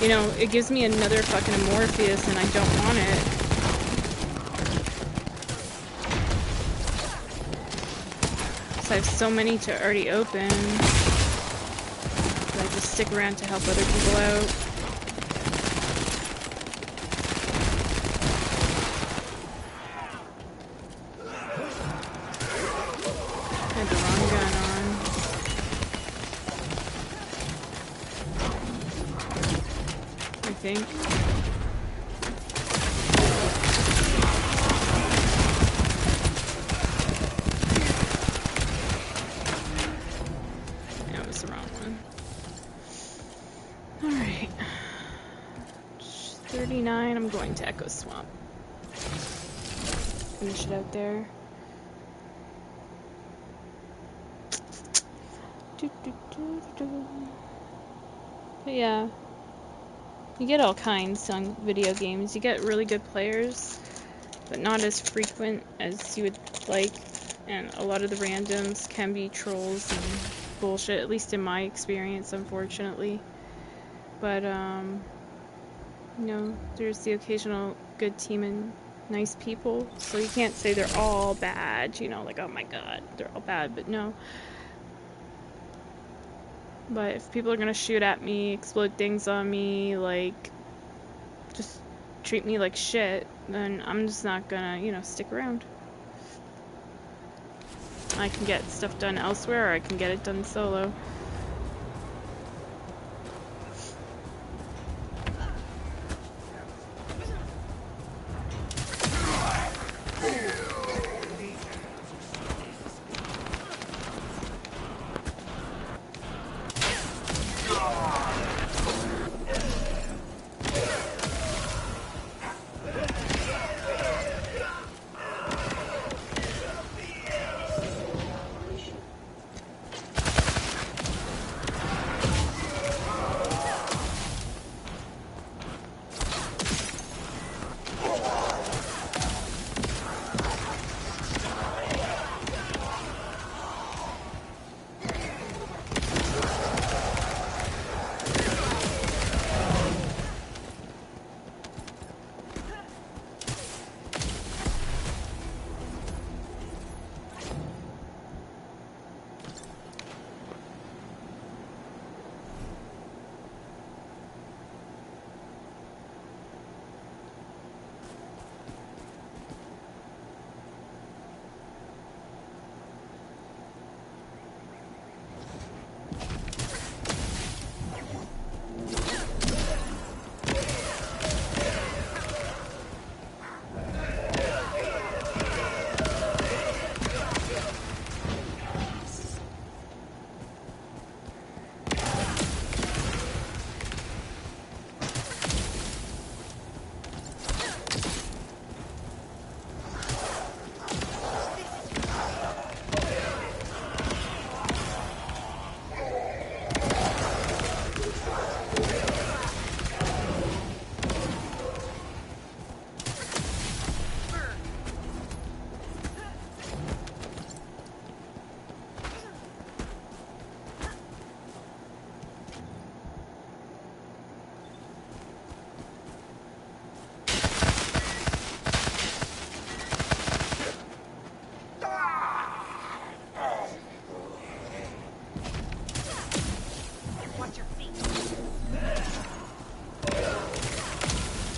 You know, it gives me another fucking Morpheus and I don't want it. So I have so many to already open. But I just stick around to help other people out. I had the wrong gun on. I think. going to Echo Swamp. Finish it out there. But yeah, you get all kinds on video games. You get really good players, but not as frequent as you would like. And a lot of the randoms can be trolls and bullshit, at least in my experience, unfortunately. But, you know, there's the occasional good team and nice people, so you can't say they're all bad, you know, like, oh my god, they're all bad, but no. But if people are gonna shoot at me, explode things on me, like, just treat me like shit, then I'm just not gonna, you know, stick around. I can get stuff done elsewhere, or I can get it done solo.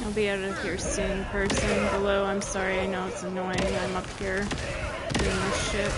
I'll be out of here soon, person below. I'm sorry, I know it's annoying. I'm up here doing this shit.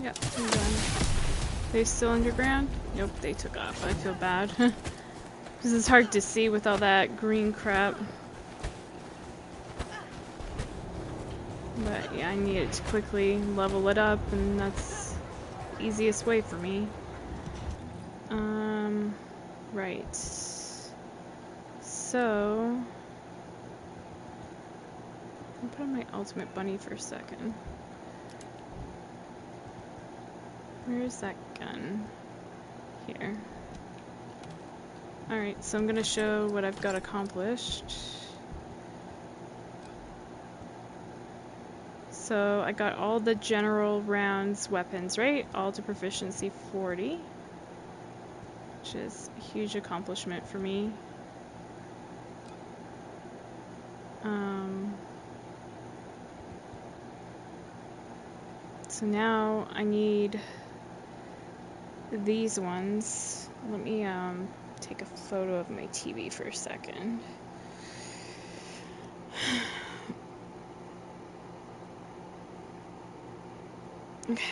Yep, I'm done. They still underground? Nope, they took off. I feel bad. Because it's hard to see with all that green crap. But yeah, I needed to quickly level it up, and that's the easiest way for me. Right. So... I'll put on my ultimate bunny for a second. Where's that gun? Here. Alright, so I'm gonna show what I've got accomplished. So I got all the general rounds weapons, right? All to proficiency 40. Which is a huge accomplishment for me. So now I need these ones. Let me take a photo of my TV for a second. Okay.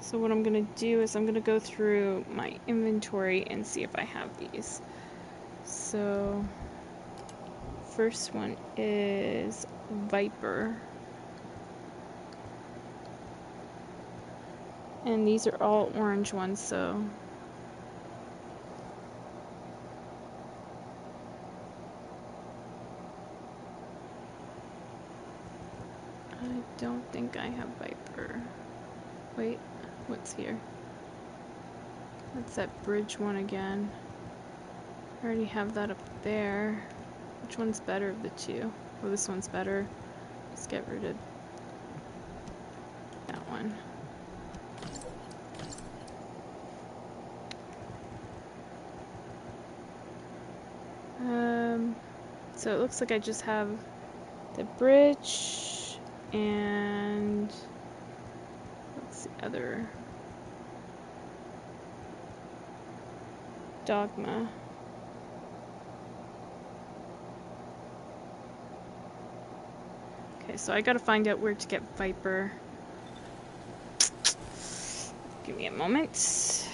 So what I'm gonna do is I'm gonna go through my inventory and see if I have these. So first one is Viper. And these are all orange ones, so I don't think I have Viper. Wait, what's here? That's that bridge one again. I already have that up there. Which one's better of the two? Oh, this one's better. Let's get rid of that one. So it looks like I just have the bridge and what's the other? Dogma. Okay, so I gotta find out where to get Viper. Give me a moment.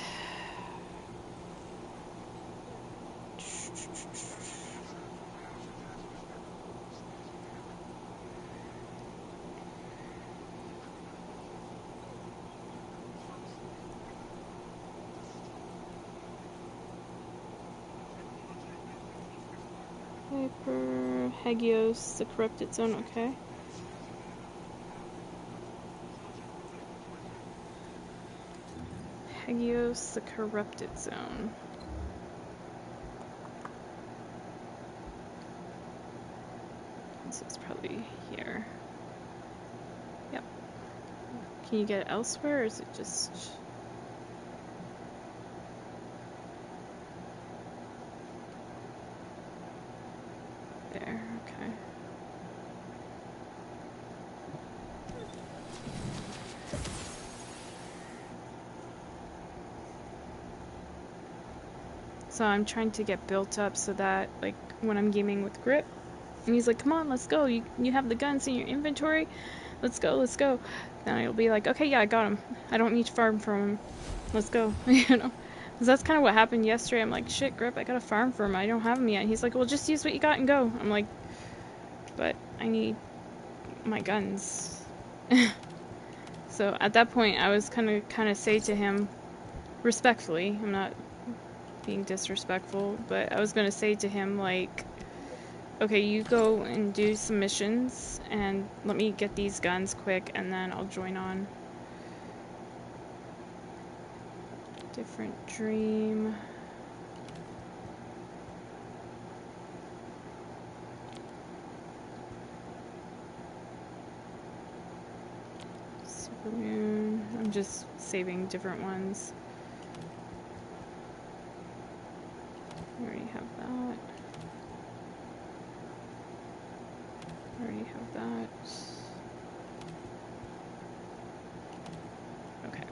Viper, Hagios, the corrupted zone, okay. Hagios, the corrupted zone. So it's probably here. Yep. Can you get it elsewhere, or is it just... there, okay. So I'm trying to get built up so that, like, when I'm gaming with Grip, and he's like, come on, let's go, you have the guns in your inventory, let's go, then I'll be like, okay, yeah, I got him, I don't need to farm from him, let's go, you know, because that's kind of what happened yesterday. I'm like, shit, Grip, I gotta farm for him, I don't have him yet. He's like, well, just use what you got and go. I'm like, but I need my guns. So at that point, I was kind of say to him, respectfully, I'm not being disrespectful, but I was gonna say to him, like, okay, you go and do some missions, and let me get these guns quick, and then I'll join on. Different dream. Supermoon. I'm just saving different ones. I already have that. I already have that. Okay.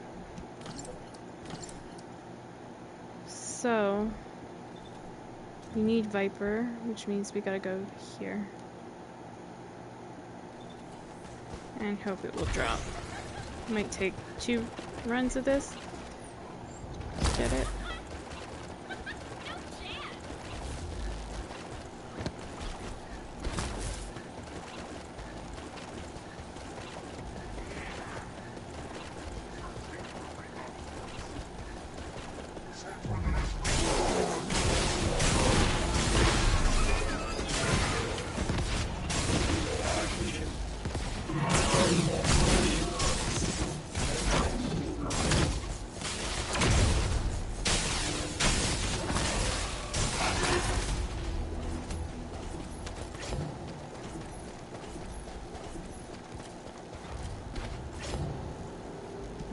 So, we need Viper, which means we gotta go here. And hope it will drop. Might take 2 runs of this. Get it.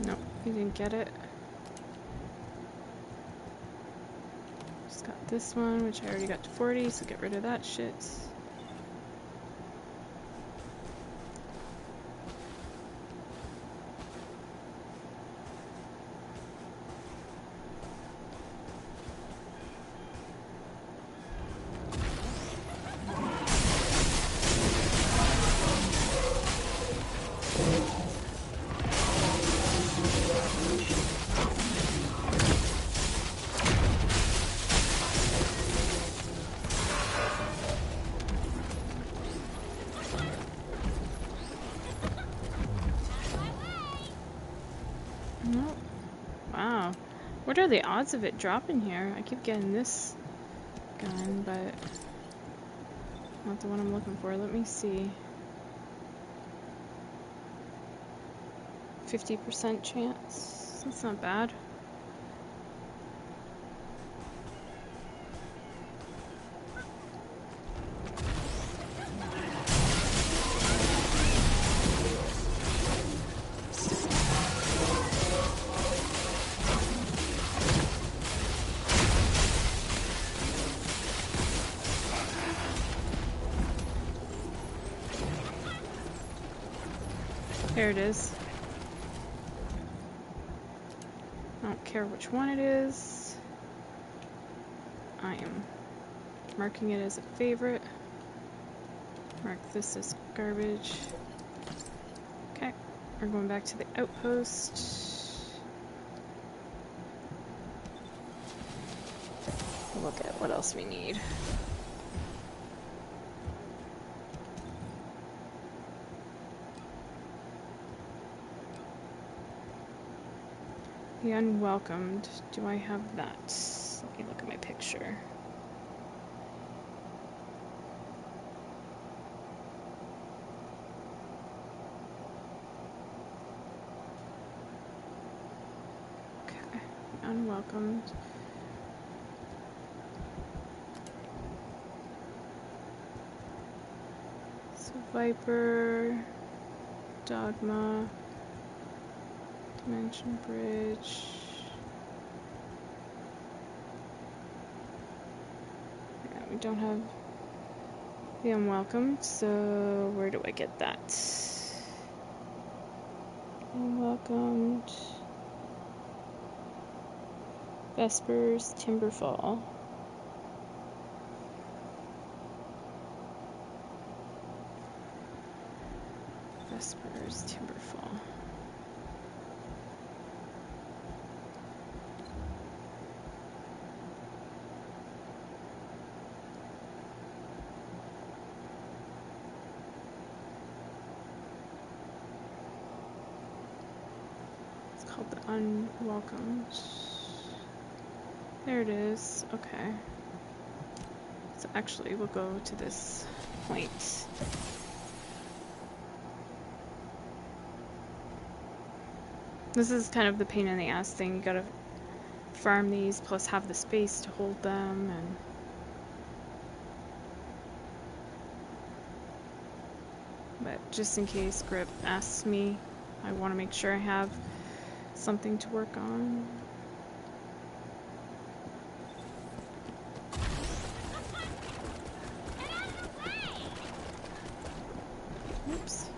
Nope, he didn't get it. Just got this one, which I already got to 40, so get rid of that shit. Wow. What are the odds of it dropping here? I keep getting this gun, but not the one I'm looking for. Let me see. 50% chance. That's not bad. There it is. I don't care which one it is. I am marking it as a favorite. Mark this as garbage. Okay, we're going back to the outpost. Look at what else we need. The unwelcomed. Do I have that? Let me look at my picture. Okay, unwelcomed. So Viper, Dogma, Dimension Bridge. Yeah, we don't have the unwelcomed, so where do I get that? Unwelcomed. Vespers, Timberfall. Vespers, Timberfall. It's called the Unwelcomed. There it is. Okay. So actually, we'll go to this point. This is kind of the pain in the ass thing. You gotta farm these, plus have the space to hold them, and but just in case Grip asks me, I want to make sure I have something to work on. Oops.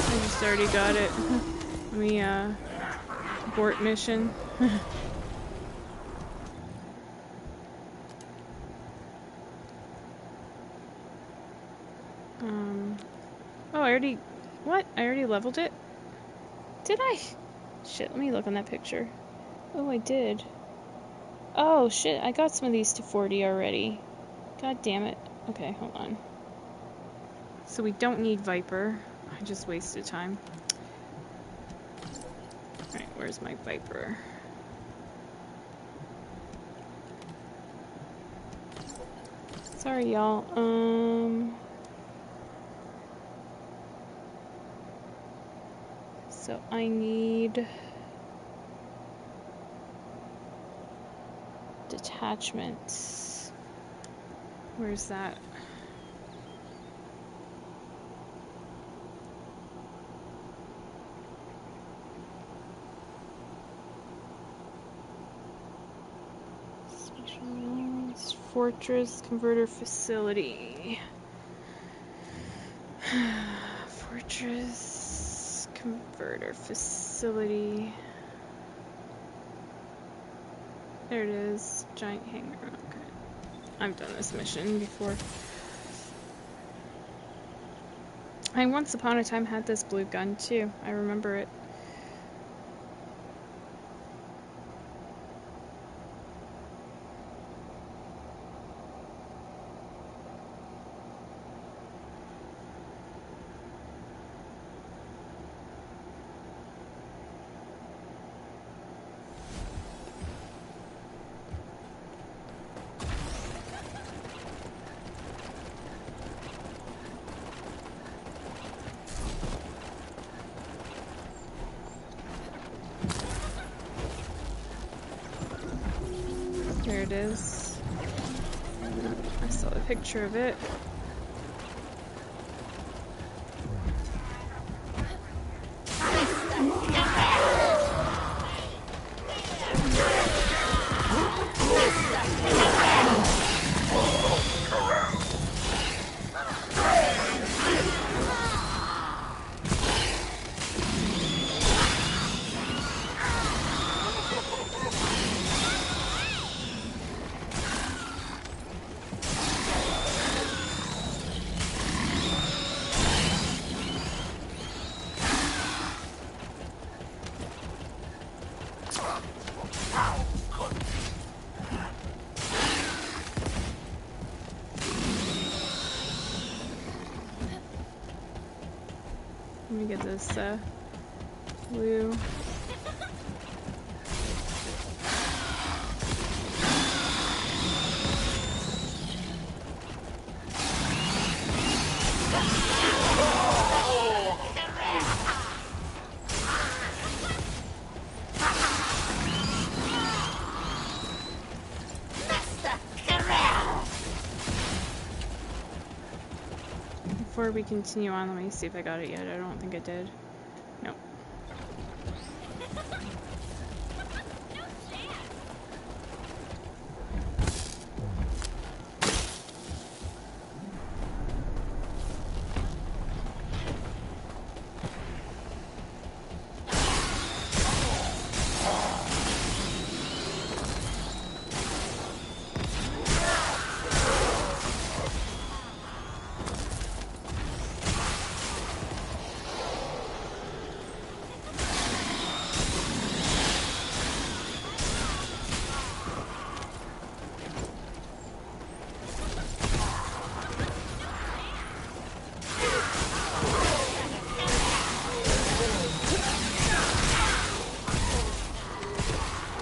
I just already got it. Let me abort mission. Oh, I already... What? I already leveled it? Did I? Shit, let me look on that picture. Oh, I did. Oh, shit, I got some of these to 40 already. God damn it. Okay, hold on. So we don't need Viper. I just wasted time. Alright, where's my Viper? Sorry, y'all. So I need detachments. Where's that? Special Fortress Converter Facility. Fortress Converter Facility. There it is. Giant hangar. Okay. I've done this mission before. I once upon a time had this blue gun too. I remember it. There it is. I saw a picture of it. Let me get this blue. Before we continue on, let me see if I got it yet. I don't think I did. Nope.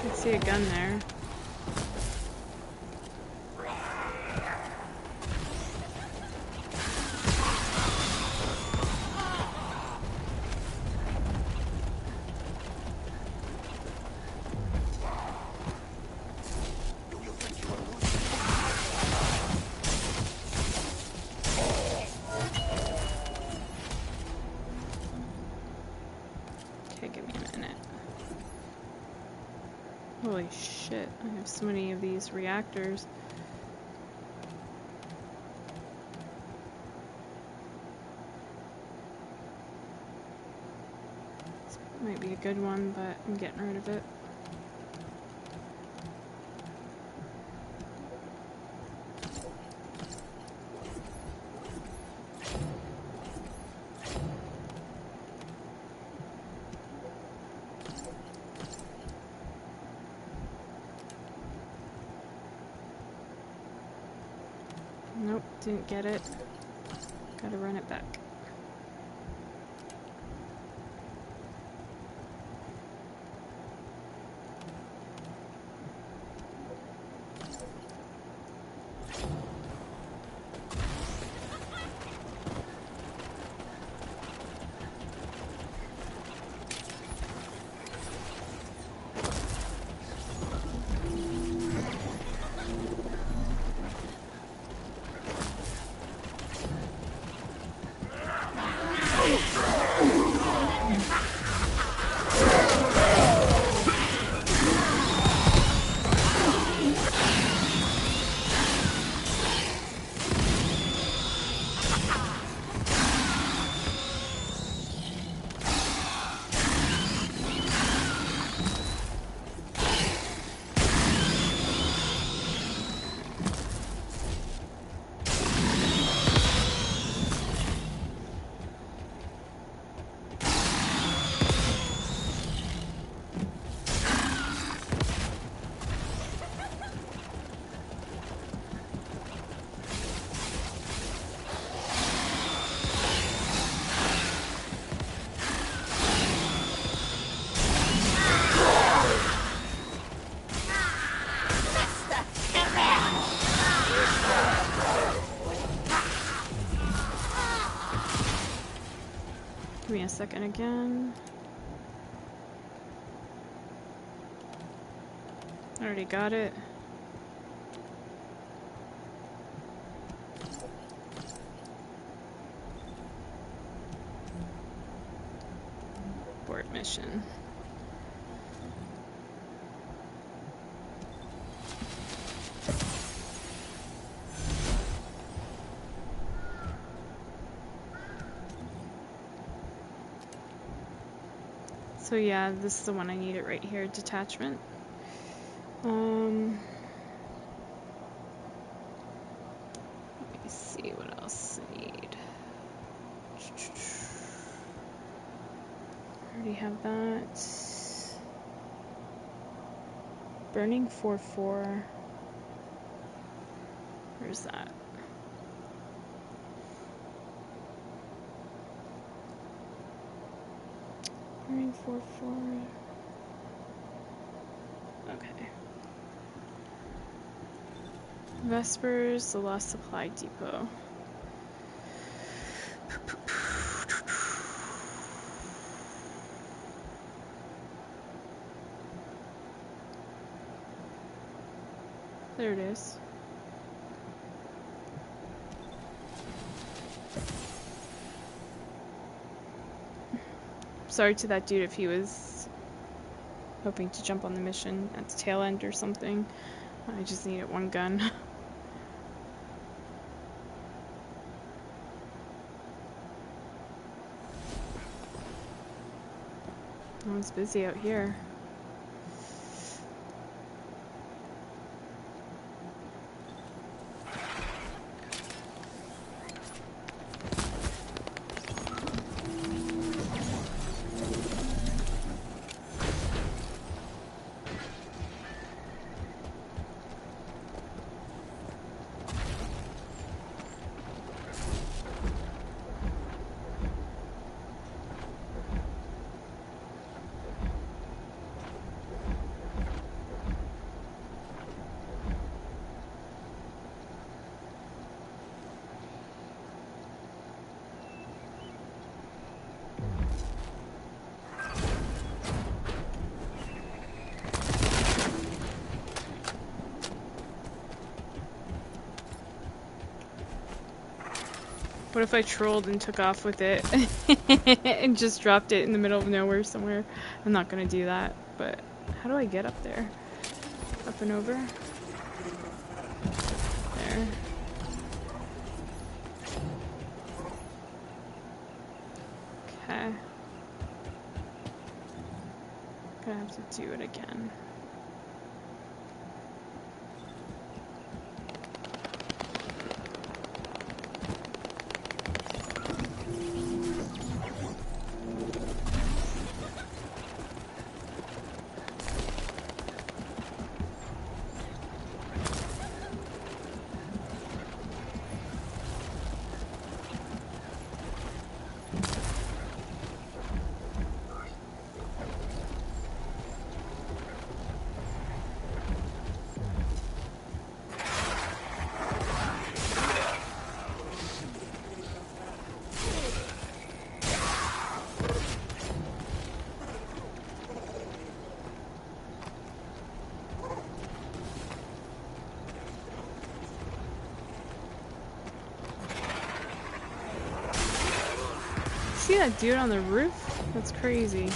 I see a gun there. Okay, give me a minute. Holy shit, I have so many of these reactors. This might be a good one, but I'm getting rid of it. Nope, didn't get it. Gotta run it back. Give me a second again. I already got it. mission. So yeah, this is the one I need it right here, detachment. Let me see what else I need. I already have that. Burning 4-4. Where's that? Burning 4-4. Okay. Vespers, the Lost Supply Depot. There it is. Sorry to that dude if he was hoping to jump on the mission at the tail end or something. I just needed one gun. Oh, it's busy out here. What if I trolled and took off with it and just dropped it in the middle of nowhere somewhere? I'm not gonna do that, but how do I get up there? Up and over? There. Okay. Gonna have to do it again. See that dude on the roof? That's crazy.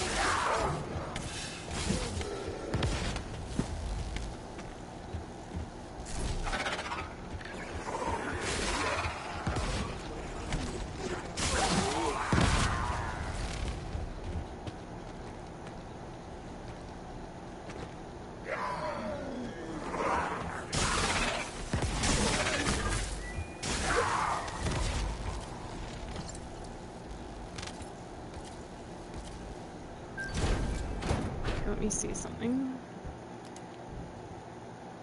Let me see something.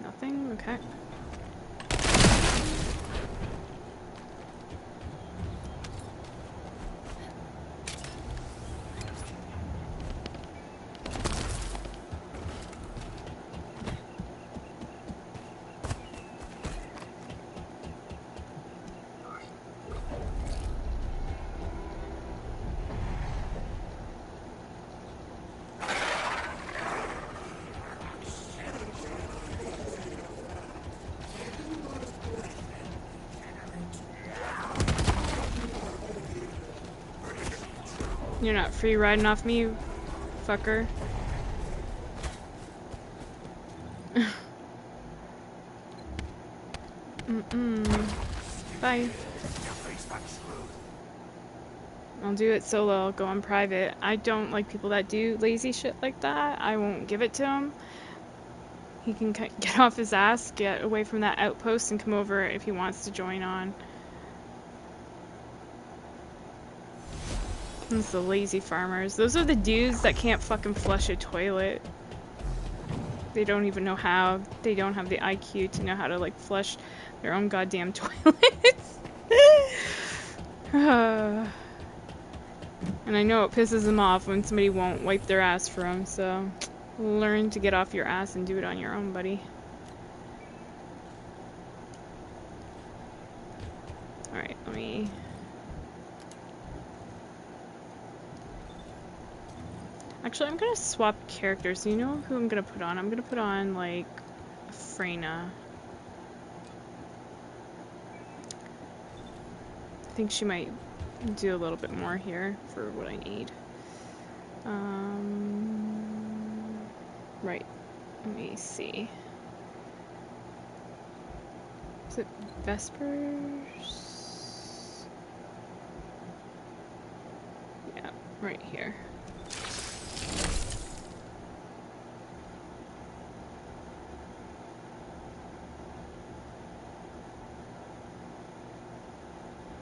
Nothing? Okay. You're not free riding off me, fucker. Bye. I'll do it solo. I'll go on private. I don't like people that do lazy shit like that. I won't give it to him. He can get off his ass, get away from that outpost, and come over if he wants to join on. It's the lazy farmers. Those are the dudes that can't fucking flush a toilet. They don't even know how. They don't have the IQ to know how to, like, flush their own goddamn toilets. And I know it pisses them off when somebody won't wipe their ass for them, so learn to get off your ass and do it on your own, buddy. Alright, let me... Actually, I'm gonna swap characters. You know who I'm gonna put on? I'm gonna put on, like, Freyna. I think she might do a little bit more here for what I need. Right. Let me see. Is it Vespers? Yeah, right here.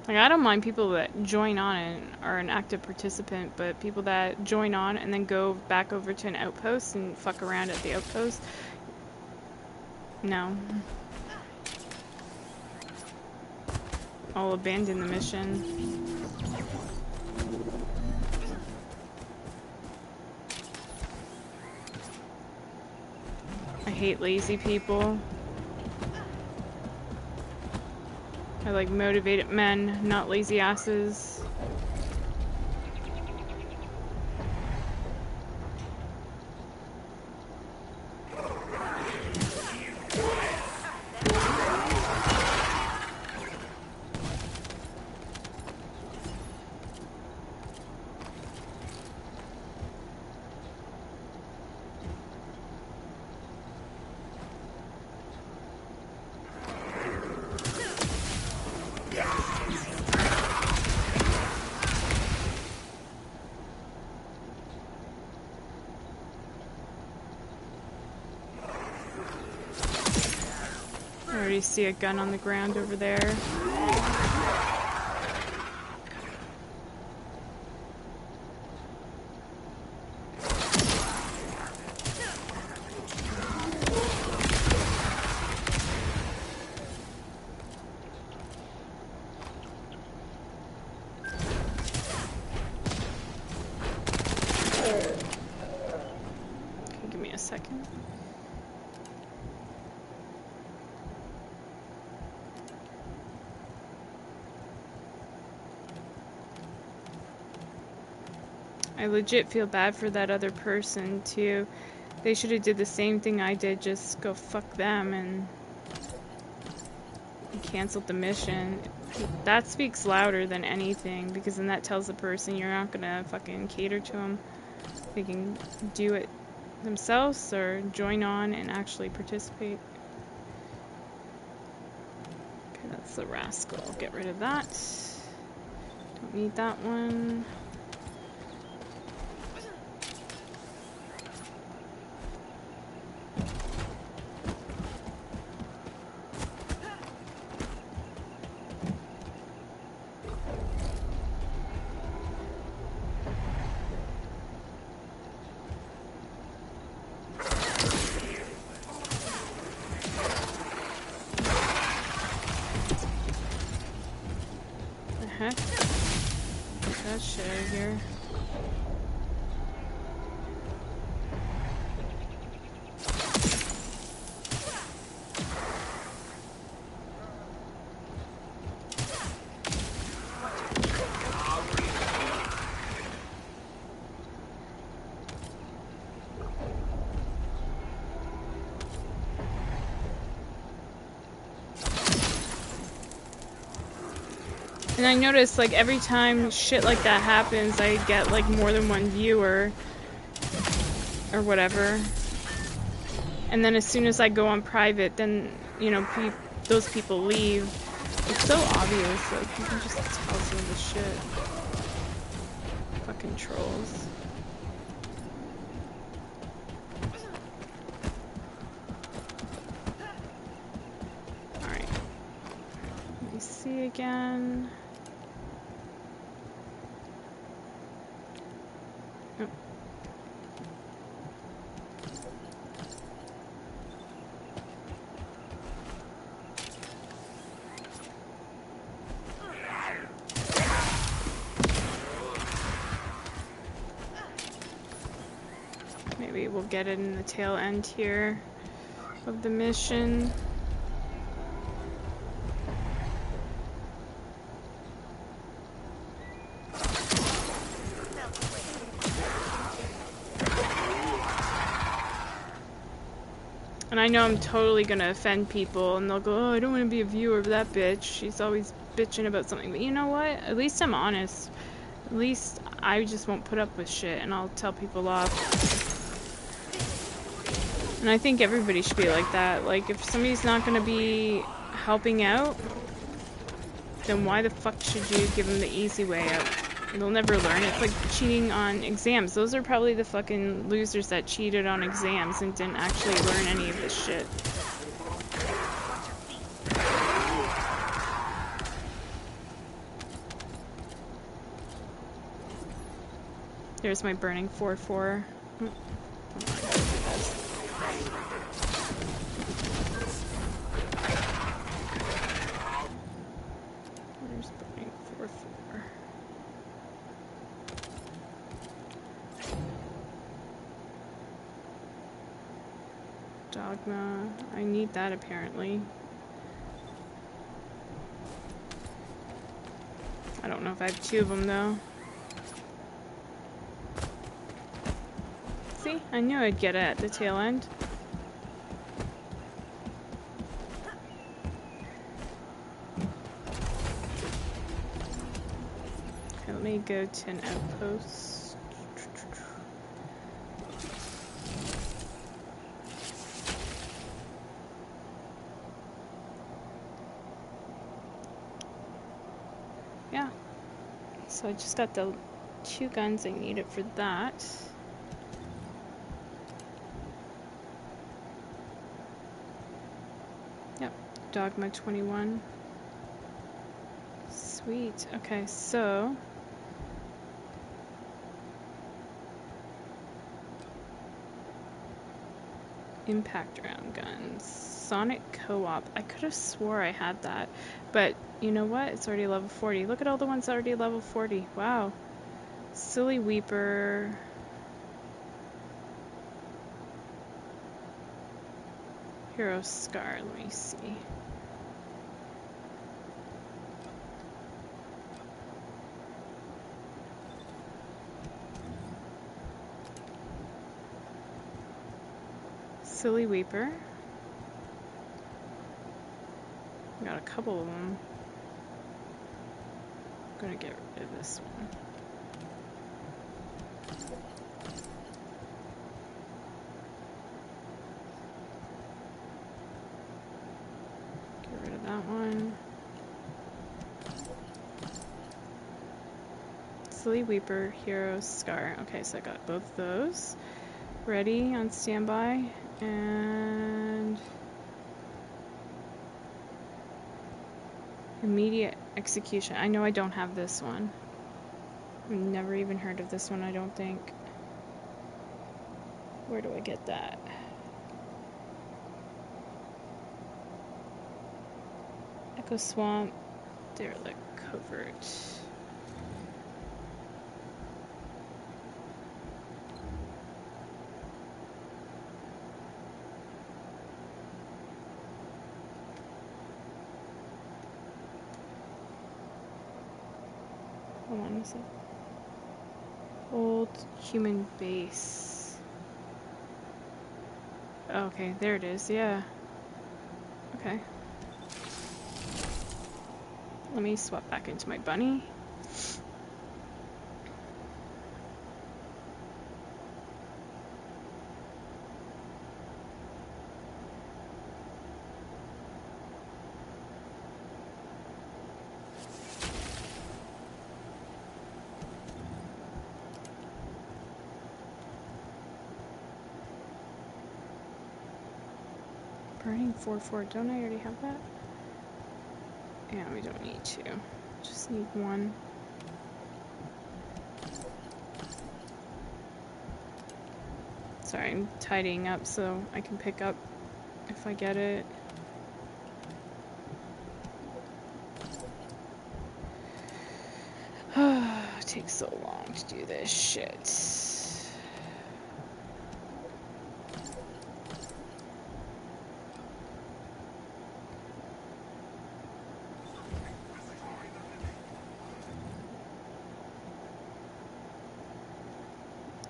Like, I don't mind people that join on and are an active participant, but people that join on and then go back over to an outpost and fuck around at the outpost, no. I'll abandon the mission. I hate lazy people. I like motivated men, not lazy asses. I already see a gun on the ground over there. Okay, give me a second. I legit feel bad for that other person too. They should have did the same thing I did, just go fuck them and canceled the mission. That speaks louder than anything, because then that tells the person you're not gonna fucking cater to them. They can do it themselves or join on and actually participate. Okay, that's the rascal. Get rid of that. Don't need that one. Get that shit out of here. And I notice, like, every time shit like that happens, I get, like, more than one viewer. or whatever. And then as soon as I go on private, then, you know, those people leave. It's so obvious, like, you can just tell some of the shit. Fucking trolls. Alright. Let me see again. Oh. Maybe we'll get it in the tail end here of the mission. And I know I'm totally gonna offend people, and they'll go, oh, I don't want to be a viewer of that bitch. She's always bitching about something. But you know what? At least I'm honest. At least I just won't put up with shit, and I'll tell people off. And I think everybody should be like that. Like, if somebody's not gonna be helping out, then why the fuck should you give them the easy way out? They'll never learn. It's like cheating on exams. Those are probably the fucking losers that cheated on exams and didn't actually learn any of this shit. There's my burning 4-4. There's burning 4-4. Dogma. I need that apparently. I don't know if I have 2 of them though. See? I knew I'd get it at the tail end. Okay, let me go to an outpost. Yeah. So I just got the 2 guns I needed for that. Yep, Dogma 21. Sweet. Okay, so impact round guns. Sonic Co-op. I could have swore I had that, but you know what? It's already level 40. Look at all the ones already level 40. Wow. Silly Weeper. Hero Scar. Let me see. Silly Weeper. Got a couple of them. I'm gonna get rid of this one. Get rid of that one. Silly Weeper, Hero, Scar. Okay, so I got both those. Ready, on standby, and immediate execution. I know I don't have this one. I've never even heard of this one, I don't think. Where do I get that? Echo Swamp, Derelict Covert. Hold on a sec. Old human base. Okay, there it is, yeah. Okay. Let me swap back into my bunny. Burning 4-4. Don't I already have that? Yeah, we don't need to. Just need one. Sorry, I'm tidying up so I can pick up if I get it. It takes so long to do this shit.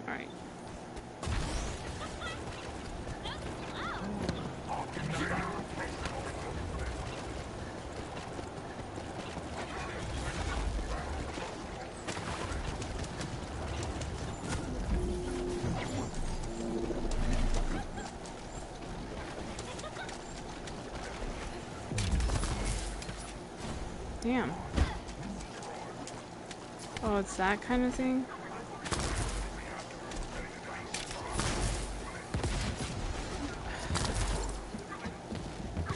Alright. Damn. Oh, it's that kind of thing?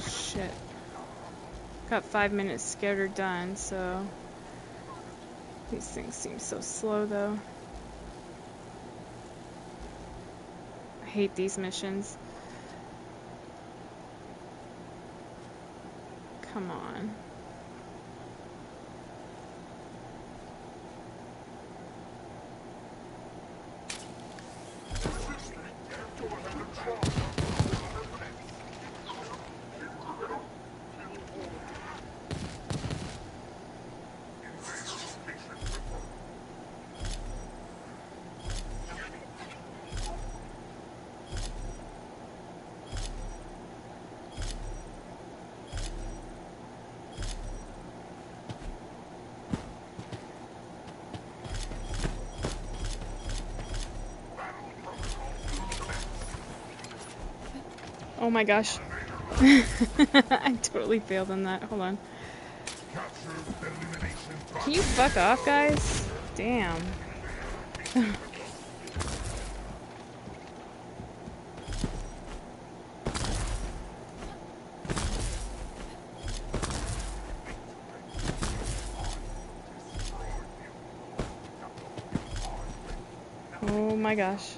Shit. Got 5 minutes to get her done, so... These things seem so slow, though. I hate these missions. Come on. Oh my gosh. I totally failed on that. Hold on. Can you fuck off, guys? Damn. Oh my gosh.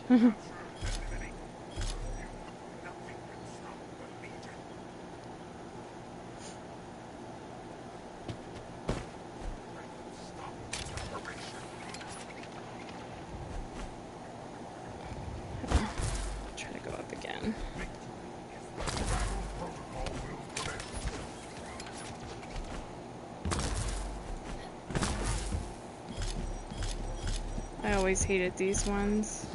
Try to go up again. I always hated these ones.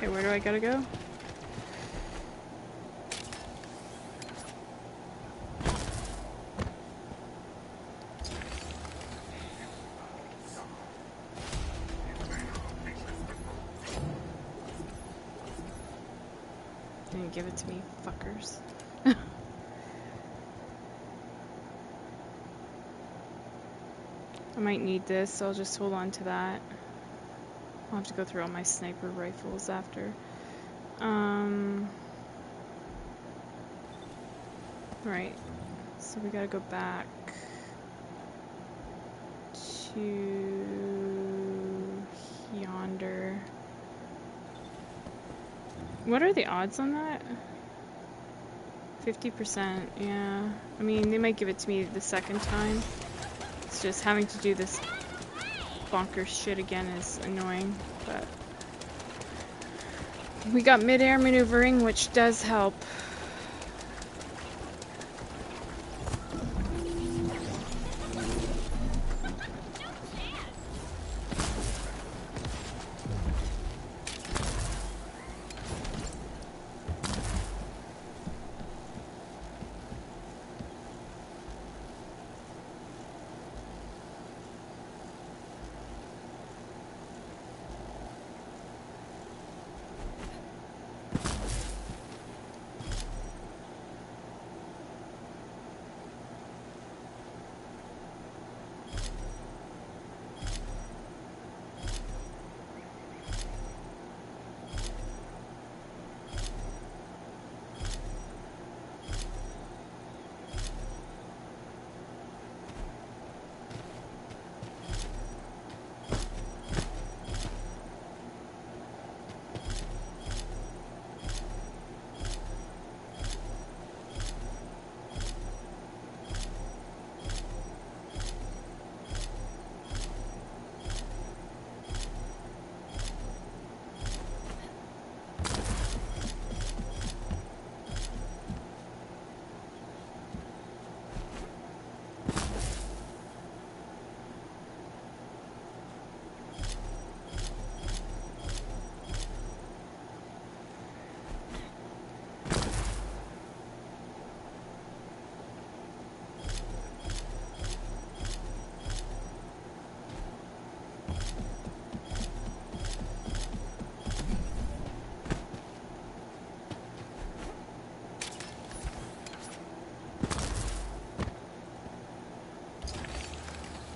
Okay, where do I gotta go? Didn't give it to me, fuckers. I might need this, so I'll just hold on to that. I'll have to go through all my sniper rifles after. Right. So we gotta go back to yonder. What are the odds on that? 50%, yeah. I mean, they might give it to me the second time. It's just having to do this bonkers shit again is annoying, but we got mid-air maneuvering, which does help.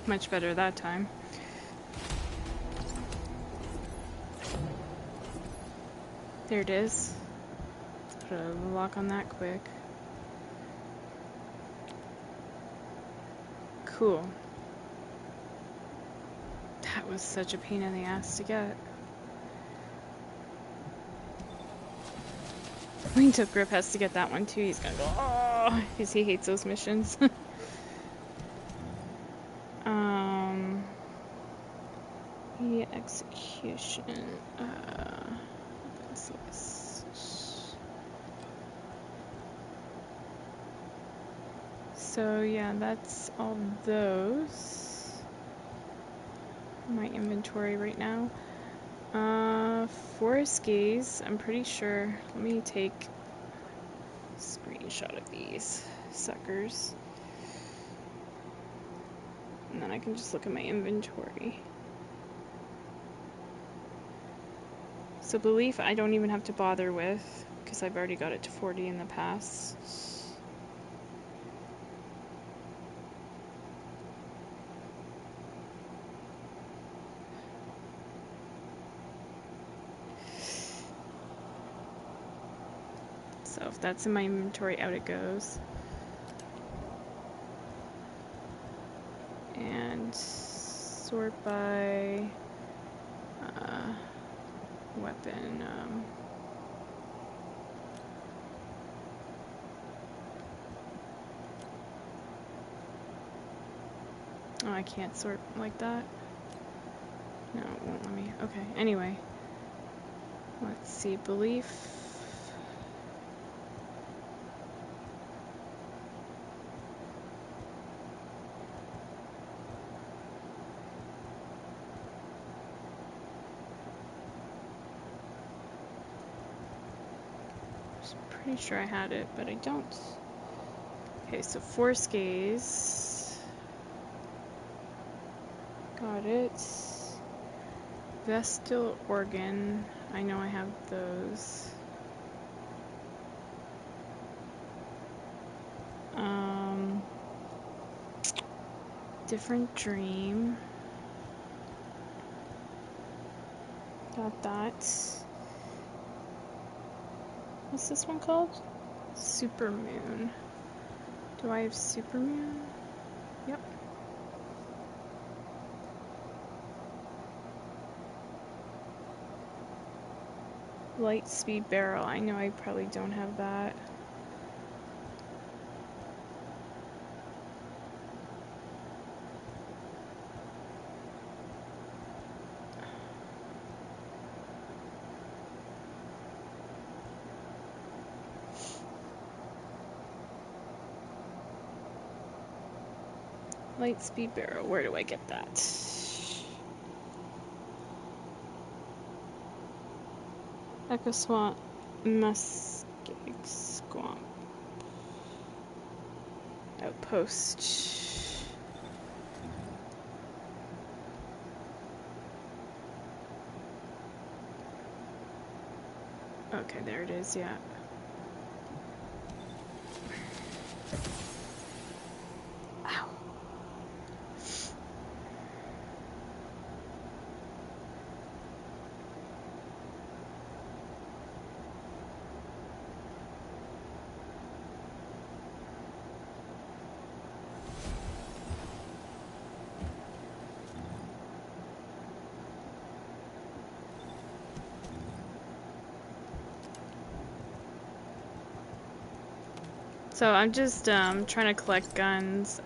Much better that time. There it is. Put a lock on that quick. Cool. That was such a pain in the ass to get. Wingtip Grip has to get that one too. He's gonna go, oh, because he hates those missions. Yeah, execution. Let's list. So yeah, that's all those. My inventory right now. Forest Gaze, I'm pretty sure. Let me take a screenshot of these suckers. And then I can just look at my inventory. So Belief I don't even have to bother with, because I've already got it to 40 in the past. So if that's in my inventory, out it goes. And sort by weapon. Oh, I can't sort like that. No, it won't let me. Okay, anyway. Let's see, Belief. Pretty sure I had it, but I don't. Okay, so Force Gaze. Got it. Vestal Organ. I know I have those. Different Dream. Got that. What's this one called? Supermoon. Do I have Supermoon? Yep. Light Speed Barrel. I know I probably don't have that. Light Speed Barrel. Where do I get that? Echo Swamp. Muskeg Swamp. Outpost. Okay, there it is, yeah. Ow. So I'm just trying to collect guns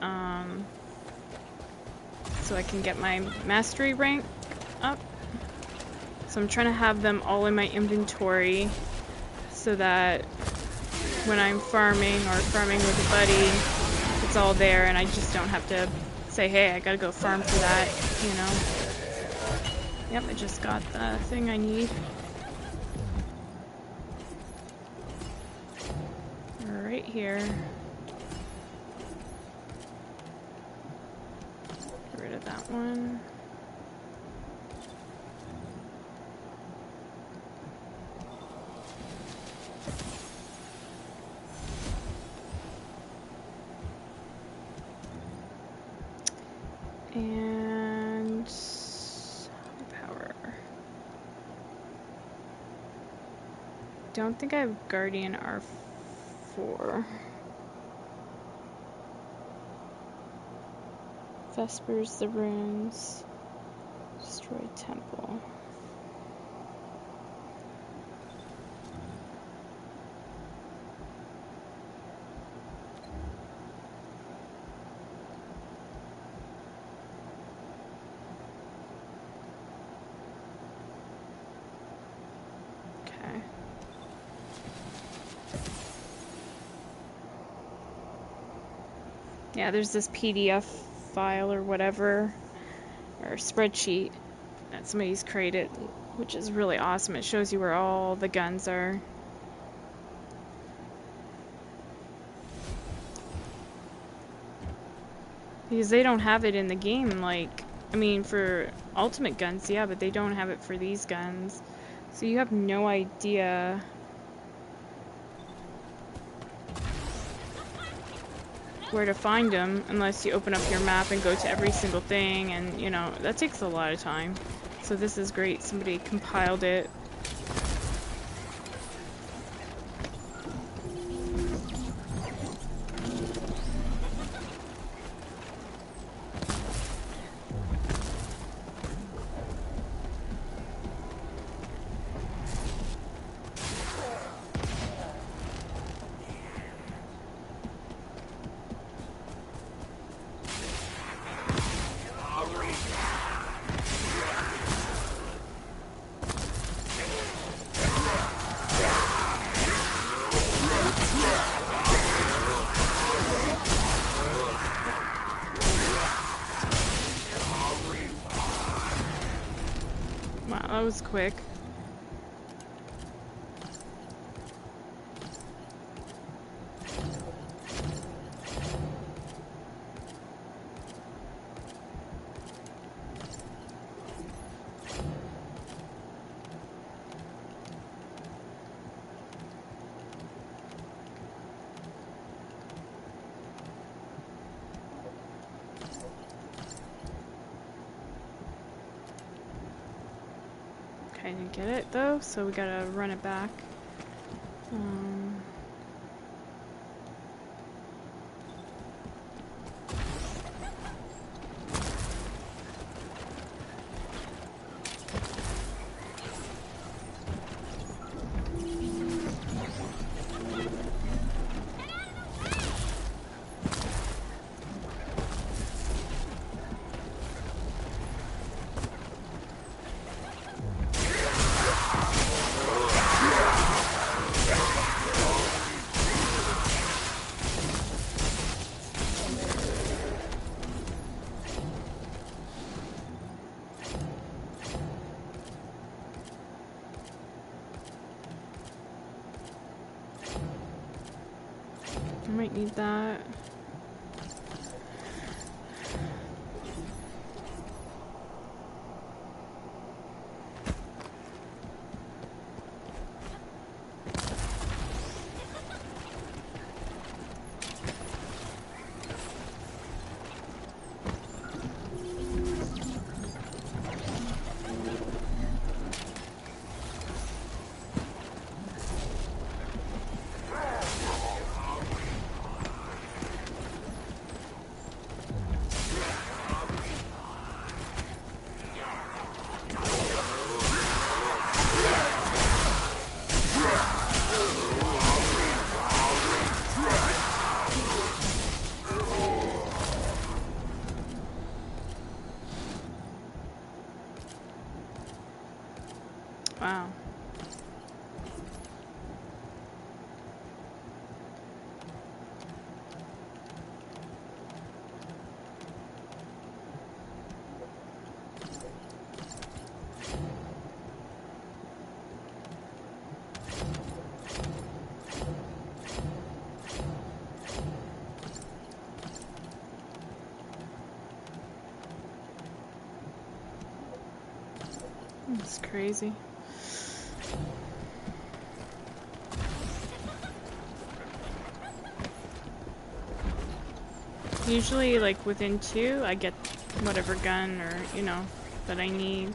so I can get my mastery rank up. So I'm trying to have them all in my inventory so that when I'm farming or farming with a buddy, it's all there and I just don't have to say, hey, I gotta go farm for that, you know. Yep, I just got the thing I need. Right here. Get rid of that one. And power. Don't think I have Guardian R4. Vespers, the runes. Destroy temple. Okay. Yeah, there's this PDF file or whatever, or spreadsheet that somebody's created, which is really awesome. It shows you where all the guns are. Because they don't have it in the game, like, I mean, for ultimate guns, yeah, but they don't have it for these guns. So you have no idea where to find them unless you open up your map and go to every single thing, and, you know, that takes a lot of time. So this is great. Somebody compiled it. Wow, that was quick. Okay, I didn't get it though, so we gotta run it back. I might need that. Wow. That's crazy. Usually, like, within 2, I get whatever gun or, you know, that I need.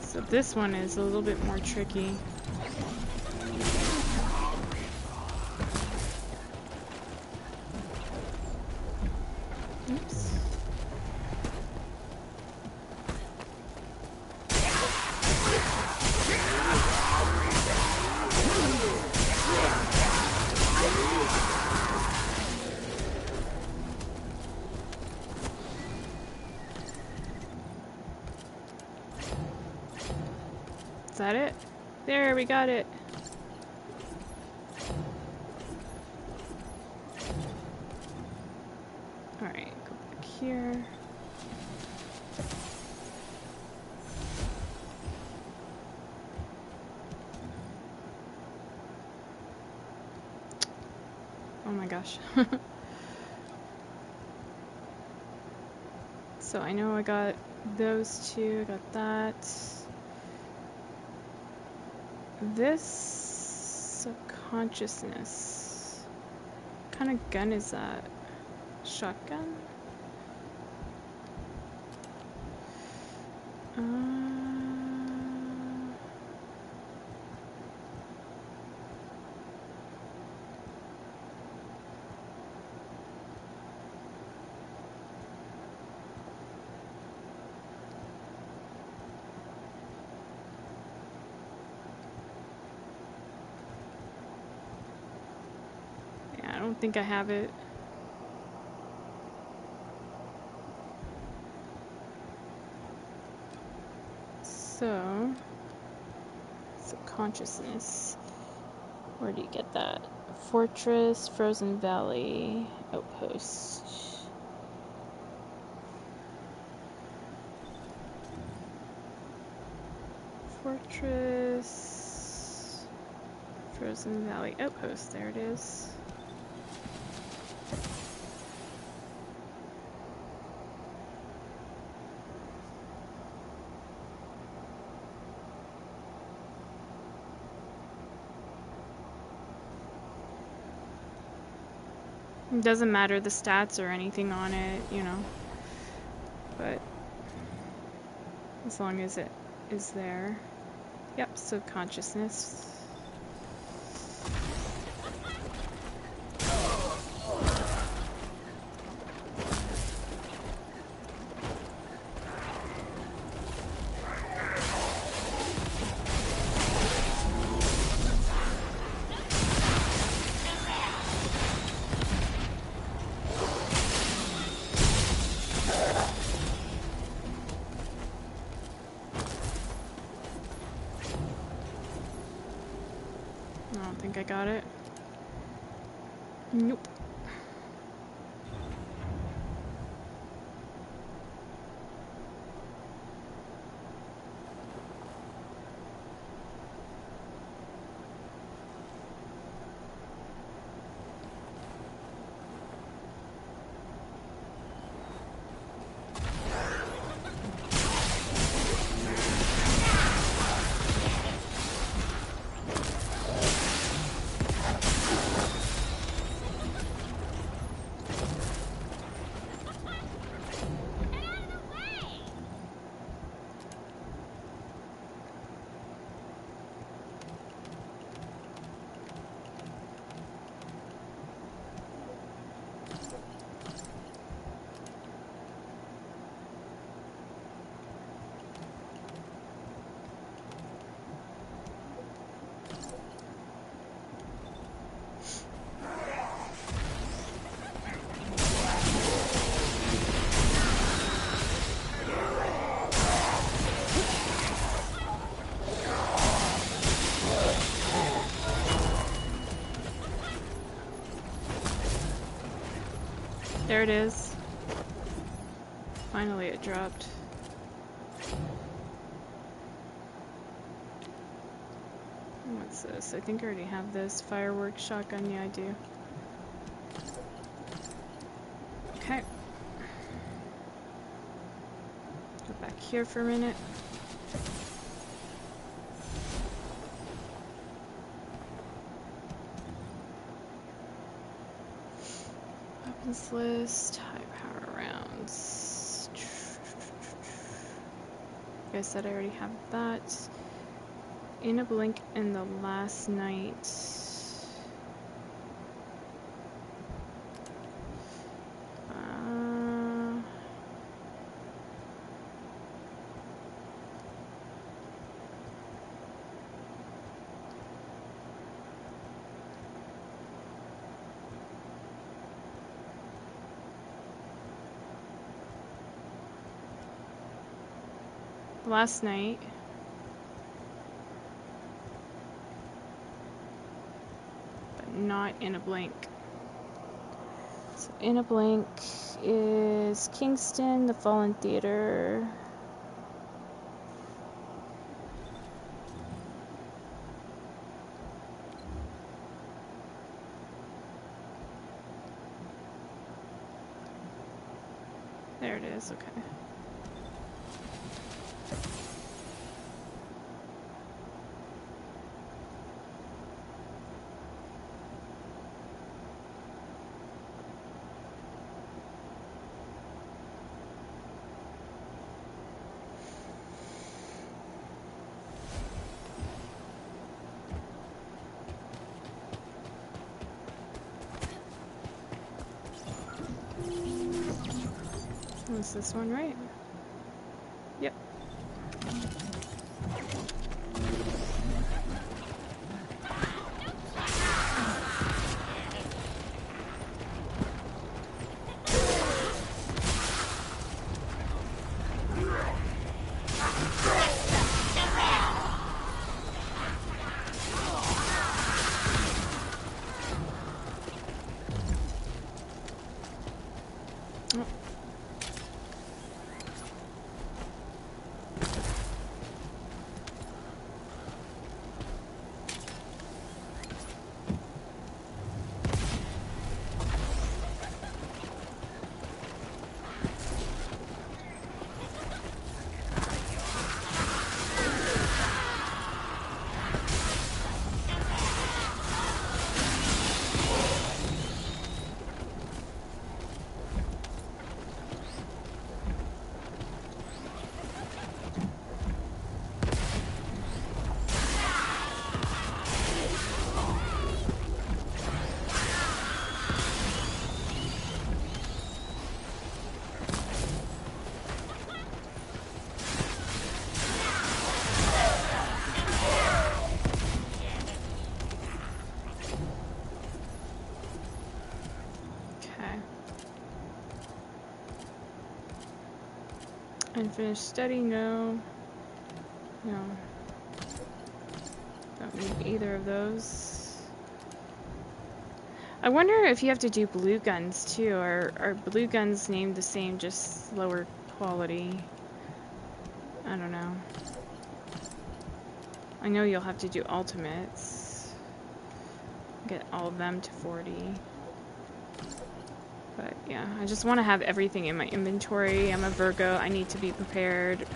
So this one is a little bit more tricky. Oops. Is that it? There, we got it. Alright, go back here. Oh my gosh. So I know I got those two, I got that. This subconsciousness. What kind of gun is that? Shotgun? Yeah, I don't think I have it. So, subconsciousness. Where do you get that? Fortress, Frozen Valley, Outpost. Fortress, Frozen Valley, Outpost. There it is. It doesn't matter the stats or anything on it, you know, but as long as it is there. Yep, subconsciousness. I don't think I got it. Nope. There it is. Finally it dropped. What's this? I think I already have this. Fireworks shotgun. Yeah, I do. Okay. Go back here for a minute. Weapons list. High power rounds. Like I said, I already have that. In a blink in the last night. Last night. But not in a blink. So in a blink is Kingston, the Fallen Theater. There it is, okay. Is this one right? Yep. Unfinished study, no. No. Don't need either of those. I wonder if you have to do blue guns too, or are blue guns named the same, just lower quality? I don't know. I know you'll have to do ultimates. Get all of them to 40. But yeah, I just want to have everything in my inventory. I'm a Virgo, I need to be prepared.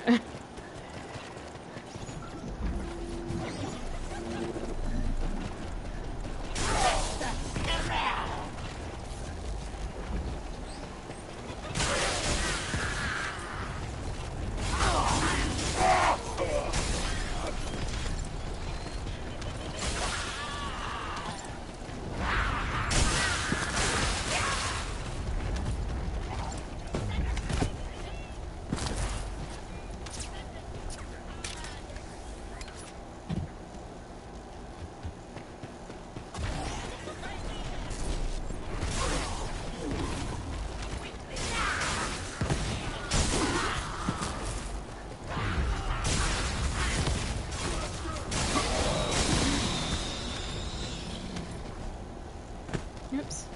Oops.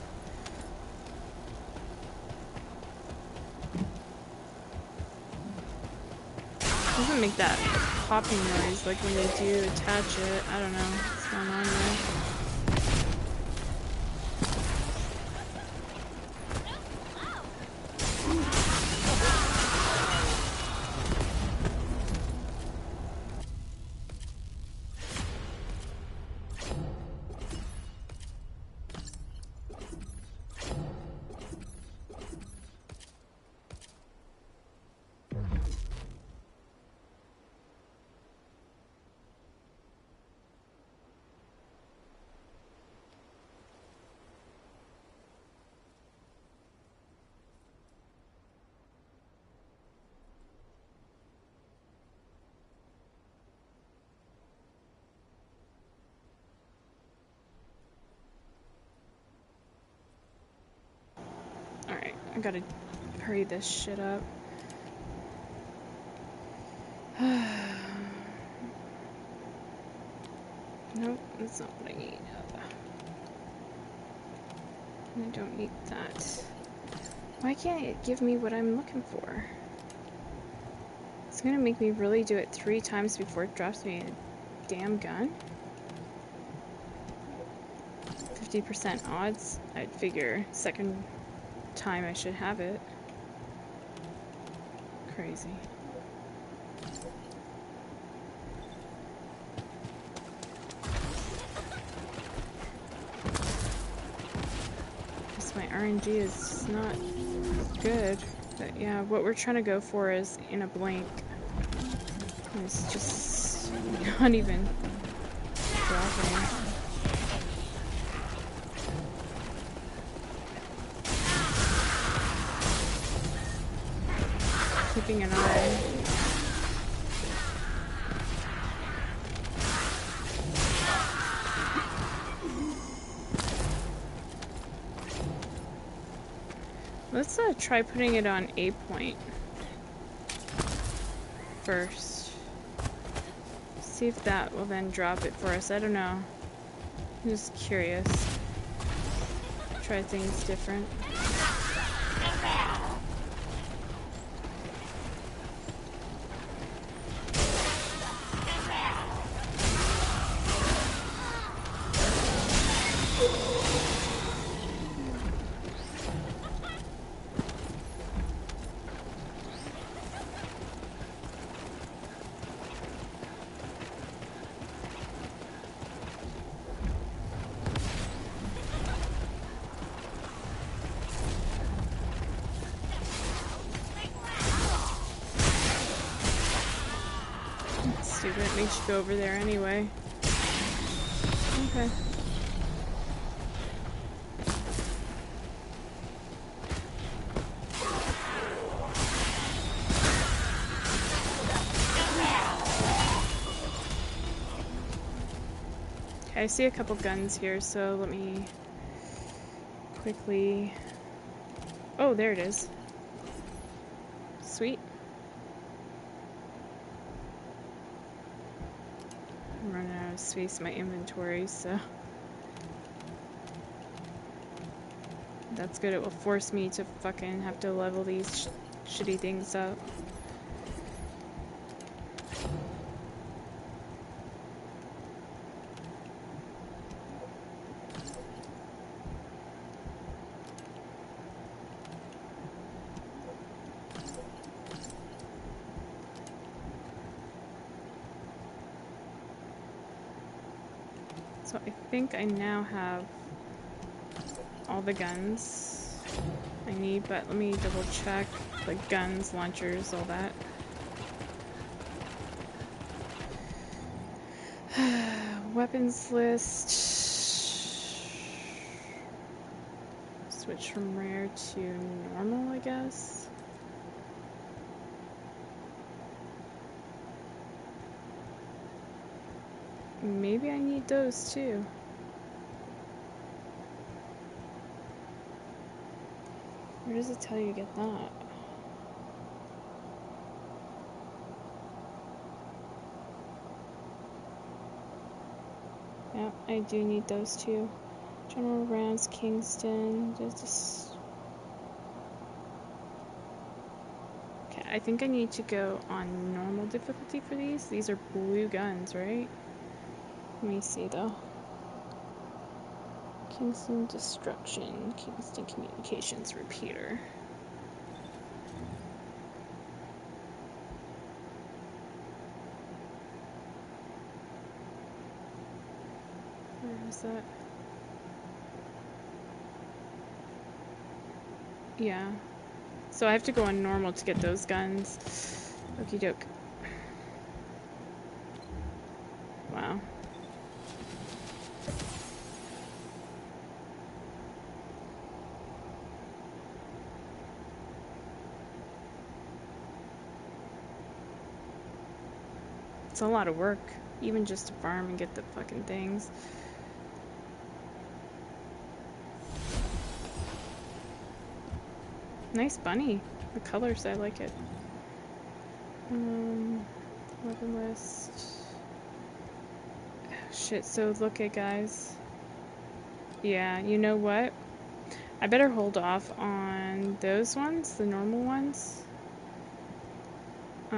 Doesn't make that popping noise like when they do attach it. I don't know what's going on there. I gotta hurry this shit up. Nope, that's not what I need. I don't need that. Why can't it give me what I'm looking for? It's gonna make me really do it 3 times before it drops me a damn gun? 50% odds? I'd figure second time I should have it. Crazy. Guess my RNG is not good. But yeah, what we're trying to go for is in a blank. And it's just not even dropping. Keeping an eye. Let's try putting it on A point first. See if that will then drop it for us. I don't know. I'm just curious. Try things different. Stupid, it makes you go over there anyway. Okay. Okay, I see a couple guns here, so let me quickly... Oh, there it is. Sweet. I'm running out of space in my inventory, so... That's good, it will force me to fucking have to level these shitty things up. So I think I now have all the guns I need, but let me double check the guns, launchers, all that. Weapons list. Switch from rare to normal, I guess. Maybe I need those too. Where does it tell you to get that? Yep, I do need those too. General rounds, Kingston. Just... Okay, I think I need to go on normal difficulty for these. These are blue guns, right? Let me see though. Kingston Destruction, Kingston Communications Repeater. Where is that? Yeah. So I have to go on normal to get those guns. Okie doke. Wow. It's a lot of work, even just to farm and get the fucking things. Nice bunny. The colors, I like it. Weapon list. Shit, so look at guys. Yeah, you know what? I better hold off on those ones, the normal ones. I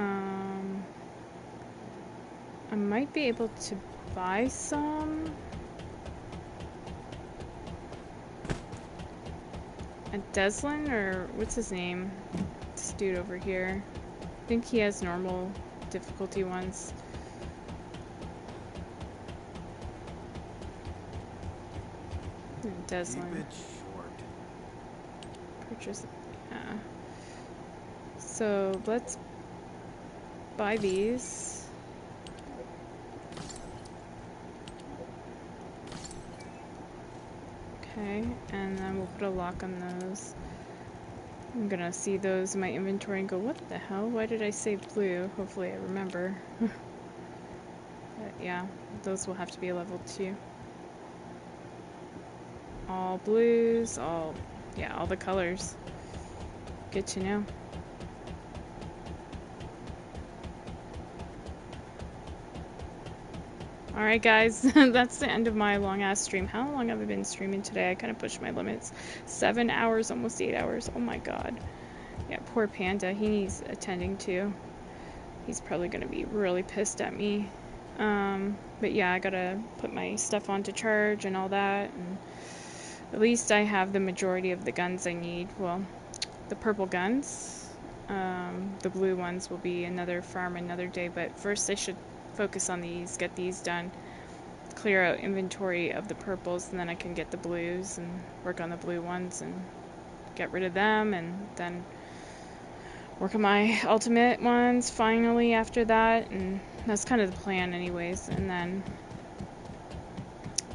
might be able to buy some. A Deslan, or what's his name? This dude over here. I think he has normal difficulty ones. Deslan. Keep it short. Purchase. Yeah. So let's buy these. Okay, and then we'll put a lock on those. I'm gonna see those in my inventory and go, what the hell? Why did I say blue? Hopefully I remember. But yeah, those will have to be a level 2. All blues, all the colors. Good to know. Alright guys, that's the end of my long ass stream. How long have I been streaming today? I kind of pushed my limits. 7 hours, almost 8 hours. Oh my god. Yeah, poor Panda. He needs attending to. He's probably going to be really pissed at me. But yeah, I gotta put my stuff on to charge and all that. And at least I have the majority of the guns I need. Well, the purple guns. The blue ones will be another farm another day. But first I should focus on these, get these done, clear out inventory of the purples, and then I can get the blues and work on the blue ones and get rid of them, and then work on my ultimate ones finally after that. And that's kind of the plan anyways. And then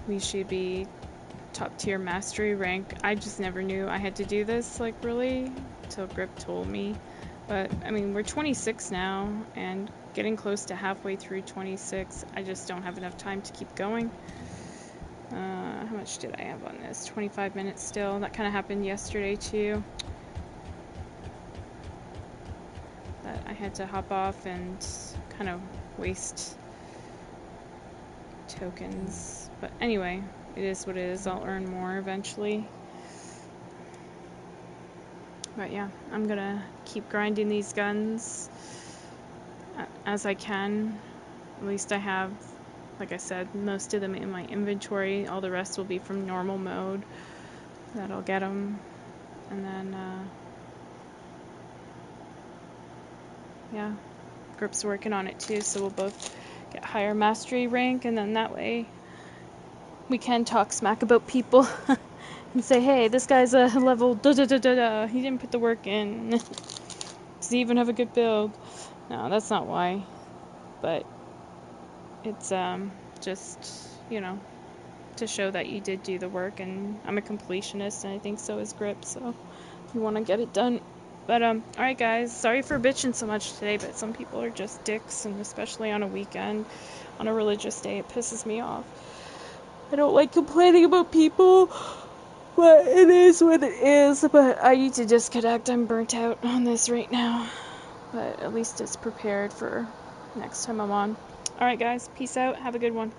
we should be top tier mastery rank. I just never knew I had to do this, like, really, until Grip told me. But I mean, we're 26 now and getting close to halfway through 26. I just don't have enough time to keep going. How much did I have on this? 25 minutes still. That kind of happened yesterday too. That I had to hop off and kind of waste tokens. But anyway, it is what it is. I'll earn more eventually. But yeah, I'm gonna keep grinding these guns as I can. At least I have, like I said, most of them in my inventory. All the rest will be from normal mode. That'll get them. And then, yeah, Grip's working on it too, so we'll both get higher mastery rank, and then that way we can talk smack about people and say, hey, this guy's a level da-da-da-da-da. He didn't put the work in. Does he even have a good build? No, that's not why. But it's just, you know, to show that you did do the work, and I'm a completionist, and I think so is Grip, so you want to get it done. But alright guys, sorry for bitching so much today, but some people are just dicks, and especially on a weekend, on a religious day, it pisses me off. I don't like complaining about people, but it is what it is. But I need to disconnect. I'm burnt out on this right now, but at least it's prepared for next time I'm on. Alright guys, peace out, have a good one.